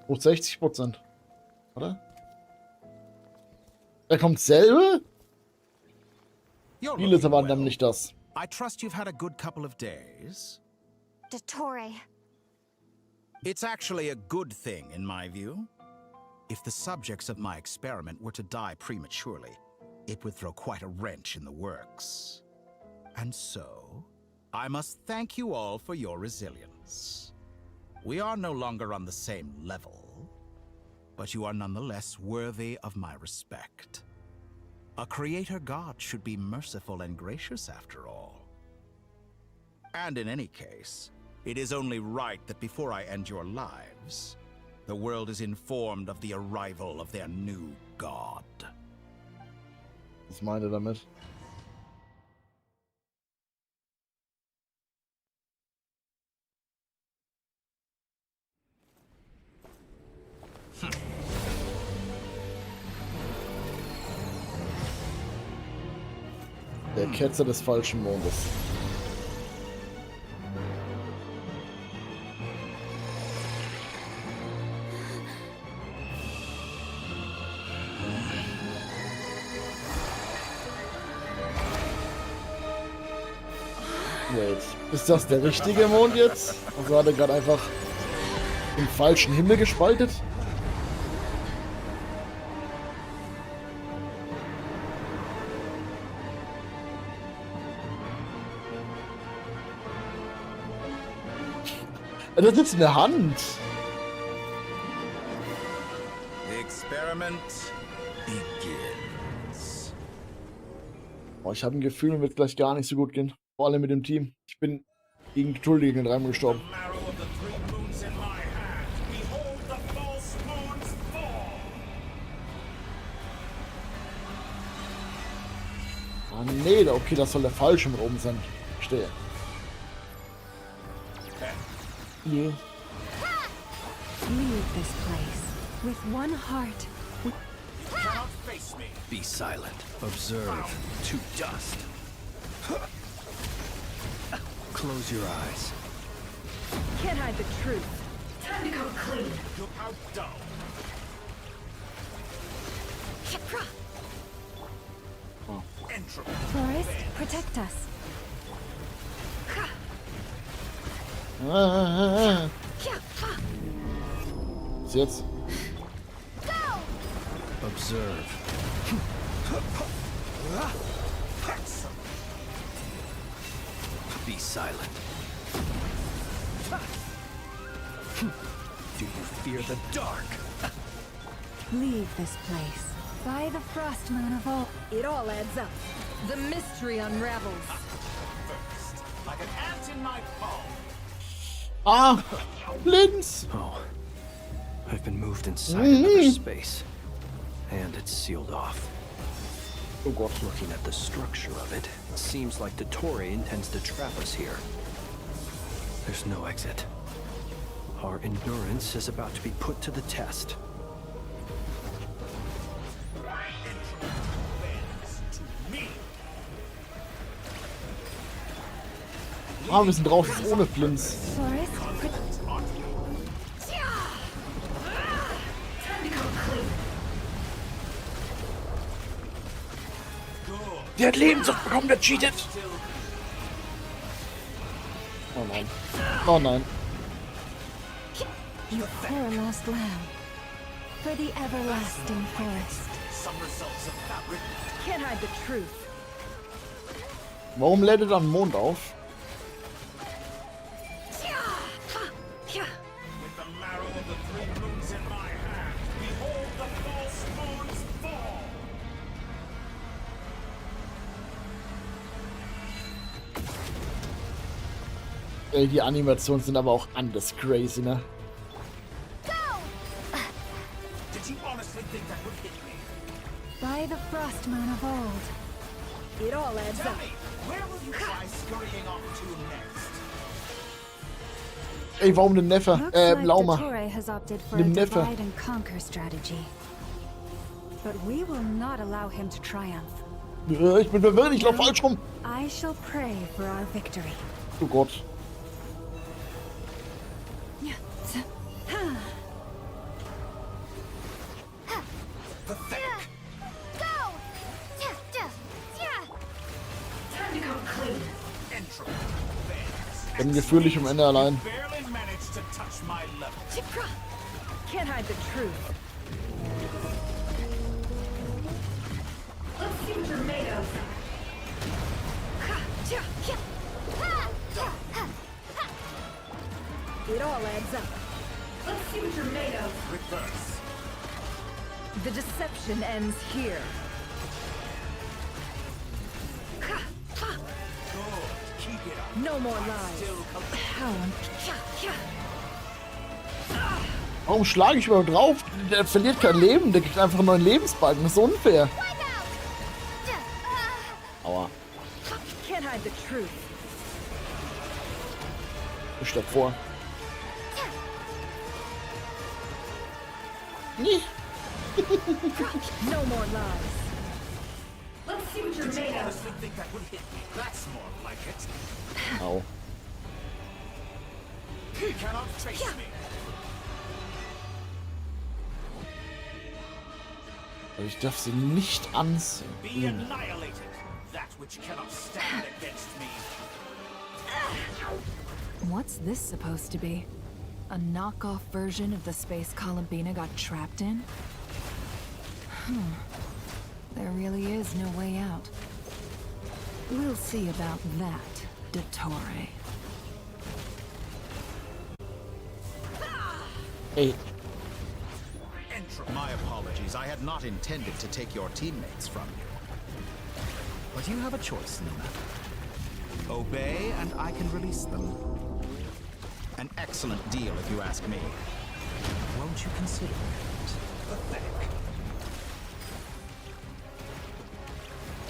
Oh, 60%. Oder? Da kommt selber? Viele waren dann nicht das. I trust you've had a good couple of days. Dottore. It's actually a good thing, in my view. If the subjects of my experiment were to die prematurely, it would throw quite a wrench in the works. And so, I must thank you all for your resilience. We are no longer on the same level, but you are nonetheless worthy of my respect. A creator god should be merciful and gracious after all. And in any case, it is only right that before I end your lives, the world is informed of the arrival of their new god. Was meint er damit? Der Ketzer des falschen Mondes. Wait, ist das der richtige Mond jetzt? Also hat er gerade einfach im falschen Himmel gespaltet? Das sitzt in der Hand. The experiment begins. Oh, ich habe ein Gefühl, mir wird gleich gar nicht so gut gehen. Vor allem mit dem Team. Ich bin gegen Geduldige in dreimal gestorben. Ah nee, okay, das soll der falsche mit oben sein. Verstehe. Leave this place with one heart. Cannot face me. Be silent. Observe. To dust. Close your eyes. Can't hide the truth. Time to go clean. Look how dull. Florist, protect us. Was jetzt? Observe. Be silent. Do you fear the dark? Leave this place by the frost moon of old. It all adds up. The mystery unravels. First, like an ant in my palm. Ah, Blins. Oh, I've been moved inside another space, and it's sealed off. Oh God. Looking at the structure of it, it seems like Dottore intends to trap us here. There's no exit. Our endurance is about to be put to the test. Ah, wir sind draußen ohne Blins. Der hat Lebenssucht bekommen, der cheatet. Oh nein. Oh nein. You poor lost lamb. For the everlasting forest. Some results of fabric. Can't hide the truth. Warum lädt er dann Mond auf? With the marrow of the three moons in my hand, behold the false moons fall. Ey, die Animationen sind aber auch anders crazy, ne? Did you honestly think that would hit me? By the frost moon of old. It all adds Tell up. me, where will you try scurrying off to next? Ey, warum den Neffe? Looks like Lauma. Dottore has opted for Nimm a Neffe. divide and conquer strategy. but we will not allow him to triumph. Ich bin verwirrt, ich lauf falsch rum. I shall pray for our victory. Oh Gott. Ich bin gefühlig am Ende allein. Can't hide the truth. Let's see what you're made of. It all adds up. Let's see what you're made of. Reverse. The deception ends here. No more lies. Warum schlage ich überhaupt drauf? Der verliert kein Leben, der kriegt einfach einen neuen Lebensbalken. Das ist unfair. Aua. Can't hide the truth. Ich steig vor. Nee. No more lies. Let's see what you're made of. Think that would hit me. That's more like it. Au. You cannot face me. Ich darf sie nicht anziehen. Be annihilated. That which cannot stand against me. What's this supposed to be? A knockoff version of the space Columbina got trapped in? There really is no way out. We'll see about that, Dottore. Hey. My apologies. I had not intended to take your teammates from you. But you have a choice, Nina. Obey, and I can release them. An excellent deal, if you ask me. Won't you consider it? Pathetic.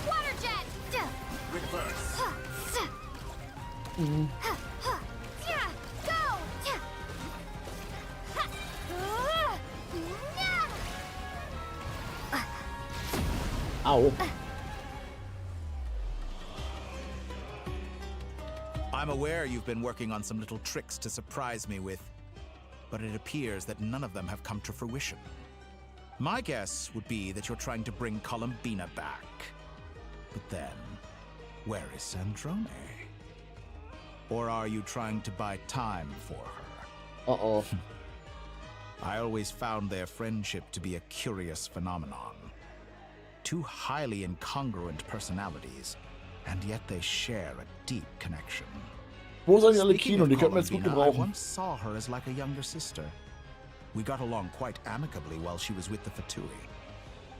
Water jet! Reverse. Ow. I'm aware you've been working on some little tricks to surprise me with, but it appears that none of them have come to fruition. My guess would be that you're trying to bring Columbina back. But then, where is Sandrone? Or are you trying to buy time for her? Uh-oh. I always found their friendship to be a curious phenomenon. Two highly incongruent personalities, and yet they share a deep connection. Wo sind alle Speaking Kino? of Die könnten wir jetzt gut Columbina, I gebrauchen. once saw her as like a younger sister. We got along quite amicably while she was with the Fatui.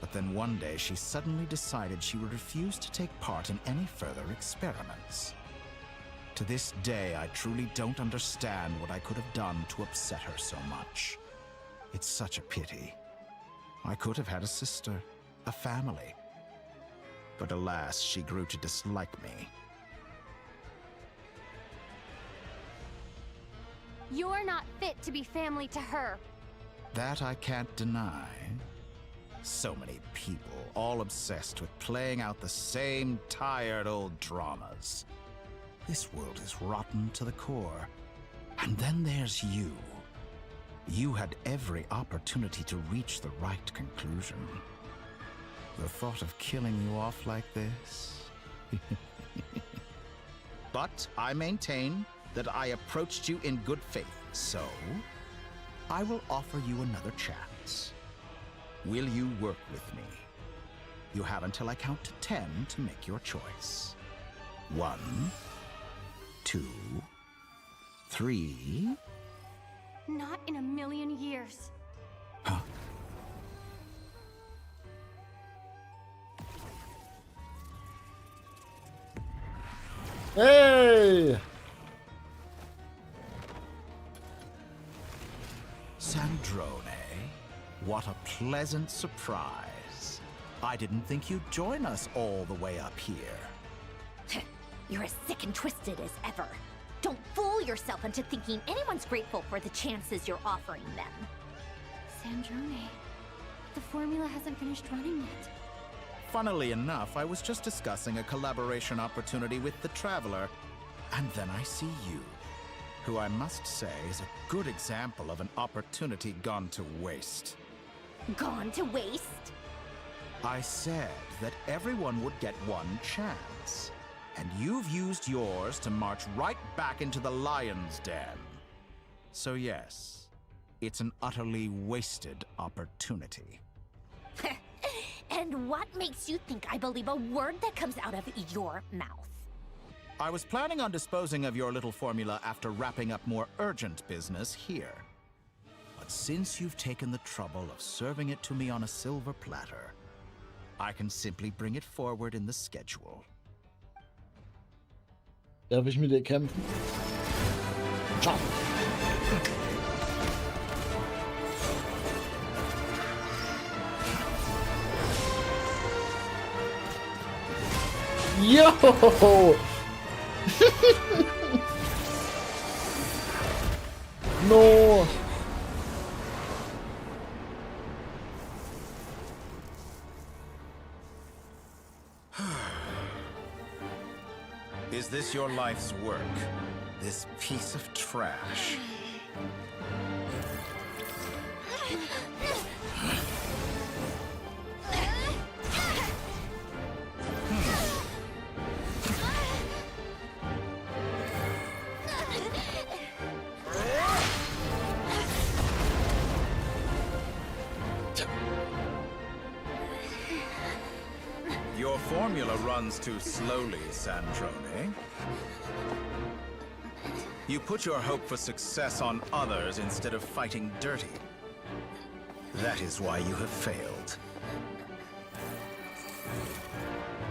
But then one day she suddenly decided she would refuse to take part in any further experiments. To this day, I truly don't understand what I could have done to upset her so much. It's such a pity. I could have had a sister, a family. But alas, she grew to dislike me. You're not fit to be family to her. That I can't deny. So many people, all obsessed with playing out the same tired old dramas. This world is rotten to the core. And then there's you. You had every opportunity to reach the right conclusion. The thought of killing you off like this? But I maintain that I approached you in good faith, so I will offer you another chance. Will you work with me? You have until I count to 10 to make your choice. 1, 2, 3. Not in a million years. Huh? Hey! Sandrone, what a pleasant surprise. I didn't think you'd join us all the way up here. You're as sick and twisted as ever. Don't fool yourself into thinking anyone's grateful for the chances you're offering them. Sandrone, The formula hasn't finished running yet. Funnily enough, I was just discussing a collaboration opportunity with the Traveler, and then I see you, who I must say is a good example of an opportunity gone to waste. Gone to waste? I said that everyone would get one chance, and you've used yours to march right back into the lion's den. So yes, it's an utterly wasted opportunity. And what makes you think I believe a word that comes out of your mouth? I was planning on disposing of your little formula after wrapping up more urgent business here. But since you've taken the trouble of serving it to me on a silver platter, I can simply bring it forward in the schedule. Darf ich mit dir kämpfen? Ciao. Yo! No! Is this your life's work? This piece of trash? Your formula runs too slowly, Sandrone. You put your hope for success on others instead of fighting dirty. That is why you have failed.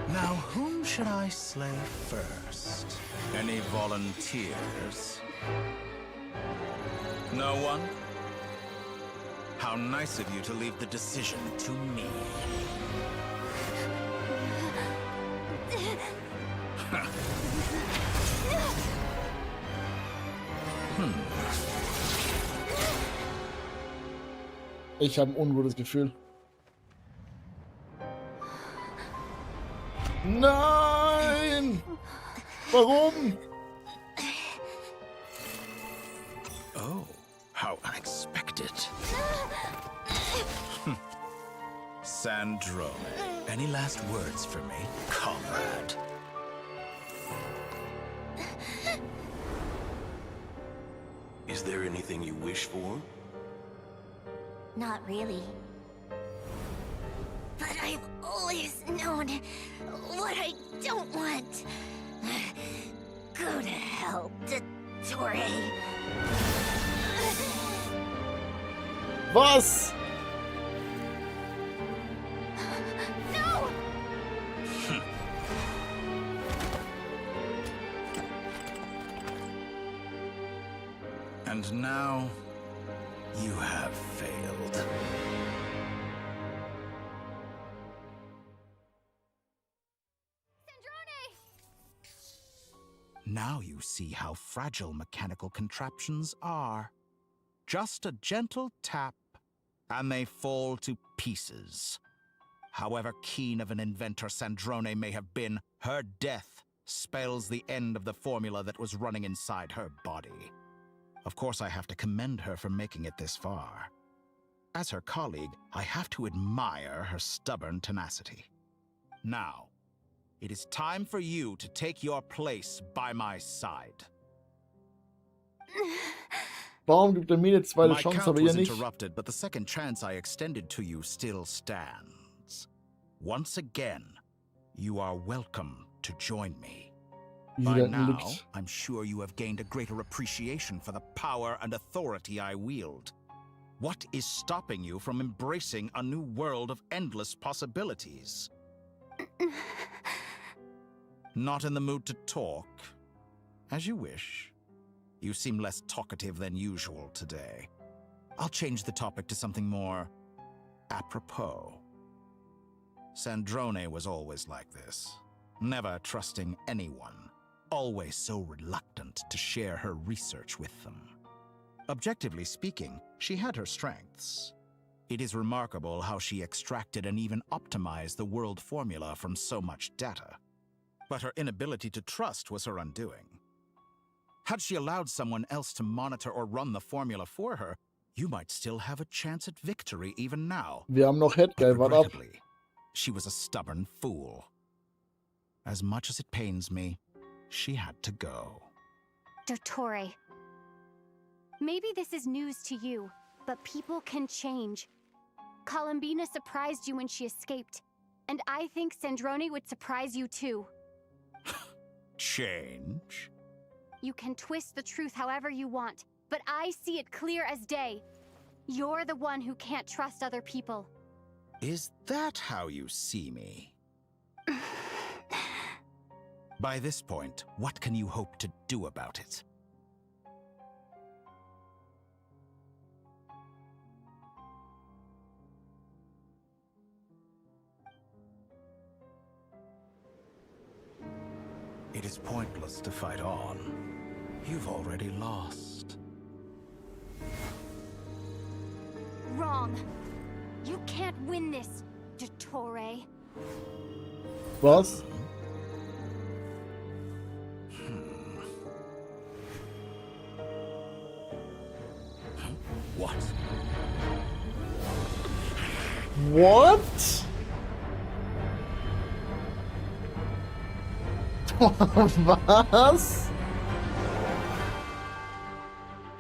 Now, whom should I slay first? Any volunteers? No one? How nice of you to leave the decision to me. Ich habe ein ungutes Gefühl. Nein! Warum? Oh, how unexpected. Sandrone, any last words for me, comrade? Is there anything you wish for? Not really. But I've always known what I don't want. Go to hell, Dottore. Was? No! And now, you have failed. Now you see how fragile mechanical contraptions are. Just a gentle tap, and they fall to pieces. However keen of an inventor Sandrone may have been, her death spells the end of the formula that was running inside her body. Of course, I have to commend her for making it this far. As her colleague, I have to admire her stubborn tenacity. Now, it is time for you to take your place by my side. Warum gibt er mir eine zweite My Chance, count aber ihr was nicht? interrupted, but the second chance I extended to you still stands. Once again, you are welcome to join me. By Wieder now, liegt. I'm sure you have gained a greater appreciation for the power and authority I wield. What is stopping you from embracing a new world of endless possibilities? Not in the mood to talk? As you wish. You seem less talkative than usual today. I'll change the topic to something more apropos. Sandrone was always like this, never trusting anyone. Always so reluctant to share her research with them. Objectively speaking, she had her strengths. It is remarkable how she extracted and even optimized the world formula from so much data. But her inability to trust was her undoing. Had she allowed someone else to monitor or run the formula for her, you might still have a chance at victory even now. Wir haben noch Headguy, warte ab. Regrettably, she was a stubborn fool. As much as it pains me, she had to go. Dottore. Maybe this is news to you, but people can change. Columbina surprised you when she escaped, and I think Sandrone would surprise you too. Change? You can twist the truth however you want, but I see it clear as day. You're the one who can't trust other people. Is that how you see me? By this point, what can you hope to do about it? It is pointless to fight on. You've already lost. Wrong. You can't win this, Dottore. Was? What? What? Was?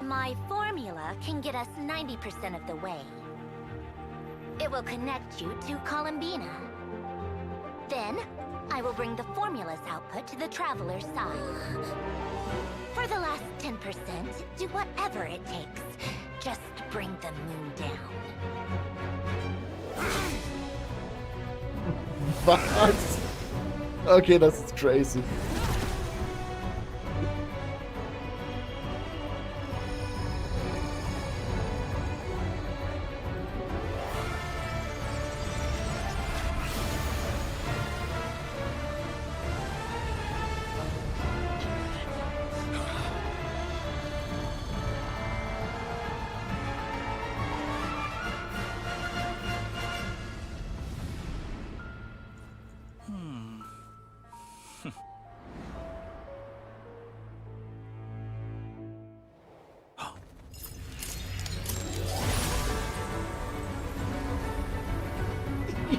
My formula can get us 90% of the way. It will connect you to Columbina. Then, I will bring the formula's output to the Traveler's side. For the last 10%, do whatever it takes. Just bring the moon down. Was? Okay, das ist crazy.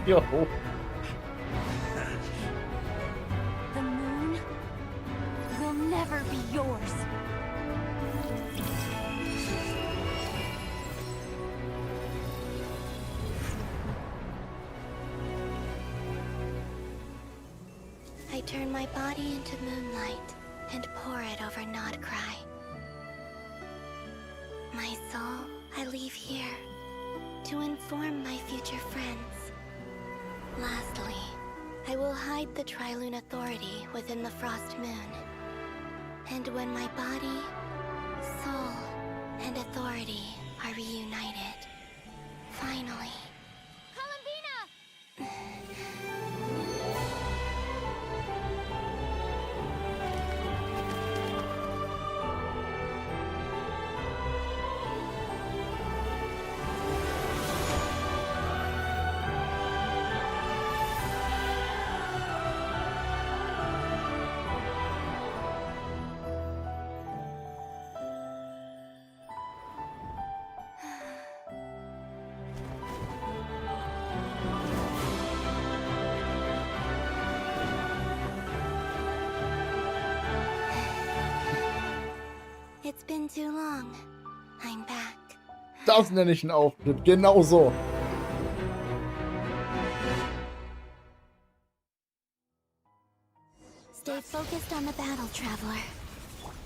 Yo. The moon will never be yours. I turn my body into moonlight and pour it over Nodcry. My soul, I leave here to inform my future friends. Lastly, I will hide the Trilune Authority within the Frost Moon. And when my body, soul, and authority are reunited, finally... It's been too long. I'm back. Das nenne ich einen Auftritt. Genau so. Stay focused on the battle, Traveler.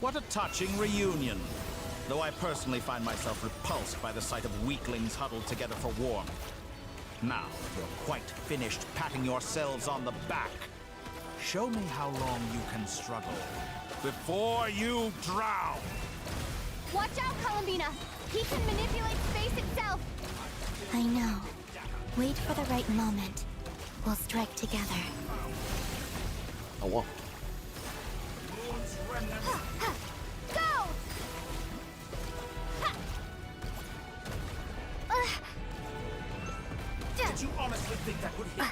What a touching reunion. Though I personally find myself repulsed by the sight of weaklings huddled together for warmth. Now, you're quite finished patting yourselves on the back. Show me how long you can struggle before you drown. Watch out, Columbina! He can manipulate space itself! I know. Wait for the right moment. We'll strike together. Aua. Go! think that would hit.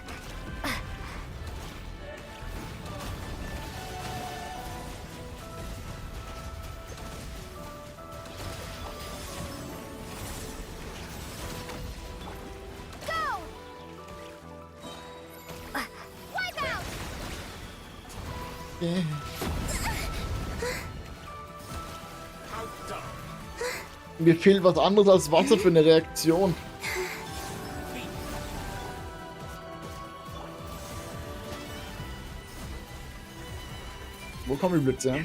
Mir fehlt was anderes als Wasser für eine Reaktion. Wo kommen die Blitze her?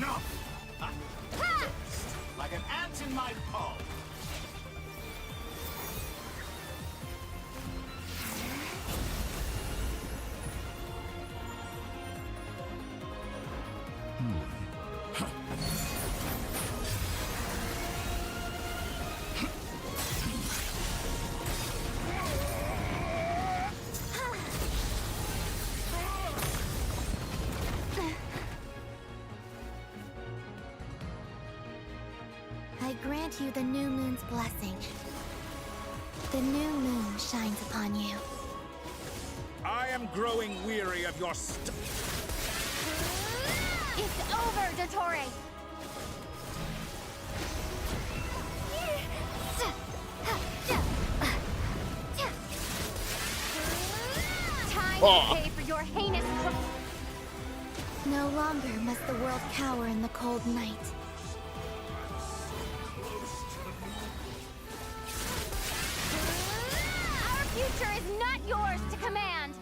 I grant you the new moon's blessing. The new moon shines upon you. I am growing weary of your It's over, Dottore! Time to pay for your heinous... No longer must the world cower in the cold night. Our future is not yours to command!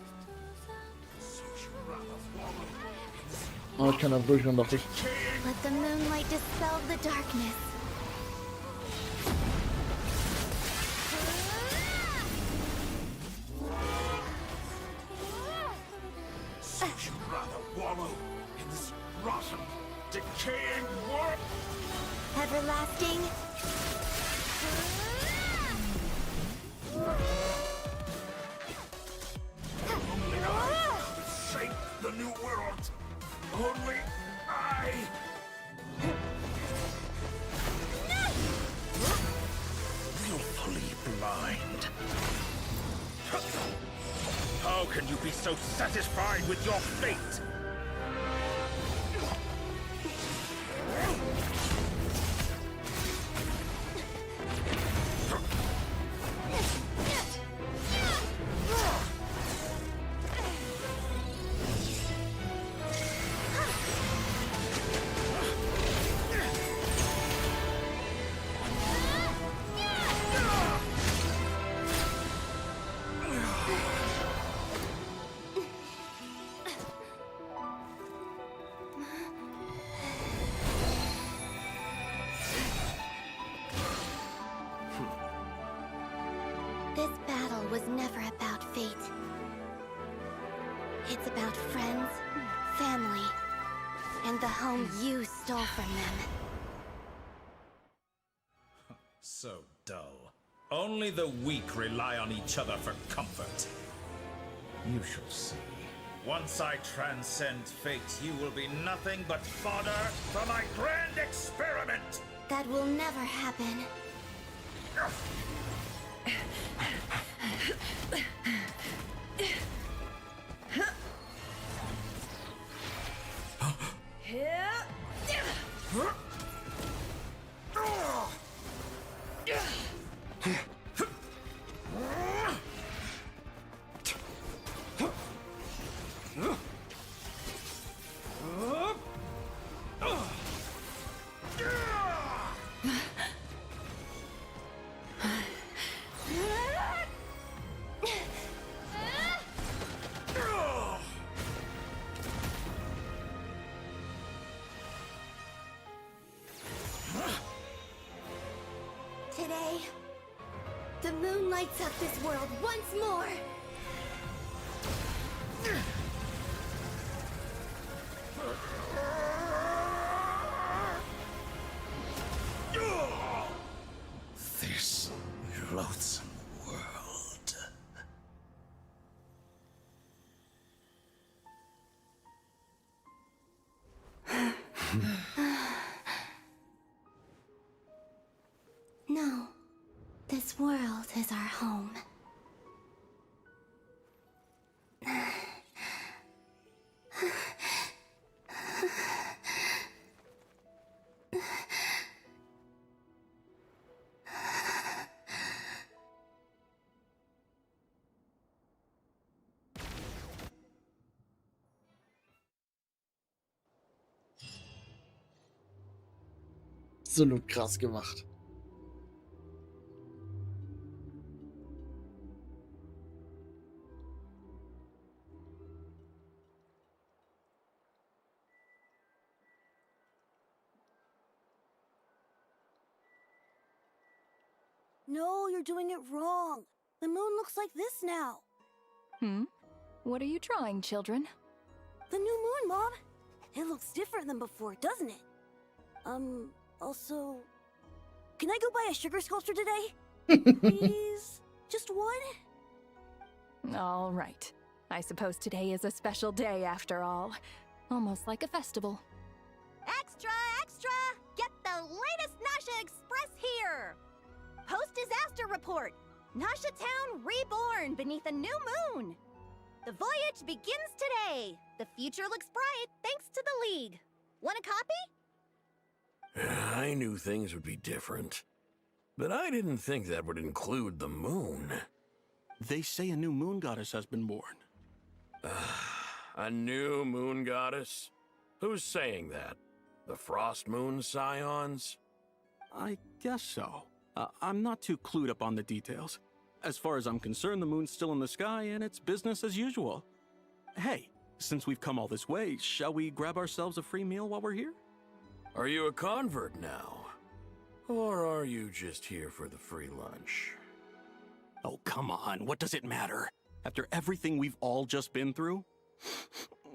Oh, ich kann da durchrennen, dachte ich. Let the moonlight dispel the darkness. Would you rather wallow in this rotten, decaying world? Everlasting. Only I could shape the new world. Only I. Willfully blind. How can you be so satisfied with your fate? This battle was never about fate. It's about friends, family, and the home you stole from them. So dull. Only the weak rely on each other for comfort. You shall see. Once I transcend fate, you will be nothing but fodder for my grand experiment! That will never happen. Today, the moon lights up this world once more. This loathsome world. No, this world is our home. absolut krass gemacht. No, you're doing it wrong. The moon looks like this now. What are you drawing, children? The new moon, Mom. It looks different than before, doesn't it? Also... Can I go buy a sugar sculpture today? Please? Just one? All right. I suppose today is a special day after all. Almost like a festival. Extra, extra! Get the latest Nasha Express here! Post-disaster report! Nasha Town reborn beneath a new moon! The voyage begins today! The future looks bright thanks to the League. Want a copy? I knew things would be different. But I didn't think that would include the moon. They say a new moon goddess has been born. A new moon goddess? Who's saying that? The Frost Moon Scions? I guess so. I'm not too clued up on the details. As far as I'm concerned, the moon's still in the sky and it's business as usual. Hey, since we've come all this way, shall we grab ourselves a free meal while we're here? Are you a convert now? Or are you just here for the free lunch? Oh, come on. What does it matter? After everything we've all just been through?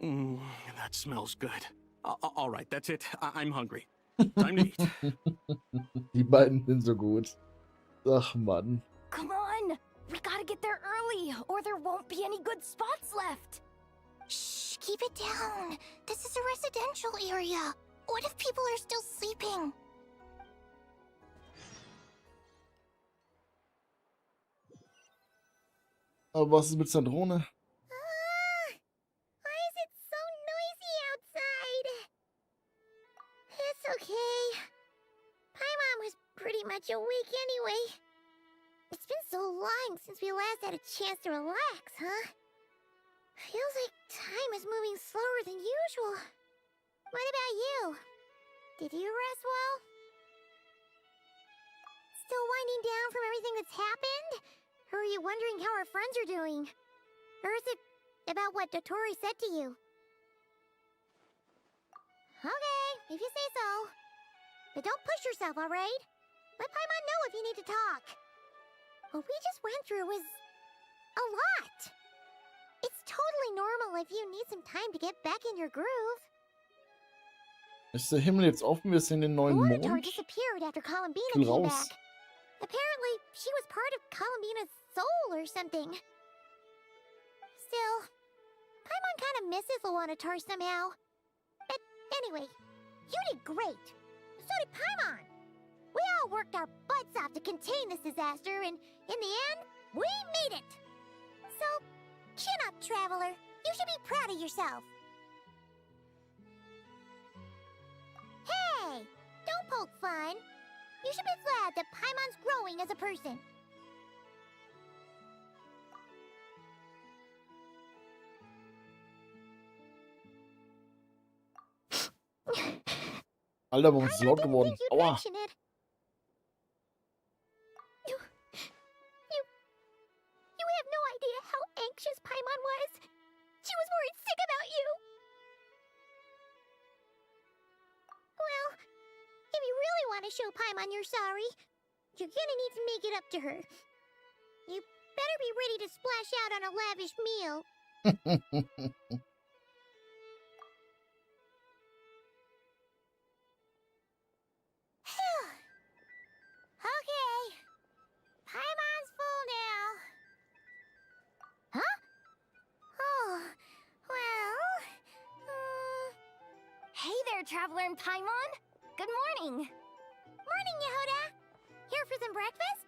That smells good. All right, that's it. I'm hungry. Time to eat. Die beiden sind so gut. Ach, Mann. Come on! We gotta get there early, or there won't be any good spots left! Shh, keep it down. This is a residential area. What if people are still sleeping? Aber was ist mit seiner Drohne? Why is it so noisy outside? It's okay. Paimon was pretty much awake anyway. It's been so long since we last had a chance to relax, huh? Feels like time is moving slower than usual. What about you? Did you rest well? Still winding down from everything that's happened? Or are you wondering how our friends are doing? Or is it about what Dotori said to you? Okay, if you say so. But don't push yourself, alright? Let Paimon know if you need to talk. What we just went through was a lot. It's totally normal if you need some time to get back in your groove. Ist der Himmel jetzt offen? Wir sehen den neuen Mond. Monitore disappeared after Columbina Ich will came raus. back. Apparently, she was part of Columbina's soul or something. Still, Paimon kind of misses Luanatar somehow. But anyway, you did great. So did Paimon. We all worked our butts off to contain this disaster, and in the end, we made it. So, chin up, Traveler. You should be proud of yourself. Hey, don't poke fun. You should be glad that Paimon's growing as a person. Alter, warum ist es laut geworden? Aua. You have no idea how anxious Paimon was. She was worried sick about you. Well, if you really want to show Paimon you're sorry, you're gonna need to make it up to her. You better be ready to splash out on a lavish meal. Okay. Paimon's full now. Huh? Oh, well... Hey there, Traveler and Paimon! Good morning! Morning, Yehuda! Here for some breakfast?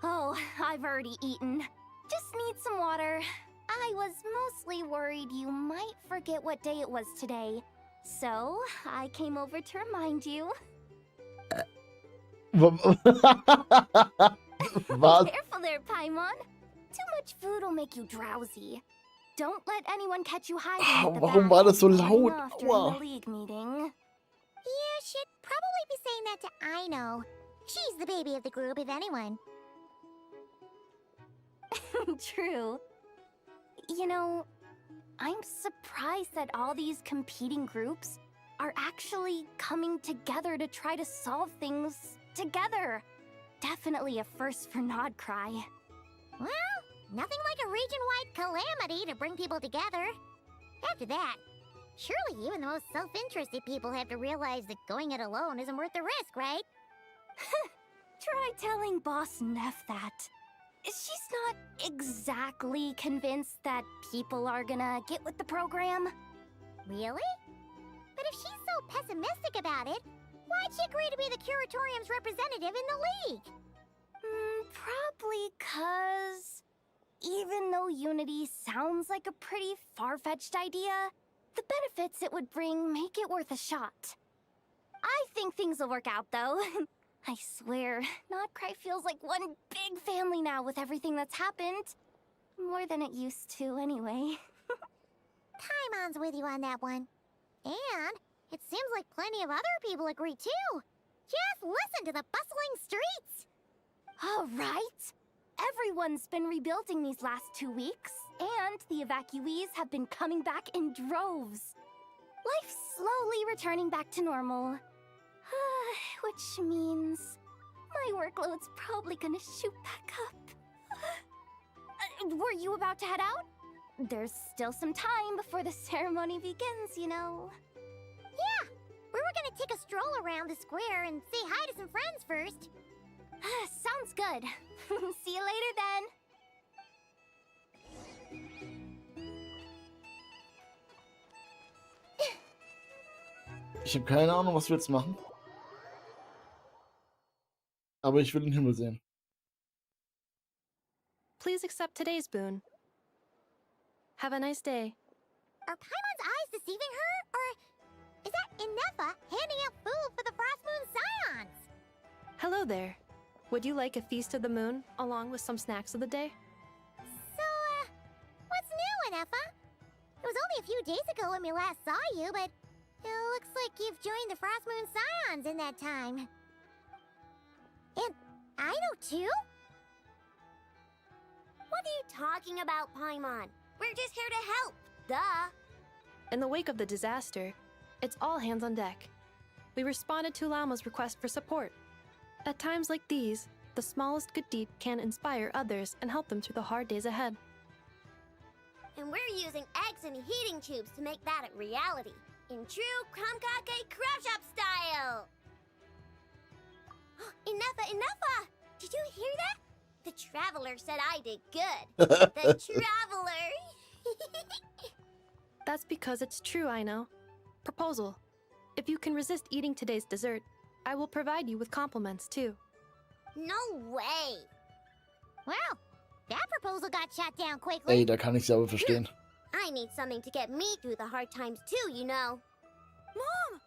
Oh, I've already eaten. Just need some water. I was mostly worried you might forget what day it was today. So, I came over to remind you. Was? Careful there, Paimon. Too much food will make you drowsy. Don't let anyone catch you hiding at the Warum back war das so and laut? off Aua. during the League meeting. You should probably be saying that to Aino. She's the baby of the group, if anyone. True. You know, I'm surprised that all these competing groups are actually coming together to try to solve things together. Definitely a first for Nodcry. Well, nothing like a region-wide calamity to bring people together. After that, surely even the most self-interested people have to realize that going it alone isn't worth the risk, right? Try telling Boss Neff that. She's not exactly convinced that people are gonna get with the program. Really? But if she's so pessimistic about it, why'd she agree to be the Curatorium's representative in the league? Probably 'cause even though Unity sounds like a pretty far-fetched idea, the benefits it would bring make it worth a shot. I think things will work out, though. I swear, Nodcry feels like one big family now with everything that's happened. More than it used to, anyway. Paimon's with you on that one. And it seems like plenty of other people agree, too. Just listen to the bustling streets. All right. Everyone's been rebuilding these last 2 weeks, and the evacuees have been coming back in droves. Life's slowly returning back to normal. Which means my workload's probably gonna shoot back up. Were you about to head out? There's still some time before the ceremony begins, you know. Yeah, we were gonna take a stroll around the square and say hi to some friends first. Sounds good. See you later then. Ich habe keine Ahnung, was wir jetzt machen. Aber ich will den Himmel sehen. Please accept today's boon. Have a nice day. Are Paimon's eyes deceiving her? Or is that Inefa handing out food for the Frost Moon Scions? Hello there. Would you like a feast of the moon, along with some snacks of the day? So, what's new, Inefa? It was only a few days ago when we last saw you, but it looks like you've joined the Frost Moon Scions in that time. And I know too? What are you talking about, Paimon? We're just here to help, duh. In the wake of the disaster, it's all hands on deck. We responded to Lama's request for support. At times like these, the smallest good deed can inspire others and help them through the hard days ahead. And we're using eggs and heating tubes to make that a reality, in true Krumkake Crab Shop style! Inefa! Did you hear that? The Traveler said I did good. The Traveler! That's because it's true, I know. Proposal. If you can resist eating today's dessert, I will provide you with compliments, too. No way! Well, that proposal got shot down quickly. Ey, da kann ich sie aber verstehen. I need something to get me through the hard times too, you know. Mom!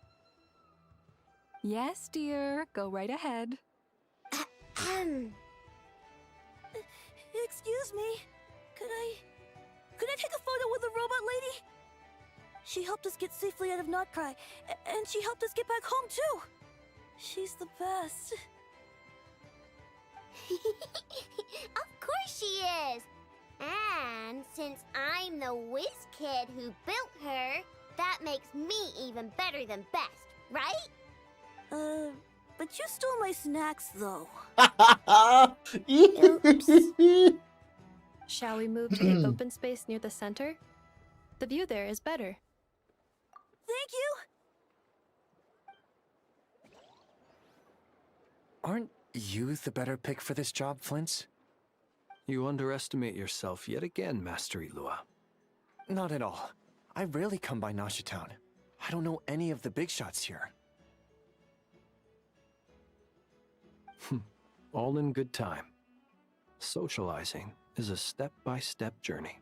Yes, dear. Go right ahead. Excuse me. Could I take a photo with the robot lady? She helped us get safely out of Nodcry, and she helped us get back home too. She's the best. Of course she is. And since I'm the whiz kid who built her, that makes me even better than best, right? But you stole my snacks, though. Shall we move to the open space near the center? The view there is better. Thank you! Aren't you the better pick for this job, Flint's? You underestimate yourself yet again, Master Ilua. Not at all. I rarely come by Nasha Town. I don't know any of the big shots here. All in good time. Socializing is a step-by-step journey.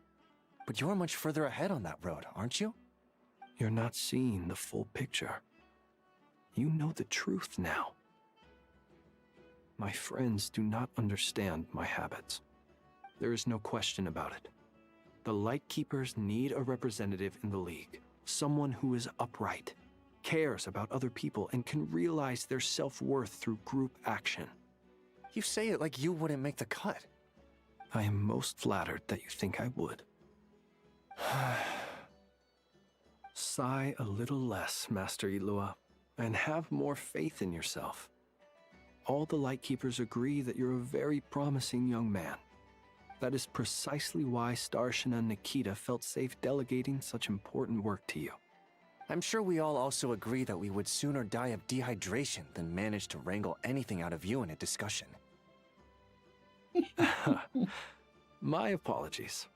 But you're much further ahead on that road, aren't you? You're not seeing the full picture. You know the truth now. My friends do not understand my habits. There is no question about it. The Lightkeepers need a representative in the League, someone who is upright. cares about other people, and can realize their self-worth through group action. You say it like you wouldn't make the cut. I am most flattered that you think I would. Sigh a little less, Master Ilua, and have more faith in yourself. All the Lightkeepers agree that you're a very promising young man. That is precisely why Starshina Nikita felt safe delegating such important work to you. I'm sure we all also agree that we would sooner die of dehydration than manage to wrangle anything out of you in a discussion. My apologies.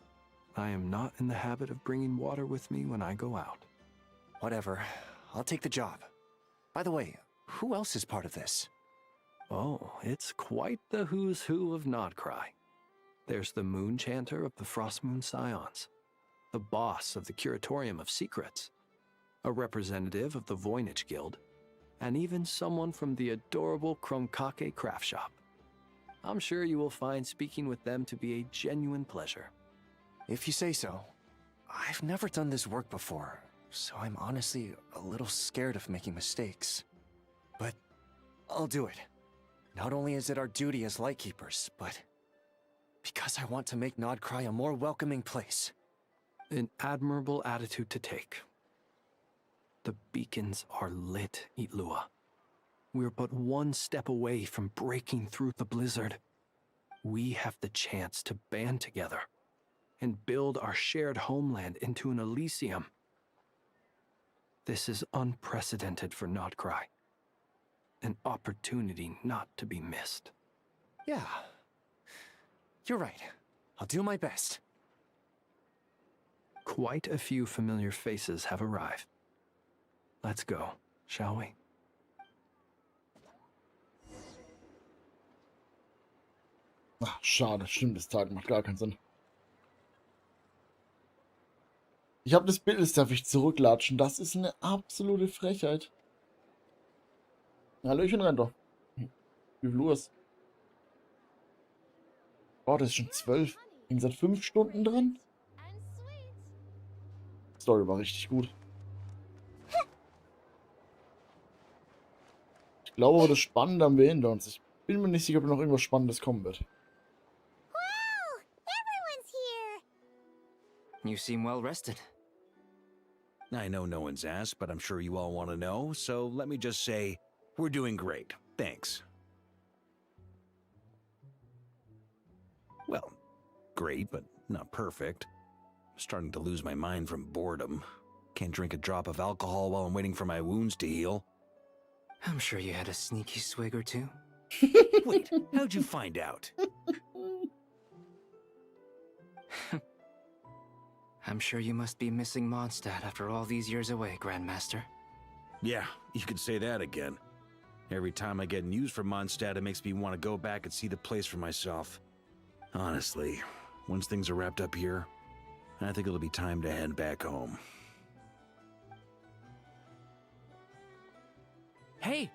I am not in the habit of bringing water with me when I go out. Whatever. I'll take the job. By the way, who else is part of this? Oh, it's quite the who's who of Nodcry. There's the Moon Chanter of the Frostmoon Scions, the boss of the Curatorium of Secrets, a representative of the Voynich Guild, and even someone from the adorable Kromkake craft shop. I'm sure you will find speaking with them to be a genuine pleasure. If you say so. I've never done this work before, so I'm honestly a little scared of making mistakes. But I'll do it. Not only is it our duty as Lightkeepers, but because I want to make Nodcry a more welcoming place. An admirable attitude to take. The beacons are lit, Itlua. We're but one step away from breaking through the blizzard. We have the chance to band together and build our shared homeland into an Elysium. This is unprecedented for Nodcry. An opportunity not to be missed. Yeah. You're right. I'll do my best. Quite a few familiar faces have arrived. Let's go, shall we? Ach, schade, stimmt, das Tag macht gar keinen Sinn. Ich habe das Bild, das darf ich zurücklatschen. Das ist eine absolute Frechheit. Hallöchen, Renter. Wie viel Uhr ist? Oh, das ist schon 12. Bin seit 5 Stunden dran. Die Story war richtig gut. Ich glaube, das Spannende haben wir hinter uns. Ich bin mir nicht sicher, ob noch irgendwas Spannendes kommen wird. Wow! Everyone's here! You seem well rested. I know no one's asked, but I'm sure you all want to know, so let me just say, we're doing great. Thanks. Well, great, but not perfect. I'm starting to lose my mind from boredom. Can't drink a drop of alcohol while I'm waiting for my wounds to heal. I'm sure you had a sneaky swig or two. Wait, how'd you find out? I'm sure you must be missing Mondstadt after all these years away, Grandmaster. Yeah, you could say that again. Every time I get news from Mondstadt, it makes me want to go back and see the place for myself. Honestly, once things are wrapped up here, I think it'll be time to head back home. Hey,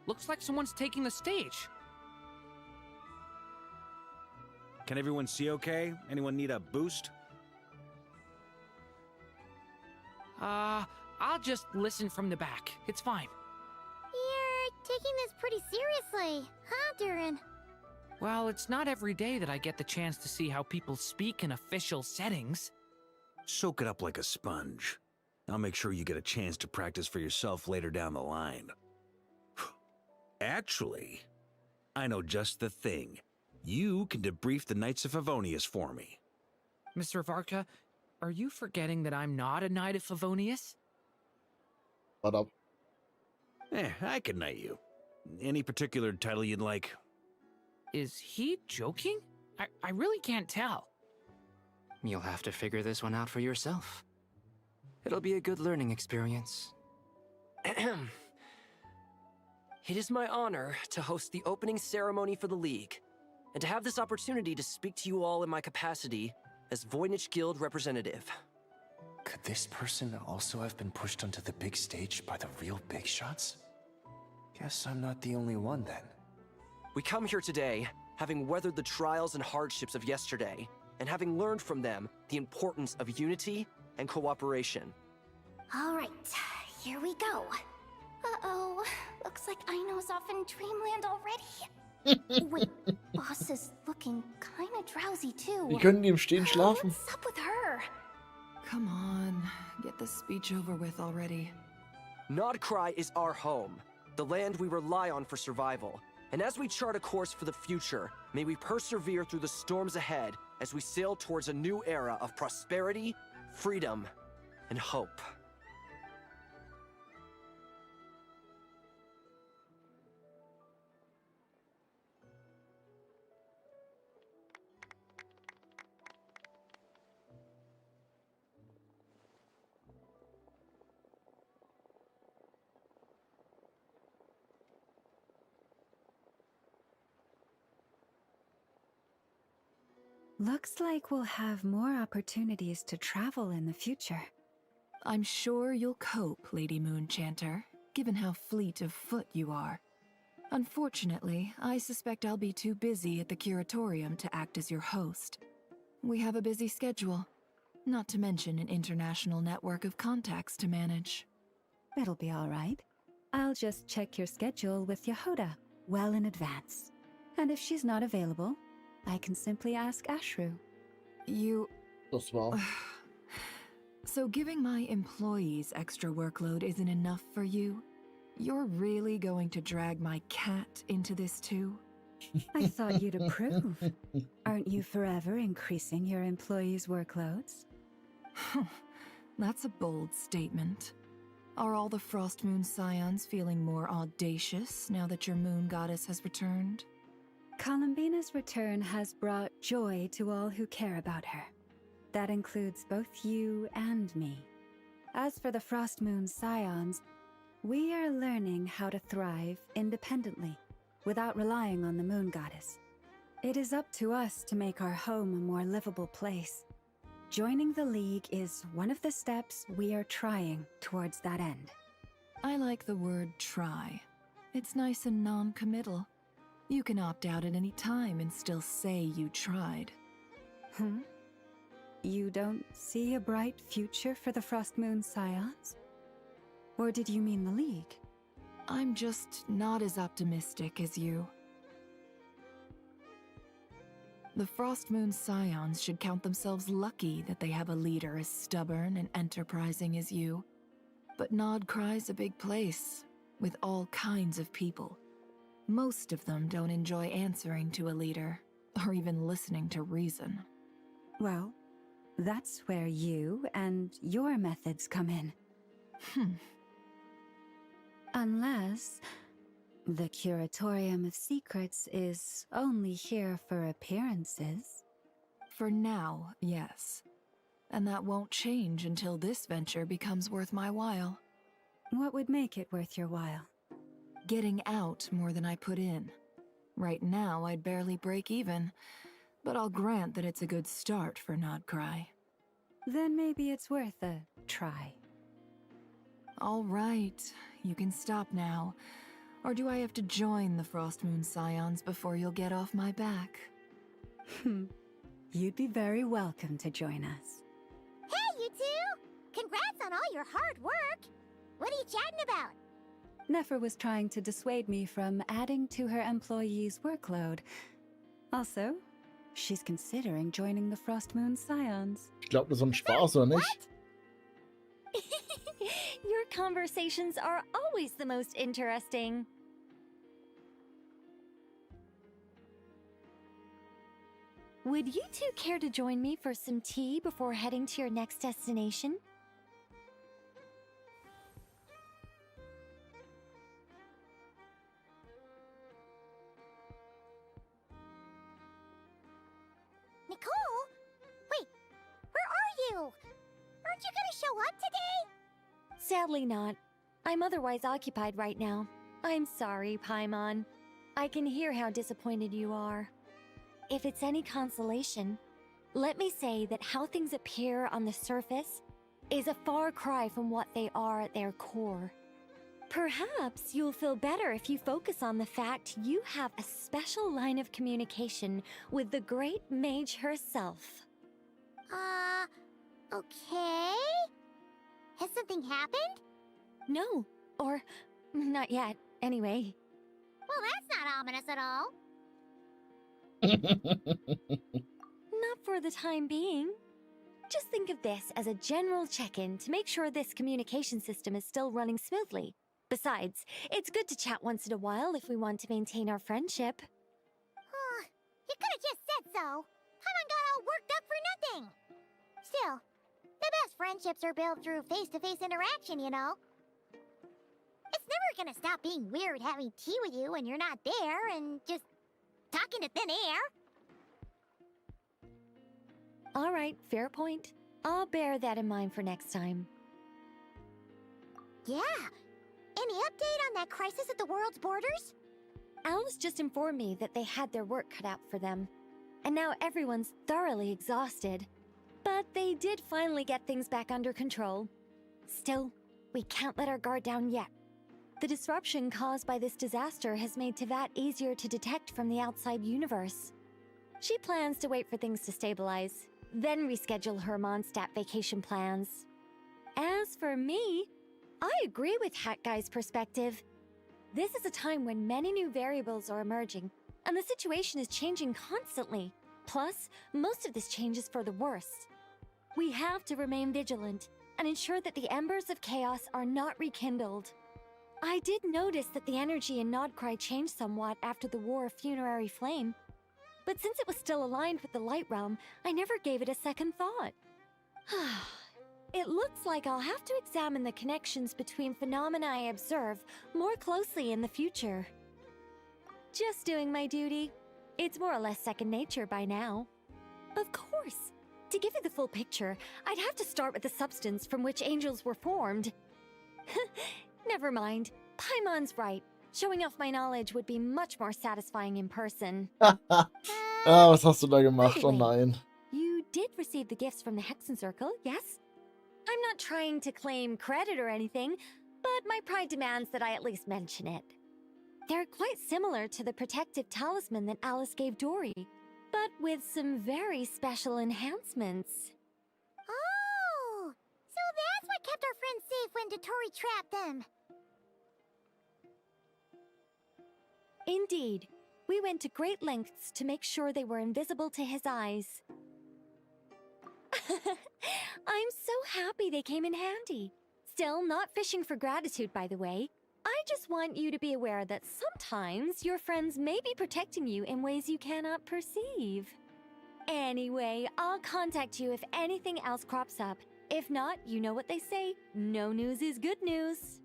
looks like someone's taking the stage. Can everyone see okay? Anyone need a boost? I'll just listen from the back. It's fine. You're taking this pretty seriously, huh, Durin? Well, it's not every day that I get the chance to see how people speak in official settings. Soak it up like a sponge. I'll make sure you get a chance to practice for yourself later down the line. Actually, I know just the thing. You can debrief the Knights of Favonius for me. Mr. Varka, are you forgetting that I'm not a Knight of Favonius? Shut up. I can knight you. Any particular title you'd like? Is he joking? I really can't tell. You'll have to figure this one out for yourself. It'll be a good learning experience. It is my honor to host the opening ceremony for the League, and to have this opportunity to speak to you all in my capacity as Voynich Guild representative. Could this person also have been pushed onto the big stage by the real big shots? Guess I'm not the only one then. We come here today, having weathered the trials and hardships of yesterday, and having learned from them the importance of unity and cooperation. All right, here we go. Uh-oh. Looks like Aino's off in dreamland already. Wait, Boss is looking kinda drowsy too. Wie können die im Stehen schlafen? What's up with her? Come on, get this speech over with already. Nodcry is our home, the land we rely on for survival. And as we chart a course for the future, may we persevere through the storms ahead as we sail towards a new era of prosperity, freedom, and hope. Looks like we'll have more opportunities to travel in the future. I'm sure you'll cope, Lady Moonchanter, given how fleet of foot you are. Unfortunately, I suspect I'll be too busy at the curatorium to act as your host. We have a busy schedule, not to mention an international network of contacts to manage. It'll be all right. I'll just check your schedule with Yehuda well in advance. And if she's not available, I can simply ask Ashru. You... Das war. So giving my employees extra workload isn't enough for you? You're really going to drag my cat into this too? I thought you'd approve. Aren't you forever increasing your employees' workloads? That's a bold statement. Are all the Frost Moon Scions feeling more audacious now that your moon goddess has returned? Columbina's return has brought joy to all who care about her. That includes both you and me. As for the Frost Moon Scions, we are learning how to thrive independently, without relying on the moon goddess. It is up to us to make our home a more livable place. Joining the League is one of the steps we are trying towards that end. I like the word try. It's nice and non-committal. You can opt out at any time and still say you tried. You don't see a bright future for the Frost Moon Scions? Or did you mean the League? I'm just not as optimistic as you. The Frost Moon Scions should count themselves lucky that they have a leader as stubborn and enterprising as you. But Nodcry's a big place, with all kinds of people. Most of them don't enjoy answering to a leader, or even listening to reason. Well, that's where you and your methods come in. Unless the Curatorium of Secrets is only here for appearances. For now, yes. And that won't change until this venture becomes worth my while. What would make it worth your while? Getting out more than I put in. Right now, I'd barely break even, but I'll grant that it's a good start for Nodcry. Then maybe it's worth a try. All right, you can stop now. Or do I have to join the Frost Moon Scions before you'll get off my back? You'd be very welcome to join us. Hey, you two! Congrats on all your hard work! What are you chatting about? Nefer was trying to dissuade me from adding to her employees' workload. Also, she's considering joining the Frost Moon Scions. Ich glaube, das ist ein Spaß, oder nicht? Your conversations are always the most interesting. Would you two care to join me for some tea before heading to your next destination? Nicole? Wait, where are you? Aren't you gonna show up today? Sadly not. I'm otherwise occupied right now. I'm sorry, Paimon. I can hear how disappointed you are. If it's any consolation, let me say that how things appear on the surface is a far cry from what they are at their core. Perhaps you'll feel better if you focus on the fact you have a special line of communication with the great mage herself. Okay? Has something happened? No, or Not yet, anyway. Well, that's not ominous at all. Not for the time being. Just think of this as a general check-in to make sure this communication system is still running smoothly. Besides, it's good to chat once in a while if we want to maintain our friendship. You could have just said so. Paimon got all worked up for nothing. Still, the best friendships are built through face-to-face interaction, you know. It's never gonna stop being weird having tea with you when you're not there and just talking to thin air. All right, fair point. I'll bear that in mind for next time. Yeah. Any update on that crisis at the world's borders? Alice just informed me that they had their work cut out for them. And now everyone's thoroughly exhausted. But they did finally get things back under control. Still, we can't let our guard down yet. The disruption caused by this disaster has made Teyvat easier to detect from the outside universe. She plans to wait for things to stabilize, then reschedule her Mondstadt vacation plans. As for me, I agree with Hat Guy's perspective. This is a time when many new variables are emerging, and the situation is changing constantly. Plus, most of this change is for the worse. We have to remain vigilant and ensure that the embers of chaos are not rekindled. I did notice that the energy in Nodcry changed somewhat after the War of Funerary Flame, but since it was still aligned with the Light Realm, I never gave it a second thought. It looks like I'll have to examine the connections between phenomena I observe more closely in the future. Just doing my duty. It's more or less second nature by now. Of course, to give you the full picture, I'd have to start with the substance from which angels were formed. Never mind, Paimon's right. Showing off my knowledge would be much more satisfying in person. Was hast du da gemacht? Oh nein. You did receive the gifts from the Hexen Circle, yes? I'm not trying to claim credit or anything, but my pride demands that I at least mention it. They're quite similar to the protective talisman that Alice gave Dory, but with some very special enhancements. Oh! So that's what kept our friends safe when Dotori trapped them. Indeed. We went to great lengths to make sure they were invisible to his eyes. I'm so happy they came in handy. Still, not fishing for gratitude, by the way. I just want you to be aware that sometimes your friends may be protecting you in ways you cannot perceive. Anyway, I'll contact you if anything else crops up. If not, you know what they say, no news is good news.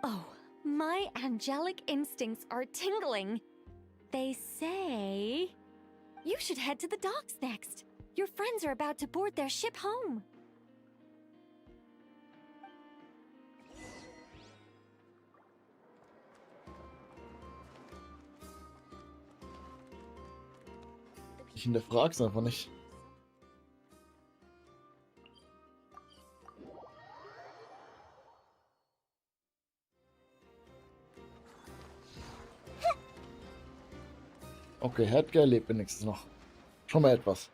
Oh, my angelic instincts are tingling. They say you should head to the docks next. Your friends are about to board their ship home. Ich hinterfrag's einfach nicht. Okay, Hedgar lebt wenigstens noch. Schon mal etwas.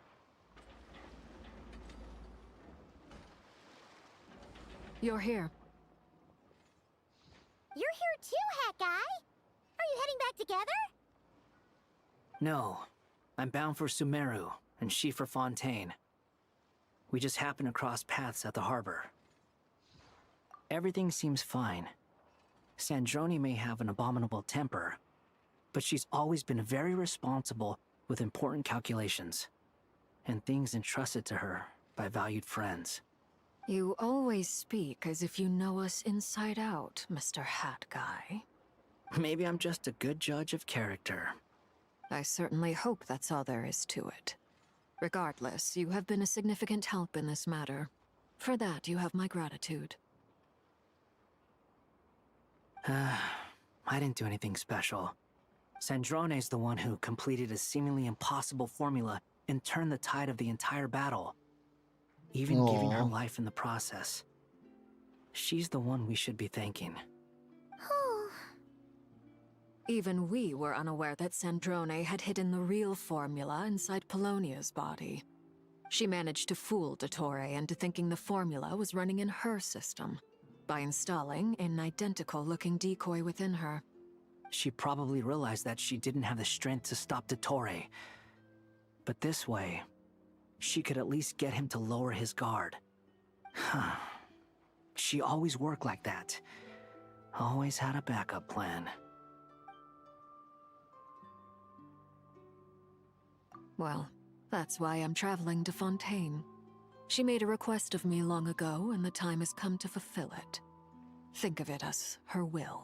You're here. You're here too, Hat Guy. Are you heading back together? No. I'm bound for Sumeru, and she for Fontaine. We just happened to cross paths at the harbor. Everything seems fine. Sandrone may have an abominable temper, but she's always been very responsible with important calculations, and things entrusted to her by valued friends. You always speak as if you know us inside out, Mr. Hat Guy. Maybe I'm just a good judge of character. I certainly hope that's all there is to it. Regardless, you have been a significant help in this matter. For that, you have my gratitude. I didn't do anything special. Sandrone's the one who completed a seemingly impossible formula and turned the tide of the entire battle, even giving her life in the process. She's the one we should be thanking. Even we were unaware that Sandrone had hidden the real formula inside Polonia's body. She managed to fool Dottore into thinking the formula was running in her system. by installing an identical-looking decoy within her. She probably realized that she didn't have the strength to stop Dottore. But this way, she could at least get him to lower his guard. She always worked like that. Always had a backup plan. Well, that's why I'm traveling to Fontaine. She made a request of me long ago, and the time has come to fulfill it. Think of it as her will.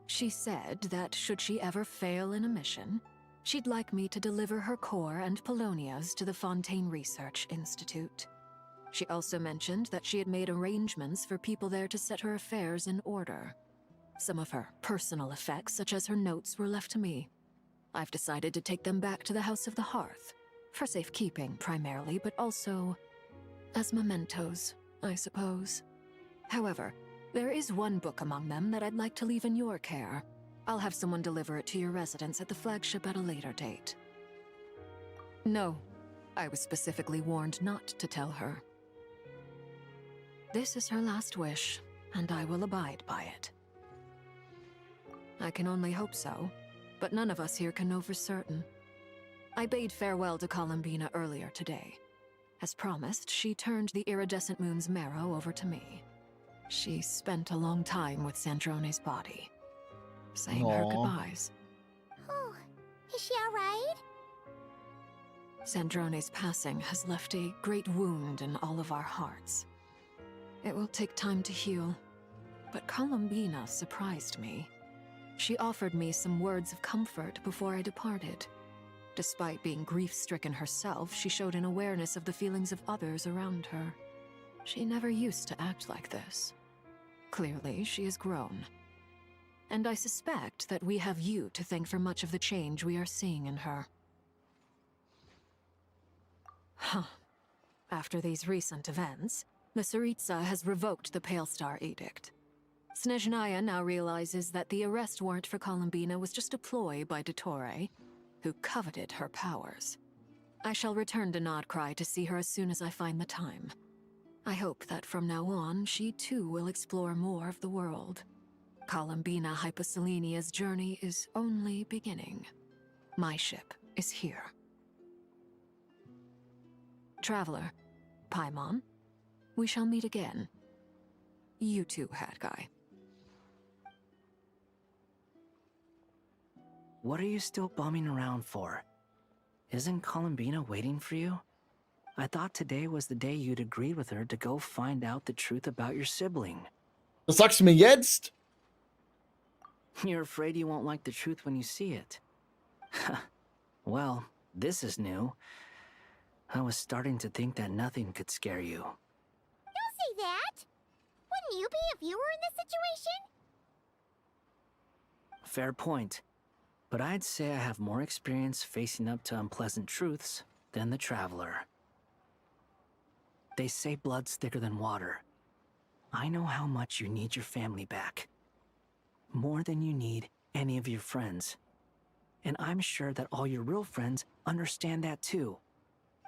She said that should she ever fail in a mission, she'd like me to deliver her core and Polonia's to the Fontaine Research Institute. She also mentioned that she had made arrangements for people there to set her affairs in order. Some of her personal effects, such as her notes, were left to me. I've decided to take them back to the House of the Hearth, for safekeeping primarily, but also as mementos, I suppose. However, there is one book among them that I'd like to leave in your care. I'll have someone deliver it to your residence at the flagship at a later date. No, I was specifically warned not to tell her. This is her last wish, and I will abide by it. I can only hope so, but none of us here can know for certain. I bade farewell to Columbina earlier today. As promised, she turned the iridescent moon's marrow over to me. She spent a long time with Sandrone's body, saying her goodbyes. Oh, is she alright? Sandrone's passing has left a great wound in all of our hearts. It will take time to heal, but Columbina surprised me. She offered me some words of comfort before I departed. Despite being grief-stricken herself, she showed an awareness of the feelings of others around her. She never used to act like this. Clearly, she has grown. And I suspect that we have you to thank for much of the change we are seeing in her. Huh. After these recent events, the Tsaritsa has revoked the Pale Star Edict. Snezhnaya now realizes that the arrest warrant for Columbina was just a ploy by Dottore, who coveted her powers. I shall return to Nodcry to see her as soon as I find the time. I hope that from now on, she too will explore more of the world. Columbina Hyposelenia's journey is only beginning. My ship is here. Traveler, Paimon, we shall meet again. You too, Hat Guy. What are you still bumming around for? Isn't Columbina waiting for you? I thought today was the day you'd agreed with her to go find out the truth about your sibling. Das sagst du mir jetzt? You're afraid you won't like the truth when you see it. Well, this is new. I was starting to think that nothing could scare you. Don't say that! Wouldn't you be if you were in this situation? Fair point. But I'd say I have more experience facing up to unpleasant truths than the Traveler. They say blood's thicker than water. I know how much you need your family back. More than you need any of your friends. And I'm sure that all your real friends understand that too.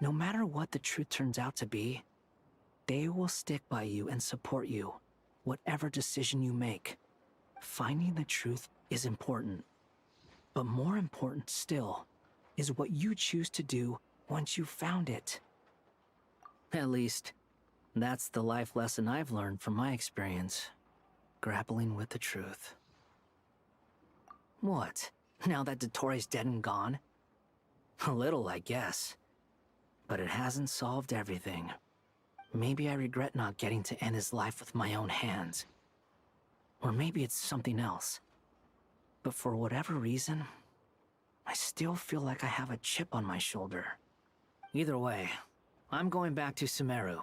No matter what the truth turns out to be, they will stick by you and support you, whatever decision you make. Finding the truth is important. But more important still is what you choose to do once you've found it. At least, that's the life lesson I've learned from my experience, grappling with the truth. What? Now that Dottore's dead and gone? A little, I guess. But it hasn't solved everything. Maybe I regret not getting to end his life with my own hands. Or maybe it's something else. But for whatever reason, I still feel like I have a chip on my shoulder. Either way, I'm going back to Sumeru.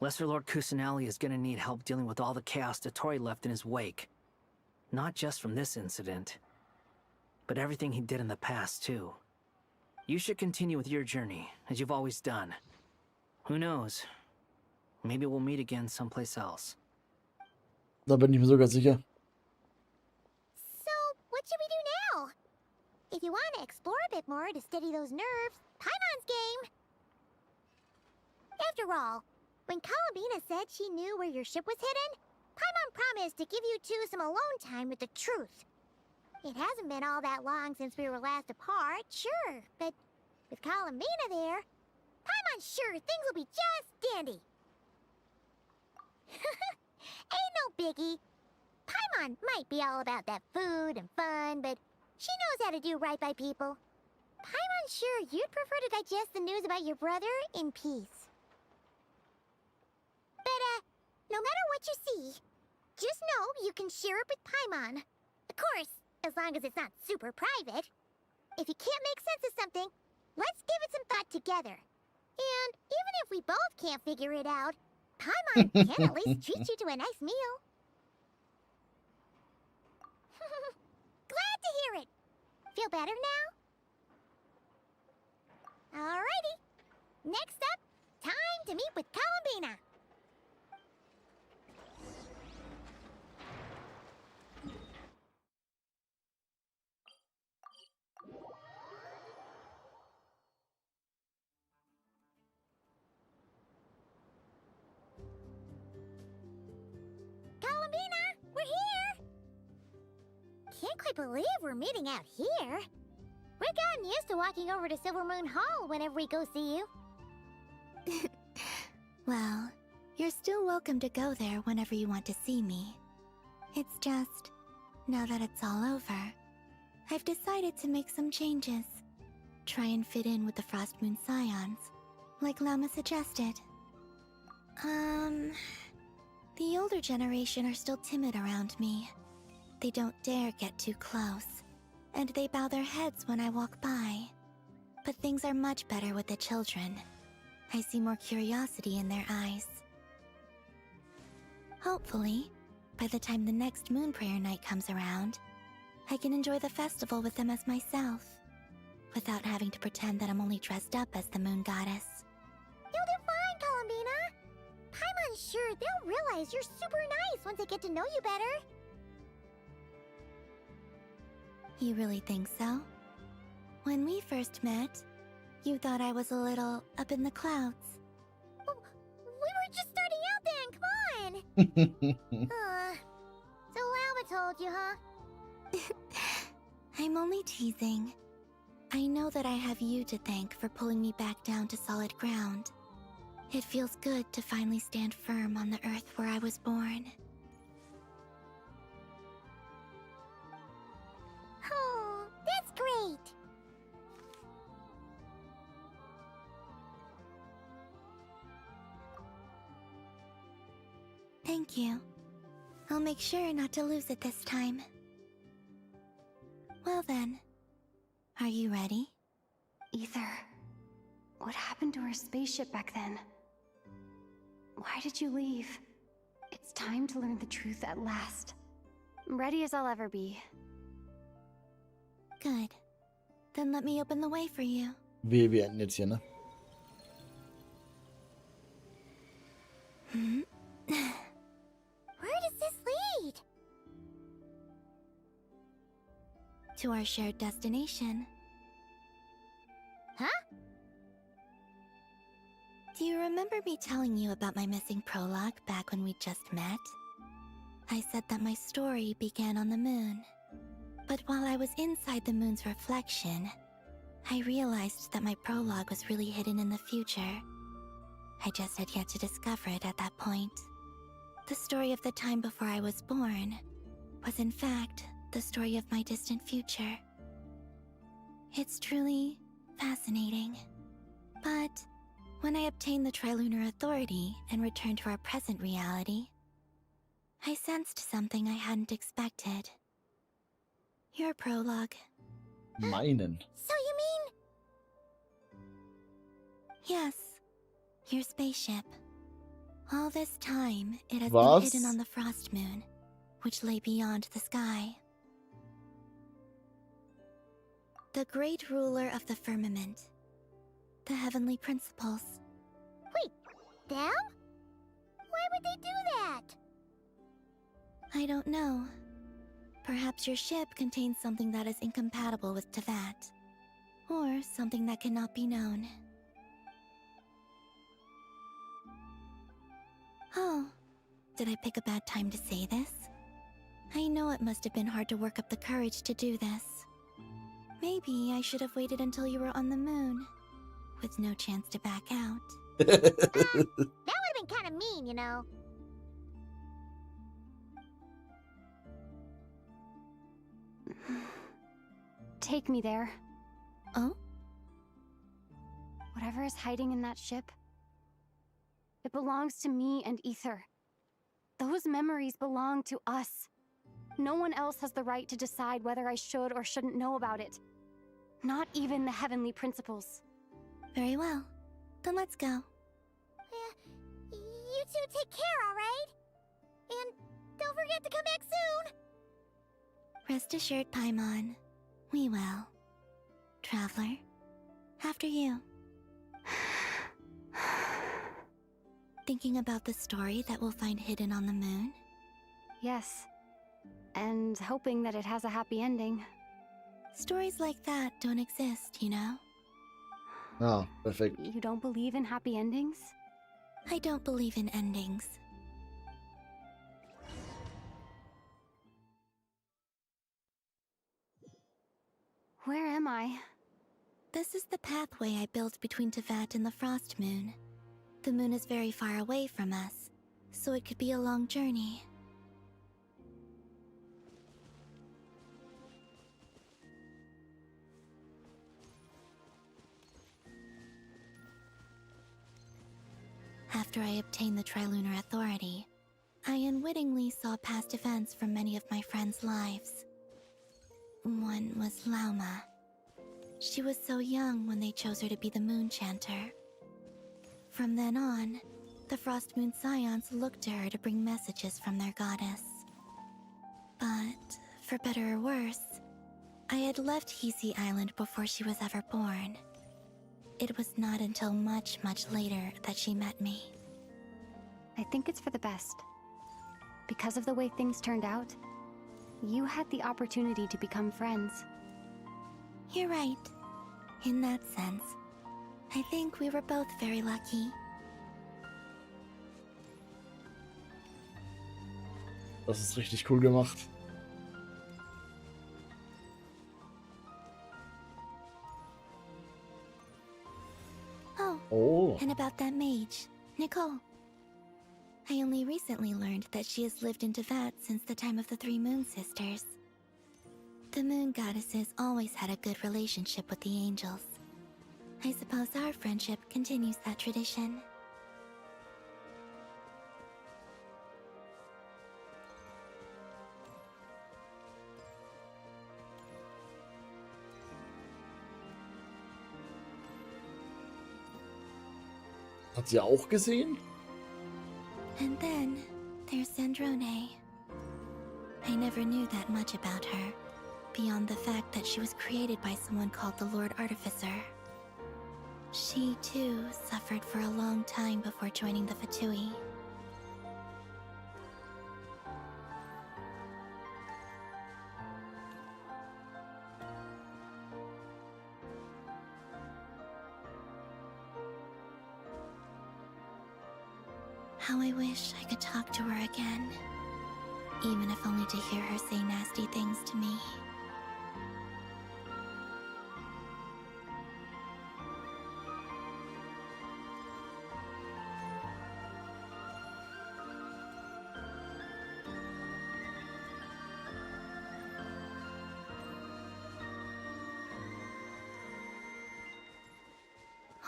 Lesser Lord Kusanali is gonna need help dealing with all the chaos Dottore left in his wake. Not just from this incident, but everything he did in the past, too. You should continue with your journey, as you've always done. Who knows? Maybe we'll meet again someplace else. Da bin ich mir sogar sicher. So, what should we do now? If you want to explore a bit more to steady those nerves, Paimon's game. After all, When Columbina said she knew where your ship was hidden, Paimon promised to give you two some alone time with the truth. It hasn't been all that long since we were last apart, sure, but with Columbina there, Paimon's sure things will be just dandy. Ain't no biggie. Paimon might be all about that food and fun, but she knows how to do right by people. Paimon's sure you'd prefer to digest the news about your brother in peace. But, no matter what you see, just know you can share it with Paimon. Of course, as long as it's not super private. If you can't make sense of something, let's give it some thought together. And even if we both can't figure it out, Paimon can at least treat you to a nice meal. Glad to hear it. Feel better now? Alrighty. Next up, time to meet with Columbina. Columbina, we're here! Can't quite believe we're meeting out here. We've gotten used to walking over to Silver Moon Hall whenever we go see you. Well, you're still welcome to go there whenever you want to see me. It's just, now that it's all over, I've decided to make some changes. Try and fit in with the Frost Moon Scions, like Llama suggested. The older generation are still timid around me. They don't dare get too close, and they bow their heads when I walk by. But things are much better with the children. I see more curiosity in their eyes. Hopefully, by the time the next Moon Prayer Night comes around, I can enjoy the festival with them as myself, without having to pretend that I'm only dressed up as the Moon Goddess. You'll do fine, Columbina. Paimon's sure they'll realize you're super nice once they get to know you better. You really think so? When we first met, you thought I was a little up in the clouds. We were just starting out then, come on! So Llama told you, huh? I'm only teasing. I know that I have you to thank for pulling me back down to solid ground. It feels good to finally stand firm on the earth where I was born. Oh, that's great! Thank you. I'll make sure not to lose it this time. Well then, are you ready? Ether, what happened to our spaceship back then? Why did you leave? It's time to learn the truth at last. I'm ready as I'll ever be. Good. Then let me open the way for you. Wir enden jetzt hier, ne? Where does this lead? To our shared destination. Huh? Do you remember me telling you about my missing prologue back when we just met? I said that my story began on the moon. But while I was inside the moon's reflection, I realized that my prologue was really hidden in the future. I just had yet to discover it at that point. The story of the time before I was born was in fact the story of my distant future. It's truly fascinating. But when I obtained the Trilunar Authority and returned to our present reality, I sensed something I hadn't expected. Your prologue. Meinen. So you mean... Yes, your spaceship. All this time, it has Was? been hidden on the Frost Moon, which lay beyond the sky. The great ruler of the firmament. The heavenly principles. Wait, them? Why would they do that? I don't know. Perhaps your ship contains something that is incompatible with Tevat. Or something that cannot be known. Oh, did I pick a bad time to say this? I know it must have been hard to work up the courage to do this. Maybe I should have waited until you were on the moon, with no chance to back out. That would have been kind of mean, you know. Take me there. Oh? Whatever is hiding in that ship, it belongs to me and Ether. Those memories belong to us. No one else has the right to decide whether I should or shouldn't know about it. Not even the heavenly principles. Very well. Then let's go. You two take care, alright? And don't forget to come back soon! Rest assured, Paimon. We will. Traveler, after you. Thinking about the story that we'll find hidden on the moon? Yes. And hoping that it has a happy ending. Stories like that don't exist, you know? Ah, perfect. You don't believe in happy endings? I don't believe in endings. Where am I? This is the pathway I built between Teyvat and the Frost Moon. The moon is very far away from us, so it could be a long journey. After I obtained the Trilunar Authority, I unwittingly saw past events from many of my friends' lives. One was Lauma. She was so young when they chose her to be the Moon Chanter. From then on, the Frost Moon Scions looked to her to bring messages from their goddess. But, for better or worse, I had left Hisi Island before she was ever born. It was not until much, much later that she met me. I think it's for the best. Because of the way things turned out, you had the opportunity to become friends. You're right. In that sense, I think we were both very lucky. Das ist richtig cool gemacht. Oh, and about that mage, Nicole. I only recently learned that she has lived in Teyvat since the time of the Three Moon Sisters. The Moon Goddesses always had a good relationship with the angels. I suppose our friendship continues that tradition. Hat sie auch gesehen? And then, there's Sandrone. I never knew that much about her, beyond the fact that she was created by someone called the Lord Artificer. She, too, suffered for a long time before joining the Fatui. How I wish I could talk to her again, even if only to hear her say nasty things to me.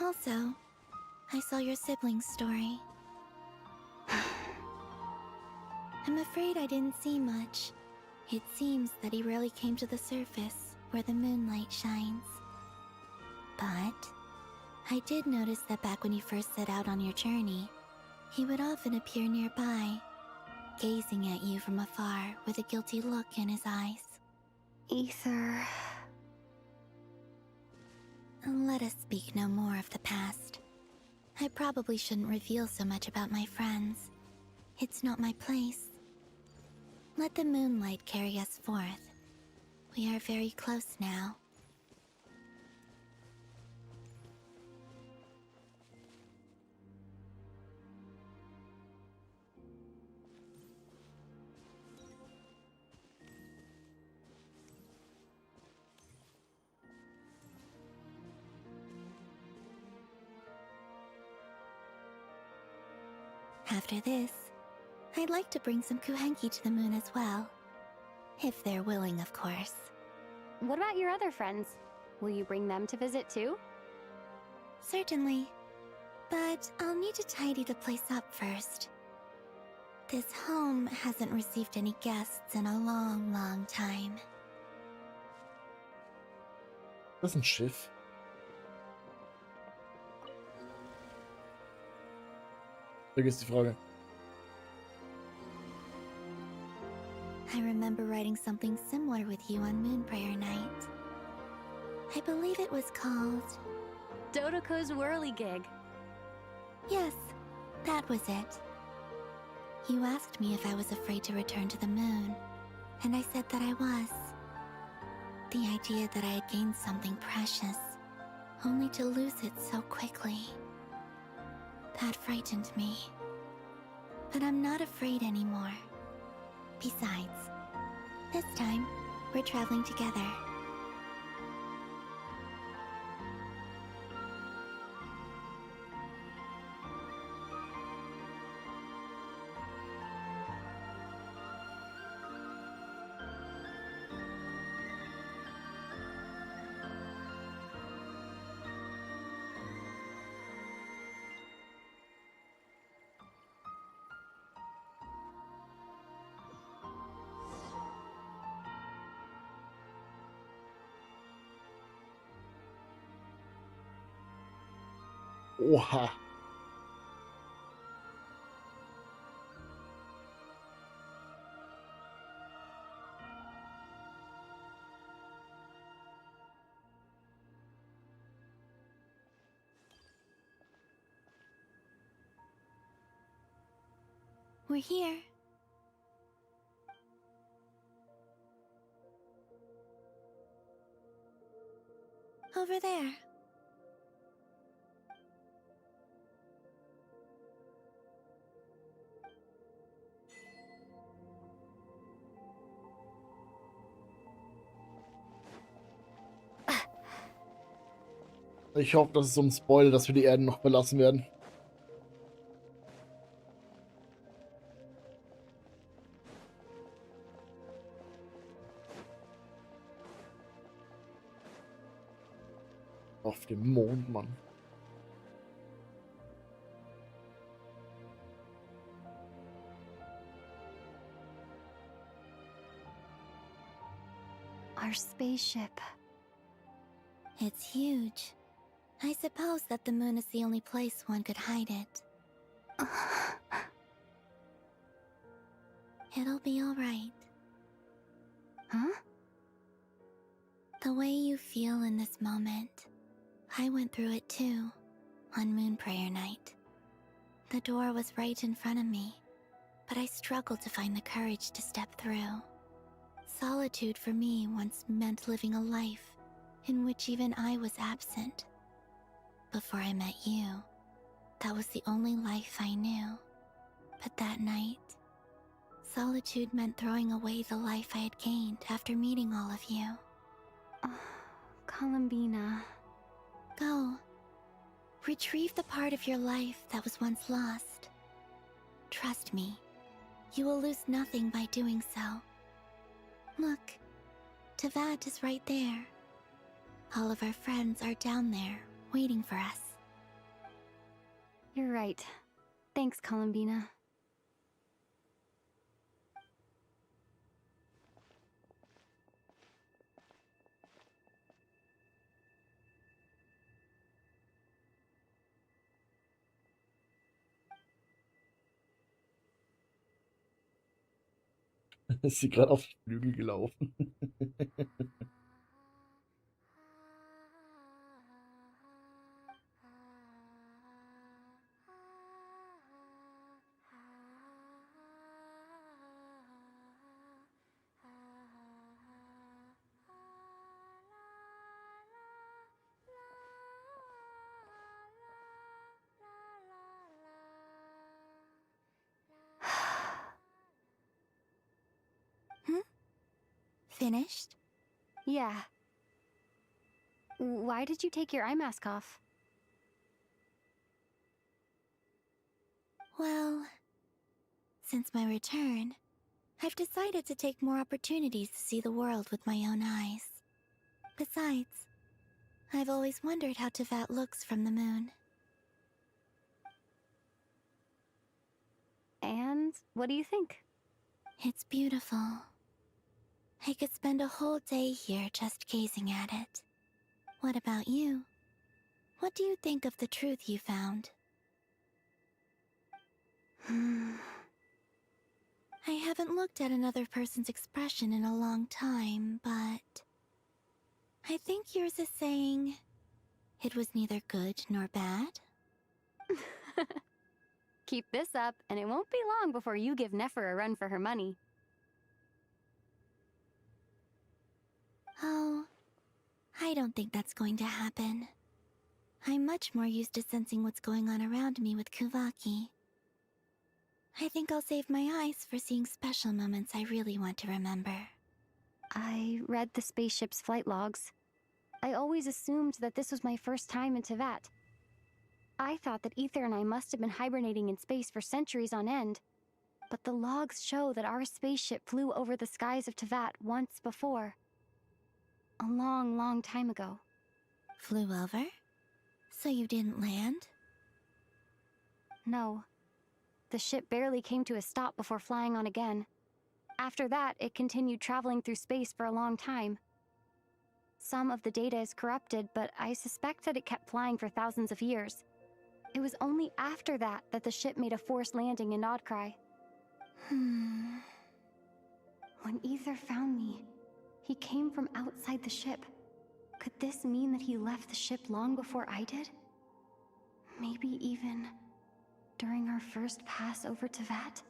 Also, I saw your sibling's story. I'm afraid I didn't see much. It seems that he rarely came to the surface, where the moonlight shines. But I did notice that back when you first set out on your journey, he would often appear nearby, gazing at you from afar with a guilty look in his eyes. Ether... Let us speak no more of the past. I probably shouldn't reveal so much about my friends. It's not my place. Let the moonlight carry us forth. We are very close now. After this, I'd like to bring some kuhenki to the moon as well. If they're willing, of course. What about your other friends? Will you bring them to visit too? Certainly. But I'll need to tidy the place up first. This home hasn't received any guests in a long, long time. Das ist ein Schiff. Vergiss die Frage. I remember writing something similar with you on Moon Prayer Night. I believe it was called... Dodoko's Whirligig. Yes, that was it. You asked me if I was afraid to return to the moon, and I said that I was. The idea that I had gained something precious, only to lose it so quickly. That frightened me. But I'm not afraid anymore. Besides, this time, we're traveling together. Oha. We're here. Over there. Ich hoffe, das ist so ein Spoiler, dass wir die Erden noch belassen werden. Auf dem Mond, Mann. Our spaceship. It's huge. I suppose that the moon is the only place one could hide it. It'll be all right. Huh? The way you feel in this moment, I went through it too, on Moon Prayer Night. The door was right in front of me, but I struggled to find the courage to step through. Solitude for me once meant living a life in which even I was absent. Before I met you, that was the only life I knew. But that night, solitude meant throwing away the life I had gained after meeting all of you. Columbina. Go. Retrieve the part of your life that was once lost. Trust me, you will lose nothing by doing so. Look, Tavad is right there. All of our friends are down there, waiting for us. You're right. Thanks, Columbina. Ist sie gerade auf die Flügel gelaufen? Finished? Yeah. Why did you take your eye mask off? Well, Since my return, I've decided to take more opportunities to see the world with my own eyes. Besides, I've always wondered how Tevat looks from the moon. And what do you think? It's beautiful. I could spend a whole day here just gazing at it. What about you? What do you think of the truth you found? I haven't looked at another person's expression in a long time, but I think yours is saying it was neither good nor bad. Keep this up, and it won't be long before you give Nefer a run for her money. Oh, I don't think that's going to happen. I'm much more used to sensing what's going on around me with Kuvaki. I think I'll save my eyes for seeing special moments I really want to remember. I read the spaceship's flight logs. I always assumed that this was my first time in Tevat. I thought that Ether and I must have been hibernating in space for centuries on end. But the logs show that our spaceship flew over the skies of Tevat once before. A long, long time ago. Flew over? So you didn't land? No. The ship barely came to a stop before flying on again. After that, it continued traveling through space for a long time. Some of the data is corrupted, but I suspect that it kept flying for thousands of years. It was only after that that the ship made a forced landing in Nodcry. When Ether found me, he came from outside the ship. Could this mean that he left the ship long before I did? Maybe even during our first pass over Tevat?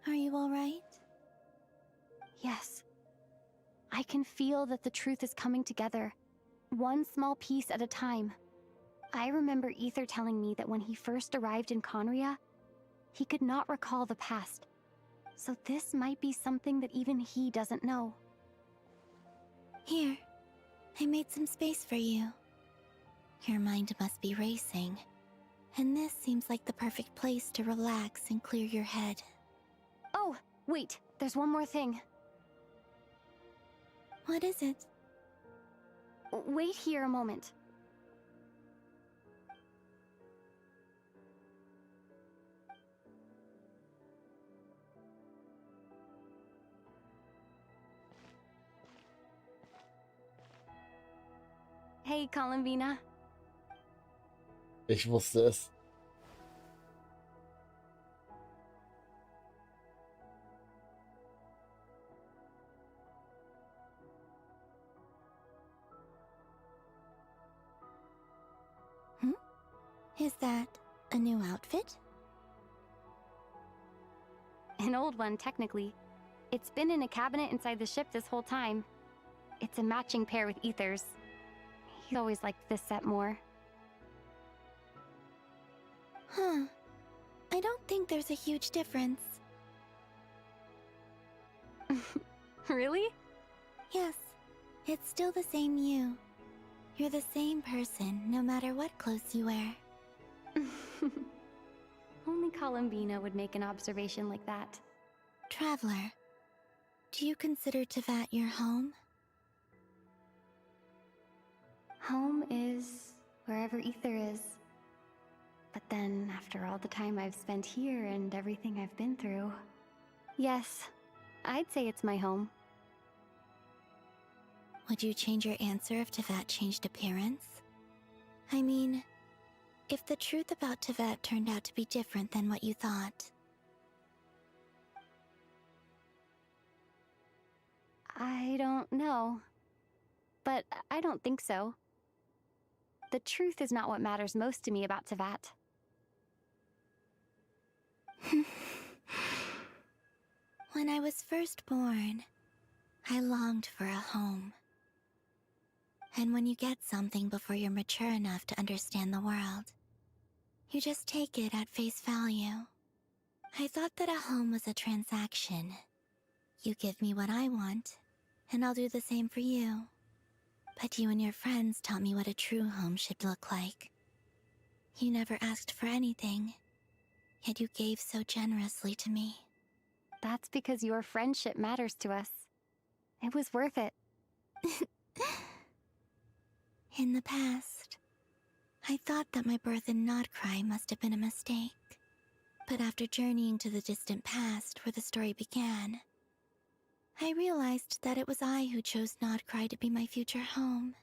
Are you all right? Yes. I can feel that the truth is coming together, one small piece at a time. I remember Ether telling me that when he first arrived in Conria, he could not recall the past. So this might be something that even he doesn't know. Here, I made some space for you. Your mind must be racing, and this seems like the perfect place to relax and clear your head. Oh, wait, there's one more thing. What is it? Wait here a moment. Hey, Columbina. Ich wusste es. Is that a new outfit? An old one, technically. It's been in a cabinet inside the ship this whole time. It's a matching pair with Ether's. He's always liked this set more. Huh. I don't think there's a huge difference. Really? Yes. It's still the same you. You're the same person, no matter what clothes you wear. Only Columbina would make an observation like that. Traveler, do you consider Tevat your home? Home is wherever Ether is. But then, after all the time I've spent here and everything I've been through, yes, I'd say it's my home. Would you change your answer if Tevat changed appearance? I mean, if the truth about Tevat turned out to be different than what you thought. I don't know. But I don't think so. The truth is not what matters most to me about Tevat. When I was first born, I longed for a home. And when you get something before you're mature enough to understand the world, you just take it at face value. I thought that a home was a transaction. You give me what I want, and I'll do the same for you. But you and your friends taught me what a true home should look like. You never asked for anything. yet you gave so generously to me. That's because your friendship matters to us. It was worth it. In the past, I thought that my birth in Nodcry must have been a mistake. But after journeying to the distant past where the story began, I realized that it was I who chose Nodcry to be my future home.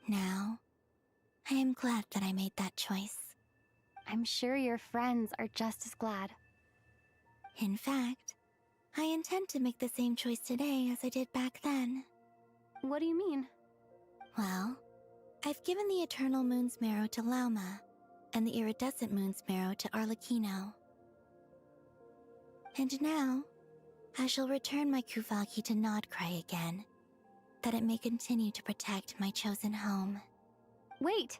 Now, I am glad that I made that choice. I'm sure your friends are just as glad. In fact, I intend to make the same choice today as I did back then. What do you mean? Well, I've given the Eternal Moon's Marrow to Lauma, and the Iridescent Moon's Marrow to Arlecchino. And now, I shall return my Kuvaki to Nodcry again, that it may continue to protect my chosen home. Wait,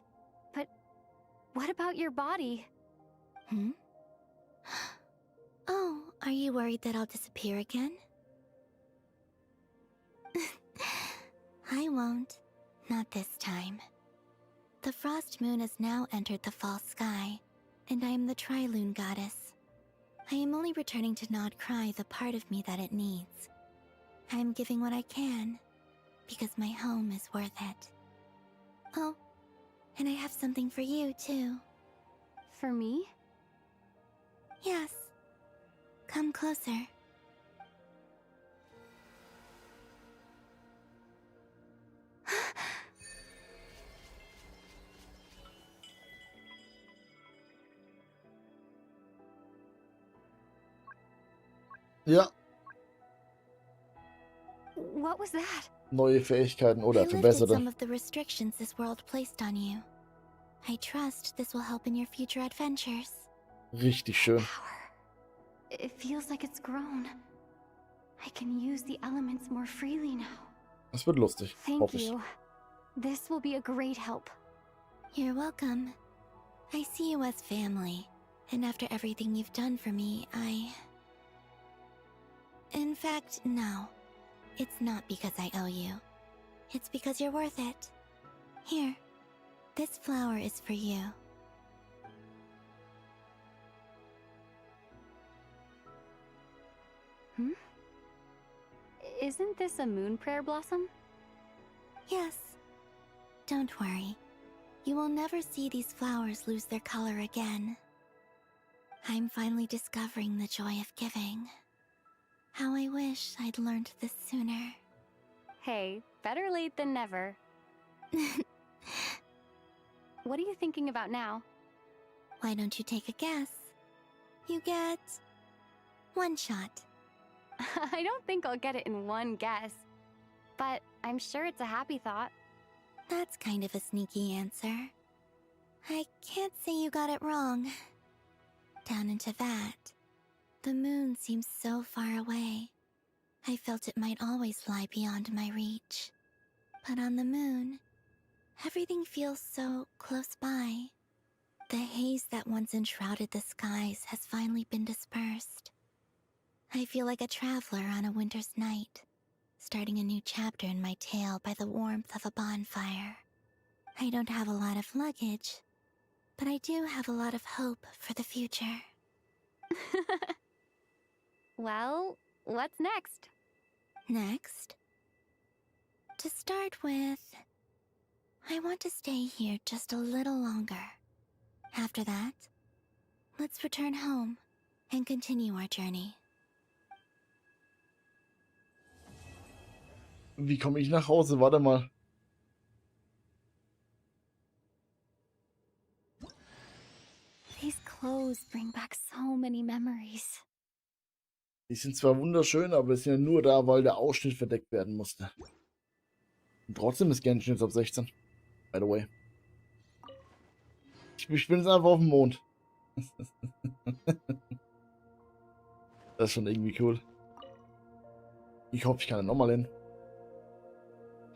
but what about your body? Hmm? Oh, are you worried that I'll disappear again? I won't. Not this time. The Frost Moon has now entered the fall sky, and I am the Trilune Goddess. I am only returning to Nodcry the part of me that it needs. I am giving what I can, because my home is worth it. Oh, and I have something for you, too. For me? Yes. Come closer. Ja. What was that? Neue Fähigkeiten oder I lifted some verbesserte. of the restrictions this world placed on you. I trust this will help in your future adventures. Richtig schön. It feels like it's grown. I can use the elements more freely now. Es wird lustig. Thank Hoffe ich. you. This will be a great help. You're welcome. I see you as family, and after everything you've done for me, In fact, no. It's not because I owe you. It's because you're worth it. Here, this flower is for you. Isn't this a moon prayer blossom? Yes. Don't worry. You will never see these flowers lose their color again. I'm finally discovering the joy of giving. How I wish I'd learned this sooner. Hey, better late than never. What are you thinking about now? Why don't you take a guess? You get one shot. I don't think I'll get it in one guess. But I'm sure it's a happy thought. That's kind of a sneaky answer. I can't say you got it wrong. Down into that, the moon seems so far away. I felt it might always lie beyond my reach. But on the moon, everything feels so close by. The haze that once enshrouded the skies has finally been dispersed. I feel like a traveler on a winter's night, starting a new chapter in my tale by the warmth of a bonfire. I don't have a lot of luggage, but I do have a lot of hope for the future. Well, what's next? Next? To start with, I want to stay here just a little longer. After that, let's return home and continue our journey. Wie komme ich nach Hause? Warte mal. These clothes bring back so many memories. Die sind zwar wunderschön, aber sind ja nur da, weil der Ausschnitt verdeckt werden musste. Und trotzdem ist Genshin jetzt ab 16. By the way. Ich bin jetzt einfach auf dem Mond. Das ist schon irgendwie cool. Ich hoffe, ich kann da nochmal hin.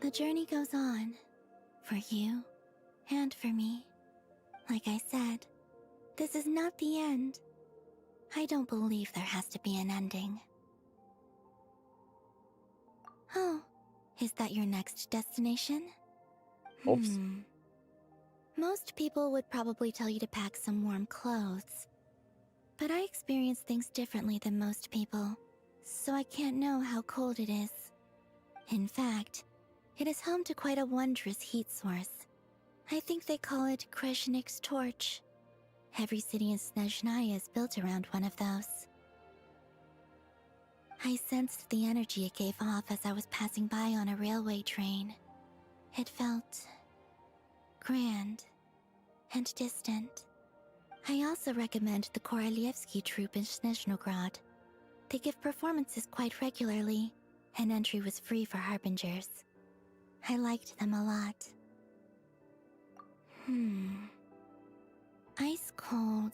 The journey goes on, for you and for me. Like I said, this is not the end. I don't believe there has to be an ending. Oh, is that your next destination? Oops. Most people would probably tell you to pack some warm clothes. But I experience things differently than most people, so I can't know how cold it is. In fact, it is home to quite a wondrous heat source. I think they call it Kreshnik's torch. Every city in Snezhnaya is built around one of those. I sensed the energy it gave off as I was passing by on a railway train. It felt grand and distant. I also recommend the Korolievsky troupe in Snezhnograd. They give performances quite regularly, and entry was free for harbingers. I liked them a lot. Ice cold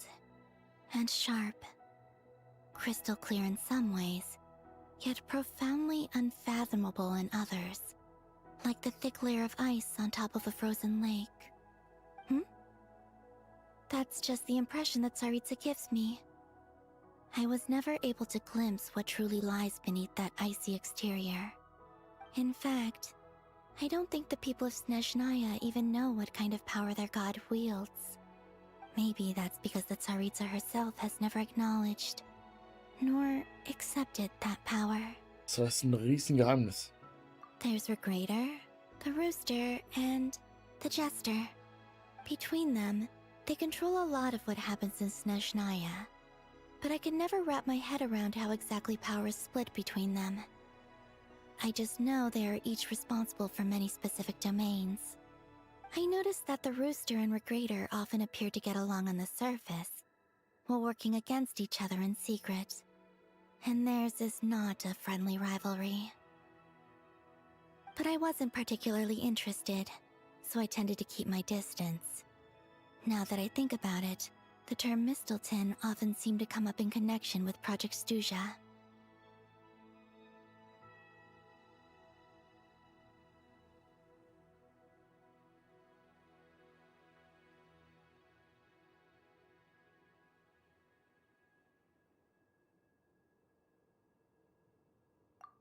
and sharp. Crystal clear in some ways, yet profoundly unfathomable in others. Like the thick layer of ice on top of a frozen lake. That's just the impression that Tsaritsa gives me. I was never able to glimpse what truly lies beneath that icy exterior. In fact, I don't think the people of Snezhnaya even know what kind of power their god wields. Maybe that's because the Tsaritsa herself has never acknowledged, nor accepted that power. Das heißt ein Riesengeheimnis. There's Regrator, the Rooster, and the Jester. Between them, they control a lot of what happens in Snezhnaya. But I can never wrap my head around how exactly power is split between them. I just know they are each responsible for many specific domains. I noticed that the Rooster and Regrator often appear to get along on the surface, while working against each other in secret. And theirs is not a friendly rivalry. But I wasn't particularly interested, so I tended to keep my distance. Now that I think about it, the term Mistelton often seemed to come up in connection with Project Stuja.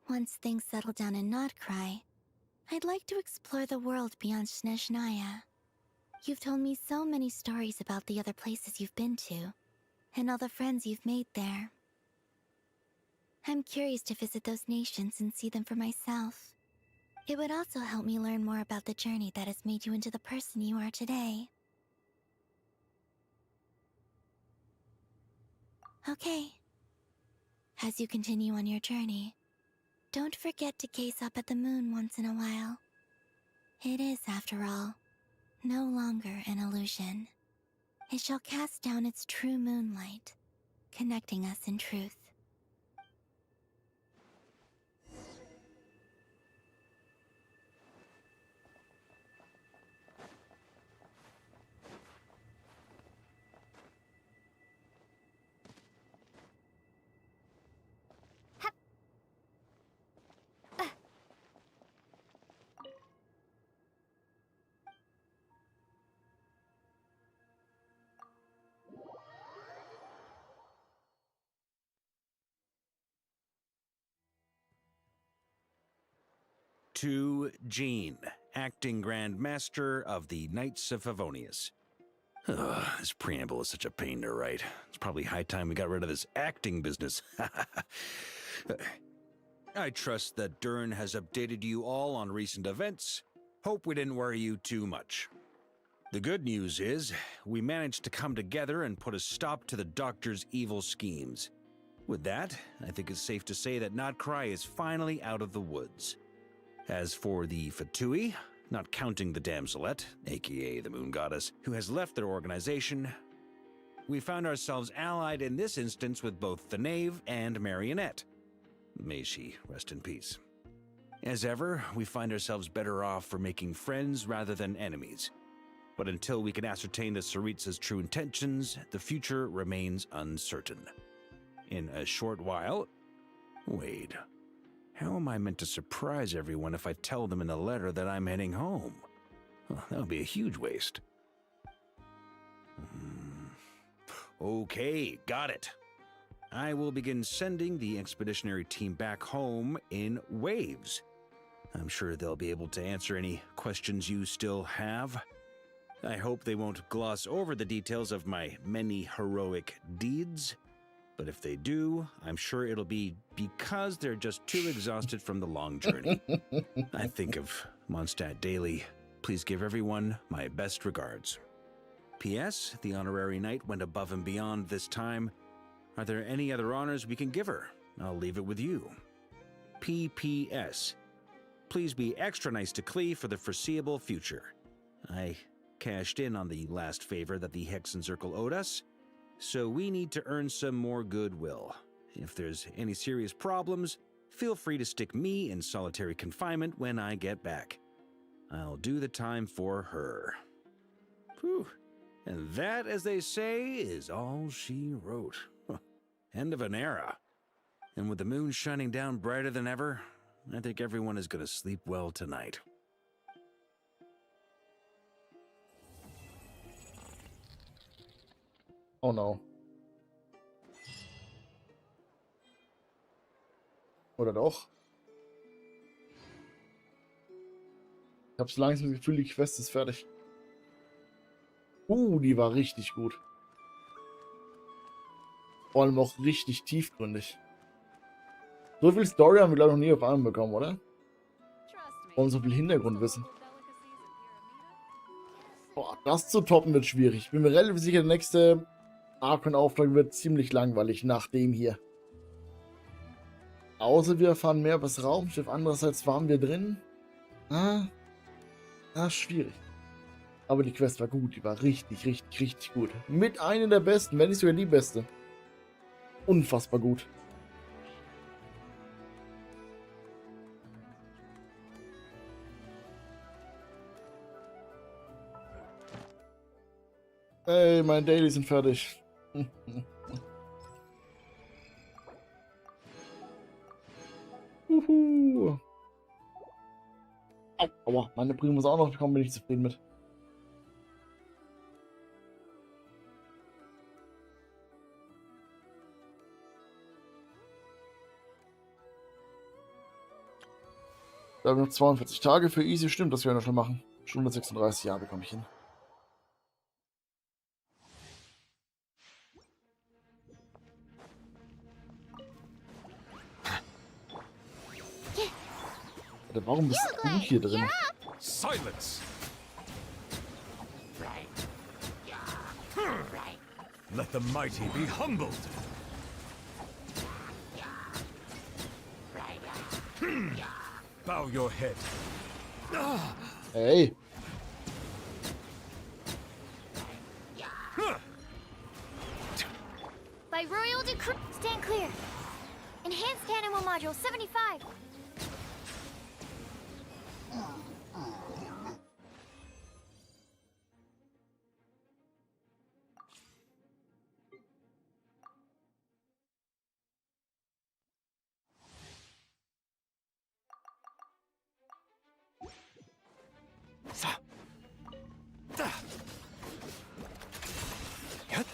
Once things settle down in Notcry, I'd like to explore the world beyond Snezhnaya. You've told me so many stories about the other places you've been to, and all the friends you've made there. I'm curious to visit those nations and see them for myself. It would also help me learn more about the journey that has made you into the person you are today. Okay. As you continue on your journey, don't forget to gaze up at the moon once in a while. It is, after all, no longer an illusion. It shall cast down its true moonlight, connecting us in truth. To Jean, acting Grand Master of the Knights of Favonius. Ugh, this preamble is such a pain to write. It's probably high time we got rid of this acting business. I trust that Dern has updated you all on recent events. Hope we didn't worry you too much. The good news is, we managed to come together and put a stop to the Doctor's evil schemes. With that, I think it's safe to say that Notcry is finally out of the woods. As for the Fatui, not counting the Damselette, aka the Moon Goddess, who has left their organization, we found ourselves allied in this instance with both the Knave and Marionette. May she rest in peace. As ever, we find ourselves better off for making friends rather than enemies. But until we can ascertain the Tsaritsa's true intentions, the future remains uncertain. In a short while... Wait... How am I meant to surprise everyone if I tell them in the letter that I'm heading home? Well, that would be a huge waste. Okay, got it. I will begin sending the expeditionary team back home in waves. I'm sure they'll be able to answer any questions you still have. I hope they won't gloss over the details of my many heroic deeds. But if they do, I'm sure it'll be because they're just too exhausted from the long journey. I think of Mondstadt daily. Please give everyone my best regards. P.S. The honorary knight went above and beyond this time. Are there any other honors we can give her? I'll leave it with you. P.P.S. Please be extra nice to Klee for the foreseeable future. I cashed in on the last favor that the Hexen Circle owed us, so we need to earn some more goodwill. If there's any serious problems, feel free to stick me in solitary confinement when I get back. I'll do the time for her. Whew. And that, as they say, is all she wrote. End of an era. And with the moon shining down brighter than ever, I think everyone is going to sleep well tonight. Oh no. Oder doch? Ich habe so langsam das Gefühl, die Quest ist fertig. Die war richtig gut. Vor allem auch richtig tiefgründig. So viel Story haben wir, glaube ich, noch nie auf einmal bekommen, oder? Und so viel Hintergrundwissen. Boah, das zu toppen wird schwierig. Ich bin mir relativ sicher, der nächste Arc-Auftrag wird ziemlich langweilig nach dem hier. Außer wir erfahren mehr über das Raumschiff. Andererseits waren wir drin. Schwierig. Aber die Quest war gut. Die war richtig, richtig, richtig gut. Mit einer der besten, wenn nicht sogar die beste. Unfassbar gut. Ey, meine Dailies sind fertig. Aua, meine Primo ist auch noch gekommen, bin ich zufrieden mit. Da haben wir noch 42 Tage für easy. Stimmt, das werden wir schon machen. Stunde 36, ja, bekomme ich hin. Warum bist du hier drin? Silence! Let the mighty be humbled! Bow your head. Hey! By royal decree, stand clear. Enhanced animal module 75.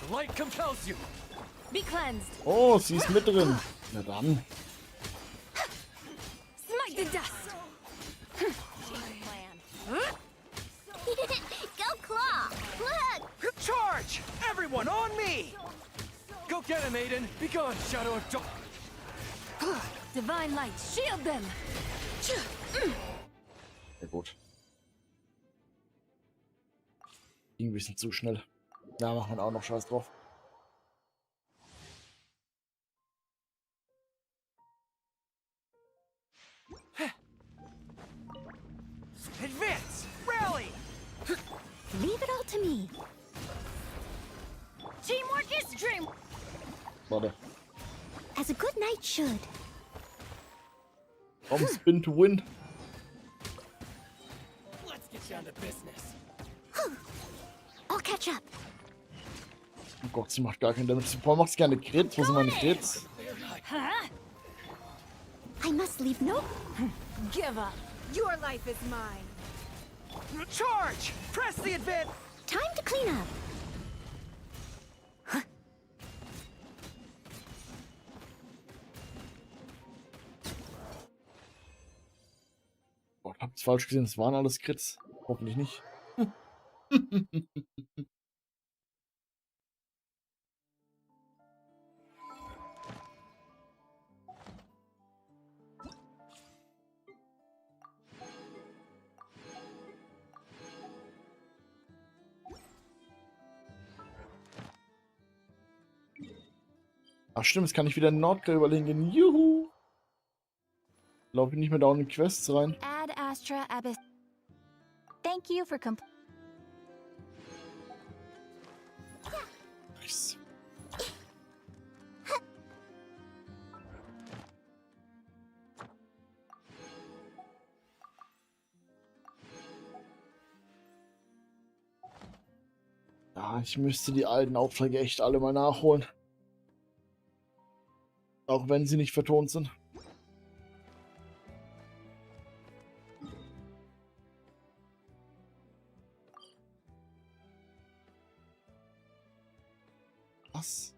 The light compels you. Be cleansed. Oh, sie ist mit drin. Na dann. Smite the dust. Go Claw! Look! Charge! Everyone on me! Go get him, Aiden! Be gone, Shadow of Dawn! Divine light, shield them. Sehr gut. Ging ein bisschen zu schnell. Ja, machen wir auch noch Scheiß drauf. Advance! Rally! Leave it all to me. Teamwork is dream. Warte. As a good knight should. Spin to win. Let's get down to business. I'll catch up. Oh Gott, sie macht gar keinen Damage. Warum macht sie keine Crits? Wo sind meine Crits? Huh? I must leave no. Give up. Your life is mine. Charge! Press the advance! Time to clean up. Gott, hab's falsch gesehen. Das waren alles Crits. Hoffentlich nicht. Ach stimmt, jetzt kann ich wieder in Nordkorea überlegen. Juhu! Laufe ich nicht mehr da in Quests rein. Ad Astra Abyss. Thank you for Nice. Ja, ich müsste die alten Aufträge echt alle mal nachholen. Auch wenn sie nicht vertont sind. Was?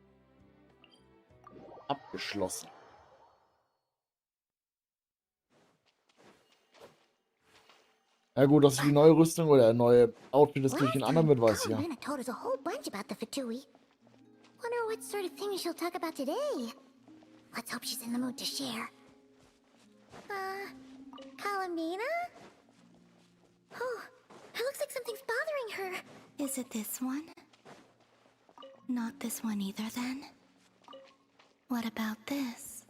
Abgeschlossen. Ja gut, dass die neue Rüstung oder neue Outfit das durch den anderen wird, weiß ich ja. Luna told us a whole bunch about the Fatui. Wonder what sort of thing she'll talk about today. Let's hope she's in the mood to share. Kalamina? Oh, it looks like something's bothering her. Is it this one? Not this one either, then? What about this?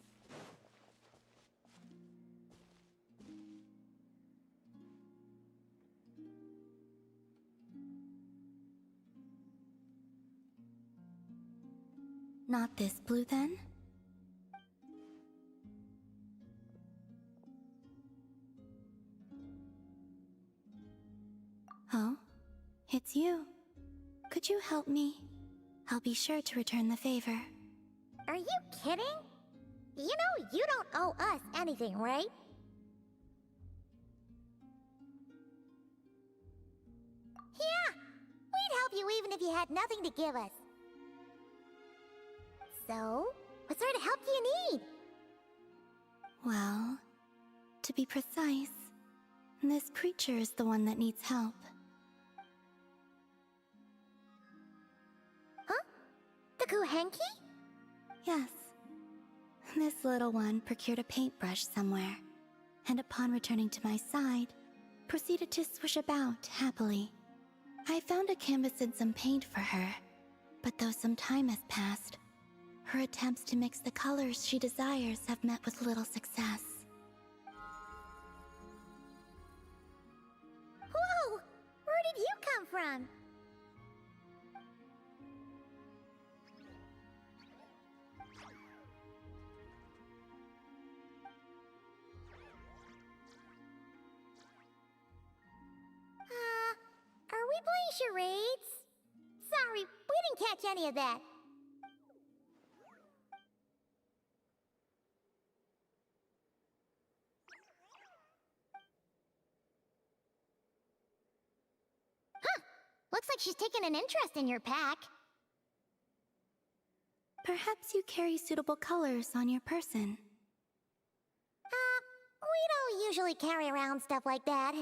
Not this blue, then? Oh, it's you. Could you help me? I'll be sure to return the favor. Are you kidding? You know you don't owe us anything, right? Yeah, we'd help you even if you had nothing to give us. So, what sort of help do you need? Well, to be precise, this creature is the one that needs help. Huh? The Kuhenki? Yes. This little one procured a paintbrush somewhere, and upon returning to my side, proceeded to swish about happily. I found a canvas and some paint for her, but though some time has passed, her attempts to mix the colors she desires have met with little success. Whoa! Where did you come from? Are we playing charades? Sorry, we didn't catch any of that. Looks like she's taken an interest in your pack. Perhaps you carry suitable colors on your person. We don't usually carry around stuff like that.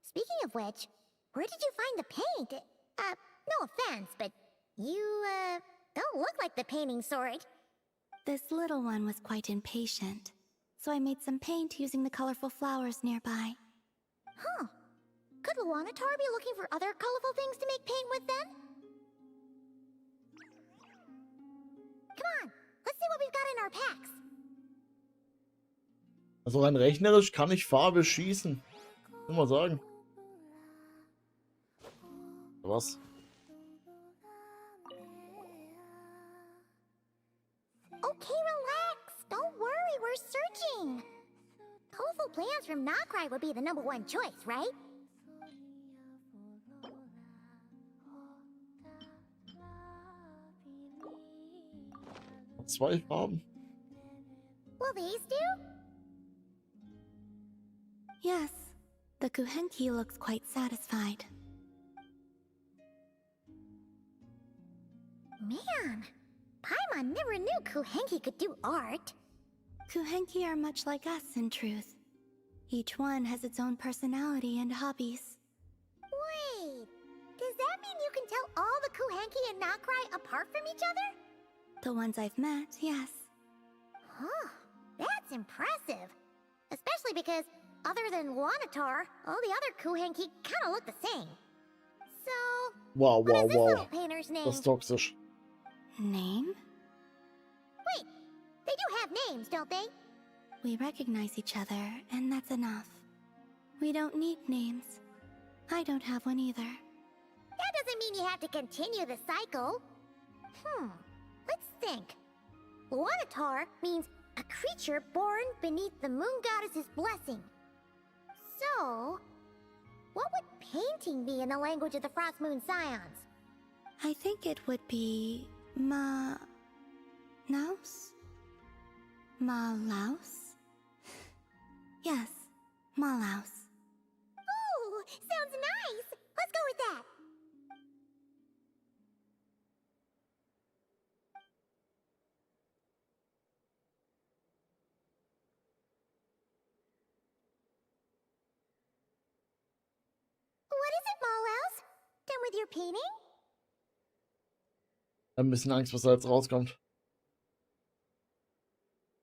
Speaking of which, where did you find the paint? No offense, but you, don't look like the painting sort. This little one was quite impatient, so I made some paint using the colorful flowers nearby. Huh. Could Luanatar be looking for other colorful things to make paint with then? Come on, let's see what we've got in our packs. Also rein rechnerisch kann ich Farbe schießen. Muss mal sagen. Was? Okay, relax. Don't worry, we're searching. Colorful plants from Nokrai would be the #1 choice, right? 2 Farben. Will these do? Yes, the Kuhenki looks quite satisfied. Man, Paimon never knew Kuhenki could do art. Kuhenki are much like us, in truth. Each one has its own personality and hobbies. Wait, does that mean you can tell all the Kuhenki and Nokrai apart from each other? The ones I've met, yes. Huh, that's impressive. Especially because, other than Luanatar, all the other Kuhenki kind of look the same. So, Wow, what wow, is this wow. little painter's name? Das ist toxisch. Name? have names, don't they? We recognize each other, and that's enough. We don't need names. I don't have one either. That doesn't mean you have to continue the cycle. Let's think. Luanatar means a creature born beneath the moon goddess's blessing. So, what would painting be in the language of the Frost Moon Scions? I think it would be Malaus? Malaus? Yes, Malaus. Ooh, sounds nice! Let's go with that! What is it, Malaus? Done with your painting? Ein bisschen Angst, was da jetzt rauskommt.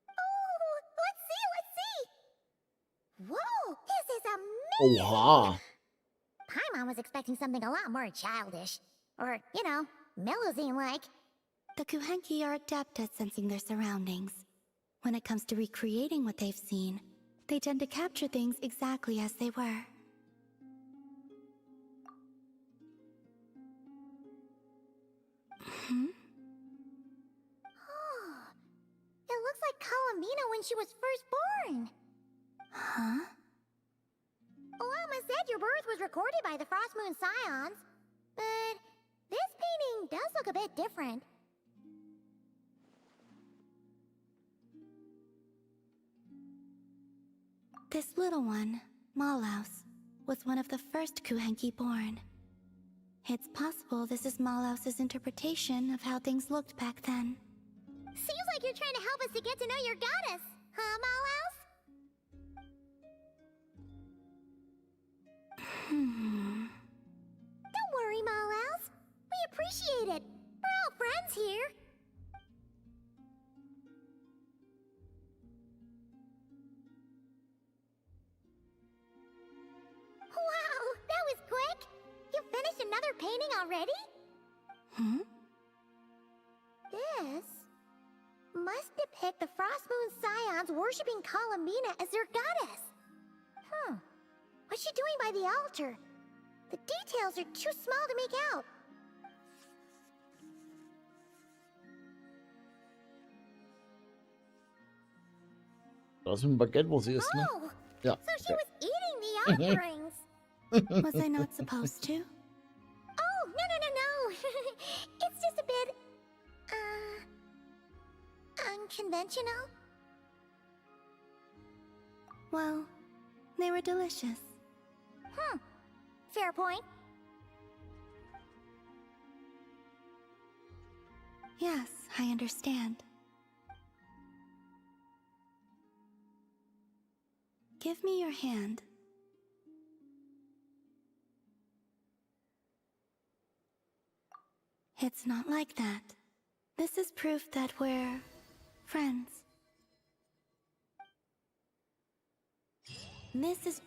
Oh, let's see! Whoa, this is amazing! Oha! Paimon was expecting something a lot more childish. Or, you know, Mellowzine-like. The Kuhenki are adept at sensing their surroundings. When it comes to recreating what they've seen, they tend to capture things exactly as they were. It looks like Kalamina when she was first born. Huh? Olama said your birth was recorded by the Frost Moon Scions, but this painting does look a bit different. This little one, Malaus, was one of the first Kuhenki born. It's possible this is Malaus's interpretation of how things looked back then. Seems like you're trying to help us to get to know your goddess, huh, Malaus? Don't worry, Malaus. We appreciate it. We're all friends here. Wow, that was quick. You finished another painting already? This must depict the Frost Moon Scions worshipping Kalamina as their goddess. What's she doing by the altar? The details are too small to make out. Das ist ein Baguette, wo sie ist, ne? Oh, Ja. so she was eating the offerings. Was I not supposed to? Oh, no. It's just a bit, unconventional. Well, they were delicious. Fair point. Yes, I understand. Give me your hand. It's not like that. This is proof that we're friends. This is...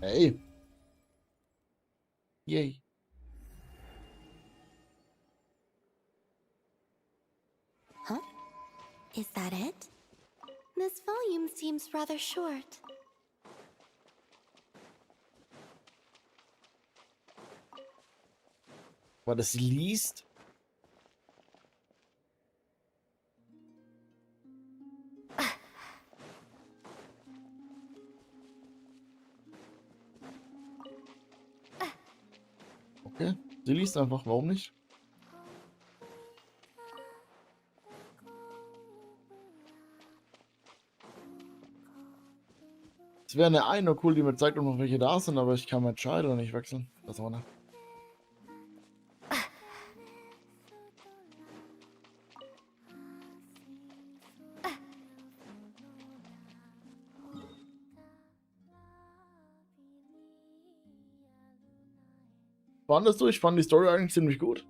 Hey. Yay. Huh? Is that it? This volume seems rather short. Weil das liest? Okay, sie liest einfach, warum nicht? Es wäre eine cool, die mir zeigt, ob noch welche da sind, aber ich kann mal entscheiden oder nicht wechseln. Das war eine. Fandest du? Ich fand die Story eigentlich ziemlich gut.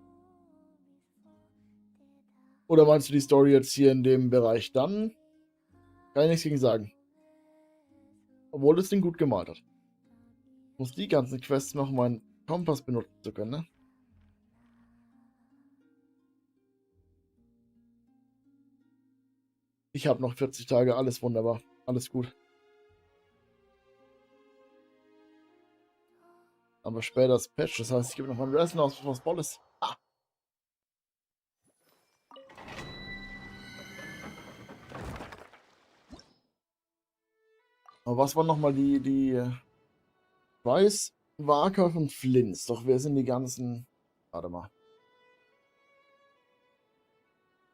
Oder meinst du die Story jetzt hier in dem Bereich? Dann kann ich nichts gegen sagen. Obwohl es den gut gemalt hat. Ich muss die ganzen Quests noch, um meinen Kompass benutzen zu können, ne? Ich habe noch 40 Tage, alles wunderbar. Alles gut. Aber später das Patch, das heißt, ich gebe noch mal einen Ryzen aus, was Bolles. Ah. Aber was waren nochmal die Weiß, Warkauf und Flins? Doch wer sind die ganzen... Warte mal.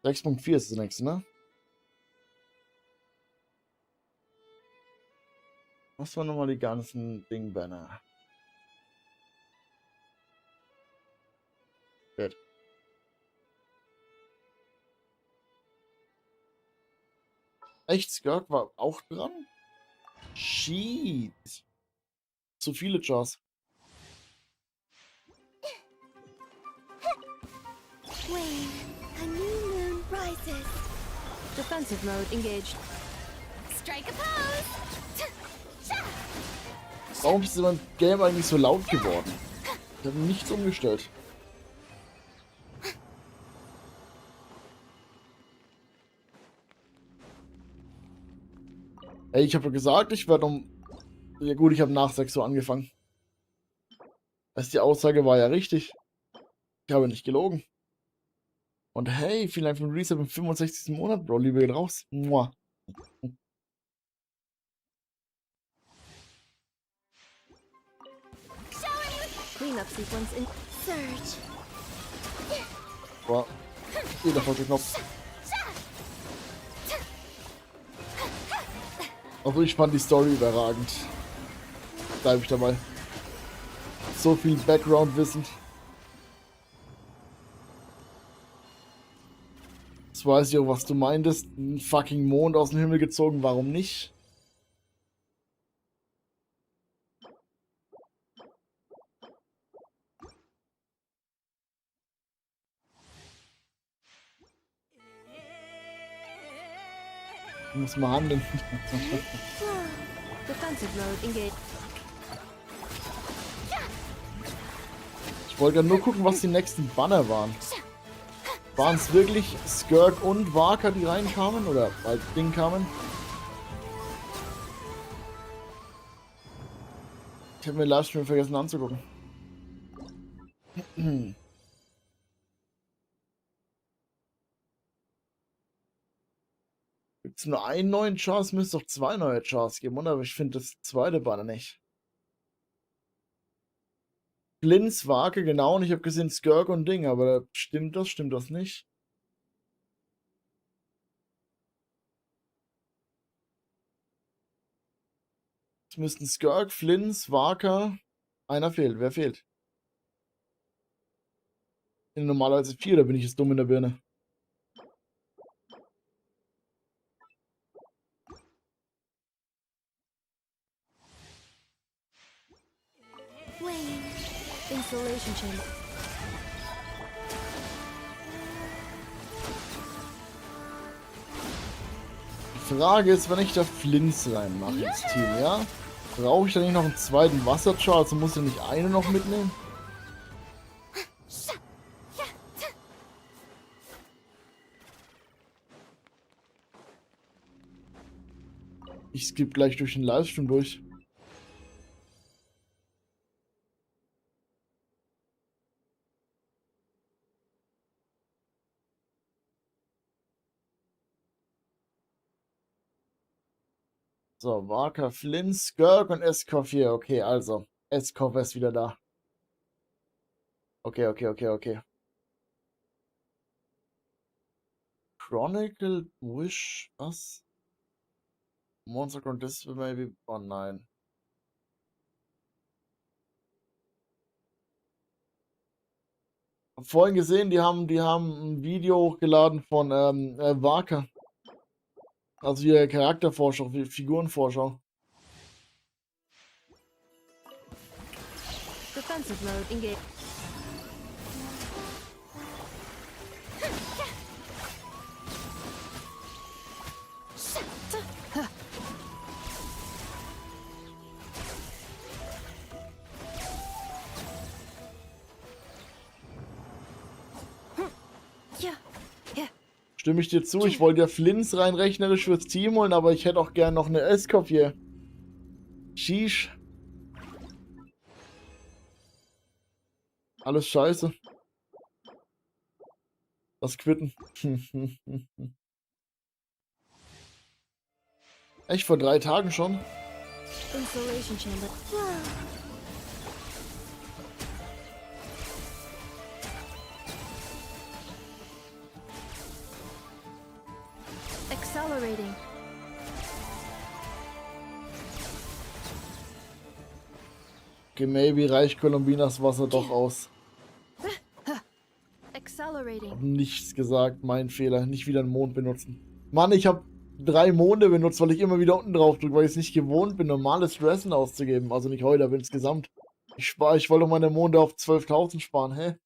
6.4 ist das nächste, ne? Was waren nochmal die ganzen Ding-Banner? Gut. Echt, Skirk war auch dran? Shit. Zu viele Chars. Wait, a new moon rises. Defensive mode engaged. Strike a pose! Warum ist mein Game eigentlich so laut geworden? Ich habe nichts umgestellt. Ey, ich habe gesagt, ich werde um... Ja gut, ich habe nach 6 Uhr angefangen. Also die Aussage war ja richtig. Ich habe nicht gelogen. Und hey, vielen Dank für den Reset im 65. Monat, Bro. Liebe geht raus. Mua. Cleanup sequence in Surge. Boah. Jeder falsche Knopf. Also ich fand die Story überragend. Bleibe ich dabei. So viel Background-Wissen. Jetzt weiß ich auch, was du meintest. Ein fucking Mond aus dem Himmel gezogen, warum nicht? Muss man handeln. Defensive mode engaged. Ich wollte ja nur gucken, was die nächsten Banner waren. Waren es wirklich Skirk und Waka, die reinkamen? Oder als Ding kamen? Ich habe mir Livestream vergessen anzugucken. Gibt es nur einen neuen Char? Es müsste doch 2 neue Chars geben, oder? Aber ich finde das zweite Banner nicht. Flins, Wake, genau, und ich habe gesehen Skirk und Ding, aber stimmt das nicht? Es müssten Skirk, Flins, Waka, einer fehlt. Wer fehlt? In normalerweise 4, da bin ich jetzt dumm in der Birne. Installation chamber. Die Frage ist, wenn ich da Flins reinmache ins Team, ja? Brauche ich da nicht noch einen zweiten Wasserchar? Also muss ich nicht eine noch mitnehmen? Ich skippe gleich durch den Livestream durch. So, Waka, Flins, Skirk und Eskov hier. Okay, also. Eskov ist wieder da. Okay. Chronicle, Wish, was? Monster Ground Display, maybe. Oh nein. Hab vorhin gesehen, die haben ein Video hochgeladen von Waka. Also hier Charaktervorschau, Figurenvorschau. Defensive mode engaged. Stimme ich dir zu, ich wollte ja Flins rein rechnerisch fürs Team holen, aber ich hätte auch gern noch eine S-Kopf hier. Sheesh. Alles scheiße. Das Quitten. Echt, vor 3 Tagen schon? Installation chamber. Accelerating. Okay, maybe reicht Columbinas Wasser doch aus. Accelerating. Hab nichts gesagt, mein Fehler. Nicht wieder einen Mond benutzen. Mann, ich habe 3 Monde benutzt, weil ich immer wieder unten drauf drücke, weil ich es nicht gewohnt bin, normales Resin auszugeben. Also nicht heute, aber insgesamt. Ich wollte doch meine Monde auf 12.000 sparen, hä?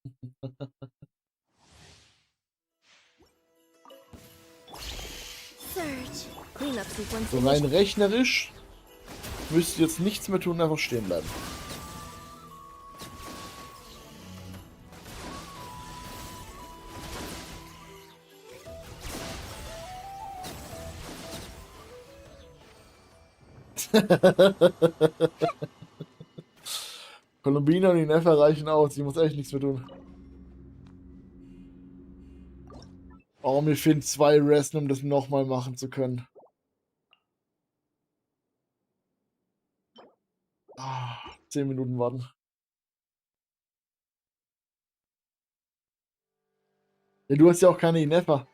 So rein rechnerisch müsst ihr jetzt nichts mehr tun, einfach stehen bleiben. Columbina und die Neffe reichen aus. Ich muss echt nichts mehr tun. Oh, mir fehlen 2 Resten, um das nochmal machen zu können. Ah, 10 Minuten warten. Ja, du hast ja auch keine Inefa.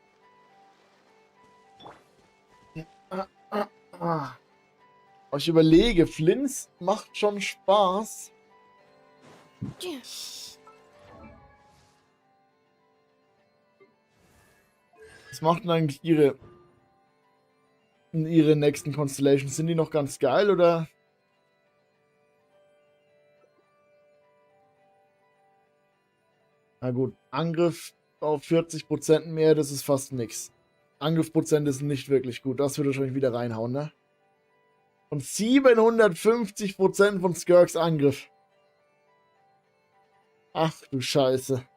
Aber ich überlege, Flins macht schon Spaß. Was macht denn eigentlich ihre nächsten Constellations? Sind die noch ganz geil oder? Na gut, Angriff auf 40% mehr, das ist fast nix. Angriffsprozent ist nicht wirklich gut. Das würde wahrscheinlich wieder reinhauen, ne? Und 750% von Skirks Angriff. Ach du Scheiße.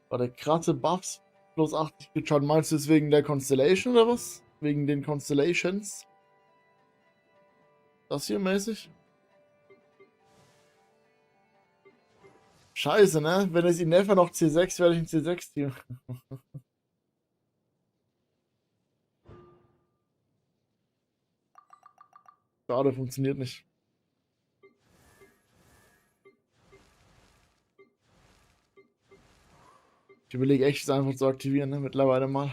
War der krasse Buffs plus 80 geschaut. Meinst du es wegen der Constellation oder was? Wegen den Constellations? Das hier mäßig? Scheiße, ne? Wenn es ihn Neffe noch C6, werde ich ein C6-Team. Schade, funktioniert nicht. Ich überlege echt, es einfach zu aktivieren, ne? Mittlerweile mal.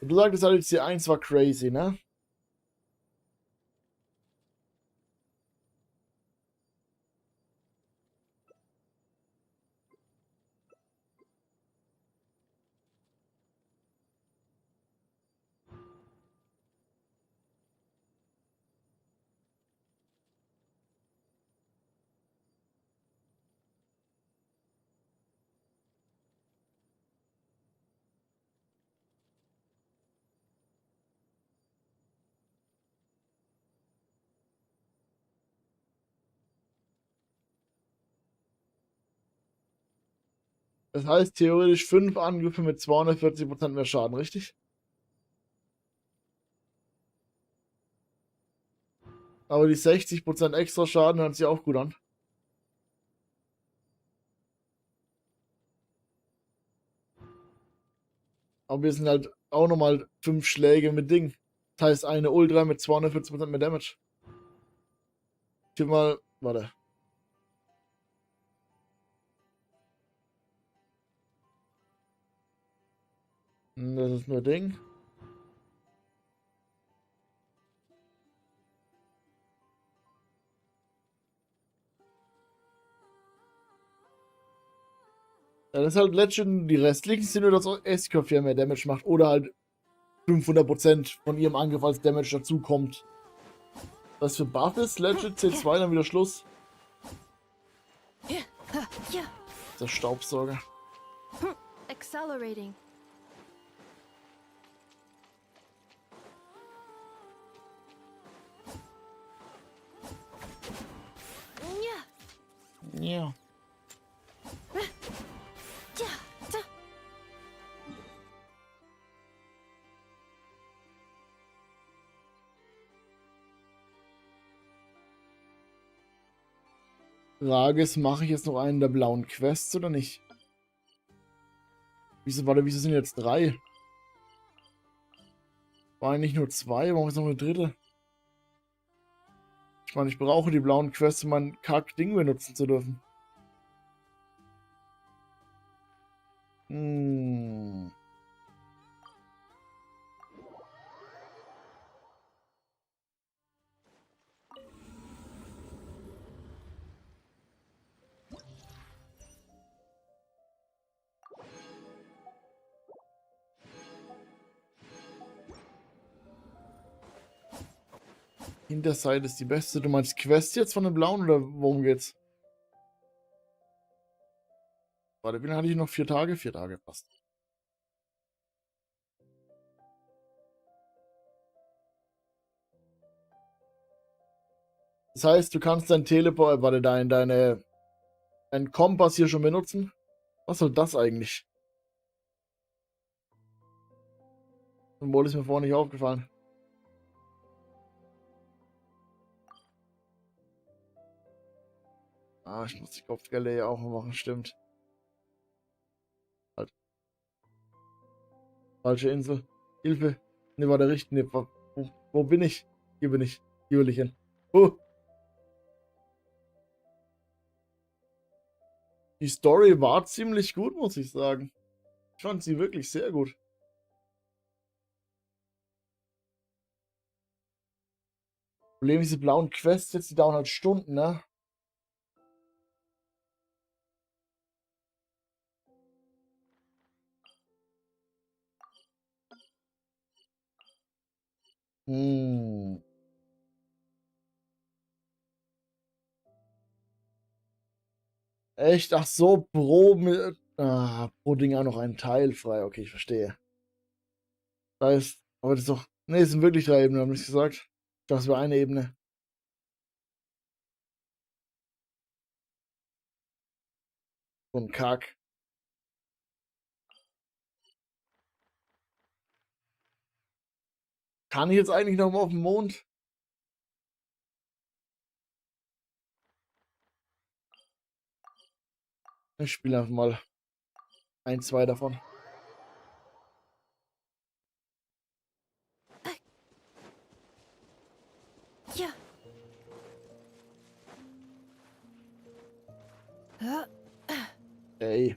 Du sagtest halt, C1 war crazy, ne? Das heißt theoretisch 5 Angriffe mit 240% mehr Schaden, richtig? Aber die 60% extra Schaden hört sich auch gut an. Aber wir sind halt auch nochmal 5 Schläge mit Ding. Das heißt eine Ultra mit 240% mehr Damage. Ich mal, warte. Das ist nur Ding. Ja, das ist halt Legend. Die restlichen sind nur, dass S-Kopf ja mehr Damage macht. Oder halt 500% von ihrem Angriff als Damage dazu kommt. Was für Buff ist? Legend C2, dann wieder Schluss. Der Staubsauger. Accelerating. Ja. Frage ist, mache ich jetzt noch einen der blauen Quests oder nicht? Wieso sind jetzt 3? War eigentlich nur 2, warum ist noch eine dritte? Ich meine, ich brauche die blauen Quests, um mein Kack-Ding benutzen zu dürfen. Hm. Hinterseite ist die beste. Du meinst Quest jetzt von den blauen oder worum geht's? Warte, wie hatte ich noch? 4 Tage? 4 Tage passt. Das heißt, du kannst dein Teleport, warte, deinen Kompass hier schon benutzen? Was soll das eigentlich? Symbol ist mir vorher nicht aufgefallen. Ah, ich muss die Kopfgelder ja auch machen, stimmt. Halt. Falsche Insel. Hilfe. Ne, war der richtige. Nee, wo bin ich? Hier bin ich. Hier will ich hin. Die Story war ziemlich gut, muss ich sagen. Ich fand sie wirklich sehr gut. Problem ist, diese blauen Quests jetzt, die dauern halt Stunden, ne? Hm. Echt? Ach so, pro Ding auch noch ein Teil frei. Okay, ich verstehe. Das heißt, aber das ist doch. Ne, es sind wirklich 3 Ebenen, haben ich gesagt. Ich dachte, es wäre eine Ebene. So ein Kack. Kann ich jetzt eigentlich noch mal auf den Mond? Ich spiele einfach mal 1, 2 davon. Ja. Ey.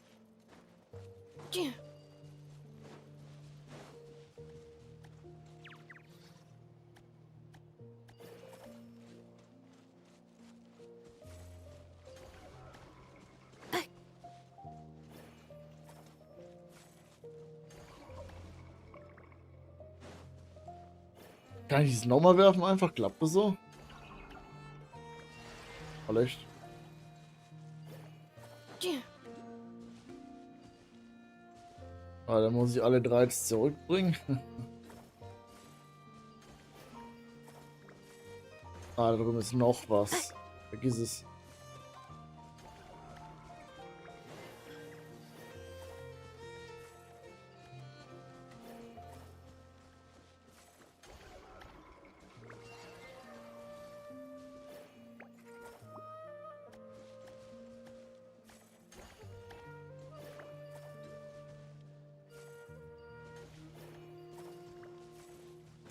Kann ich das nochmal werfen? Einfach klappt das so? Vielleicht. Ah, dann muss ich alle 3 jetzt zurückbringen. Ah, da drüben ist noch was. Vergiss es.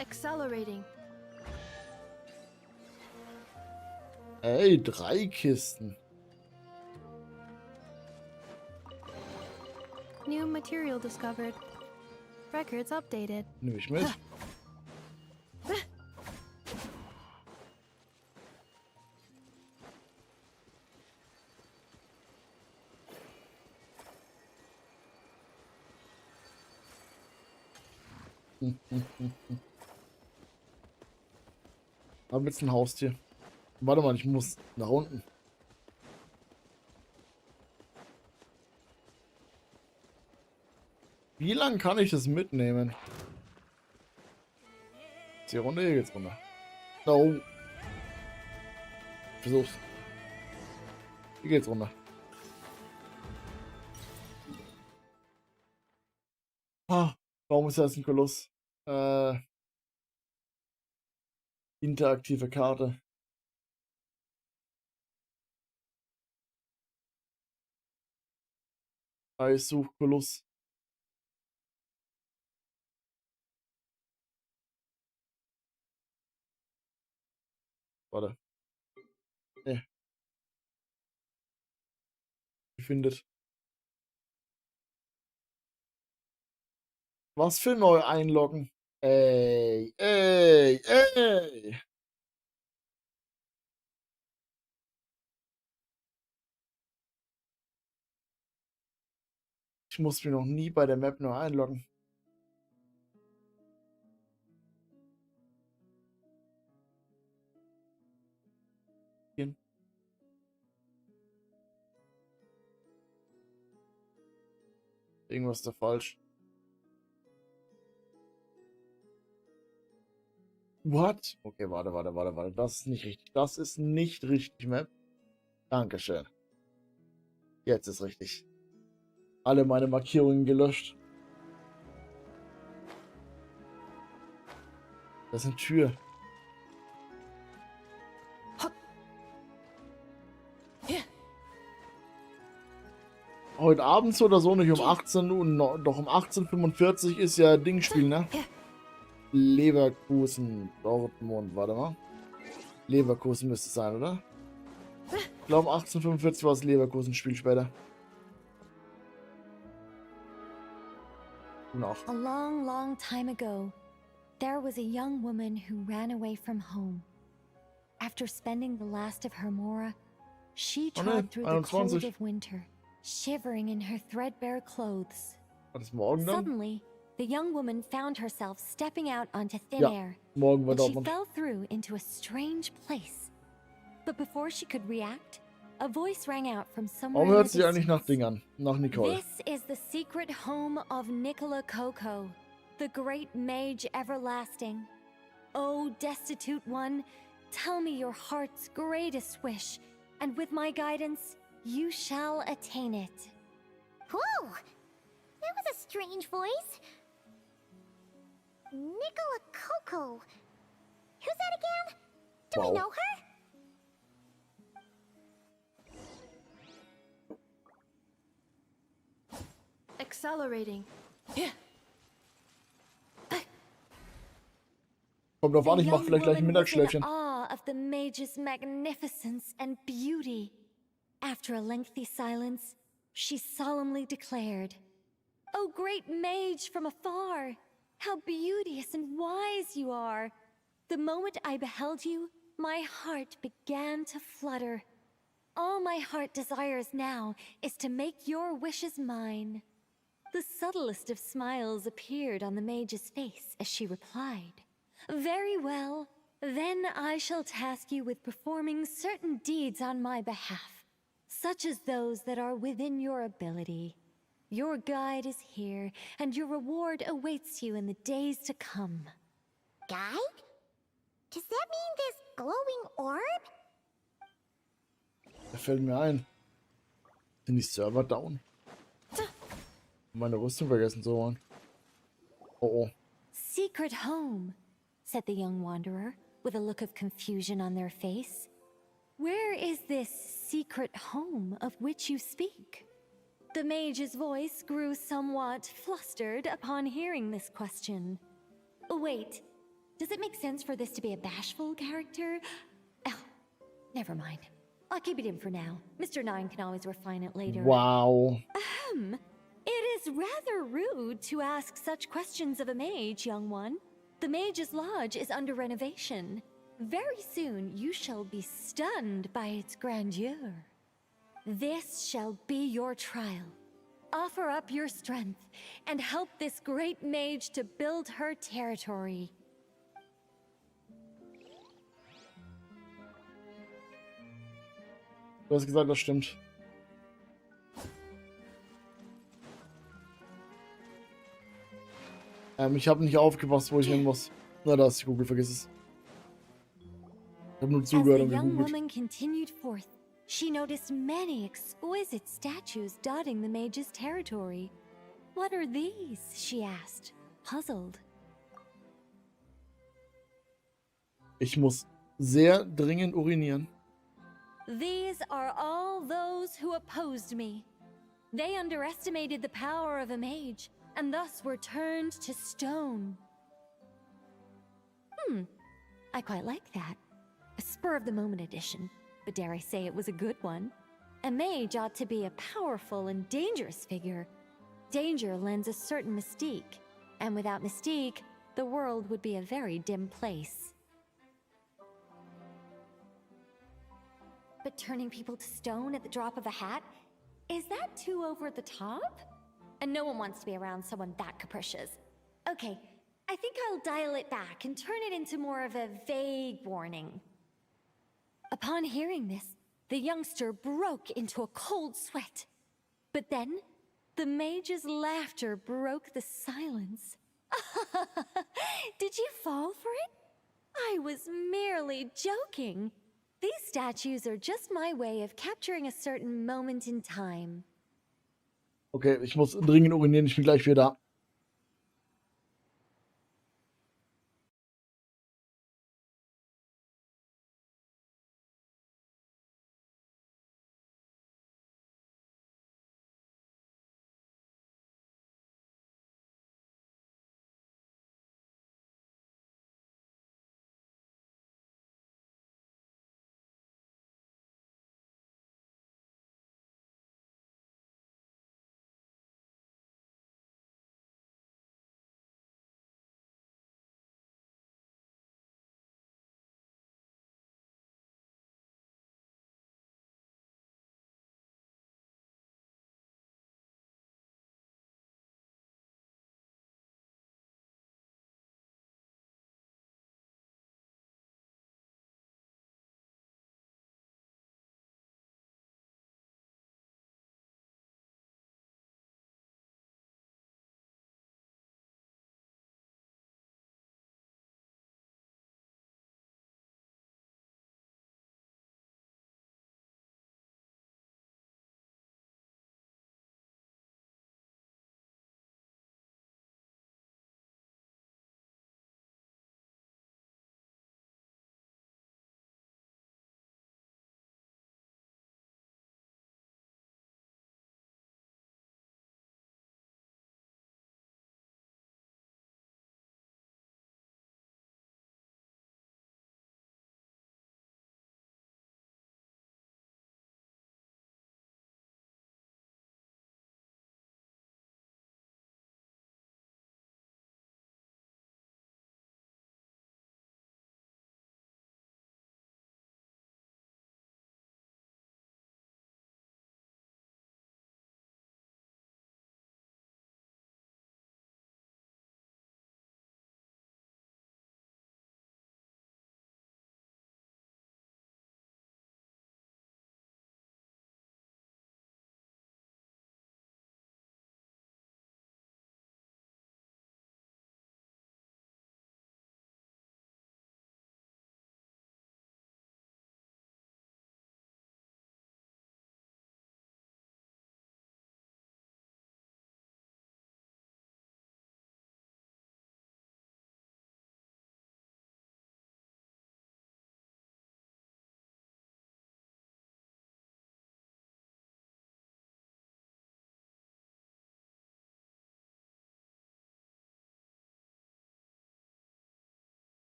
Accelerating. Ey, 3 Kisten. New material discovered. Records updated. Nehme ich mit. Aber jetzt ein Haustier. Warte mal, ich muss nach unten. Wie lange kann ich das mitnehmen? Ist hier runter? Hier geht's runter. No. Versuch's. Hier geht's runter. Ah, warum ist das ein Koloss? Interaktive Karte. Ich suche Koloss. Warte. Nee. Ich finde es. Was für neu einloggen? Ey, ey, ey. Ich muss mich noch nie bei der Map neu einloggen. Irgendwas ist da falsch. What? Okay, warte. Das ist nicht richtig. Das ist nicht richtig, Map. Dankeschön. Jetzt ist richtig. Alle meine Markierungen gelöscht. Das ist eine Tür. Heute Abend oder so, nicht um 18 Uhr, doch um 18:45 ist ja Dingspiel, ne? Leverkusen, Dortmund, warte mal. Leverkusen müsste es sein, oder? Ich glaube 18:45 war das Leverkusen-Spiel später. Noch. A long, long time ago, there was a young woman who ran away from home. After spending the last of her mora, she trod through the cold of winter, shivering in her threadbare clothes. War das morgen dann? Suddenly, the young woman found herself stepping out onto thin air, morgen war and she Dortmund. fell through into a strange place. But before she could react, a voice rang out from somewhere. Warum hört sich eigentlich nach Ding an? Nach Nicole. This is the secret home of Nicola Coco, the great mage everlasting. Oh, destitute one, tell me your heart's greatest wish, and with my guidance, you shall attain it. Whoa! That was a strange voice. Nicola Coco. Who's that again? Do we know her? Accelerating. Kommt drauf an, ich mache vielleicht gleich ein Mittagsschläfchen. Awe of the mage's magnificence and beauty. After a lengthy silence, she solemnly declared, "O great mage from afar, how beauteous and wise you are! The moment I beheld you, my heart began to flutter. All my heart desires now is to make your wishes mine." The subtlest of smiles appeared on the mage's face as she replied, "Very well, then I shall task you with performing certain deeds on my behalf, such as those that are within your ability. Your guide is here, and your reward awaits you in the days to come." Guide? Does that mean this glowing orb? Da fällt mir ein. Sind die Server down? Meine Rüstung vergessen zu holen. Oh. "Secret home," said the young wanderer, with a look of confusion on their face. "Where is this secret home of which you speak?" The mage's voice grew somewhat flustered upon hearing this question. Wait, does it make sense for this to be a bashful character? Oh, never mind. I'll keep it in for now. Mr. Nine can always refine it later. Wow. It is rather rude to ask such questions of a mage, young one. The Mage's Lodge is under renovation. Very soon you shall be stunned by its grandeur. This shall be your trial. Offer up your strength and help this great mage to build her territory. Du hast gesagt, das stimmt. Ich habe nicht aufgepasst, wo ich hin muss. Na, da ist die Kugel, vergiss es. Ich habe nur As zugehört the und young gegoogelt. woman continued forth, she noticed many exquisite statues dotting the mage's territory. What are these? She asked, puzzled. Ich muss sehr dringend urinieren. These are all those who opposed me. They underestimated the power of a mage, and thus were turned to stone. I quite like that. A spur-of-the-moment addition, but dare I say it was a good one. A mage ought to be a powerful and dangerous figure. Danger lends a certain mystique, and without mystique, the world would be a very dim place. But turning people to stone at the drop of a hat? Is that too over the top? And no one wants to be around someone that capricious. Okay, I think I'll dial it back and turn it into more of a vague warning. Upon hearing this, the youngster broke into a cold sweat. But then, the mage's laughter broke the silence. Did you fall for it? I was merely joking. These statues are just my way of capturing a certain moment in time. Okay, ich muss dringend urinieren, ich bin gleich wieder da.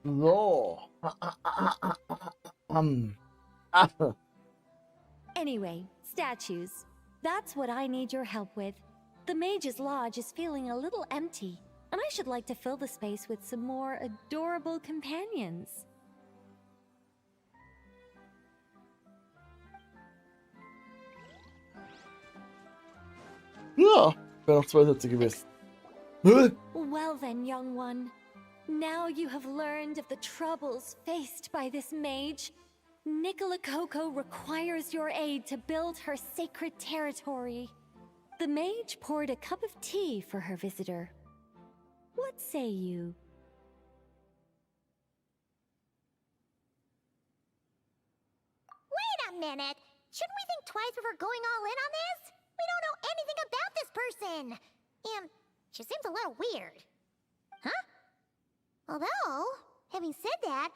So. Anyway, statues. That's what I need your help with. The Mage's Lodge is feeling a little empty, and I should like to fill the space with some more adorable companions. Ja, wäre noch 2 Sätze gewesen. Well then, young one. Now you have learned of the troubles faced by this mage. Nicola Coco requires your aid to build her sacred territory. The mage poured a cup of tea for her visitor. What say you? Wait a minute! Shouldn't we think twice before going all in on this? We don't know anything about this person! And she seems a little weird. Huh? Although, having said that,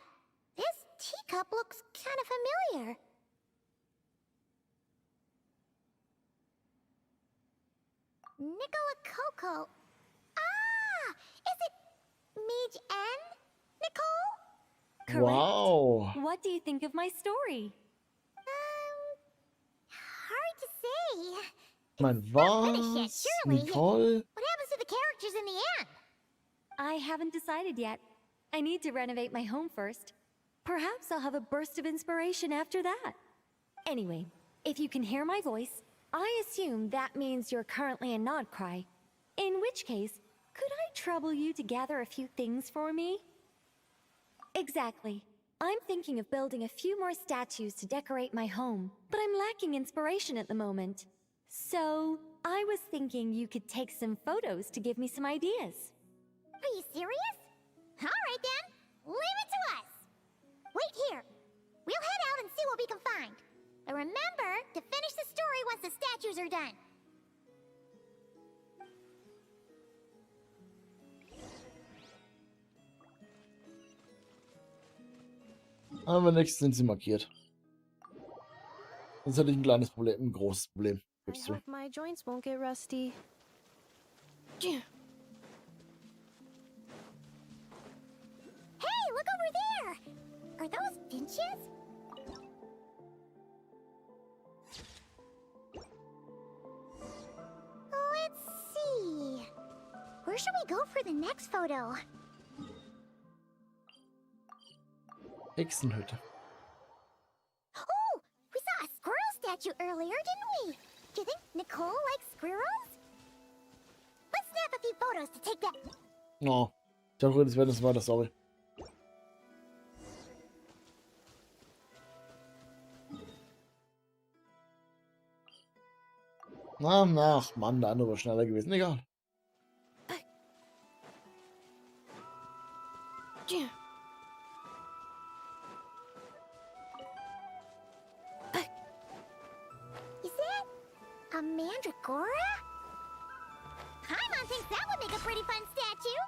this teacup looks kind of familiar. Nicola Coco. Ah! Is it Mage N? Nicole? Correct. Wow. What do you think of my story? Hard to say. Mein Finished yet, was? surely. Nicole? What happens to the characters in the end? I haven't decided yet. I need to renovate my home first. Perhaps I'll have a burst of inspiration after that. Anyway, if you can hear my voice, I assume that means you're currently in Nodcry. In which case, could I trouble you to gather a few things for me? Exactly. I'm thinking of building a few more statues to decorate my home, but I'm lacking inspiration at the moment. So, I was thinking you could take some photos to give me some ideas. Are you serious? Alright then, leave it to us! Wait here. We'll head out and see what we can find. But remember to finish the story once the statues are done. Aber nächstes sind sie markiert. Sonst hätte ich ein kleines Problem, ein großes Problem. I Gibst du. hope my joints won't get rusty. Hey, look over there! Are those finches? Let's see. Where should we go for the next photo? Hexenhütte. Oh, we saw a squirrel statue earlier, didn't we? Do you think Nicole likes squirrels? Let's snap a few photos to take that. Oh. Ich dachte, das wäre das weiter, sorry. Ach, Mann, der andere war schneller gewesen. Egal. Is that a mandragora? Paimon thinks that would make a pretty fun statue.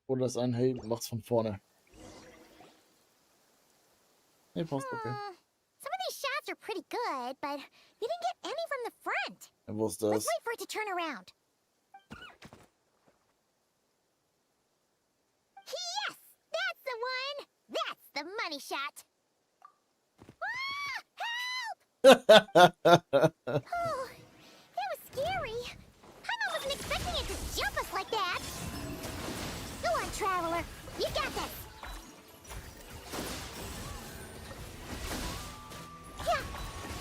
Oder das ein, hey, macht's von vorne. Nee, passt, okay. Some of these shots are pretty good, but you didn't get any from the front. Ja, wo ist Let's das? wait for it to turn around. Yes! That's the one! That's the money shot! Ah! Help! Oh, that was scary. Paimon wasn't expecting it to jump us like that. Go on, Traveler. You got this.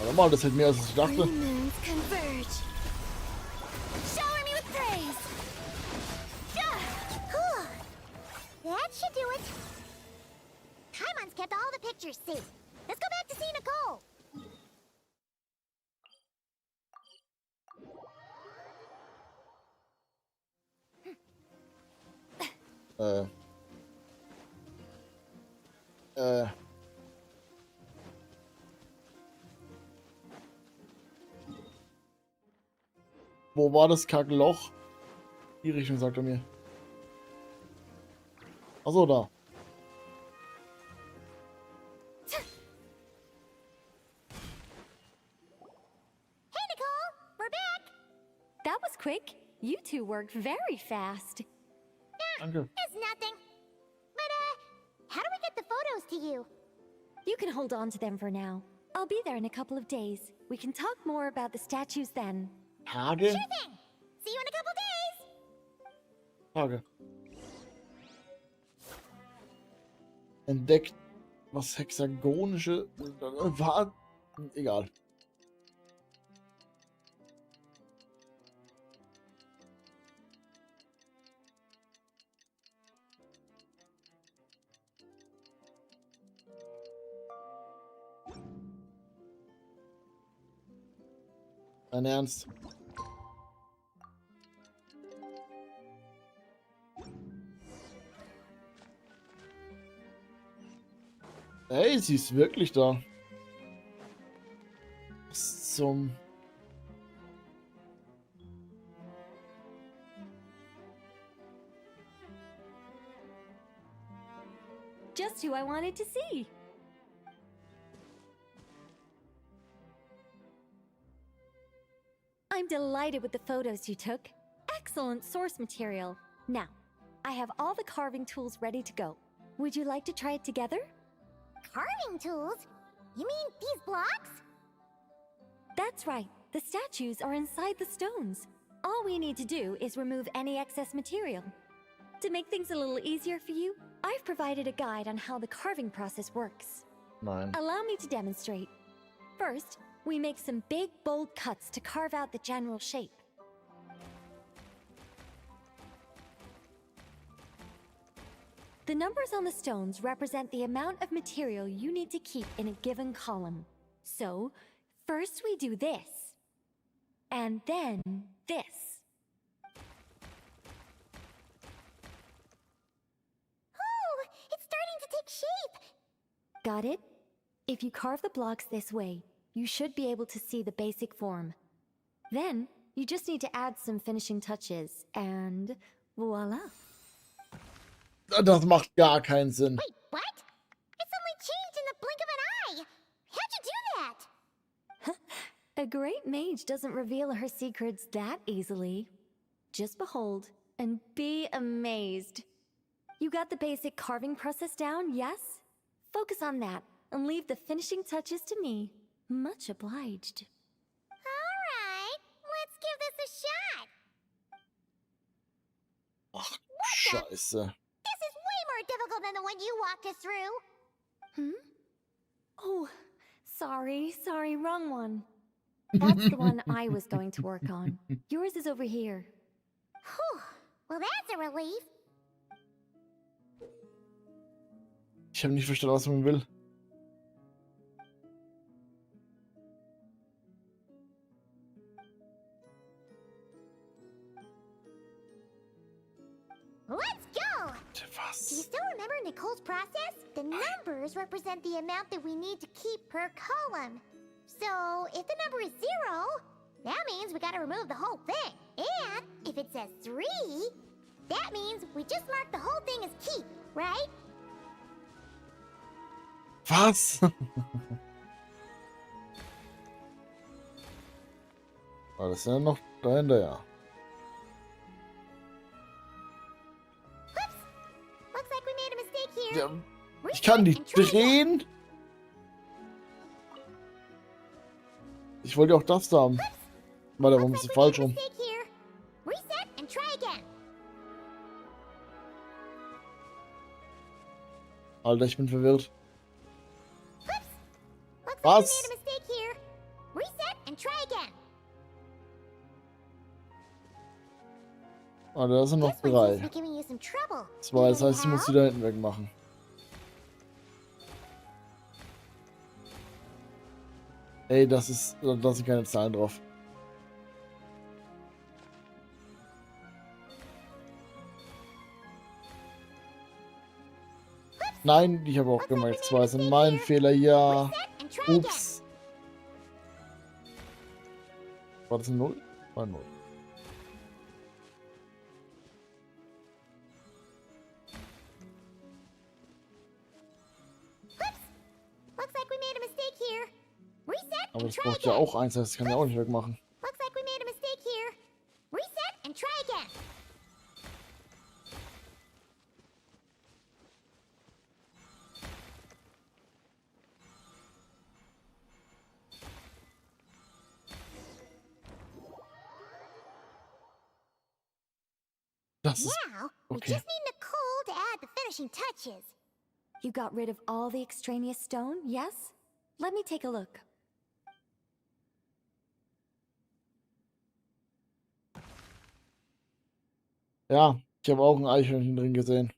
Aber mal, das hält mehr als ich dachte. Moons converge. Shower me with praise. Whew. That should do it. Paimon's kept all the pictures safe. Let's go back to see Nicole. Wo war das Kackloch? Die Richtung, sagt er mir. Achso, da. quick. You two worked very fast. Danke. It's nothing. But, how do we get the photos to you? You can hold on to them for now. I'll be there in a couple of days. We can talk more about the statues then. Tage? Sure thing. See you in a couple days. Tage. Entdeckt, was hexagonische war. Egal. Dein Ernst? Hey, sie ist wirklich da. Was zum... Just who I wanted to see. I'm delighted with the photos you took. Excellent source material. Now, I have all the carving tools ready to go. Would you like to try it together? Carving tools? You mean these blocks? That's right. The statues are inside the stones. All we need to do is remove any excess material. To make things a little easier for you, I've provided a guide on how the carving process works. Nein. Allow me to demonstrate. First, we make some big, bold cuts to carve out the general shape. The numbers on the stones represent the amount of material you need to keep in a given column. So, first we do this, and then this. Oh, it's starting to take shape. Got it? If you carve the blocks this way, you should be able to see the basic form. Then, you just need to add some finishing touches, and voila. Das macht gar keinen Sinn. Wait, what? It's only changed in the blink of an eye. How'd you do that? A great mage doesn't reveal her secrets that easily. Just behold and be amazed. You got the basic carving process down, yes? Focus on that and leave the finishing touches to me. Much obliged. Alright, let's give this a shot. Ach, Scheiße. This is way more difficult than the one you walked us through. Oh, sorry, wrong one. That's the one I was going to work on. Yours is over here. Whew, well that's a relief. Ich habe nicht verstanden, was man will. Let's go! Was? Do you still remember Nicole's process? The numbers represent the amount that we need to keep per column. So, if the number is 0, that means we gotta remove the whole thing. And if it says 3, that means we just mark the whole thing as keep, right? Was? War das ja noch dahinter, ja. Whoops! Looks like we made a mistake here. Ja, ich kann die drehen. Ich wollte auch das da haben. Warte, warum ist das falsch rum? Reset and try again. Alter, ich bin verwirrt. Looks Was? like we made a mistake here. Reset and try again. Alter, das sind noch This one seems to 3. be giving you some trouble. 2, das heißt, ich muss die da hinten wegmachen. Ey, da sind keine Zahlen drauf. Nein, ich habe auch gemerkt, 2 sind mein Fehler, ja. Ups. War das ein 0? War 0. Looks like we made a mistake here. Reset Aber and das try braucht ja again. auch 1, das kann ja auch nicht wegmachen. Looks like we made a mistake here. Reset Das ist Now, we okay. just need Nicole to add the finishing touches. You got rid of all the extraneous stone, yes? Let me take a look. Ja, ich habe auch ein Eichhörnchen drin gesehen.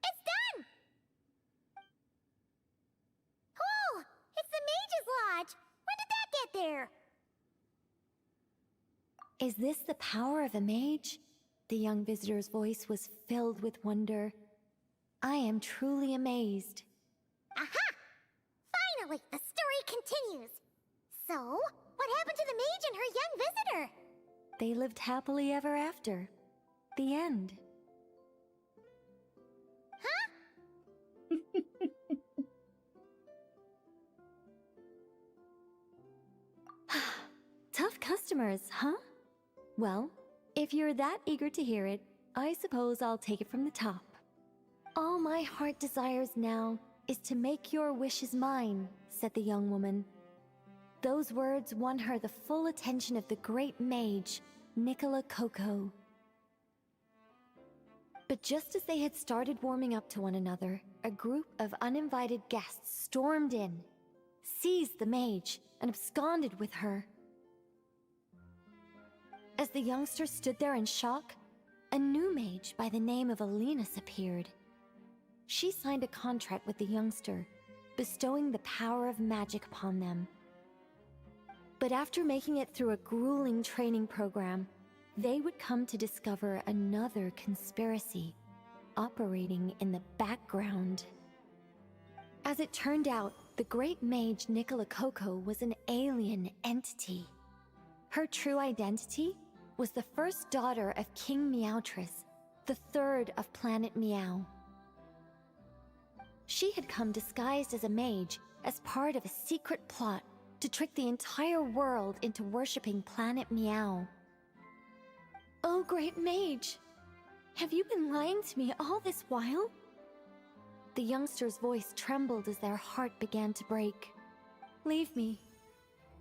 It's done! Oh, it's the Mage's Lodge! When did that get there? Is this the power of a mage? The young visitor's voice was filled with wonder. I am truly amazed. Aha! Finally, the story continues. So, what happened to the mage and her young visitor? They lived happily ever after. The end. Tough customers, huh? Well, if you're that eager to hear it, I suppose I'll take it from the top. All my heart desires now is to make your wishes mine, said the young woman. Those words won her the full attention of the great mage, Nicola Coco. But just as they had started warming up to one another, a group of uninvited guests stormed in, seized the mage, and absconded with her. As the youngster stood there in shock, a new mage by the name of Alinus appeared. She signed a contract with the youngster, bestowing the power of magic upon them. But after making it through a grueling training program, they would come to discover another conspiracy operating in the background. As it turned out, the great mage Nicola Coco was an alien entity. Her true identity was the first daughter of King Meowtress, the third of Planet Meow. She had come disguised as a mage as part of a secret plot to trick the entire world into worshipping Planet Meow. Oh, great mage! Have you been lying to me all this while? The youngster's voice trembled as their heart began to break. Leave me.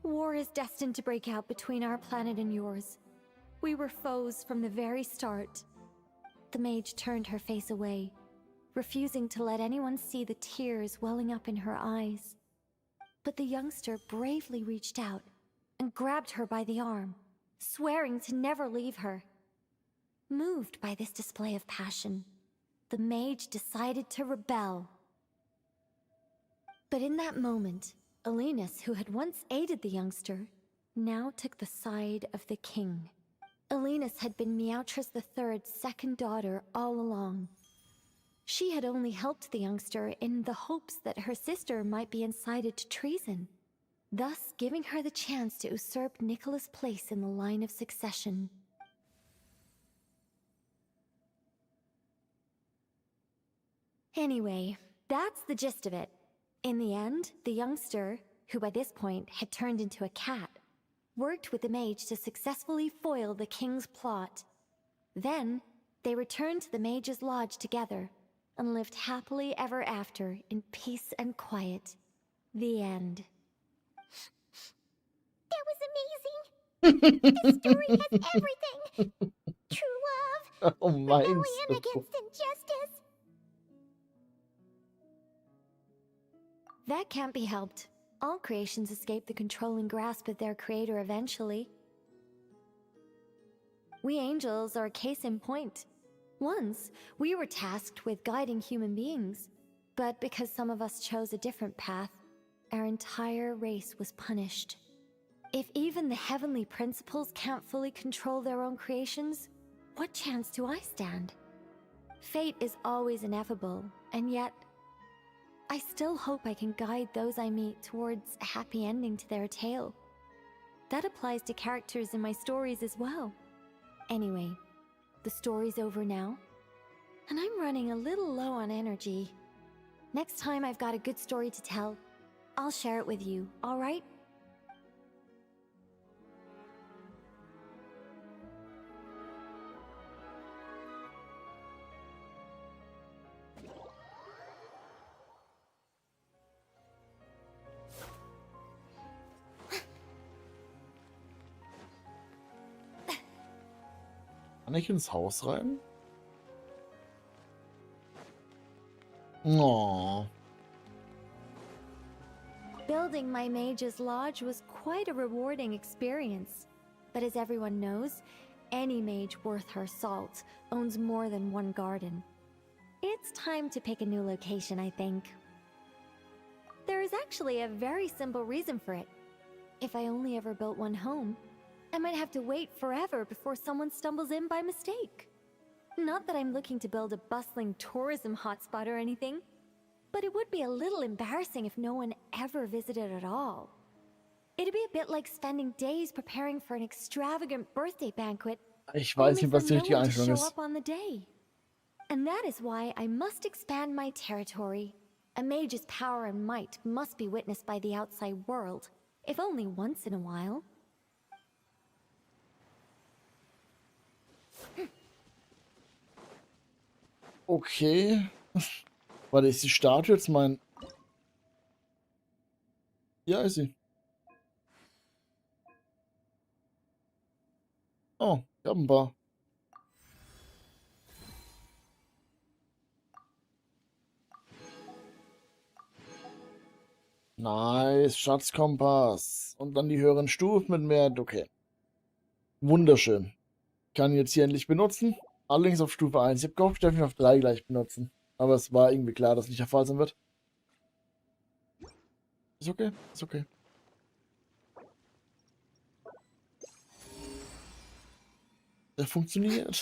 War is destined to break out between our planet and yours. We were foes from the very start. The mage turned her face away, refusing to let anyone see the tears welling up in her eyes. But the youngster bravely reached out and grabbed her by the arm, swearing to never leave her. Moved by this display of passion, the mage decided to rebel. But in that moment, Alinus, who had once aided the youngster, now took the side of the king. Alinus had been Meowtress III's second daughter all along. She had only helped the youngster in the hopes that her sister might be incited to treason, thus giving her the chance to usurp Nicola's place in the line of succession. Anyway, that's the gist of it. In the end, the youngster, who by this point had turned into a cat, worked with the mage to successfully foil the king's plot. Then, they returned to the mage's lodge together and lived happily ever after in peace and quiet. The end. That was amazing! This story has everything! True love, Oh, mine's rebellion so against injustice. That can't be helped. All creations escape the controlling grasp of their creator eventually. We angels are a case in point. Once, we were tasked with guiding human beings, but because some of us chose a different path, our entire race was punished. If even the heavenly principles can't fully control their own creations, what chance do I stand? Fate is always ineffable, and yet, I still hope I can guide those I meet towards a happy ending to their tale. That applies to characters in my stories as well. Anyway, the story's over now, and I'm running a little low on energy. Next time I've got a good story to tell, I'll share it with you, all right? Kann ich ins Haus rein? Oh. Building my mage's lodge was quite a rewarding experience. But as everyone knows, any mage worth her salt owns more than one garden. It's time to pick a new location, I think. There is actually a very simple reason for it. If I only ever built one home, I might have to wait forever before someone stumbles in by mistake. Not that I'm looking to build a bustling tourism hotspot or anything, but it would be a little embarrassing if no one ever visited at all. It'd be a bit like spending days preparing for an extravagant birthday banquet, Ich weiß nicht, was die richtige Einstellung show ist. up on the day. And that is why I must expand my territory. A mage's power and might must be witnessed by the outside world, if only once in a while. Okay. Warte, ist die Statue jetzt mein... Ja, ist sie. Oh, ich hab ein paar. Nice, Schatzkompass. Und dann die höheren Stufen mit mehr... Okay. Wunderschön. Kann jetzt hier endlich benutzen. Allerdings auf Stufe 1. Ich habe gehofft, ich darf ihn auf 3 gleich benutzen. Aber es war irgendwie klar, dass nicht der Fall sein wird. Ist okay, ist okay. Der funktioniert.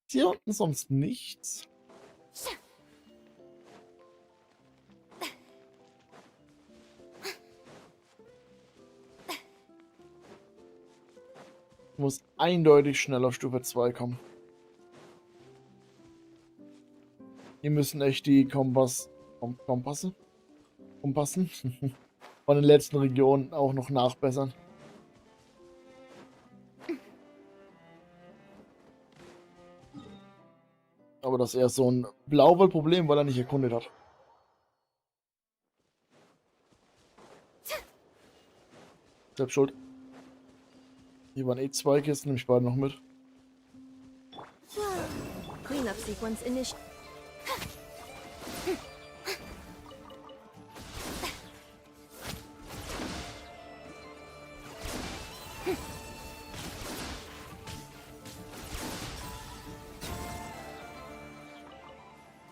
Hier unten sonst nichts. Muss eindeutig schnell auf Stufe 2 kommen. Hier müssen echt die Kompassen von den letzten Regionen auch noch nachbessern. Aber das ist eher so ein Blauwal-Problem, weil er nicht erkundet hat. Selbst schuld. Hier waren eh 2 Kisten, nehme ich beide noch mit. Cleanup sequence initial.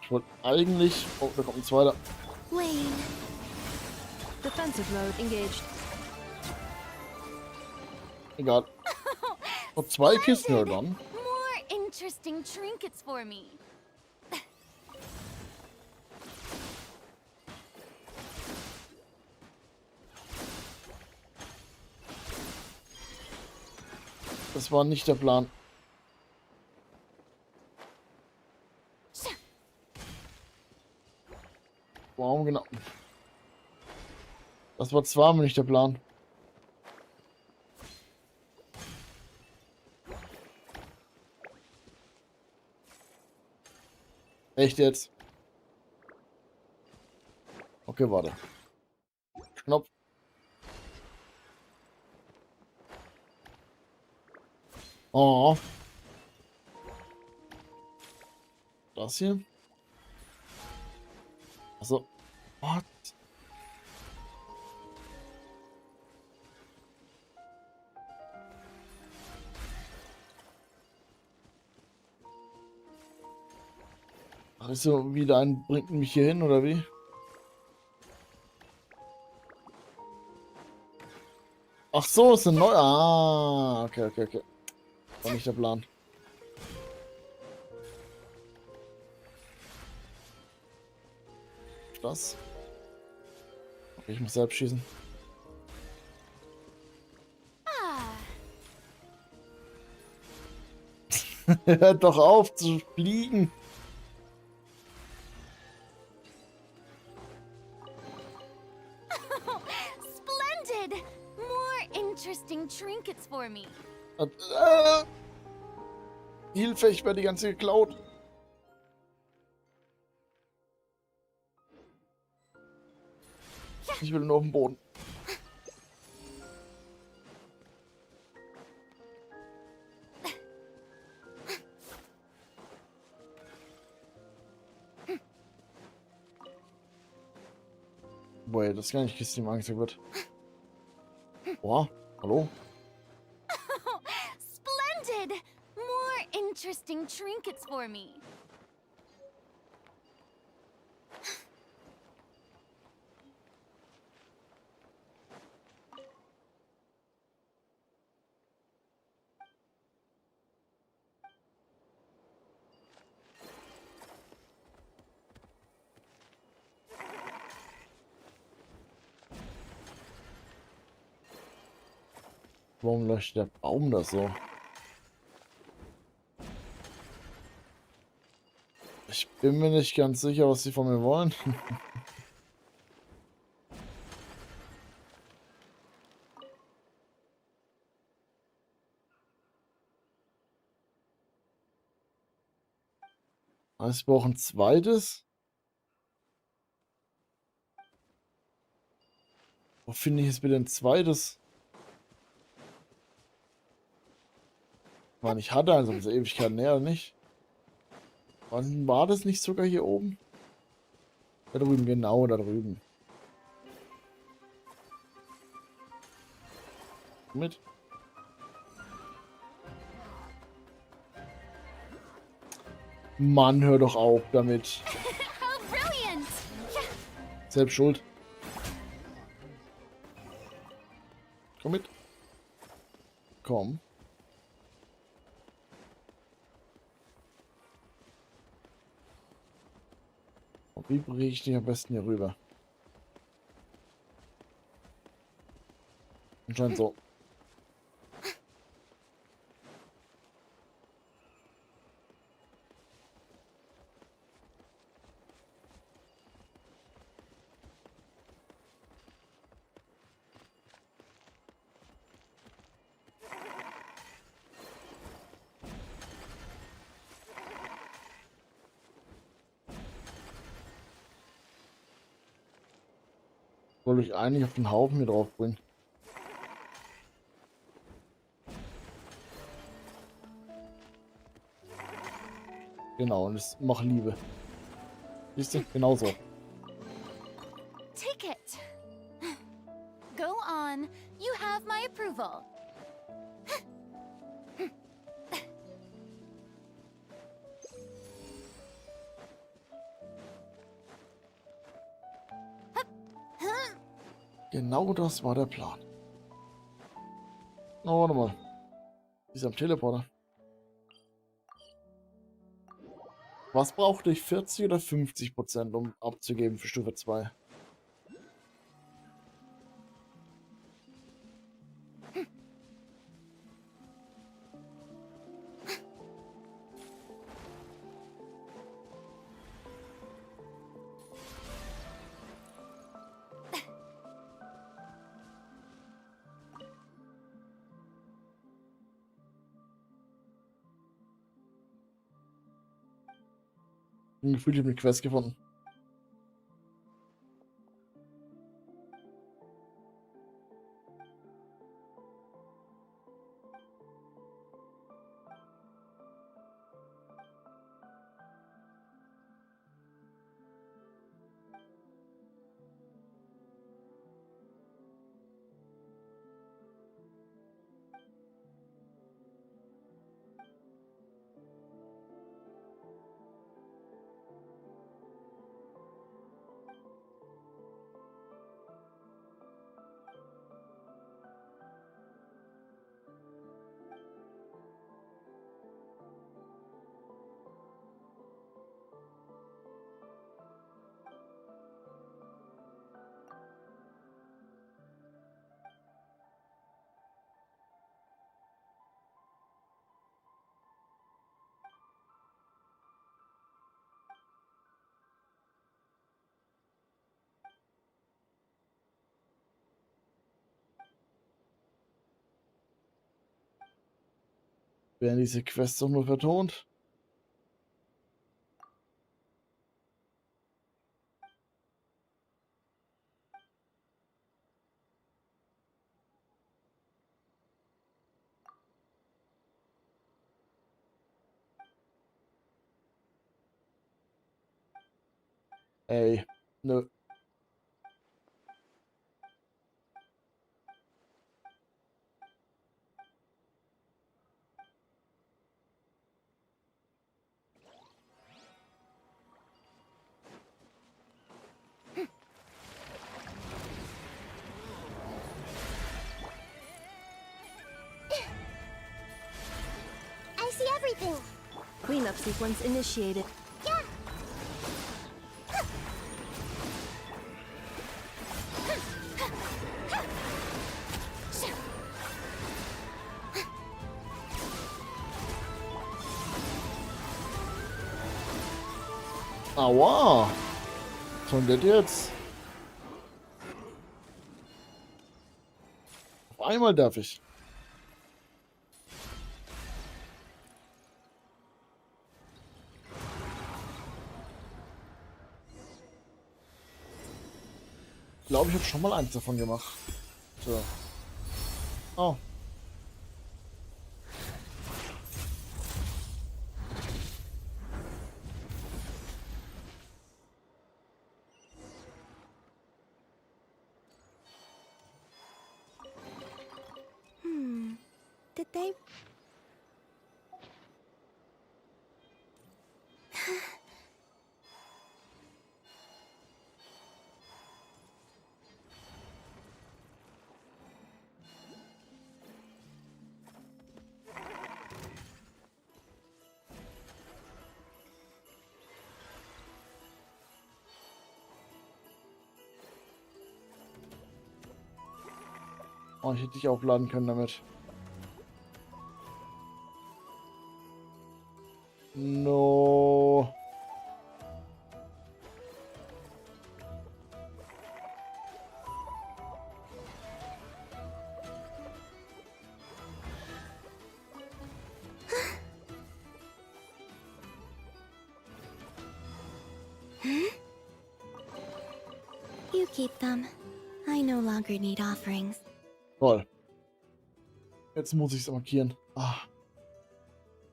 Ich wollte eigentlich... Oh, da kommt ein zweiter. Wayne. Defensive mode engaged. Egal. Noch 2 Kisten, ja dann. More interesting trinkets for me. Das war nicht der Plan. Warum genau? Das war zwar nicht der Plan. Echt jetzt? Okay, warte. Knopf. Oh. Das hier? Also. What? Also wieder ein bringt mich hier hin, oder wie? Ach so, ist ein neuer. Ah, okay. War nicht der Plan. Das? Okay, ich muss selbst schießen. Hört doch auf zu fliegen. Splendid! More interesting trinkets for me. Hilfe, ich werde die ganze geklaut. Ich will nur auf den Boden. Boah, das ist gar nicht Kiste, die ihm angezeigt wird. Boah, hallo? Splendid! More interesting trinkets for me. Warum leuchtet der Baum da so? Ich bin mir nicht ganz sicher, was sie von mir wollen. Also ich brauche ein zweites. Wo finde ich jetzt bitte ein zweites? Wann ich hatte, also bis Ewigkeit näher nicht. Wann war das nicht sogar hier oben? Da drüben, genau da drüben. Mit. Mann, hör doch auf damit. How brilliant! Selbst schuld. Komm mit. Komm. Und wie bringe ich dich am besten hier rüber? Anscheinend so. Soll ich eigentlich auf den Haufen hier drauf bringen? Genau, und das mach Liebe. Siehst du? Genauso. Ticket. Go on. You have my approval. Genau das war der Plan. Oh, warte mal. Die ist am Teleporter. Was brauchte ich? 40 oder 50%, um abzugeben für Stufe 2? Gefühlt, ich habe eine Quest gefunden. Werden diese Quests doch nur vertont? Ey, nö. everything. Cleanup sequence initiated. Yeah. Aua! Was soll denn das jetzt? Auf einmal darf ich. Ich glaube, ich habe schon mal eins davon gemacht. So. Oh. Did they... Oh, ich hätte dich aufladen können damit. No. You keep them. I no longer need offerings. Toll. Jetzt muss ich es markieren. Ah.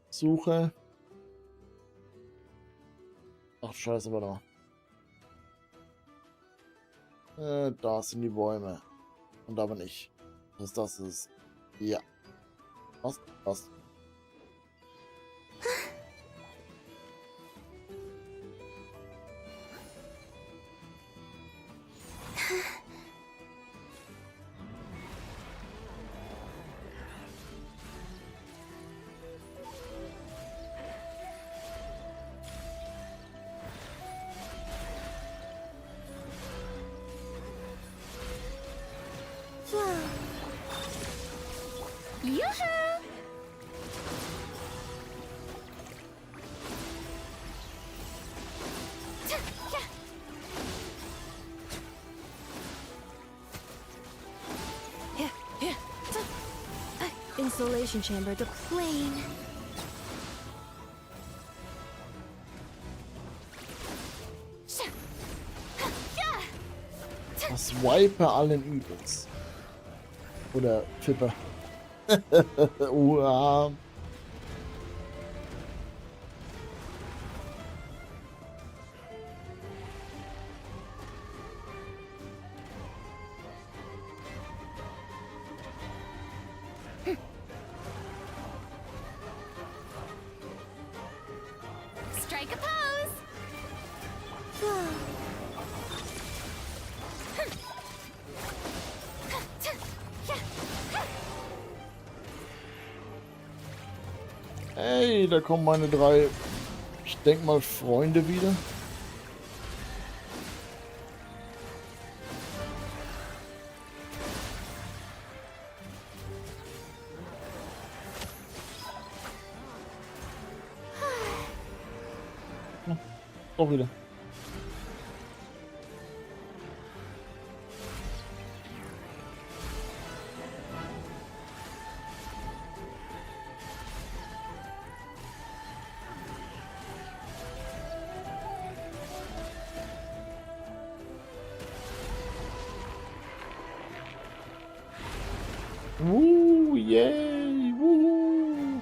Suche. Ach, scheiße, warte mal. Da sind die Bäume. Und da bin ich. Das ist. Ja. Was? Yoo-hoo! Installation chamber to Lane. Das Wipe allen Übels. Oder Fipper. Uah. Strike a pose! Hey, da kommen meine drei, ich denke mal, Freunde wieder. Ja, doch wieder. Woo, yay, woo.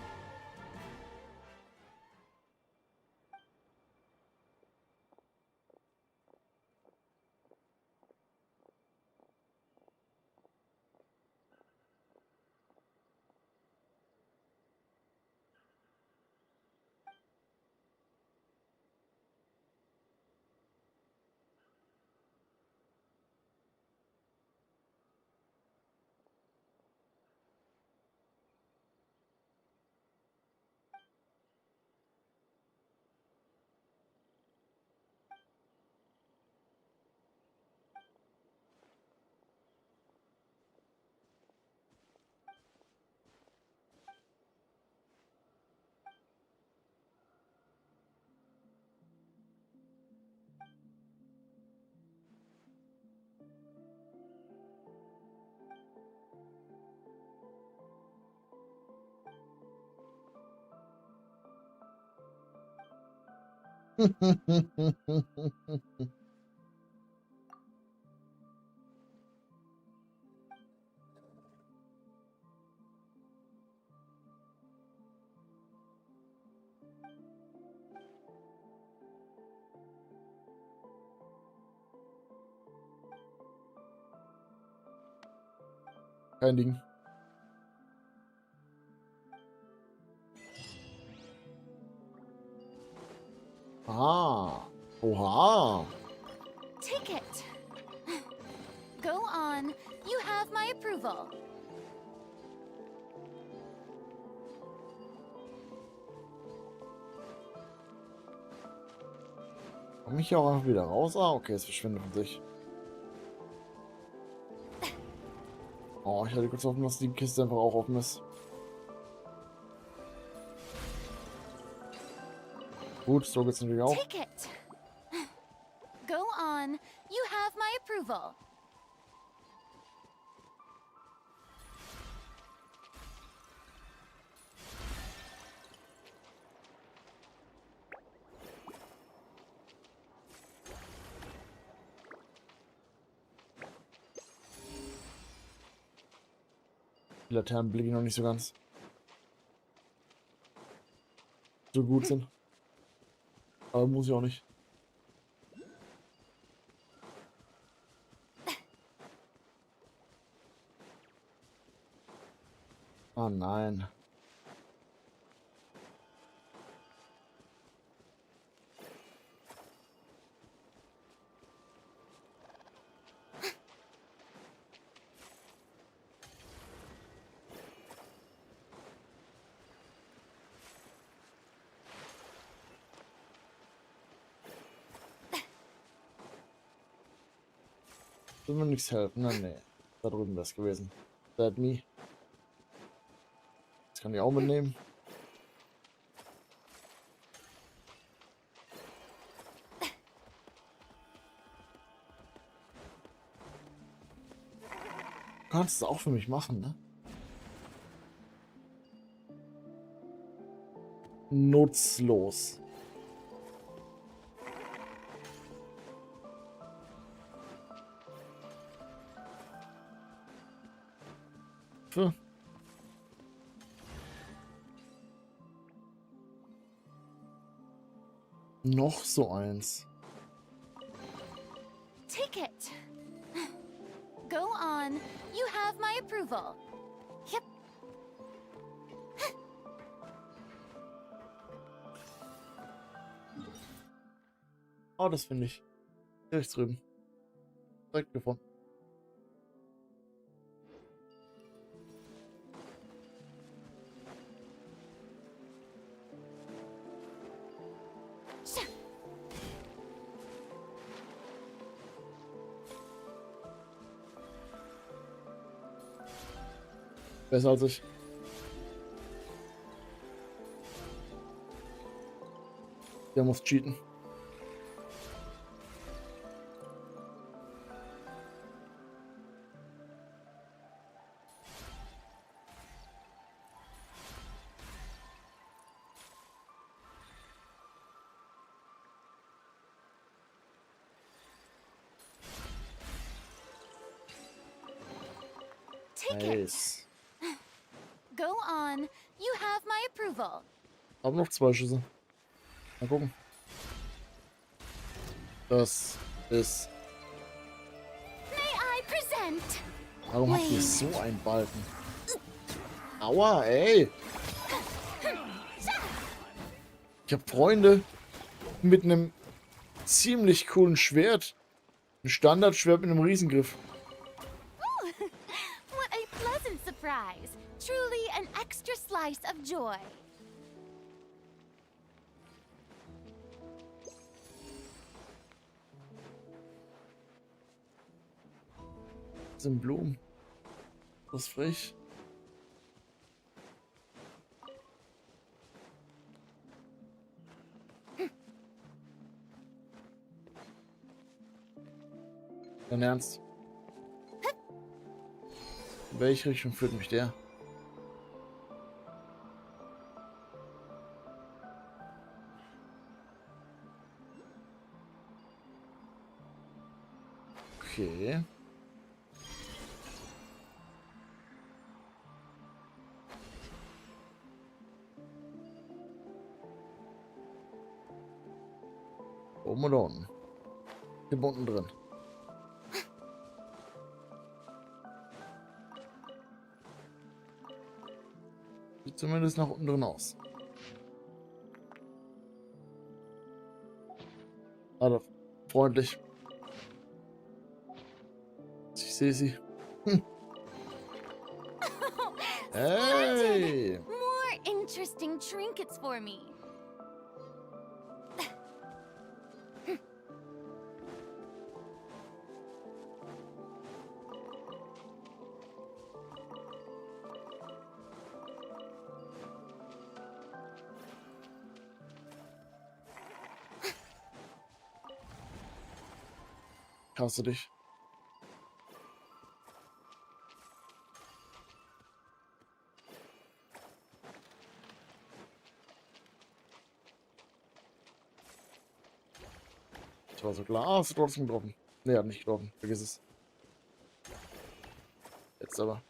Kein Ding. Ah. Oha. Ticket. Go on. You have my approval. Komm ich hier auch einfach wieder raus? Ah, okay, es verschwindet von sich. Oh, ich hatte kurz hoffen, dass die Kiste einfach auch offen ist. Gut, so geht's natürlich auch. Ticket. Go on. You have my approval. Die Laternen blicken noch nicht so ganz. So gut sind. Aber muss ich auch nicht. Oh nein. Will mir nichts helfen? Nein, nee. Da drüben wäre es gewesen. That me. Das kann ich auch mitnehmen. Du kannst es auch für mich machen, ne? Nutzlos. Noch so eins. Ticket. Go on. You have my approval. Yep. Oh, das finde ich. Rechts drüben. Direkt gefunden. Besser als ich. Der muss cheaten. Nice. Go on. You have my approval. Haben noch 2 Schüsse. Mal gucken. Das ist. May I present? Warum habt ihr so einen Balken? Aua, ey! Ich habe Freunde mit einem ziemlich coolen Schwert. Ein Standardschwert mit einem Riesengriff. What a pleasant surprise. Truly an extra slice of joy. Das sind Blumen. Das ist frech. Dein Ernst? In welche Richtung führt mich der? Okay. Oben oder unten? Hier unten drin. Sieht zumindest nach unten drin aus. Also, freundlich. Ich sehe sie. Hey! More interesting trinkets for me. Hast du dich? Das war so klar. Ah, hast du trotzdem getroffen. Nee, hat nicht getroffen. Vergiss es. Jetzt aber.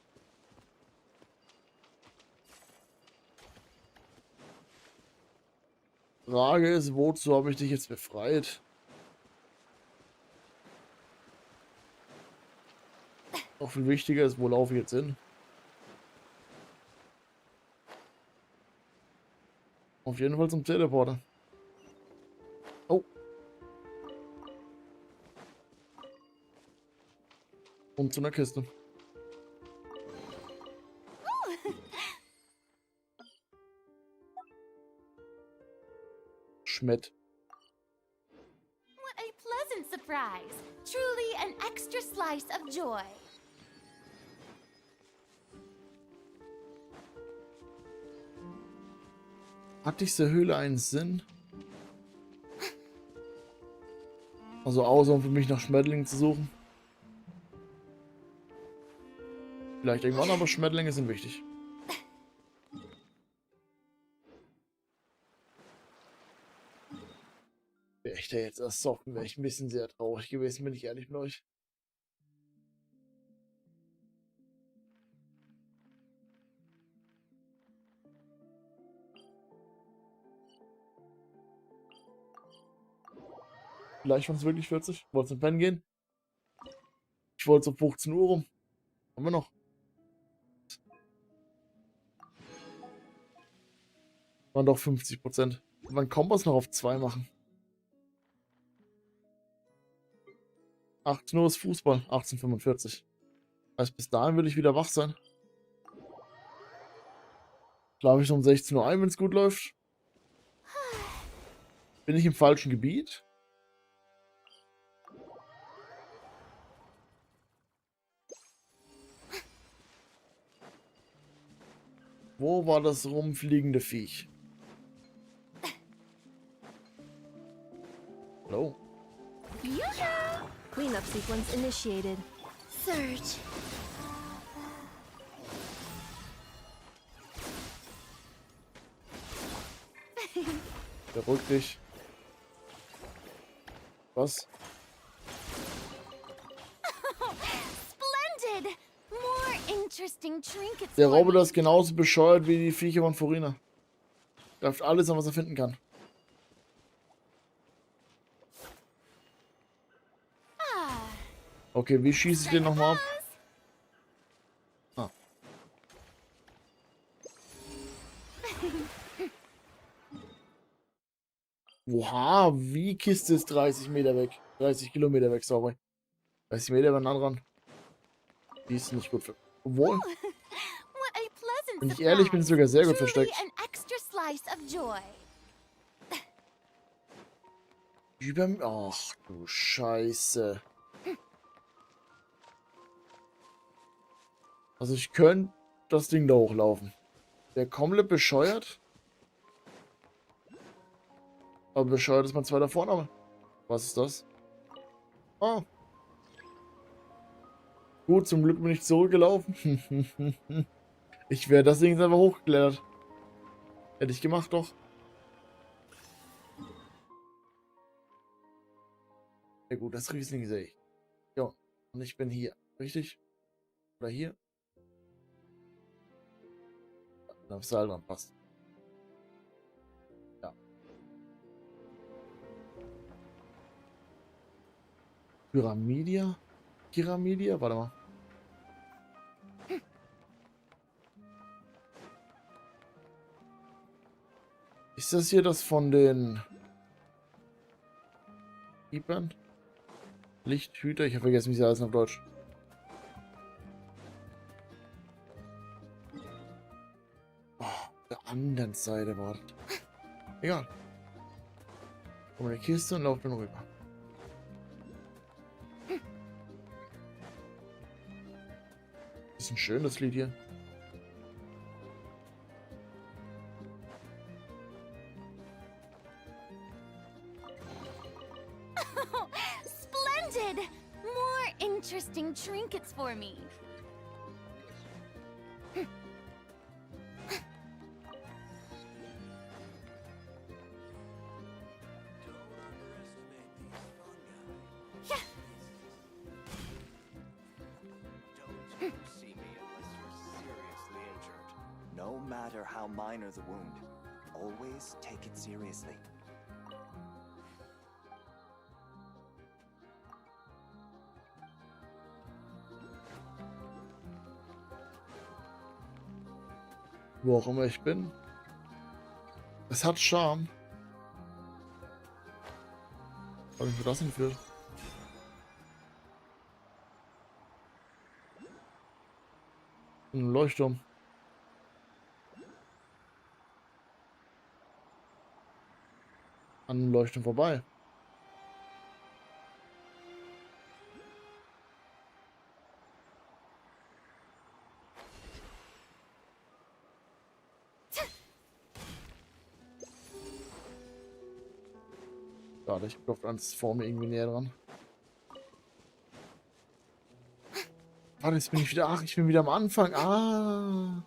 Frage ist, wozu habe ich dich jetzt befreit? Noch viel wichtiger ist, wo laufe ich jetzt hin? Auf jeden Fall zum Teleporter. Oh. Und zu einer Kiste. Schmett. What a pleasant surprise. Truly an extra slice of joy. Hat diese Höhle einen Sinn? Also außer um für mich nach Schmetterlingen zu suchen. Vielleicht irgendwann, aber Schmetterlinge sind wichtig. Wäre ich da jetzt ersoffen, wäre ich ein bisschen sehr traurig gewesen, bin ich ehrlich mit euch. Vielleicht waren es wirklich 40. Wollt ihr ins Pennen gehen? Ich wollte so 15 Uhr rum. Haben wir noch. Waren doch 50%. Man Kompass noch auf 2 machen. 18 Uhr ist Fußball. 18:45. Heißt, bis dahin würde ich wieder wach sein. Schlafe ich um 16 Uhr ein, wenn es gut läuft. Bin ich im falschen Gebiet? Wo war das rumfliegende Viech? Hallo? Cleanup sequence initiated. Surge. Beruhig dich. Was? Splendid. More interesting trinkets Der for Roboter me. ist genauso bescheuert wie die Viecher von Furina. Greift alles an, was er finden kann. Okay, wie schieße ich den nochmal ab? Ah. Oha, wie Kiste ist 30 Meter weg. 30 Kilometer weg, sorry. 30 Meter waren nah dran. Die ist nicht gut für. Obwohl, What a pleasant wenn ich ehrlich bin, ist sogar sehr gut Truly versteckt. an extra slice of joy. Über. Ach du Scheiße. Also ich könnte das Ding da hochlaufen. Der komplett bescheuert. Aber bescheuert ist mein zweiter Vorname. Was ist das? Oh. Gut, zum Glück bin ich zurückgelaufen. Ich wäre das Ding jetzt einfach hochgeklettert. Hätte ich gemacht doch. Ja gut, das Riesling sehe ich. Ja, Und ich bin hier. Richtig? Oder hier? Auf Seil dran passt. Ja. Pyramidia? Pyramidia? Warte mal. Ist das hier das von den Keepern? Lichthüter? Ich habe vergessen, wie sie heißen auf Deutsch. Oh, auf der anderen Seite war das. Egal. Komm in die Kiste und lauf dann rüber. Das ist ein schönes Lied hier. Splendid! More interesting trinkets for me. No matter how minor the wound, always take it seriously. Wo auch immer ich bin. Es hat Charme. Habe ich mir das hinführt? Ein Leuchtturm. An einem Leuchtturm vorbei. Schade, ich glaube, eins vor mir irgendwie näher dran. Warte, jetzt bin ich wieder. Ach, ich bin wieder am Anfang. Ah.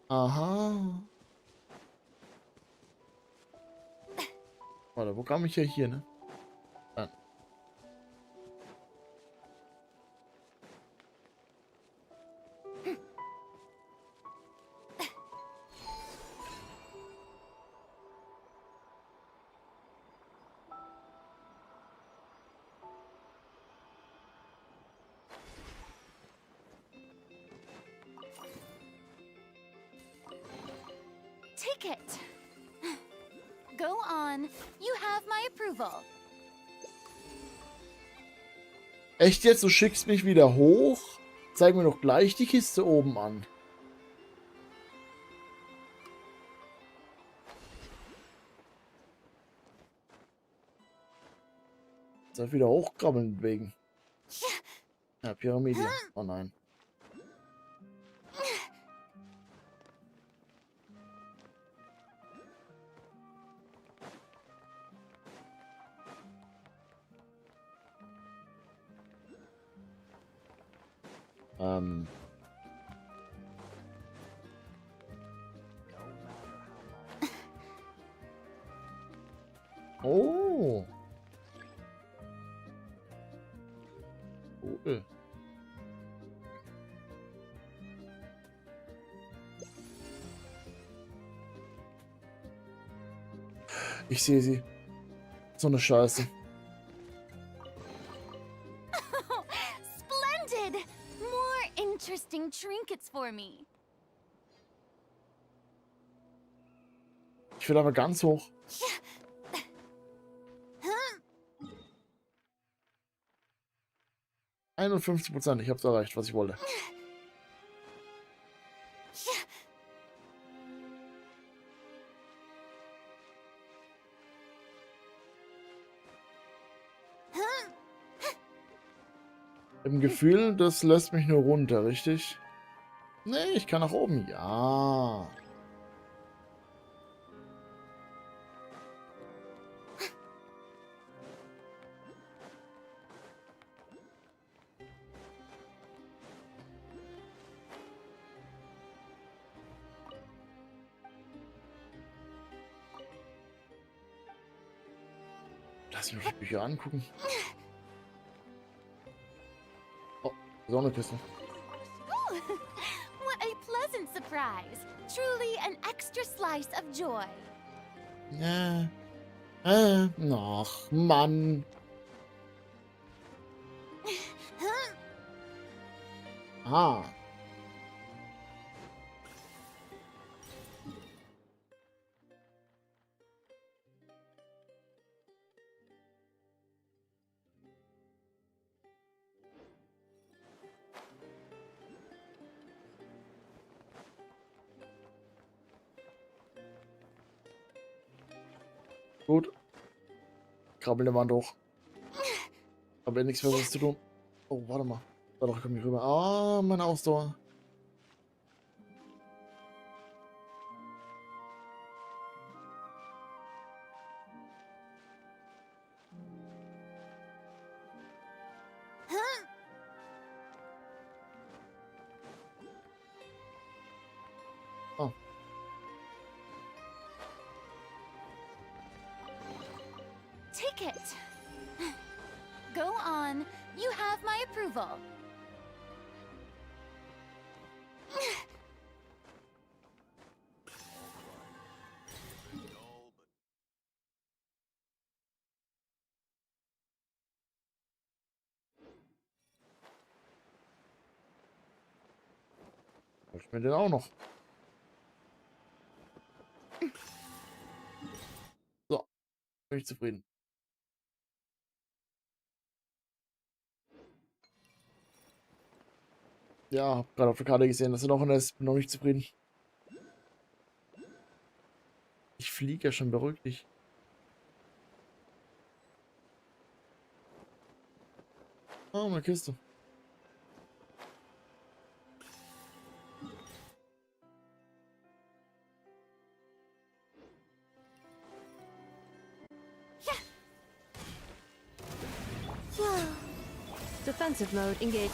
Aha. Warte, wo kam ich ja hier, ne? Dann. Ticket. Go on. You have my approval. Echt jetzt? Du schickst mich wieder hoch? Zeig mir doch gleich die Kiste oben an. Soll ich wieder hochkrabbeln wegen? Ja, Pyramide. Oh nein. Oh. Cool. Ich sehe sie. So eine Scheiße. Splendid! More interesting trinkets for me. Ich will aber ganz hoch. 51%. Ich habe es erreicht, was ich wollte. Im Gefühl, das lässt mich nur runter, richtig? Nee, ich kann nach oben. Ja. Lass mich die Bücher angucken. So eine Kiste. Ooh, what a pleasant surprise. Truly an extra slice of joy. Ja. Ach, Mann. Ah. Gut. Krabbel der Wand hoch. Aber nichts mehr was zu tun. Oh, warte mal. Dadurch komme ich rüber. Ah, meine Ausdauer. Oh. Take it. Go on. You have my approval. Ich bin den auch noch. So. Bin ich zufrieden. Ja, hab gerade auf der Karte gesehen, dass er noch in der ist. Bin noch nicht zufrieden. Ich fliege ja schon, beruhig dich. Oh, eine Kiste. Defensive mode engaged.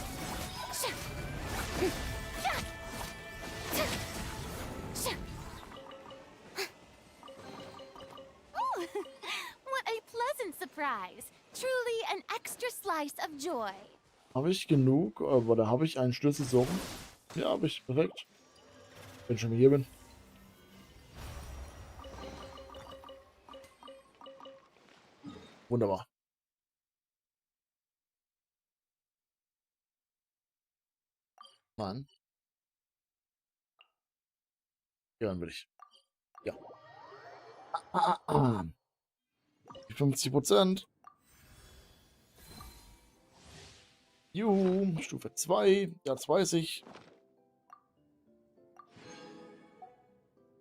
Oh, what a pleasant surprise. Truly an extra slice of joy. Habe ich genug? Oder habe ich einen Schlüssel so? Ja, habe ich. Perfekt. Wenn ich schon mal hier bin. Wunderbar. Mann. Ja, dann will ich. Ja. Die 50%. Juhu, Stufe 2. Ja, das weiß ich.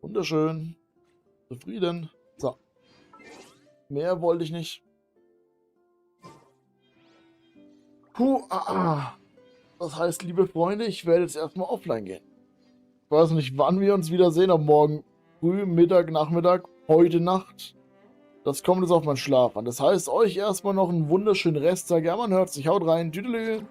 Wunderschön. Zufrieden. So. Mehr wollte ich nicht. Puh, Das heißt, liebe Freunde, ich werde jetzt erstmal offline gehen. Ich weiß nicht, wann wir uns wiedersehen. Ob morgen früh, Mittag, Nachmittag, heute Nacht. Das kommt jetzt auf meinen Schlaf an. Das heißt, euch erstmal noch einen wunderschönen Resttag. Ja, man hört sich. Haut rein. Tüdelü.